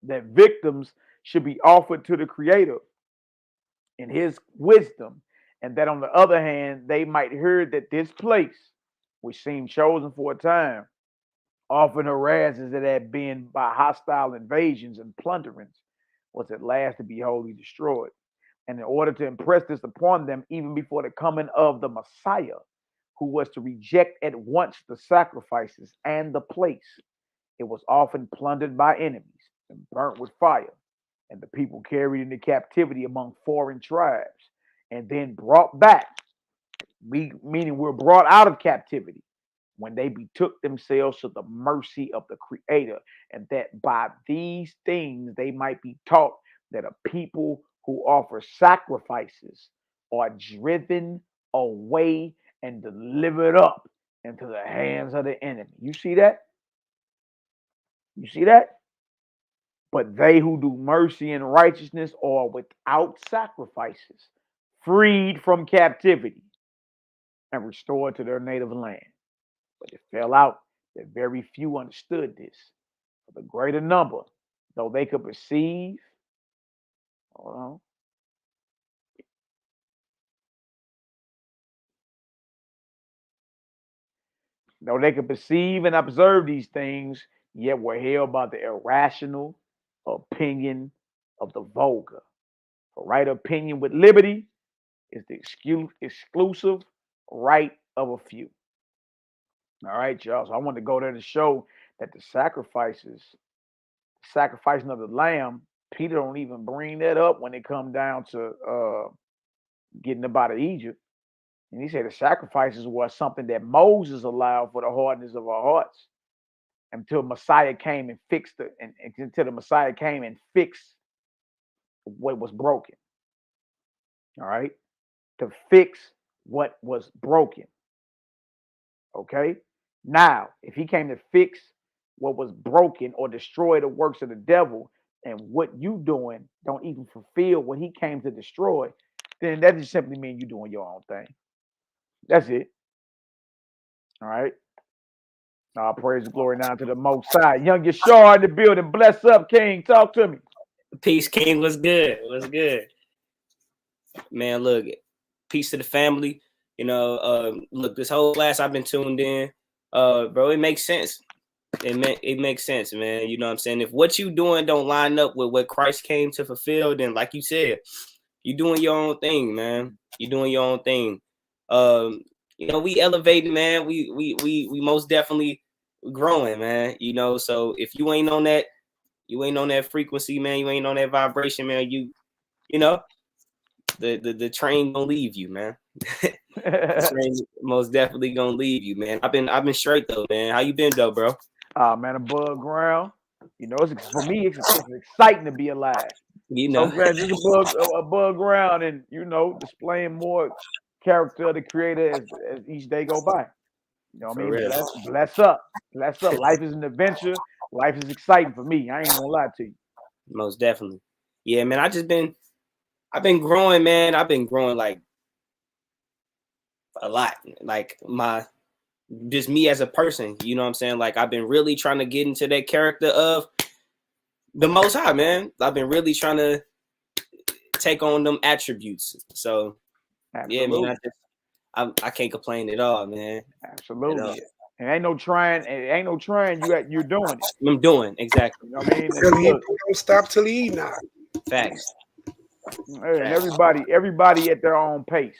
that victims should be offered to the Creator in his wisdom, and that on the other hand, they might hear that this place, which seemed chosen for a time, often harassed as it had been by hostile invasions and plunderings, was at last to be wholly destroyed. And in order to impress this upon them, even before the coming of the Messiah, who was to reject at once the sacrifices and the place, it was often plundered by enemies and burnt with fire, and the people carried into captivity among foreign tribes, and then brought back, meaning we're brought out of captivity, when they betook themselves to the mercy of the Creator, and that by these things they might be taught that a people who offer sacrifices are driven away and delivered up into the hands of the enemy. You see that? You see that? But they who do mercy and righteousness are without sacrifices, freed from captivity, and restored to their native land. But it fell out that very few understood this. For the greater number, though they could perceive, though they could perceive and observe these things, yet were held by the irrational opinion of the vulgar. For right opinion with liberty is the exclusive right of a few. All right, y'all. So I want to go there to show that the sacrificing of the lamb, Peter don't even bring that up when it come down to getting up out of Egypt. And he said the sacrifices was something that Moses allowed for the hardness of our hearts until Messiah came and fixed it, and until the Messiah came and fixed what was broken. All right, to fix what was broken. Okay, now if he came to fix what was broken or destroy the works of the devil, and what you doing don't even fulfill what he came to destroy, then that just simply means you doing your own thing. That's it. All right. All praise and glory now to the Most High. Young Yeshua in the building. Bless up, King. Talk to me. Peace, King. What's good? What's good? Man, look, peace to the family. You know, look, this whole class I've been tuned in. Bro, it makes sense. It makes sense, man. You know what I'm saying? If what you doing don't line up with what Christ came to fulfill, then like you said, you doing your own thing, man. You doing your own thing. You know, we elevating, man. We most definitely growing, man. You know, so if you ain't on that frequency, man, you ain't on that vibration, man, you know, the train gonna leave you, man. The train most definitely gonna leave you, man. I've been straight though, man. How you been though, bro? Man, above ground. You know, for me, it's exciting to be alive. You know, so glad just above ground, and you know, displaying more character of the Creator as each day go by. You know what I mean? Bless up. Life is an adventure. Life is exciting for me. I ain't gonna lie to you. Most definitely. Yeah, man. I've been growing, man. I've been growing like a lot. Like just me as a person, you know what I'm saying? Like I've been really trying to get into that character of the Most High, man. I've been really trying to take on them attributes. So absolutely. Yeah, man, I can't complain at all, man. Absolutely. And ain't no trying. You're doing it. I'm doing exactly. You know what I mean? Till he Look, don't stop till he eat now. Facts. and everybody at their own pace.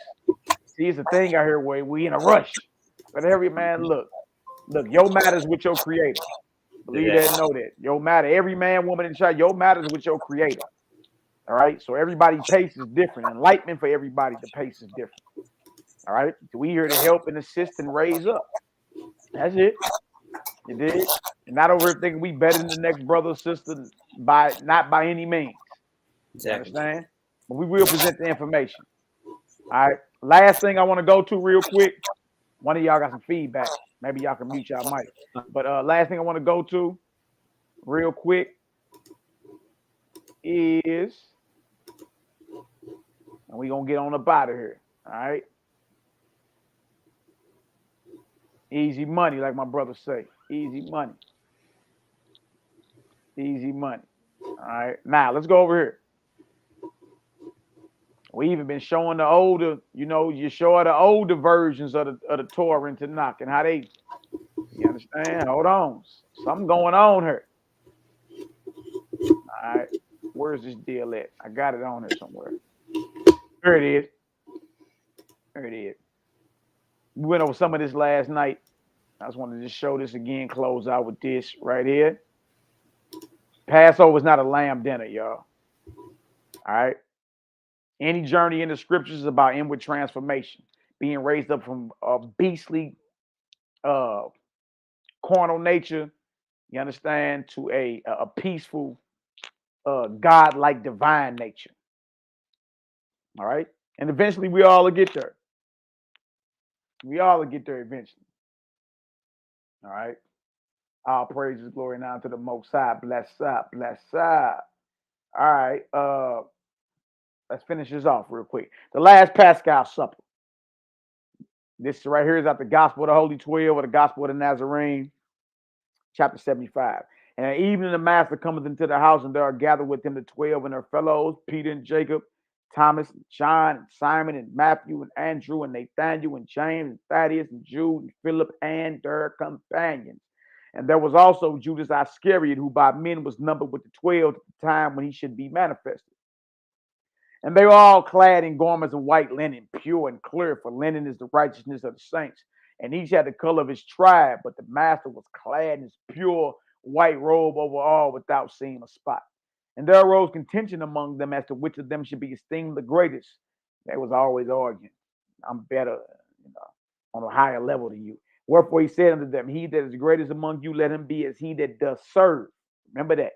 See, it's a thing out here where we in a rush. But every man, look, your matters with your creator. Believe that and know that. Your matter, every man, woman, and child, your matters with your creator. All right. So everybody's pace is different. Enlightenment for everybody, the pace is different. All right. So we here to help and assist and raise up. That's it. You did. And not over here thinking we better than the next brother or sister not by any means. Exactly. You understand? But we will present the information. All right. Last thing I want to go to real quick. One of y'all got some feedback. Maybe y'all can mute y'all mic. But last thing I want to go to real quick is, and we're going to get on up out of here. All right. Easy money, like my brother say. Easy money. Easy money. All right. Now, let's go over here. We even been showing the older, you show the older versions of the Torah and Tanakh and how they, you understand? Hold on. Something going on here. All right. Where's this deal at? I got it on here somewhere. There it is. There it is. We went over some of this last night. I just wanted to just show this again, close out with this right here. Passover is not a lamb dinner, y'all. All right. Any journey in the scriptures is about inward transformation, being raised up from a beastly, carnal nature, you understand, to a peaceful, God-like divine nature. All right. And eventually we all will get there. We all will get there eventually. All right. All praises, glory, and honor to the Most High. Bless up, bless up. All right. Let's finish this off real quick. The last Paschal Supper. This right here is out the Gospel of the Holy 12 or the Gospel of the Nazarene, chapter 75. And at evening the master cometh into the house, and there are gathered with him the 12 and their fellows, Peter and Jacob, Thomas, and John, and Simon, and Matthew, and Andrew, and Nathaniel, and James, and Thaddeus, and Jude, and Philip, and their companions. And there was also Judas Iscariot, who by men was numbered with the 12 at the time when he should be manifested. And they were all clad in garments of white linen, pure and clear, for linen is the righteousness of the saints. And each had the color of his tribe, but the master was clad in his pure white robe over all without seeing a spot. And there arose contention among them as to which of them should be esteemed the greatest. They was always arguing. I'm better, on a higher level than you. Wherefore he said unto them, he that is greatest among you, let him be as he that does serve. Remember that.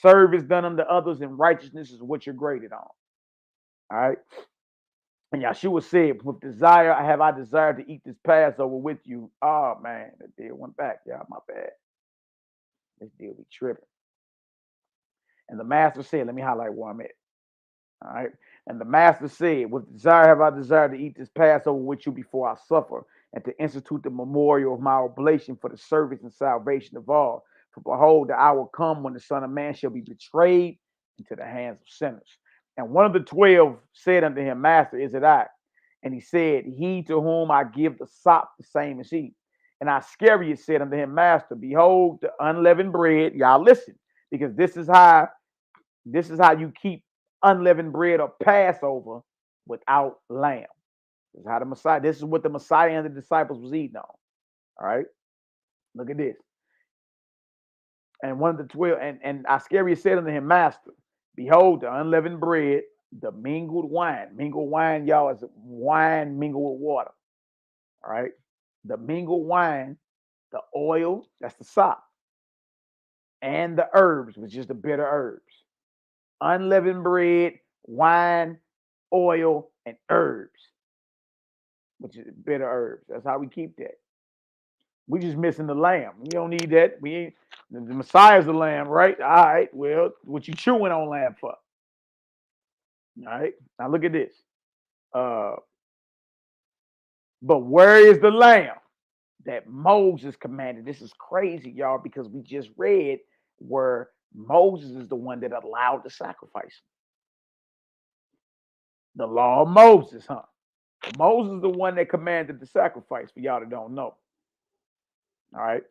Serve is done unto others, and righteousness is what you're graded on. All right. And Yahshua said, with desire have I desired to eat this Passover with you. Oh, man, that deal went back. Y'all, my bad. This deal be tripping. And the master said, let me highlight where I'm at. All right. And the master said, with desire have I desired to eat this Passover with you before I suffer, and to institute the memorial of my oblation for the service and salvation of all. For behold, the hour come when the Son of Man shall be betrayed into the hands of sinners. And one of the 12 said unto him, Master, is it I? And he said, he to whom I give the sop, the same as he. And Iscariot said unto him, Master, behold the unleavened bread. Y'all listen, because this is how you keep unleavened bread or Passover without lamb. This is how the Messiah, this is what the Messiah and the disciples was eating on. All right. Look at this. And one of the 12, and Iscariot said unto him, Master, behold the unleavened bread, the mingled wine. Mingled wine, y'all, is wine mingled with water. All right. The mingled wine, the oil, that's the sop. And the herbs, which is the bitter herbs. Unleavened bread, wine, oil, and herbs, which is bitter herbs. That's how we keep that. We just missing the lamb. We don't need that. We ain't, the Messiah's the lamb, right? All right. Well, what you chewing on lamb for? All right. Now look at this. But where is the lamb that Moses commanded? This is crazy, y'all, because we just read where Moses is the one that allowed the sacrifice. The law of Moses, huh? Moses is the one that commanded the sacrifice, for y'all that don't know. All right.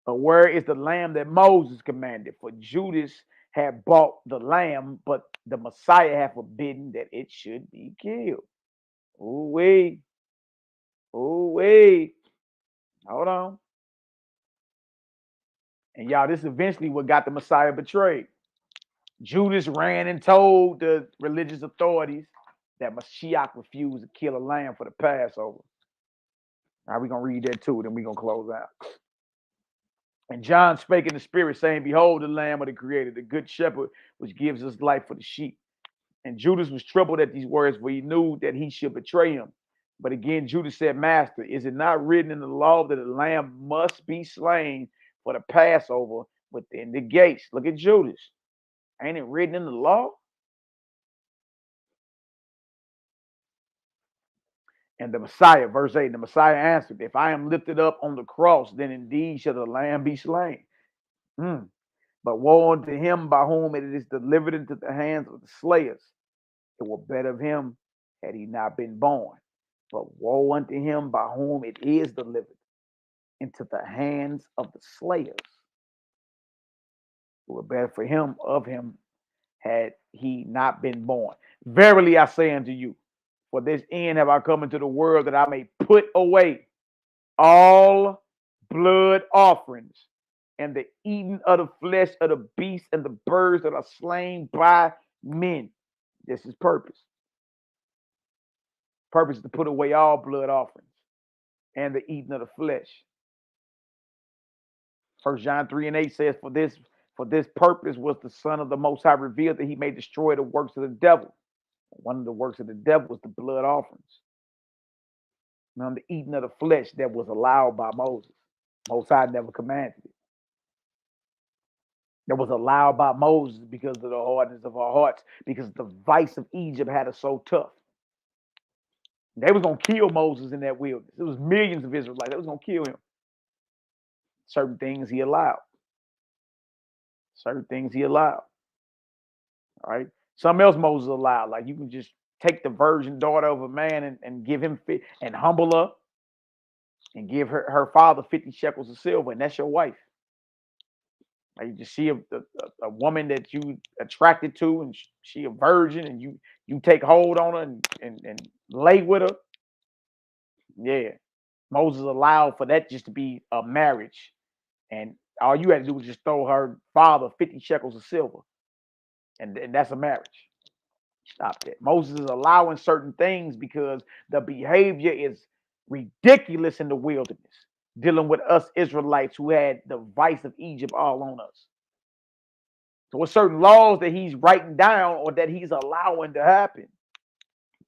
But where is the lamb that Moses commanded? For Judas had bought the lamb, but the Messiah had forbidden that it should be killed. Ooh wee. Ooh wee. Hold on. And y'all, this is eventually what got the Messiah betrayed. Judas ran and told the religious authorities that Mashiach refused to kill a lamb for the Passover. Now we're going to read that too, then we're going to close out. And John spake in the spirit, saying, Behold, the Lamb of the Creator, the good shepherd, which gives us life for the sheep. And Judas was troubled at these words, for he knew that he should betray him. But again, Judas said, Master, is it not written in the law that a lamb must be slain for the Passover within the gates? Look at Judas. Ain't it written in the law? And the Messiah, verse 8, the Messiah answered, If I am lifted up on the cross, then indeed shall the lamb be slain. But woe unto him by whom it is delivered into the hands of the slayers. It were better of him had he not been born. But woe unto him by whom it is delivered into the hands of the slayers. It were better for him of him had he not been born. Verily I say unto you, for this end have I come into the world, that I may put away all blood offerings and the eating of the flesh of the beasts and the birds that are slain by men. This is purpose. Purpose is to put away all blood offerings and the eating of the flesh. 1 John 3:8 says, For this purpose was the Son of the Most High revealed, that he may destroy the works of the devil. One of the works of the devil was the blood offerings. Now, the eating of the flesh that was allowed by Moses. Most High never commanded it. That was allowed by Moses because of the hardness of our hearts, because the vice of Egypt had us so tough. They was going to kill Moses in that wilderness. It was millions of Israelites. They was going to kill him. Certain things he allowed. Certain things he allowed. All right. Something else Moses allowed. Like you can just take the virgin daughter of a man and give him and humble her and give her father 50 shekels of silver, and that's your wife. Like you just see a woman that you attracted to, and she a virgin, and you take hold on her and lay with her. Yeah. Moses allowed for that just to be a marriage. And all you had to do was just throw her father 50 shekels of silver. And that's a marriage. Stop that. Moses is allowing certain things because the behavior is ridiculous in the wilderness, dealing with us Israelites who had the vice of Egypt all on us. So with certain laws that he's writing down or that he's allowing to happen.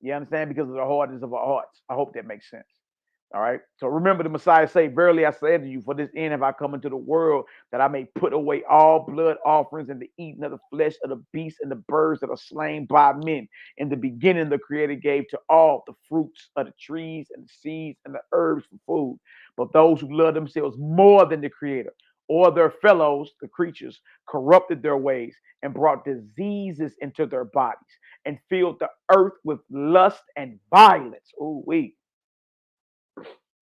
You understand? Because of the hardness of our hearts. I hope that makes sense. All right. So remember the Messiah say, Verily I say unto you, for this end have I come into the world, that I may put away all blood offerings and the eating of the flesh of the beasts and the birds that are slain by men. In the beginning, the Creator gave to all the fruits of the trees and the seeds and the herbs for food. But those who love themselves more than the Creator or their fellows, the creatures, corrupted their ways and brought diseases into their bodies and filled the earth with lust and violence. Ooh, wee.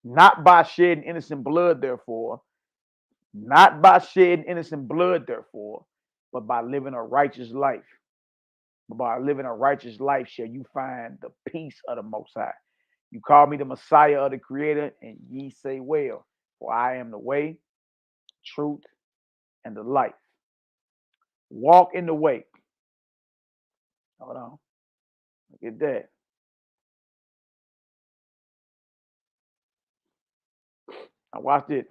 Not by shedding innocent blood, therefore, not by shedding innocent blood, therefore, but by living a righteous life. But by living a righteous life shall you find the peace of the Most High. You call me the Messiah of the Creator, and ye say well, for I am the way, truth, and the life. Walk in the way. Hold on. Look at that. Now watch this.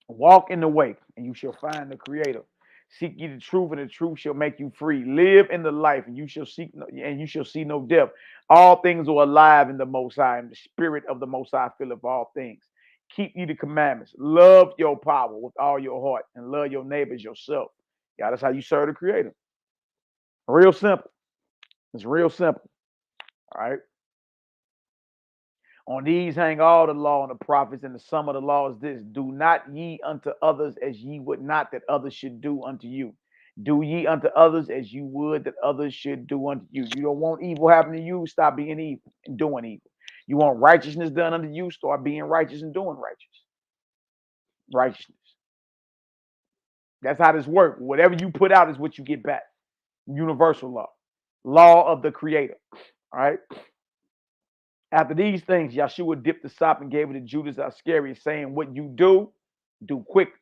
Walk in the way, and you shall find the Creator. Seek ye the truth, and the truth shall make you free. Live in the life, and you shall see no death. All things are alive in the Most High, and the Spirit of the Most High filleth all things. Keep ye the commandments. Love your power with all your heart, and love your neighbors yourself. Yeah, that's how you serve the Creator. Real simple. It's real simple. All right. On these hang all the law and the prophets, and the sum of the law is this: do not ye unto others as ye would not that others should do unto you. Do ye unto others as you would that others should do unto you. You don't want evil happening to you, stop being evil and doing evil. You want righteousness done unto you, start being righteous and doing righteousness. That's how this works. Whatever you put out is what you get back. Universal law of the Creator. All right. After these things, Yahshua dipped the sop and gave it to Judas Iscariot, saying, "What you do quickly."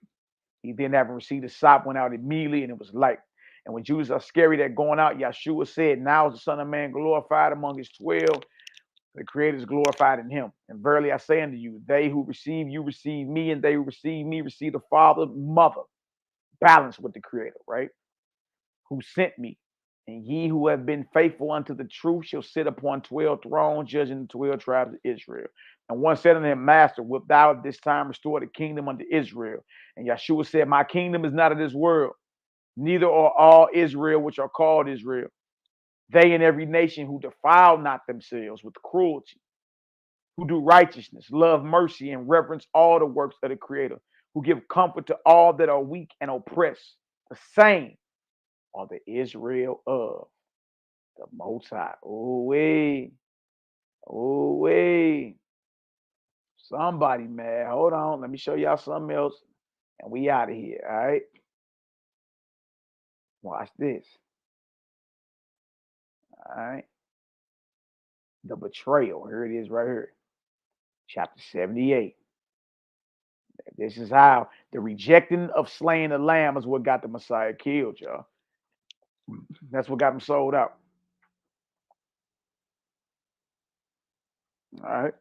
He then, having received the sop, went out immediately, and it was light. And when Judas Iscariot had gone out, Yahshua said, "Now is the Son of Man glorified among his 12. The Creator is glorified in him. And verily I say unto you, they who receive you receive me, and they who receive me receive the Father, Mother." Balance with the Creator, right? Who sent me. And ye who have been faithful unto the truth shall sit upon 12 thrones, judging the 12 tribes of Israel. And one said unto him, "Master, wilt thou at this time restore the kingdom unto Israel?" And Yahshua said, "My kingdom is not of this world, neither are all Israel which are called Israel. They in every nation who defile not themselves with cruelty, who do righteousness, love mercy, and reverence all the works of the Creator, who give comfort to all that are weak and oppressed. The same are the Israel of the Most High." Oh, wait. Oh, wait. Somebody, man. Hold on. Let me show y'all something else. And we out of here. All right. Watch this. All right. The betrayal. Here it is right here. Chapter 78. This is how the rejecting of slaying the lamb is what got the Messiah killed, y'all. That's what got him sold out. All right.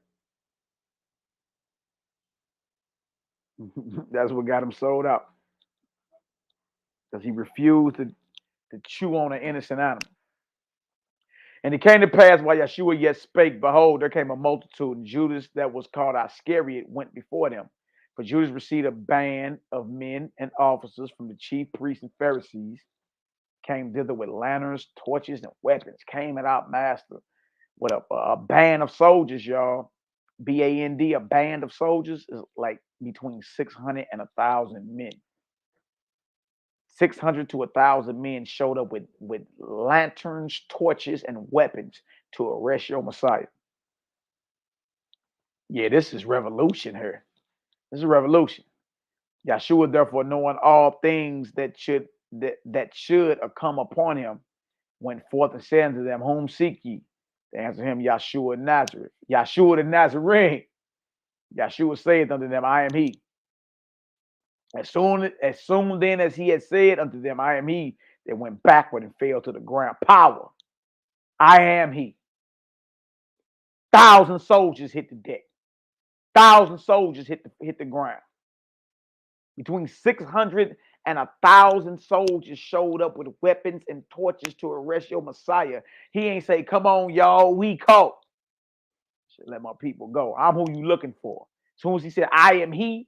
That's what got him sold out. Because he refused to chew on an innocent animal. And it came to pass while Yahshua yet spake, behold, there came a multitude, and Judas that was called Iscariot went before them. For Judas received a band of men and officers from the chief priests and Pharisees, came thither with lanterns, torches, and weapons, came at our master with a band of soldiers, y'all. B-A-N-D, a band of soldiers is like between 600 and 1,000 men. 600 to 1,000 men showed up with lanterns, torches, and weapons to arrest your Messiah. Yeah, this is revolution here. This is a revolution. Yahshua, therefore, knowing all things that should come upon him, went forth and said unto them, "Whom seek ye?" They answered him, "Yahshua of Nazareth." Yahshua the Nazarene. Yahshua saith unto them, "I am he." As soon then as he had said unto them, "I am he," they went backward and fell to the ground. Power. I am he. 1,000 soldiers hit the deck. 1,000 soldiers hit the ground. Between 600 and 1,000 soldiers showed up with weapons and torches to arrest your Messiah. He ain't say, "Come on, y'all, we caught. Should let my people go. I'm who you looking for." As soon as he said, "I am he,"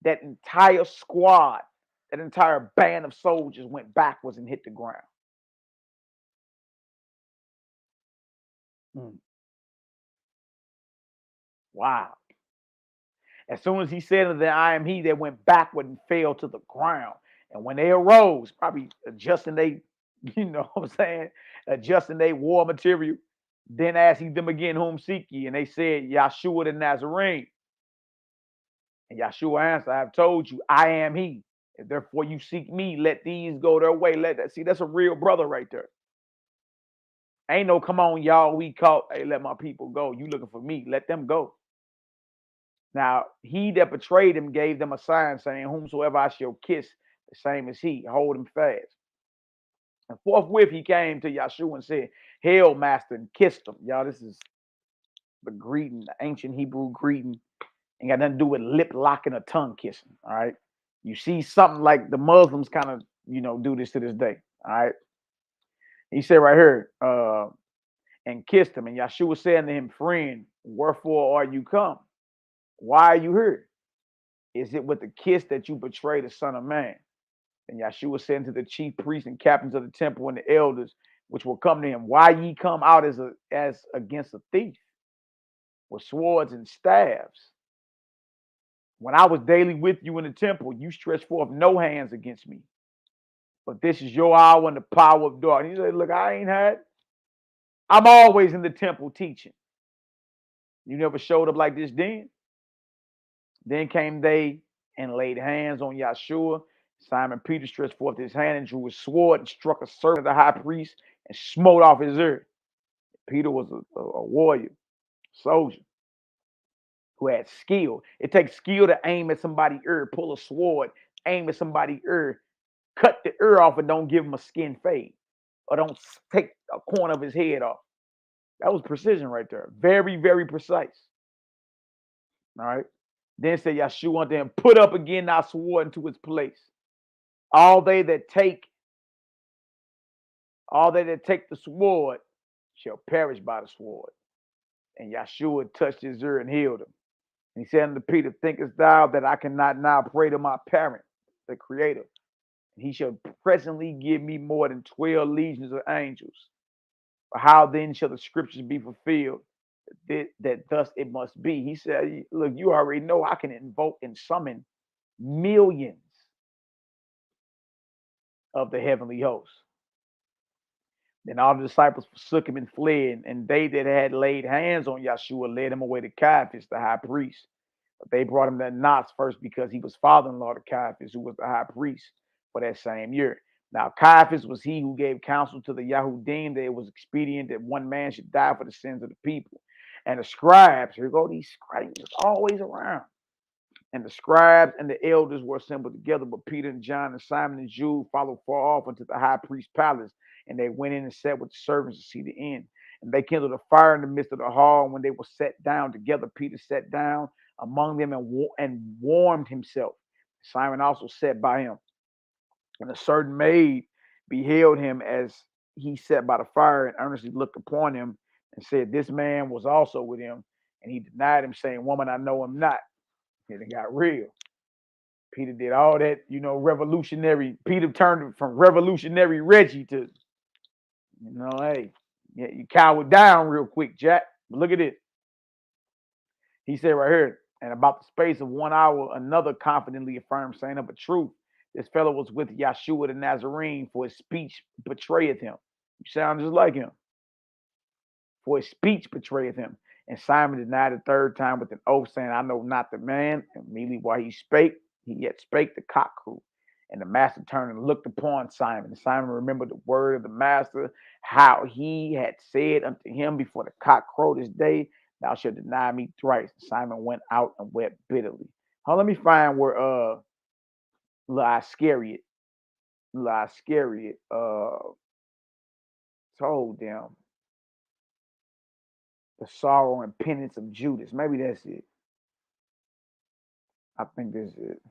that entire squad, that entire band of soldiers went backwards and hit the ground. Wow. As soon as he said to them, "I am he," they went backward and fell to the ground. And when they arose, probably adjusting they, you know what I'm saying, adjusting their war material, then asked he them again, "Whom seek ye?" And they said, "Yahshua the Nazarene." And Yahshua answered, "I have told you, I am he. If therefore you seek me, let these go their way." See, that's a real brother right there. Ain't no, "Come on, y'all, we caught. Hey, let my people go. You looking for me. Let them go." Now, he that betrayed him gave them a sign, saying, "Whomsoever I shall kiss, the same as he. Hold him fast." And forthwith he came to Yahshua and said, "Hail, master," and kissed him. Y'all, this is the greeting, the ancient Hebrew greeting. Ain't got nothing to do with lip locking or tongue kissing. All right. You see something like the Muslims kind of, do this to this day. All right. He said right here, and kissed him. And Yahshua said unto him, "Friend, wherefore are you come? Why are you here? Is it with the kiss that you betray the Son of Man?" And Yahshua said unto the chief priests and captains of the temple and the elders, which will come to him, "Why ye come out as against a thief with swords and staves? When I was daily with you in the temple, you stretched forth no hands against me. But this is your hour and the power of darkness." He said, "Look, I ain't had. I'm always in the temple teaching. You never showed up like this then. Then came they and laid hands on Yahshua. Simon Peter stretched forth his hand and drew his sword and struck a servant of the high priest and smote off his ear. Peter was a warrior, soldier, who had skill. It takes skill to aim at somebody's ear, pull a sword, aim at somebody's ear, cut the ear off and don't give him a skin fade, or don't take a corner of his head off. That was precision right there. Very, very precise. All right. Then said Yahshua unto him, put up again thy sword into its place. All they that take the sword shall perish by the sword. And Yahshua touched his ear and healed him. And he said unto Peter, thinkest thou that I cannot now pray to my parent, the Creator? He shall presently give me more than 12 legions of angels. But how then shall the scriptures be fulfilled that thus it must be? He said, look, you already know I can invoke and summon millions of the heavenly hosts. Then all the disciples forsook him and fled, and they that had laid hands on Yahshua led him away to Caiaphas, the high priest. But they brought him to Knots first because he was father-in-law to Caiaphas, who was the high priest for that same year. Now Caiaphas was he who gave counsel to the Yahudim that it was expedient that one man should die for the sins of the people. And the scribes, here go these scribes, always around. And the scribes and the elders were assembled together, but Peter and John and Simon and Jude followed far off into the high priest's palace. And they went in and sat with the servants to see the end. And they kindled a fire in the midst of the hall. And when they were set down together, Peter sat down among them and warmed himself. Simon also sat by him. And a certain maid beheld him as he sat by the fire and earnestly looked upon him and said, this man was also with him. And he denied him, saying, woman, I know him not. And it got real. Peter did all that, revolutionary. Peter turned from revolutionary Reggie to, hey, yeah, you cowered down real quick, Jack. But look at it. He said right here, and about the space of 1 hour, another confidently affirmed, saying of a truth, this fellow was with Yahshua the Nazarene, for his speech betrayeth him. You sound just like him. For his speech betrayeth him. And Simon denied the third time with an oath, saying, I know not the man. And immediately while he spake, he yet spake, the cock crew. And the master turned and looked upon Simon. And Simon remembered the word of the master, how he had said unto him before the cock crowed this day, thou shalt deny me thrice. And Simon went out and wept bitterly. Let me find where Iscariot told them the sorrow and penance of Judas. Maybe that's it. I think this is it.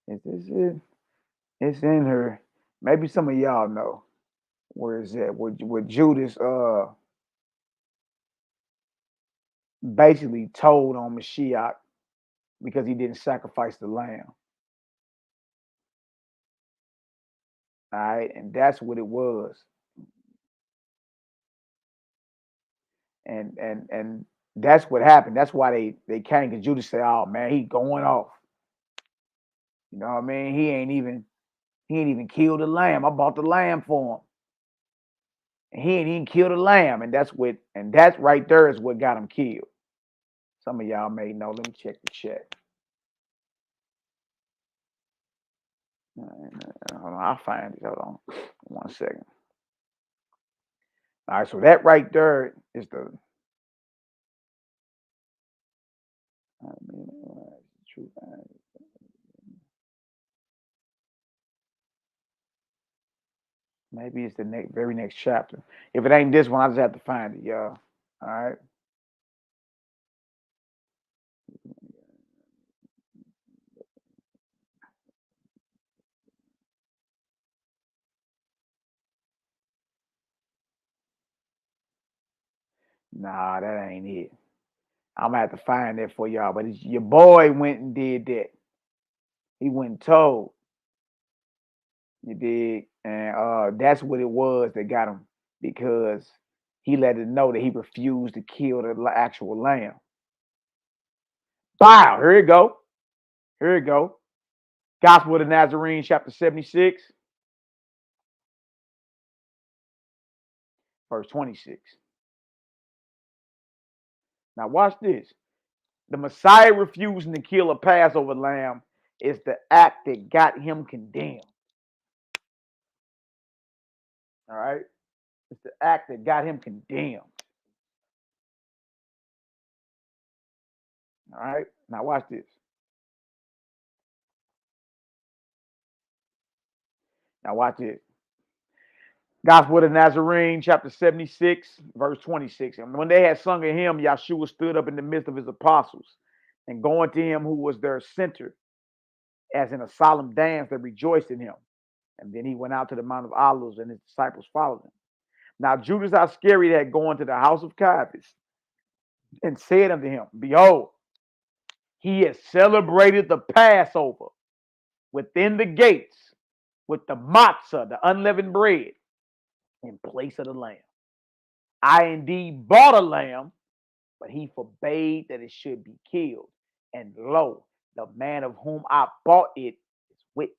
Is this it? It's in her. Maybe some of y'all know where is that? Where Judas basically told on Mashiach because he didn't sacrifice the lamb. All right, and that's what it was. And that's what happened. That's why they came, because Judas said, oh man, he going off. You know what I mean? He ain't even killed the lamb. I bought the lamb for him. And he ain't even killed the lamb. And that's right there is what got him killed. Some of y'all may know. Let me check the chat. Hold on, I'll find it. Hold on 1 second. All right, so that right there is the truth. Maybe it's the very next chapter. If it ain't this one, I just have to find it, y'all. All right. Nah, that ain't it. I'm gonna have to find that for y'all. But your boy went and did that. He went and told. You dig? And that's what it was that got him, because he let it know that he refused to kill the actual lamb. Wow, here it go. Here it go. Gospel of the Nazarene, chapter 76, verse 26. Now watch this. The Messiah refusing to kill a Passover lamb is the act that got him condemned. All right? It's the act that got him condemned. All right? Now watch this. Now watch this. Gospel of the Nazarene, chapter 76, verse 26. And when they had sung a hymn, Yahshua stood up in the midst of his apostles, and going to him who was their center, as in a solemn dance, they rejoiced in him. And then he went out to the Mount of Olives, and his disciples followed him. Now Judas Iscariot had gone to the house of Caiaphas, and said unto him, Behold, he has celebrated the Passover within the gates with the matzah, the unleavened bread, in place of the lamb. I indeed bought a lamb, but he forbade that it should be killed. And lo, the man of whom I bought it is witness.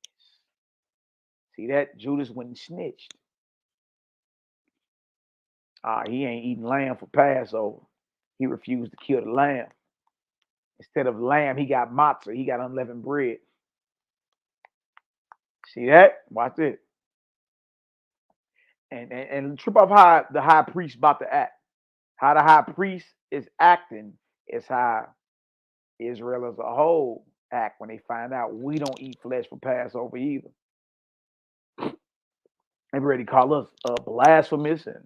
See that? Judas went and snitched. He ain't eating lamb for Passover. He refused to kill the lamb. Instead of lamb, he got matzah. He got unleavened bread. See that? Watch it. And trip off how the high priest about to act. How the high priest is acting is how Israel as a whole act when they find out we don't eat flesh for Passover either. They already call us blasphemous and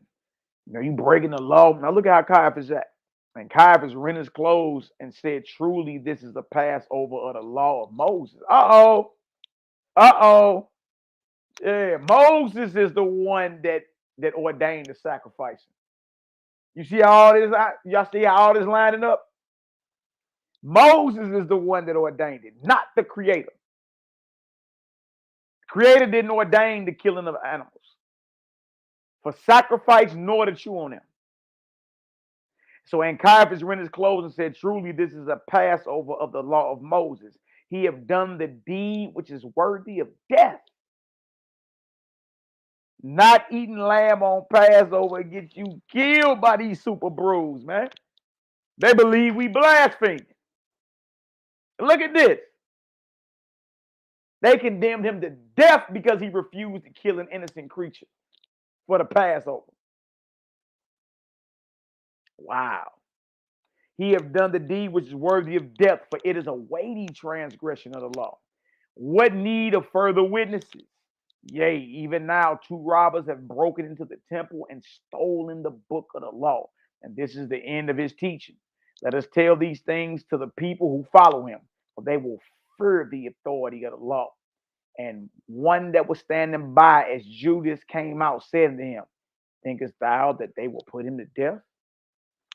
you breaking the law. Now look at how Caiaphas act. And Caiaphas rent his clothes and said, truly, this is the Passover of the law of Moses. Uh-oh. Yeah, Moses is the one that ordained the sacrificing. You see all this? Y'all see how all this lining up? Moses is the one that ordained it, not the creator. The creator didn't ordain the killing of animals for sacrifice nor to chew on them. So and Caiaphas rent his clothes and said, truly, this is a Passover of the law of Moses. He have done the deed which is worthy of death. Not eating lamb on Passover gets you killed by these super brews, man. They believe we blaspheme. Look at this. They condemned him to death because he refused to kill an innocent creature for the Passover. Wow. He have done the deed which is worthy of death, for it is a weighty transgression of the law. What need of further witnesses? Yea, even now 2 robbers have broken into the temple and stolen the book of the law. And this is the end of his teaching. Let us tell these things to the people who follow him, for they will fear the authority of the law. And one that was standing by as Judas came out said to him, thinkest thou that they will put him to death?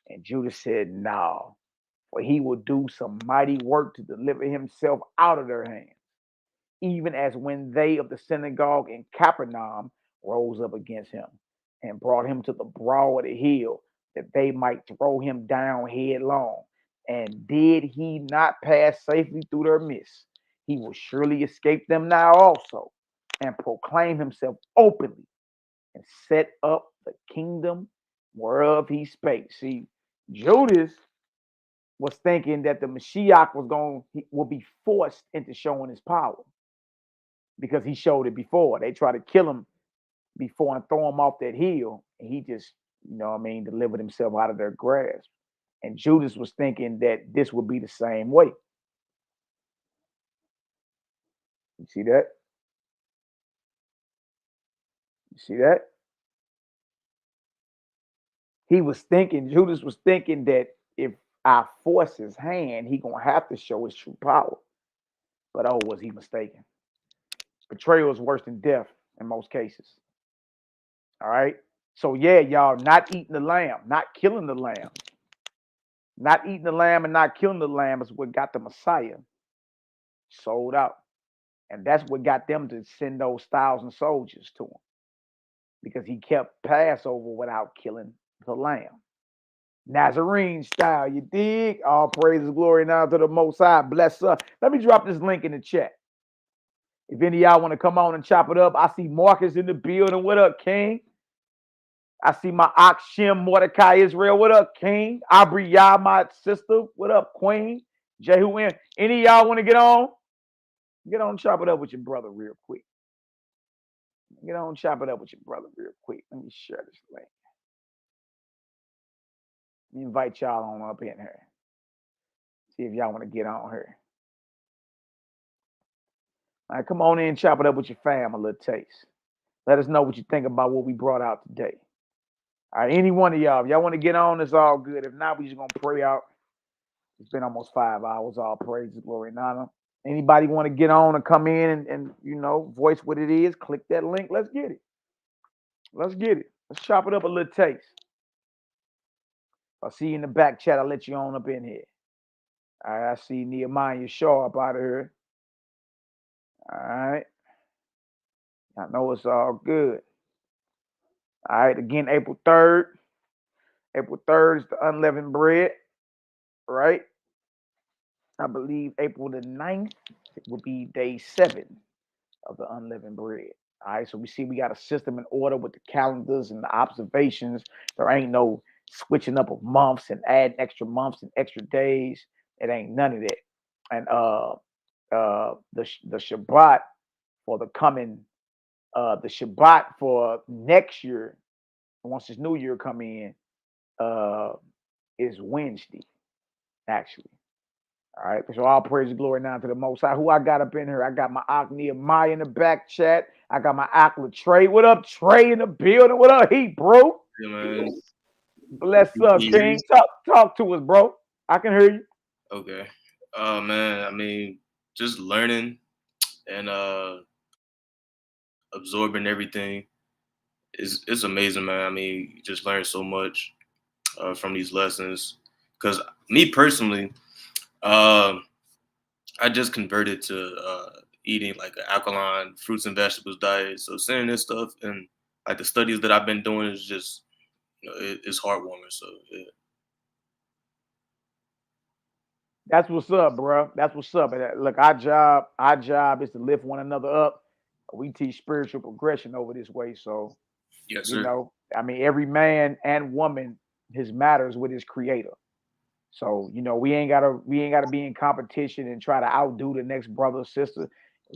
And Judas said, no, for he will do some mighty work to deliver himself out of their hands. Even as when they of the synagogue in Capernaum rose up against him and brought him to the brow of the hill, that they might throw him down headlong. And did he not pass safely through their midst, he will surely escape them now also, and proclaim himself openly, and set up the kingdom whereof he spake. See, Judas was thinking that the Mashiach will be forced into showing his power, because he showed it before. They tried to kill him before and throw him off that hill, and he just, delivered himself out of their grasp. And Judas was thinking that this would be the same way. You see that? You see that? Judas was thinking that if I force his hand, he gonna have to show his true power. But oh, was he mistaken? Betrayal is worse than death in most cases. All right. So yeah, y'all, not eating the lamb, not killing the lamb, not eating the lamb and not killing the lamb is what got the Messiah sold out. And that's what got them to send those 1,000 soldiers to him, because he kept Passover without killing the lamb. Nazarene style, you dig? All praises, glory now to the Most High. Bless us. Let me drop this link in the chat. If any of y'all want to come on and chop it up, I see Marcus in the building. What up, King? I see my ox Shem Mordecai Israel. What up, King? Abriya, my sister. What up, Queen? Jehu in. Any of y'all want to get on? Get on and chop it up with your brother real quick. Get on and chop it up with your brother real quick. Let me share this link. Let me invite y'all on up in here. See if y'all want to get on here. All right, come on in and chop it up with your fam a little taste. Let us know what you think about what we brought out today. All right, any one of y'all, if y'all want to get on, it's all good. If not, we just going to pray out. It's been almost 5 hours. All praise, glory, and honor. Anybody want to get on and come in and you know, voice what it is, click that link. Let's get it. Let's get it. Let's chop it up a little taste. I'll see you in the back chat. I'll let you on up in here. All right, I see Nehemiah Shaw up out of here. All right. I know it's all good. All right, again, April 3rd. April 3rd is the unleavened bread, right? I believe April the 9th it will be day 7 of the unleavened bread. All right, so we see we got a system in order with the calendars and the observations. There ain't no switching up of months and adding extra months and extra days. It ain't none of that. And the Shabbat for the coming, the Shabbat for next year, once this new year come in, is Wednesday, actually. All right, so all praise and glory now to the Most High. Who I got up in here? I got my Ak Nehemiah in the back chat. I got my Ak Trey. What up, Trey in the building? What up, Heat, bro? Yeah, man. Bless up, King. Talk to us, bro. I can hear you. Okay. Man, I mean, just learning and absorbing everything is amazing, man. I mean, you just learn so much from these lessons. Because me personally, I just converted to eating like an alkaline fruits and vegetables diet. So seeing this stuff and like the studies that I've been doing is just, you know, it's heartwarming. So yeah. That's what's up, bro. That's what's up. And look, our job is to lift one another up. We teach spiritual progression over this way. So, yes, you sir. know, I mean, every man and woman, his matters with his creator. So, you know, we ain't gotta be in competition and try to outdo the next brother or sister.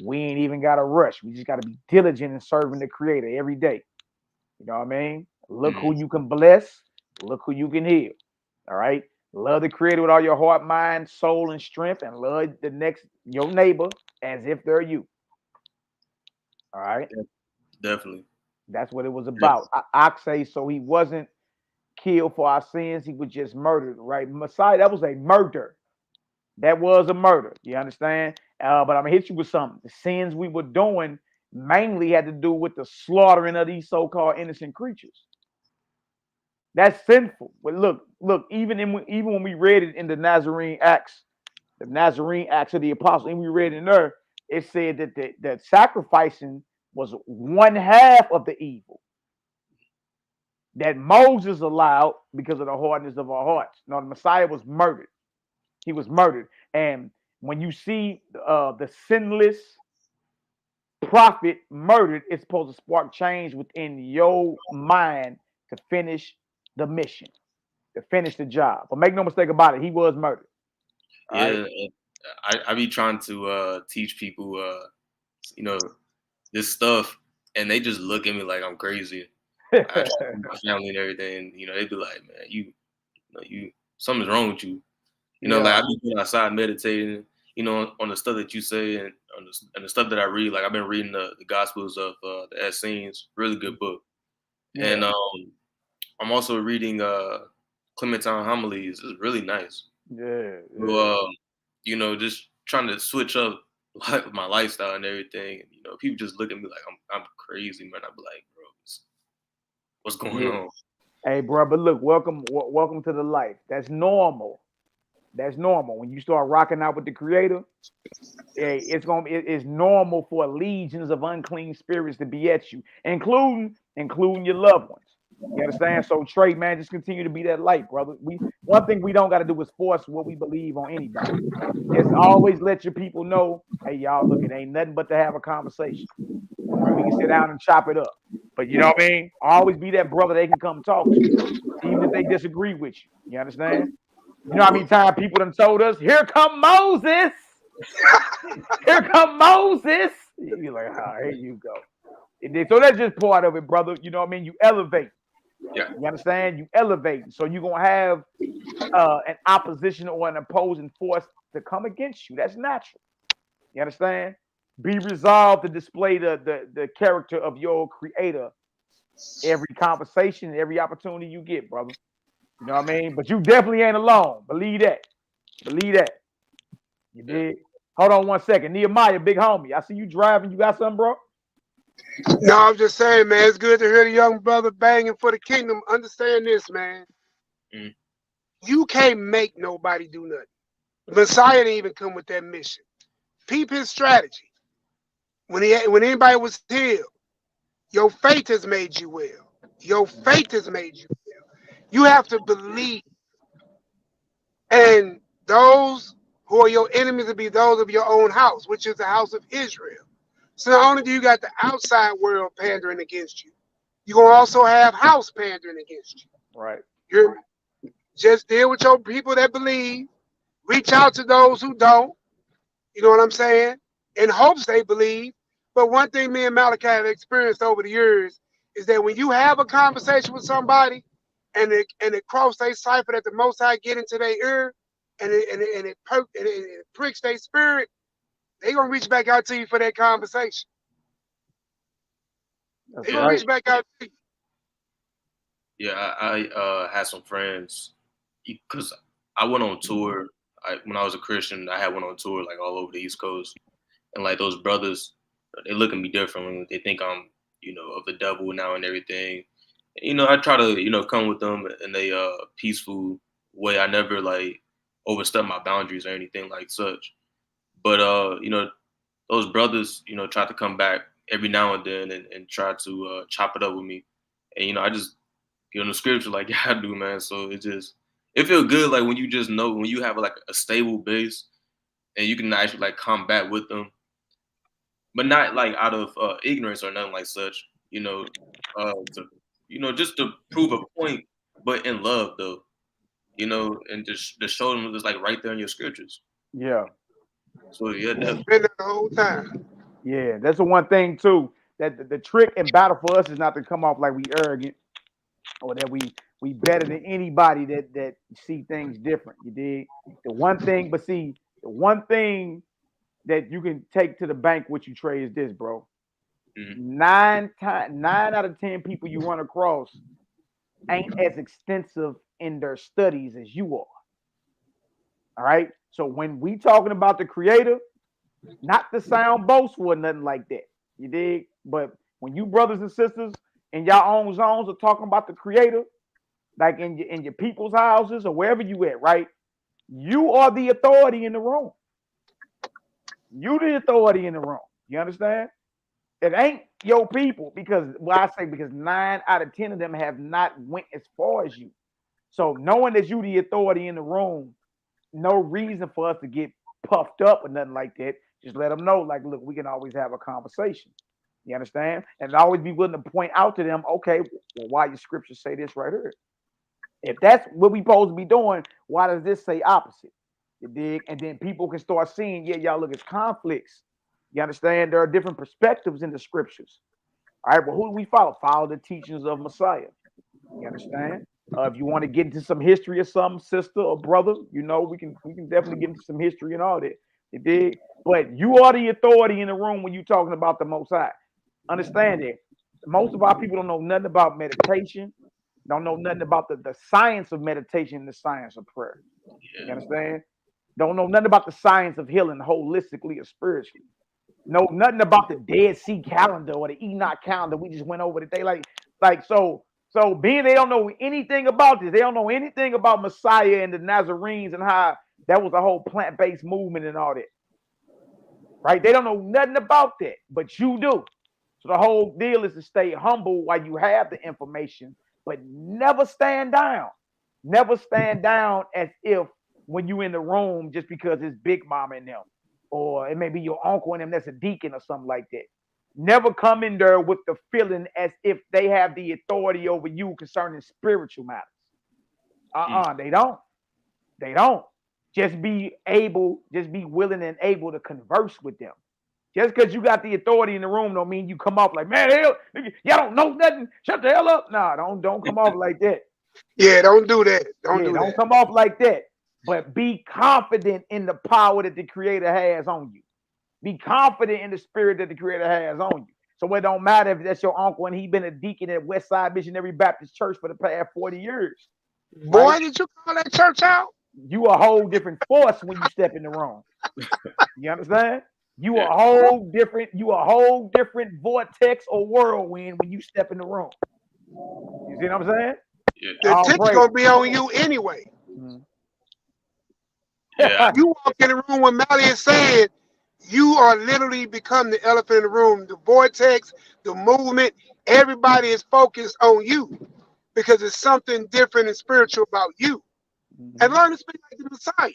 We ain't even gotta rush. We just gotta be diligent in serving the creator every day. You know what I mean? Look who you can bless, look who you can heal. All right. Love the creator with all your heart, mind, soul, and strength, and love your neighbor as if they're you. All right. Definitely. That's what it was about. I say so. He wasn't killed for our sins. He was just murdered, right? Messiah, that was a murder. That was a murder. You understand? But I'm going to hit you with something. The sins we were doing mainly had to do with the slaughtering of these so-called innocent creatures. That's sinful. But look, even when we read it in the Nazarene Acts of the Apostles, and we read in there, it said that sacrificing was one half of the evil that Moses allowed because of the hardness of our hearts. No, the Messiah was murdered. He was murdered. And when you see the sinless prophet murdered, it's supposed to spark change within your mind to finish the mission, to finish the job. But make no mistake about it, he was murdered. Yeah, I be trying to teach people, you know, this stuff, and they just look at me like I'm crazy. I try to my family and everything, and, you know, they be like, man, you something's wrong with you. You know, like I be going outside meditating, you know, on the stuff that you say and on the stuff that I read. Like I've been reading the Gospels of the Essenes, really good book. Yeah. And I'm also reading Clementine Homilies. It's really nice. Yeah. So, you know, just trying to switch up my lifestyle and everything. And, you know, people just look at me like I'm crazy, man. I be like, bro, what's going on? Hey, bro, but look, welcome to the life. That's normal. That's normal. When you start rocking out with the creator, it's normal for legions of unclean spirits to be at you, including your loved ones. You understand? So Trey, man, just continue to be that light, brother. One thing we don't got to do is force what we believe on anybody. Just always let your people know, hey, y'all, look, it ain't nothing but to have a conversation. Right? We can sit down and chop it up. But you know what I mean? Always be that brother they can come talk to, even if they disagree with you. You understand? You know how many times people done told us, here come Moses. Here come Moses. You're like, here you go. So that's just part of it, brother. You know what I mean? You elevate. Yeah. You understand? You elevate. So you're going to have an opposition or an opposing force to come against you. That's natural. You understand? Be resolved to display the character of your creator every conversation, every opportunity you get, brother. You know what I mean? But you definitely ain't alone. Believe that. Believe that. You did. Hold on 1 second. Nehemiah, big homie. I see you driving. You got something, bro? No, I'm just saying, man, it's good to hear the young brother banging for the kingdom. Understand this, man. You can't make nobody do nothing. Messiah didn't even come with that mission. Peep his strategy. When anybody was healed, your faith has made you well. Your faith has made you well. You have to believe. And those who are your enemies will be those of your own house, which is the house of Israel. So not only do you got the outside world pandering against you, you're going to also have house pandering against you. Right. You're just deal with your people that believe. Reach out to those who don't. You know what I'm saying? In hopes they believe. But one thing me and Malaki have experienced over the years is that when you have a conversation with somebody and it cross they cipher that the Most High get into their ear and it pricks their spirit, they gonna reach back out to you for that conversation. They gonna reach back out to you. Yeah, I had some friends because I went on tour. When I was a Christian, I had went on tour like all over the East Coast, and like those brothers, they look at me differently. They think I'm, of the devil now and everything. I try to, come with them in a peaceful way. I never like overstep my boundaries or anything like such. But those brothers, try to come back every now and then and try to chop it up with me. And I just give them the scripture like I do, man. So it feels good like when you just know when you have like a stable base and you can actually like combat with them, but not like out of ignorance or nothing like such. Just to prove a point, but in love though. And just to show them it's like right there in your scriptures. Yeah. So yeah, definitely. Been there the whole time. Yeah, that's the one thing too. That the trick and battle for us is not to come off like we arrogant or that we better than anybody that see things different. You dig? The one thing that you can take to the bank with you, Trey, is this, bro. 9 out of 10 people you run across ain't as extensive in their studies as you are. All right. So when we talking about the creator, not to sound boastful or nothing like that. You dig? But when you brothers and sisters in your own zones are talking about the creator, like in your people's houses or wherever you at, right? You are the authority in the room. You the authority in the room. You understand? It ain't your people because 9 out of 10 of them have not went as far as you. So knowing that you the authority in the room, no reason for us to get puffed up or nothing like that. Just let them know, like, look, we can always have a conversation. You understand? And always be willing to point out to them, okay, well, why your scriptures say this right here? If that's what we supposed to be doing, why does this say opposite? You dig? And then people can start seeing, yeah, y'all look, it's conflicts. You understand? There are different perspectives in the scriptures. All right, well, who do we follow? Follow the teachings of Messiah. You understand? If you want to get into some history or some sister or brother, we can definitely get into some history and all that. You dig? But you are the authority in the room when you're talking about the Most High. Understand that. Most of our people don't know nothing about meditation, don't know nothing about the science of meditation and the science of prayer. You understand? Don't know nothing about the science of healing holistically or spiritually. Know nothing about the Dead Sea calendar or the Enoch calendar we just went over today. So being they don't know anything about this, they don't know anything about Messiah and the Nazarenes and how that was a whole plant-based movement and all that. Right? They don't know nothing about that, but you do. So the whole deal is to stay humble while you have the information but never stand down. Never stand down as if when you in the room just because it's Big Mama and them, or it may be your uncle and them that's a deacon or something like that. Never come in there with the feeling as if they have the authority over you concerning spiritual matters. They don't. They don't. Just be willing and able to converse with them. Just because you got the authority in the room don't mean you come off like, man, hell, y'all don't know nothing. Shut the hell up. Nah, don't come off like that. Yeah, don't do that. Don't come off like that. But be confident in the power that the Creator has on you. Be confident in the spirit that the Creator has on you. So it don't matter if that's your uncle and he been a deacon at Westside Missionary Baptist Church for the past 40 years. Boy, right? did you call that church out? You a whole different force when you step in the room. You understand? You a whole different vortex or whirlwind when you step in the room. You see what I'm saying? The tick's gonna be on you anyway. Yeah. You walk in the room when Mally is saying, you are literally become the elephant in the room. The vortex, the movement, everybody is focused on you because it's something different and spiritual about you. And learn to speak like the Messiah.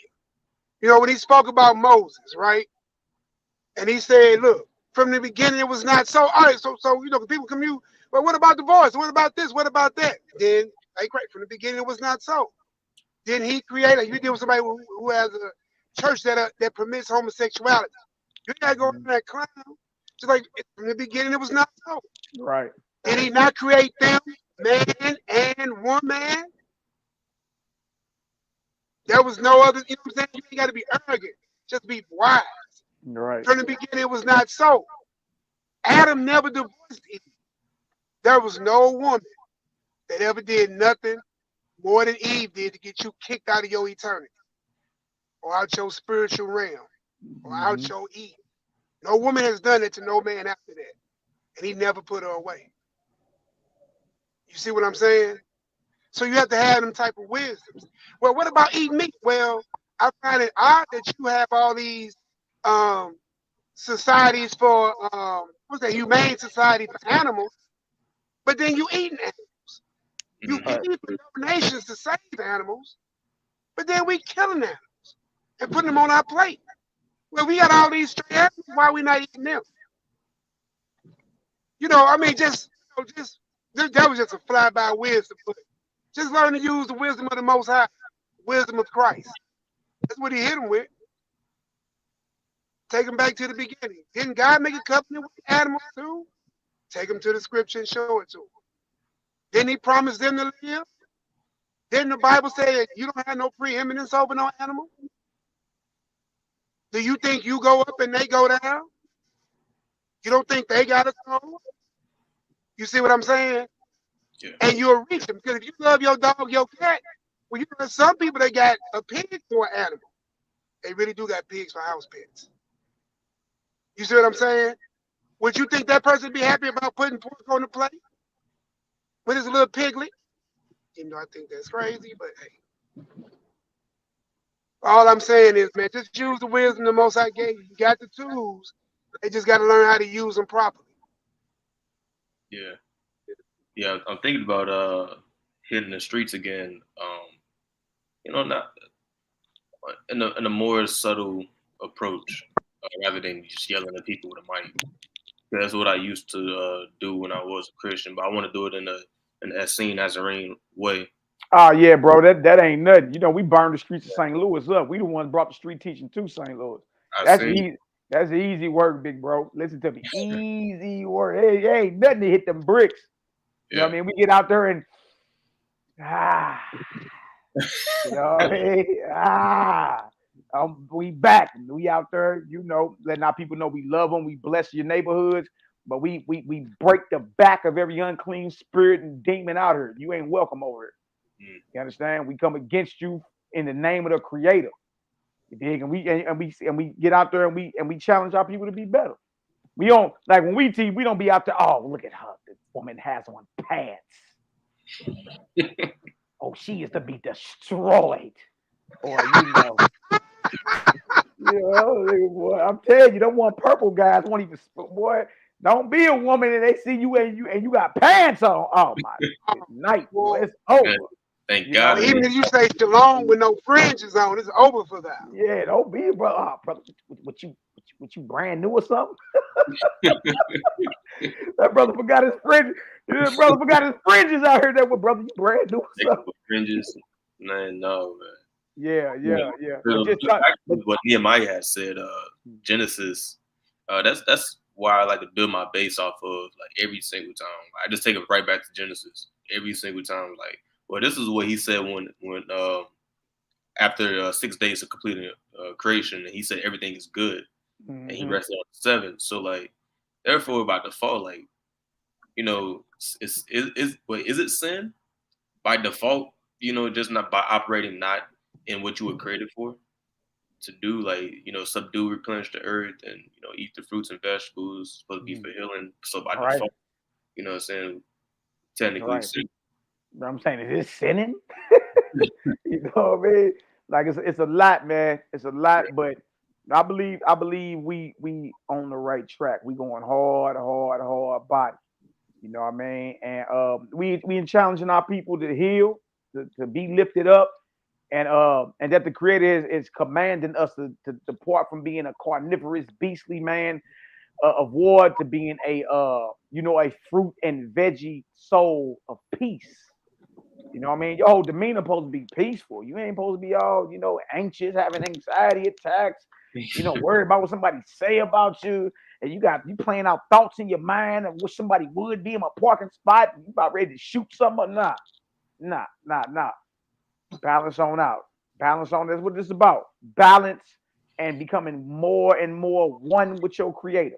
You know, when he spoke about Moses, right? And he said, look, from the beginning it was not so. All right, so you know, people come you, well, what about divorce? What about this? What about that? Then, like, right, from the beginning it was not so. Then he created, you deal with somebody who has a church that permits homosexuality. You gotta go in that clown. Just like from the beginning it was not so. Right. Did he not create them, man and woman? There was no other, you know what I'm saying? You ain't gotta be arrogant. Just be wise. Right. From the beginning it was not so. Adam never divorced Eve. There was no woman that ever did nothing more than Eve did to get you kicked out of your eternity or out your spiritual realm or out your Eve. No woman has done it to no man after that. And he never put her away. You see what I'm saying? So you have to have them type of wisdoms. Well, what about eating meat? Well, I find it odd that you have all these societies for, what's that, humane society for animals, but then you eating animals. You eat for donations to save animals, but then we killing animals and putting them on our plate. Well, we got all these stray animals, why we not eating them? You know, I mean, that was just a flyby wisdom, but just learn to use the wisdom of the Most High, wisdom of Christ. That's what he hit him with. Take them back to the beginning. Didn't God make a covenant with animals too? Take them to the scripture and show it to them. Didn't he promise them to live? Didn't the Bible say that you don't have no preeminence over no animal? Do you think you go up and they go down? You don't think they got a soul? You see what I'm saying? Yeah. And you'll reach them. Because if you love your dog, your cat, well, you know, some people, they got a pig for an animal. They really do got pigs for house pets. You see what I'm saying? Would you think that person be happy about putting pork on the plate with his little piglet? You know, I think that's crazy, but hey. All I'm saying is, man, just use the wisdom the Most High gave you. You got the tools. They just got to learn how to use them properly. Yeah. Yeah, I'm thinking about hitting the streets again. You know, not in a more subtle approach, rather than just yelling at people with a mic. That's what I used to do when I was a Christian, but I want to do it in an Essene Nazarene way. Oh yeah, bro, that ain't nothing. You know, we burned the streets of St. Louis up. We the ones brought the street teaching to St. Louis. That's easy. That's easy work, big bro. Listen to me. Easy work. Hey, ain't nothing to hit them bricks. You know what I mean? We get out there and you know, we back. We out there, you know, letting our people know we love them. We bless your neighborhoods, but we break the back of every unclean spirit and demon out here. You ain't welcome over here. You understand? We come against you in the name of the Creator. You dig? And we get out there and we challenge our people to be better. We don't, like, when we teach, we don't be out there, oh, look at her. The woman has on pants. Oh, she is to be destroyed. Or, boy, I'm telling you, them one purple guys won't even, boy, Don't be a woman and they see you and you got pants on. Oh my night, boy, it's over. Thank You God. know? Even if you say Shalom with no fringes on, it's over for that. Yeah, don't be, brother. Oh, brother, what you brand new or something? That brother forgot his fringes. That brother forgot his fringes out here. That what, brother, you brand new or something? Fringes, man, no, man. Yeah. What Nehemiah had said, Genesis. That's why I like to build my base off of, like, every single time. I just take it right back to Genesis every single time. Like, well, this is what he said when after 6 days of completing creation, and he said everything is good, and he rested on 7. So, like, therefore, by default, like, you know, is it sin by default? You know, just not by operating not in what you were created for to do, like, you know, subdue, replenish the earth, and, you know, eat the fruits and vegetables, supposed to be for healing. So by default, you know what I'm saying, technically sin. But I'm saying, is it sinning? You know what I mean? Like, it's a lot, man. It's a lot, but I believe we on the right track. We going hard body. You know what I mean? And we challenging our people to heal, to be lifted up, and that the Creator is commanding us to depart from being a carnivorous, beastly man of war to being a fruit and veggie soul of peace. You know what I mean? Your whole demeanor supposed to be peaceful. You ain't supposed to be all, anxious, having anxiety attacks, worried about what somebody say about you. And you playing out thoughts in your mind of what somebody would be in a parking spot. You about ready to shoot something? Nah. Balance on out. Balance on. That's what this is about. Balance and becoming more and more one with your Creator.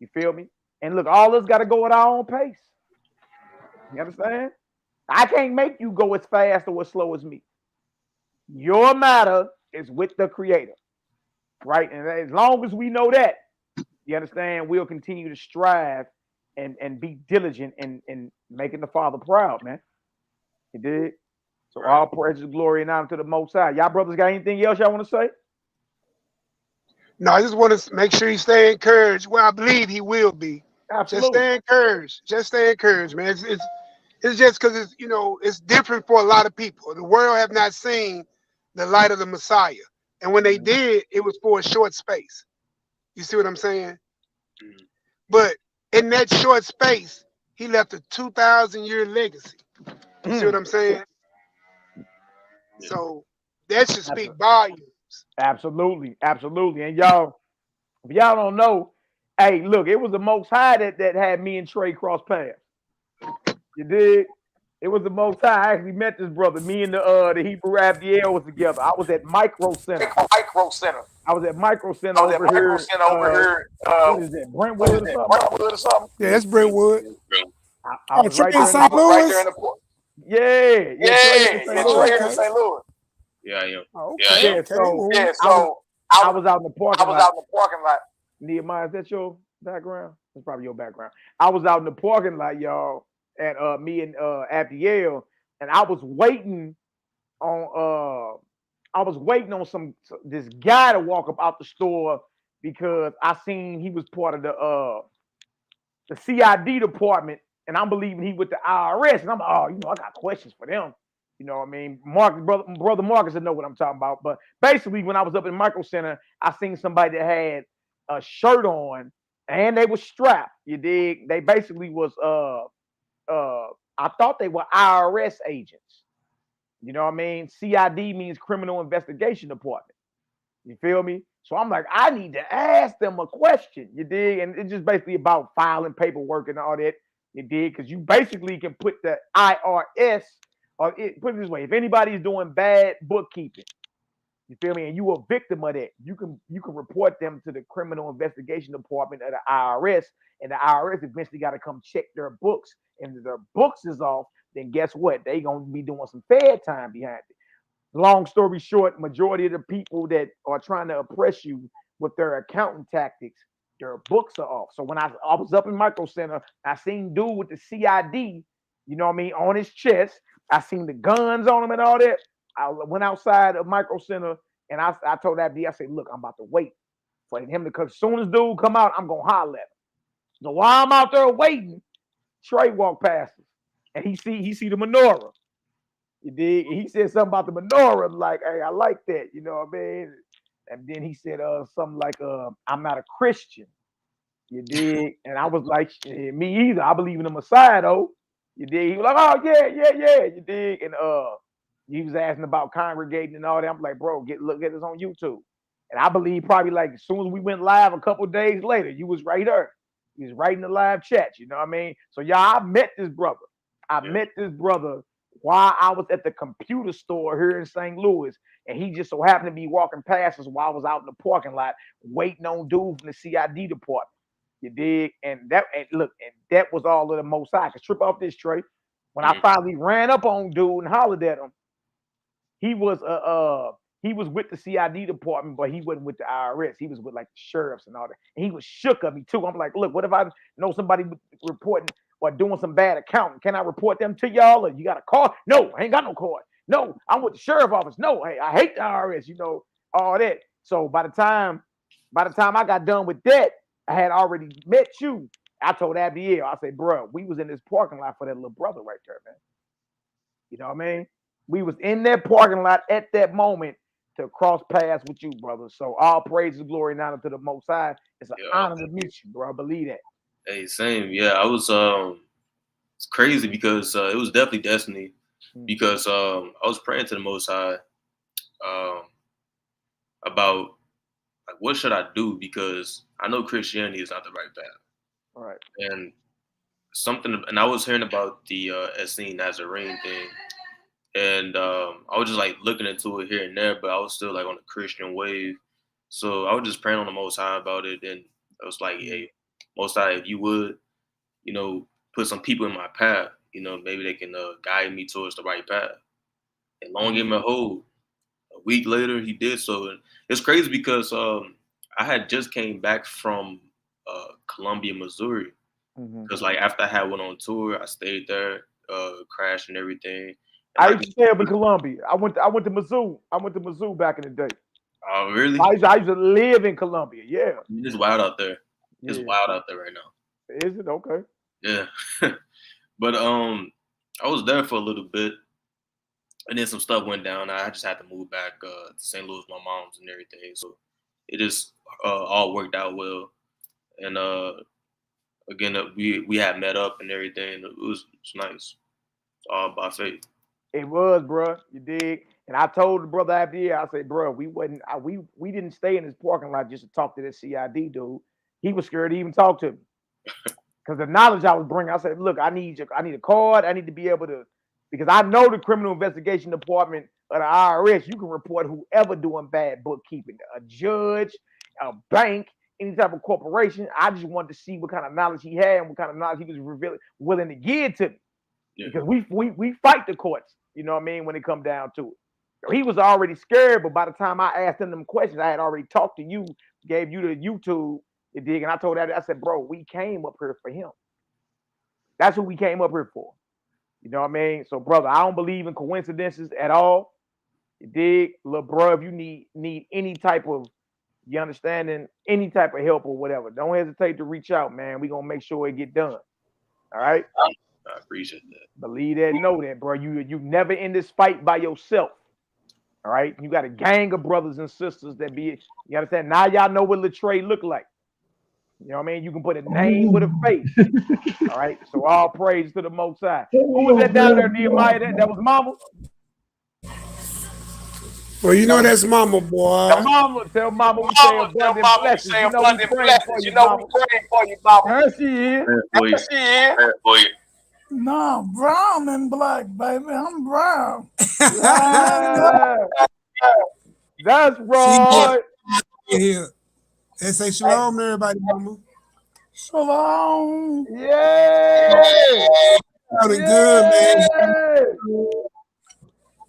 You feel me? And look, all us got to go at our own pace. You understand? I can't make you go as fast or as slow as me. Your matter is with the Creator, right? And as long as we know that, you understand, we'll continue to strive and be diligent in making the Father proud, man. You did? So all praise and glory and honor to the Most High. Y'all brothers got anything else y'all want to say? No, I just want to make sure you stay encouraged. Well, I believe he will be. Absolutely. Just stay encouraged. Just stay encouraged, man. It's just because it's different for a lot of people. The world have not seen the light of the Messiah, and when they did, it was for a short space. You see what I'm saying? But in that short space, he left a 2,000-year legacy. You see what I'm saying? So that should speak volumes. Absolutely. And y'all, if y'all don't know, hey, look, it was the Most High that had me and Trey cross paths. You did? It was the Most High. I actually met this brother. Me and the Hebrew Deuel was together. I was at Micro Center. I was at Micro Center over here. What is that? Brentwood or something? Yeah, that's Brentwood. I was right there in St. Louis. Yeah, Trey in St. Louis. Yeah, I am. Okay. So I was out in the parking lot. Nehemiah, is that your background? That's probably your background. I was out in the parking lot, y'all, and me and Deuel, and I was waiting on this guy to walk up out the store because I seen he was part of the CID department, and I'm believing he with the IRS, and I'm like, I got questions for them. You know what I mean? Brother Marcus will know what I'm talking about. But basically, when I was up in Micro Center, I seen somebody that had a shirt on and they were strapped. You dig? They basically was I thought they were IRS agents. You know what I mean? CID means Criminal Investigation Department. You feel me? So I'm like, I need to ask them a question. You dig? And it's just basically about filing paperwork and all that. You dig? Because you basically can put the IRS, put it this way: if anybody's doing bad bookkeeping, you feel me, and you a victim of that, you can report them to the Criminal Investigation Department of the IRS, and the IRS eventually got to come check their books. And if their books is off, then guess what? They gonna be doing some Fed time behind it. Long story short, majority of the people that are trying to oppress you with their accounting tactics, their books are off. So when I was up in Micro Center, I seen dude with the CID, you know what I mean, on his chest. I seen the guns on him and all that. I went outside of Micro Center and I told that D, I said, look, I'm about to wait for him to come. As soon as dude come out, I'm gonna holler at him. So while I'm out there waiting, Trey walked past us, and he see the menorah. You dig? And he said something about the menorah, like, "Hey, I like that." You know what I mean? And then he said something like, "I'm not a Christian." You dig? And I was like, "Me either. I believe in the Messiah, though." You dig? He was like, "Oh yeah. You dig?" And he was asking about congregating and all that. I'm like, "Bro, look at this on YouTube." And I believe probably like as soon as we went live a couple days later, you was right there. He was right in the live chat. You know what I mean? So y'all, I met this brother. I met this brother while I was at the computer store here in St. Louis, and he just so happened to be walking past us while I was out in the parking lot waiting on dude from the CID department. You dig? And that was all of the Most High. Cause trip off this tray. When I finally ran up on dude and hollered at him, he was with the CID department, but he wasn't with the IRS. He was with like the sheriffs and all that. And he was shook of me too. I'm like, look, what if I know somebody reporting or doing some bad accounting? Can I report them to y'all? Or you got a card? No, I ain't got no card. No, I'm with the sheriff office. No, hey, I hate the IRS, you know, all that. So by the time I got done with that, I had already met you. I told Abdiel, I said, bro, we was in this parking lot for that little brother right there, man. You know what I mean? We was in that parking lot at that moment to cross paths with you, brother. So all praise and glory and honor to the Most High. It's an honor to meet you, bro. I believe that. Hey, same. Yeah, I was it's crazy because it was definitely destiny. Because I was praying to the Most High about like what should I do, because I know Christianity is not the right path. Right. And I was hearing about the Essene Nazarene thing, and I was just like looking into it here and there, but I was still like on the Christian wave. So I was just praying on the Most High about it, and I was like, hey, Most High, if you would, you know, put some people in my path, you know, maybe they can guide me towards the right path. And long and behold, a week later, he did so. And it's crazy because I had just came back from Columbia, Missouri. Because like after I had went on tour, I stayed there, crashed and everything. And I used to stay up in Columbia. I went to Mizzou. I went to Mizzou back in the day. Oh, really? I used to live in Columbia. Yeah. It's wild out there. It's wild out there right now. Is it? Okay. Yeah. But I was there for a little bit, and then some stuff went down. I just had to move back to St. Louis, my mom's and everything. So it just all worked out well. And again, we had met up and everything. It was nice. It's all by faith. It was, bro. You dig? And I told the brother after the year, I said, bro, we didn't stay in this parking lot just to talk to this CID dude. He was scared to even talk to me. Because the knowledge I was bringing, I said, look, I need a card. I need to be able to, because I know the criminal investigation department of the IRS, you can report whoever doing bad bookkeeping, a judge, a bank, any type of corporation. I just wanted to see what kind of knowledge he had and what kind of knowledge he was willing to give to me. Yeah. Because we fight the courts, you know what I mean, when it come down to it. He was already scared, but by the time I asked him them questions, I had already talked to you, gave you the YouTube, you dig, and I told that, I said, bro, we came up here for him. That's what we came up here for. You know what I mean? So, brother, I don't believe in coincidences at all. You dig? Little bro, if you need any type of, you understanding, any type of help or whatever, don't hesitate to reach out, man. We're going to make sure it get done. All right? I appreciate that. Believe that, know that, bro. You never in this fight by yourself. All right? You got a gang of brothers and sisters that be, you understand? Now y'all know what Latray look like. You know what I mean? You can put a name with a face. All right? So all praise to the Most High. Who was that down there, Nehemiah? That was Mama? Well, you know that's Mama, boy. Tell Mama we say abundant blessings. You know we praying for you, Mama. There she is. There she is. For you. No, brown and black, baby. I'm brown. That's right. Here. They say shalom, everybody, Mama. Shalom. Yeah. Sounding good, man.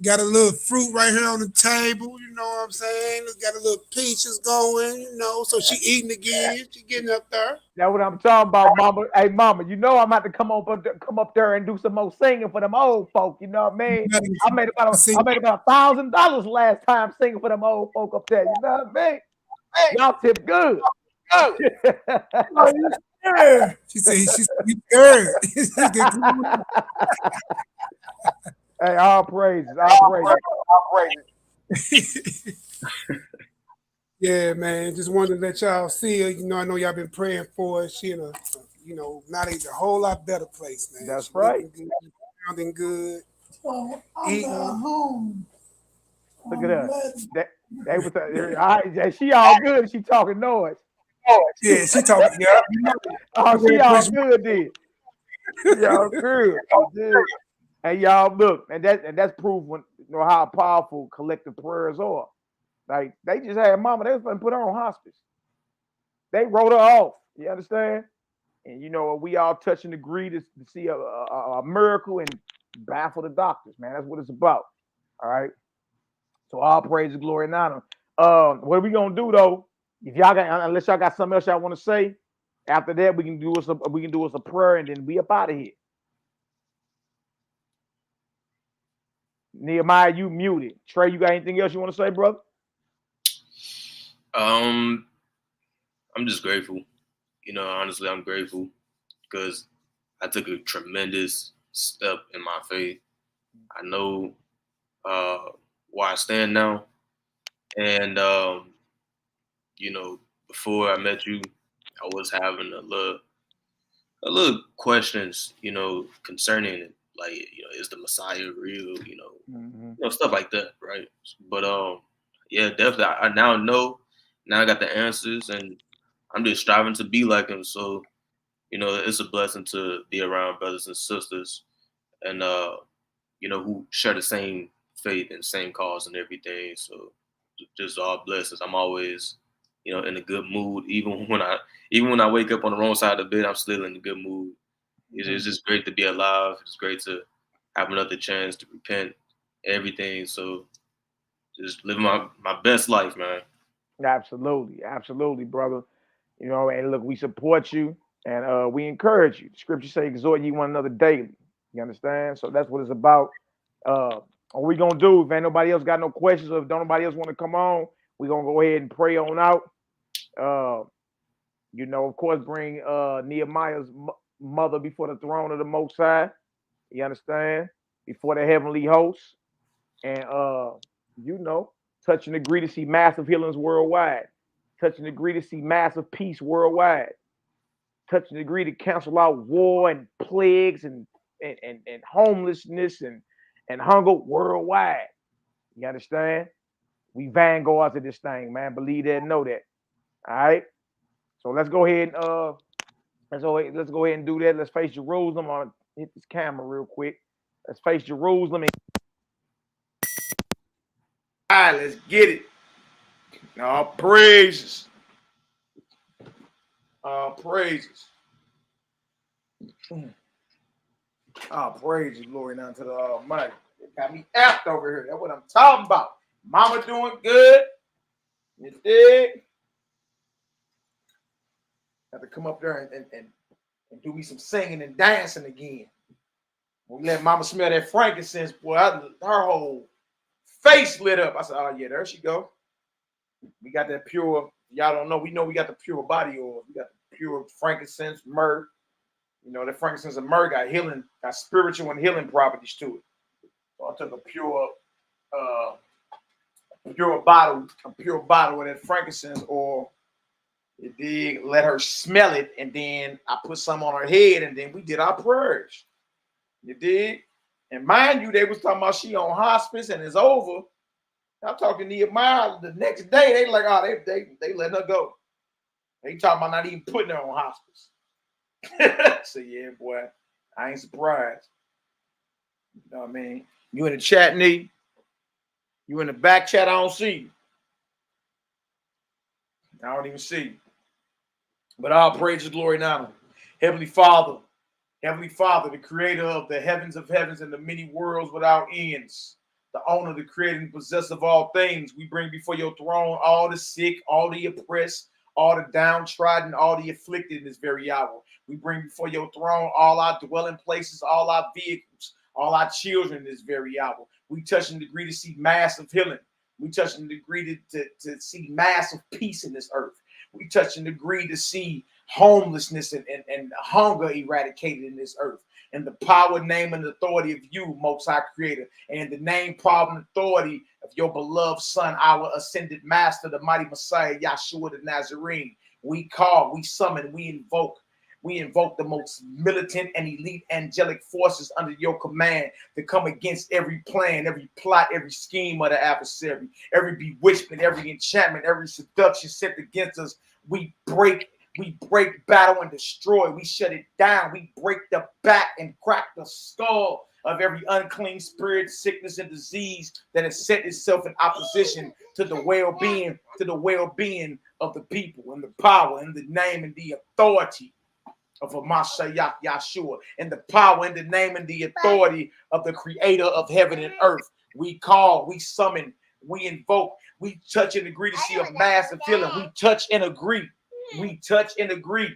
Got a little fruit right here on the table, you know what I'm saying? Got a little peaches going, you know, so she eating again. She getting up there. That's what I'm talking about, Mama. Hey, Mama, you know I'm about to come up there and do some more singing for them old folk. You know what I mean? I made about $1,000 last time singing for them old folk up there. You know what I mean? Y'all tip good. Yeah. She said, you scared. Hey, all praises, all praises. Yeah, man. Just wanted to let y'all see her. You know, I know y'all been praying for her. She in a, you know, now she's a whole lot better place, man. That's She right. looking good, sounding good. So I'm Eating. at home. Look at her. They was she all good. She talking noise. Yeah, she talking. Yeah, you know, oh, she all good then. She all good. And y'all look, and that's proof when you know how powerful collective prayers are. Like they just had mama, they was gonna put her on hospice. They wrote her off. You understand? And you know, we all touch and agree to see a miracle and baffle the doctors, man. That's what it's about. All right. So all praise, glory, and honor. What are we gonna do though? If y'all got, unless y'all got something else y'all want to say, after that we can do us a prayer and then we up out of here. Nehemiah, you muted. Trey, you got anything else you want to say, brother? I'm just grateful. You know, honestly, I'm grateful because I took a tremendous step in my faith. I know where I stand now. And, you know, before I met you, I was having a little questions, you know, concerning it. Like, you know, is the Messiah real? You know, stuff like that, right? But yeah, definitely. I now know. Now I got the answers, and I'm just striving to be like him. So, you know, it's a blessing to be around brothers and sisters, and you know, who share the same faith and same cause and everything. So, just all blessings. I'm always, you know, in a good mood. Even when I wake up on the wrong side of the bed, I'm still in a good mood. It's just great to be alive. It's great to have another chance to repent, everything. So just living my best life, man. Absolutely, brother. You know, and look, we support you and we encourage you. The scripture say, exhort ye one another daily. You understand? So that's what it's about. What we gonna do if ain't nobody else got no questions or if don't nobody else want to come on, we gonna go ahead and pray on out. You know, of course, bring Nehemiah's mother before the throne of the Most High. You understand? Before the heavenly hosts. And you know, touch and agree to see massive healings worldwide. Touch and agree to see massive peace worldwide. Touch and agree to cancel out war and plagues and homelessness and hunger worldwide. You understand? We vanguards of this thing, man. Believe that, know that. All right. So let's go ahead and let's go ahead and do that. Let's face Jerusalem. I'll hit this camera real quick. Let's face Jerusalem. All right, let's get it. All praises. All praises. All praises, glory now to the Almighty. They got me amped over here. That's what I'm talking about. Mama doing good. You dig? Have to come up there and do me some singing and dancing again. We let Mama smell that frankincense, boy. Her whole face lit up. I said, oh yeah, there she go. We got that pure, y'all don't know. We know we got the pure body oil. We got the pure frankincense, myrrh. You know, the frankincense and myrrh got spiritual and healing properties to it. So I took a pure bottle of that frankincense oil. It did let her smell it, and then I put some on her head, and then we did our purge. You did? And mind you, they was talking about she on hospice and it's over. I'm talking to Nehemiah the next day. They like, oh, they letting her go. They talking about not even putting her on hospice. So yeah, boy, I ain't surprised. You know what I mean? You in the chat, Nee? You in the back chat? I don't see you. I don't even see you. But all praise, glory, and honor. Heavenly Father, the creator of the heavens of heavens and the many worlds without ends, the owner, the creator and possessor of all things, we bring before your throne all the sick, all the oppressed, all the downtrodden, all the afflicted in this very hour. We bring before your throne all our dwelling places, all our vehicles, all our children in this very hour. We touch and agree to see massive healing. We touch and agree to see massive peace in this earth. We touch and agree to see homelessness and hunger eradicated in this earth. In the power, name, and authority of you, Most High Creator, and in the name, power, and authority of your beloved Son, our ascended Master, the mighty Messiah, Yahshua the Nazarene, we call, we summon, we invoke the most militant and elite angelic forces under your command to come against every plan, every plot, every scheme of the adversary, every bewitchment, every enchantment, every seduction set against us. We break, battle, and destroy. We shut it down. We break the back and crack the skull of every unclean spirit, sickness, and disease that has set itself in opposition to the well-being, of the people, and the power, and the name, and the authority of a Mashiach Yahshua, and the power, and the name, and the authority of the Creator of heaven and earth. We call, we summon, we invoke, we touch and agree to see a massive healing. We touch and agree. We touch and agree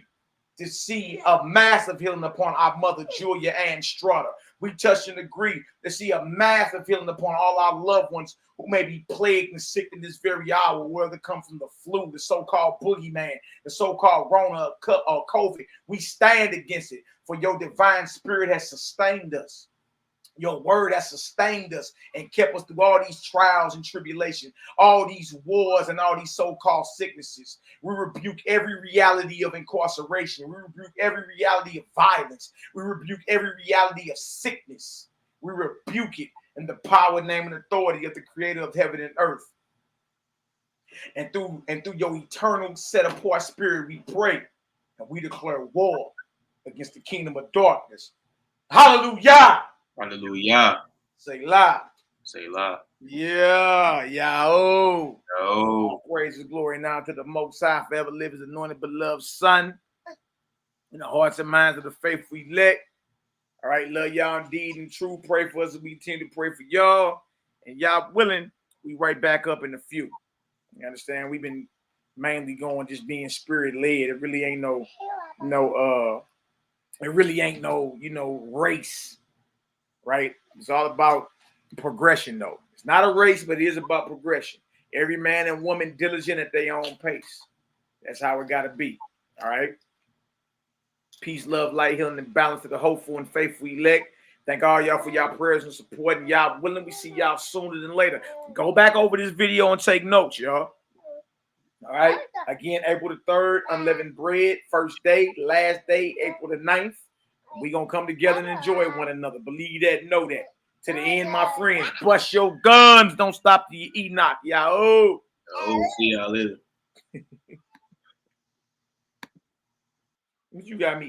to see a massive healing upon our mother, Julia Ann Strata. We touch and agree to see a massive healing upon all our loved ones who may be plagued and sick in this very hour, whether it come from the flu, the so-called boogeyman, the so-called Rona or COVID. We stand against it, for your divine spirit has sustained us. Your word has sustained us and kept us through all these trials and tribulations, all these wars and all these so-called sicknesses. We rebuke every reality of incarceration. We rebuke every reality of violence. We rebuke every reality of sickness. We rebuke it in the power, name, and authority of the Creator of heaven and earth. And through your eternal set apart spirit, we pray and we declare war against the kingdom of darkness. Hallelujah. Hallelujah. Say la. Say la. Yeah. Yahoo. Oh. Praise and glory now to the Most High, forever live his anointed, beloved Son. In the hearts and minds of the faithful elect. All right, love y'all indeed and true. Pray for us as we continue to pray for y'all. And y'all willing, we right back up in a few. You understand? We've been mainly going just being spirit led. It really ain't no race. Right? It's all about progression, though. It's not a race, but it is about progression. Every man and woman diligent at their own pace. That's how it got to be. All right? Peace, love, light, healing, and balance to the hopeful and faithful elect. Thank all y'all for y'all prayers and support. And y'all willing, we see y'all sooner than later. Go back over this video and take notes, y'all. All right? Again, April the 3rd, unleavened bread. First day, last day, April the 9th. We're going to come together and enjoy one another. Believe that, know that. To the end, my friends. Bust your guns. Don't stop till you Enoch. Y'all. Oh, see y'all later. What you got me?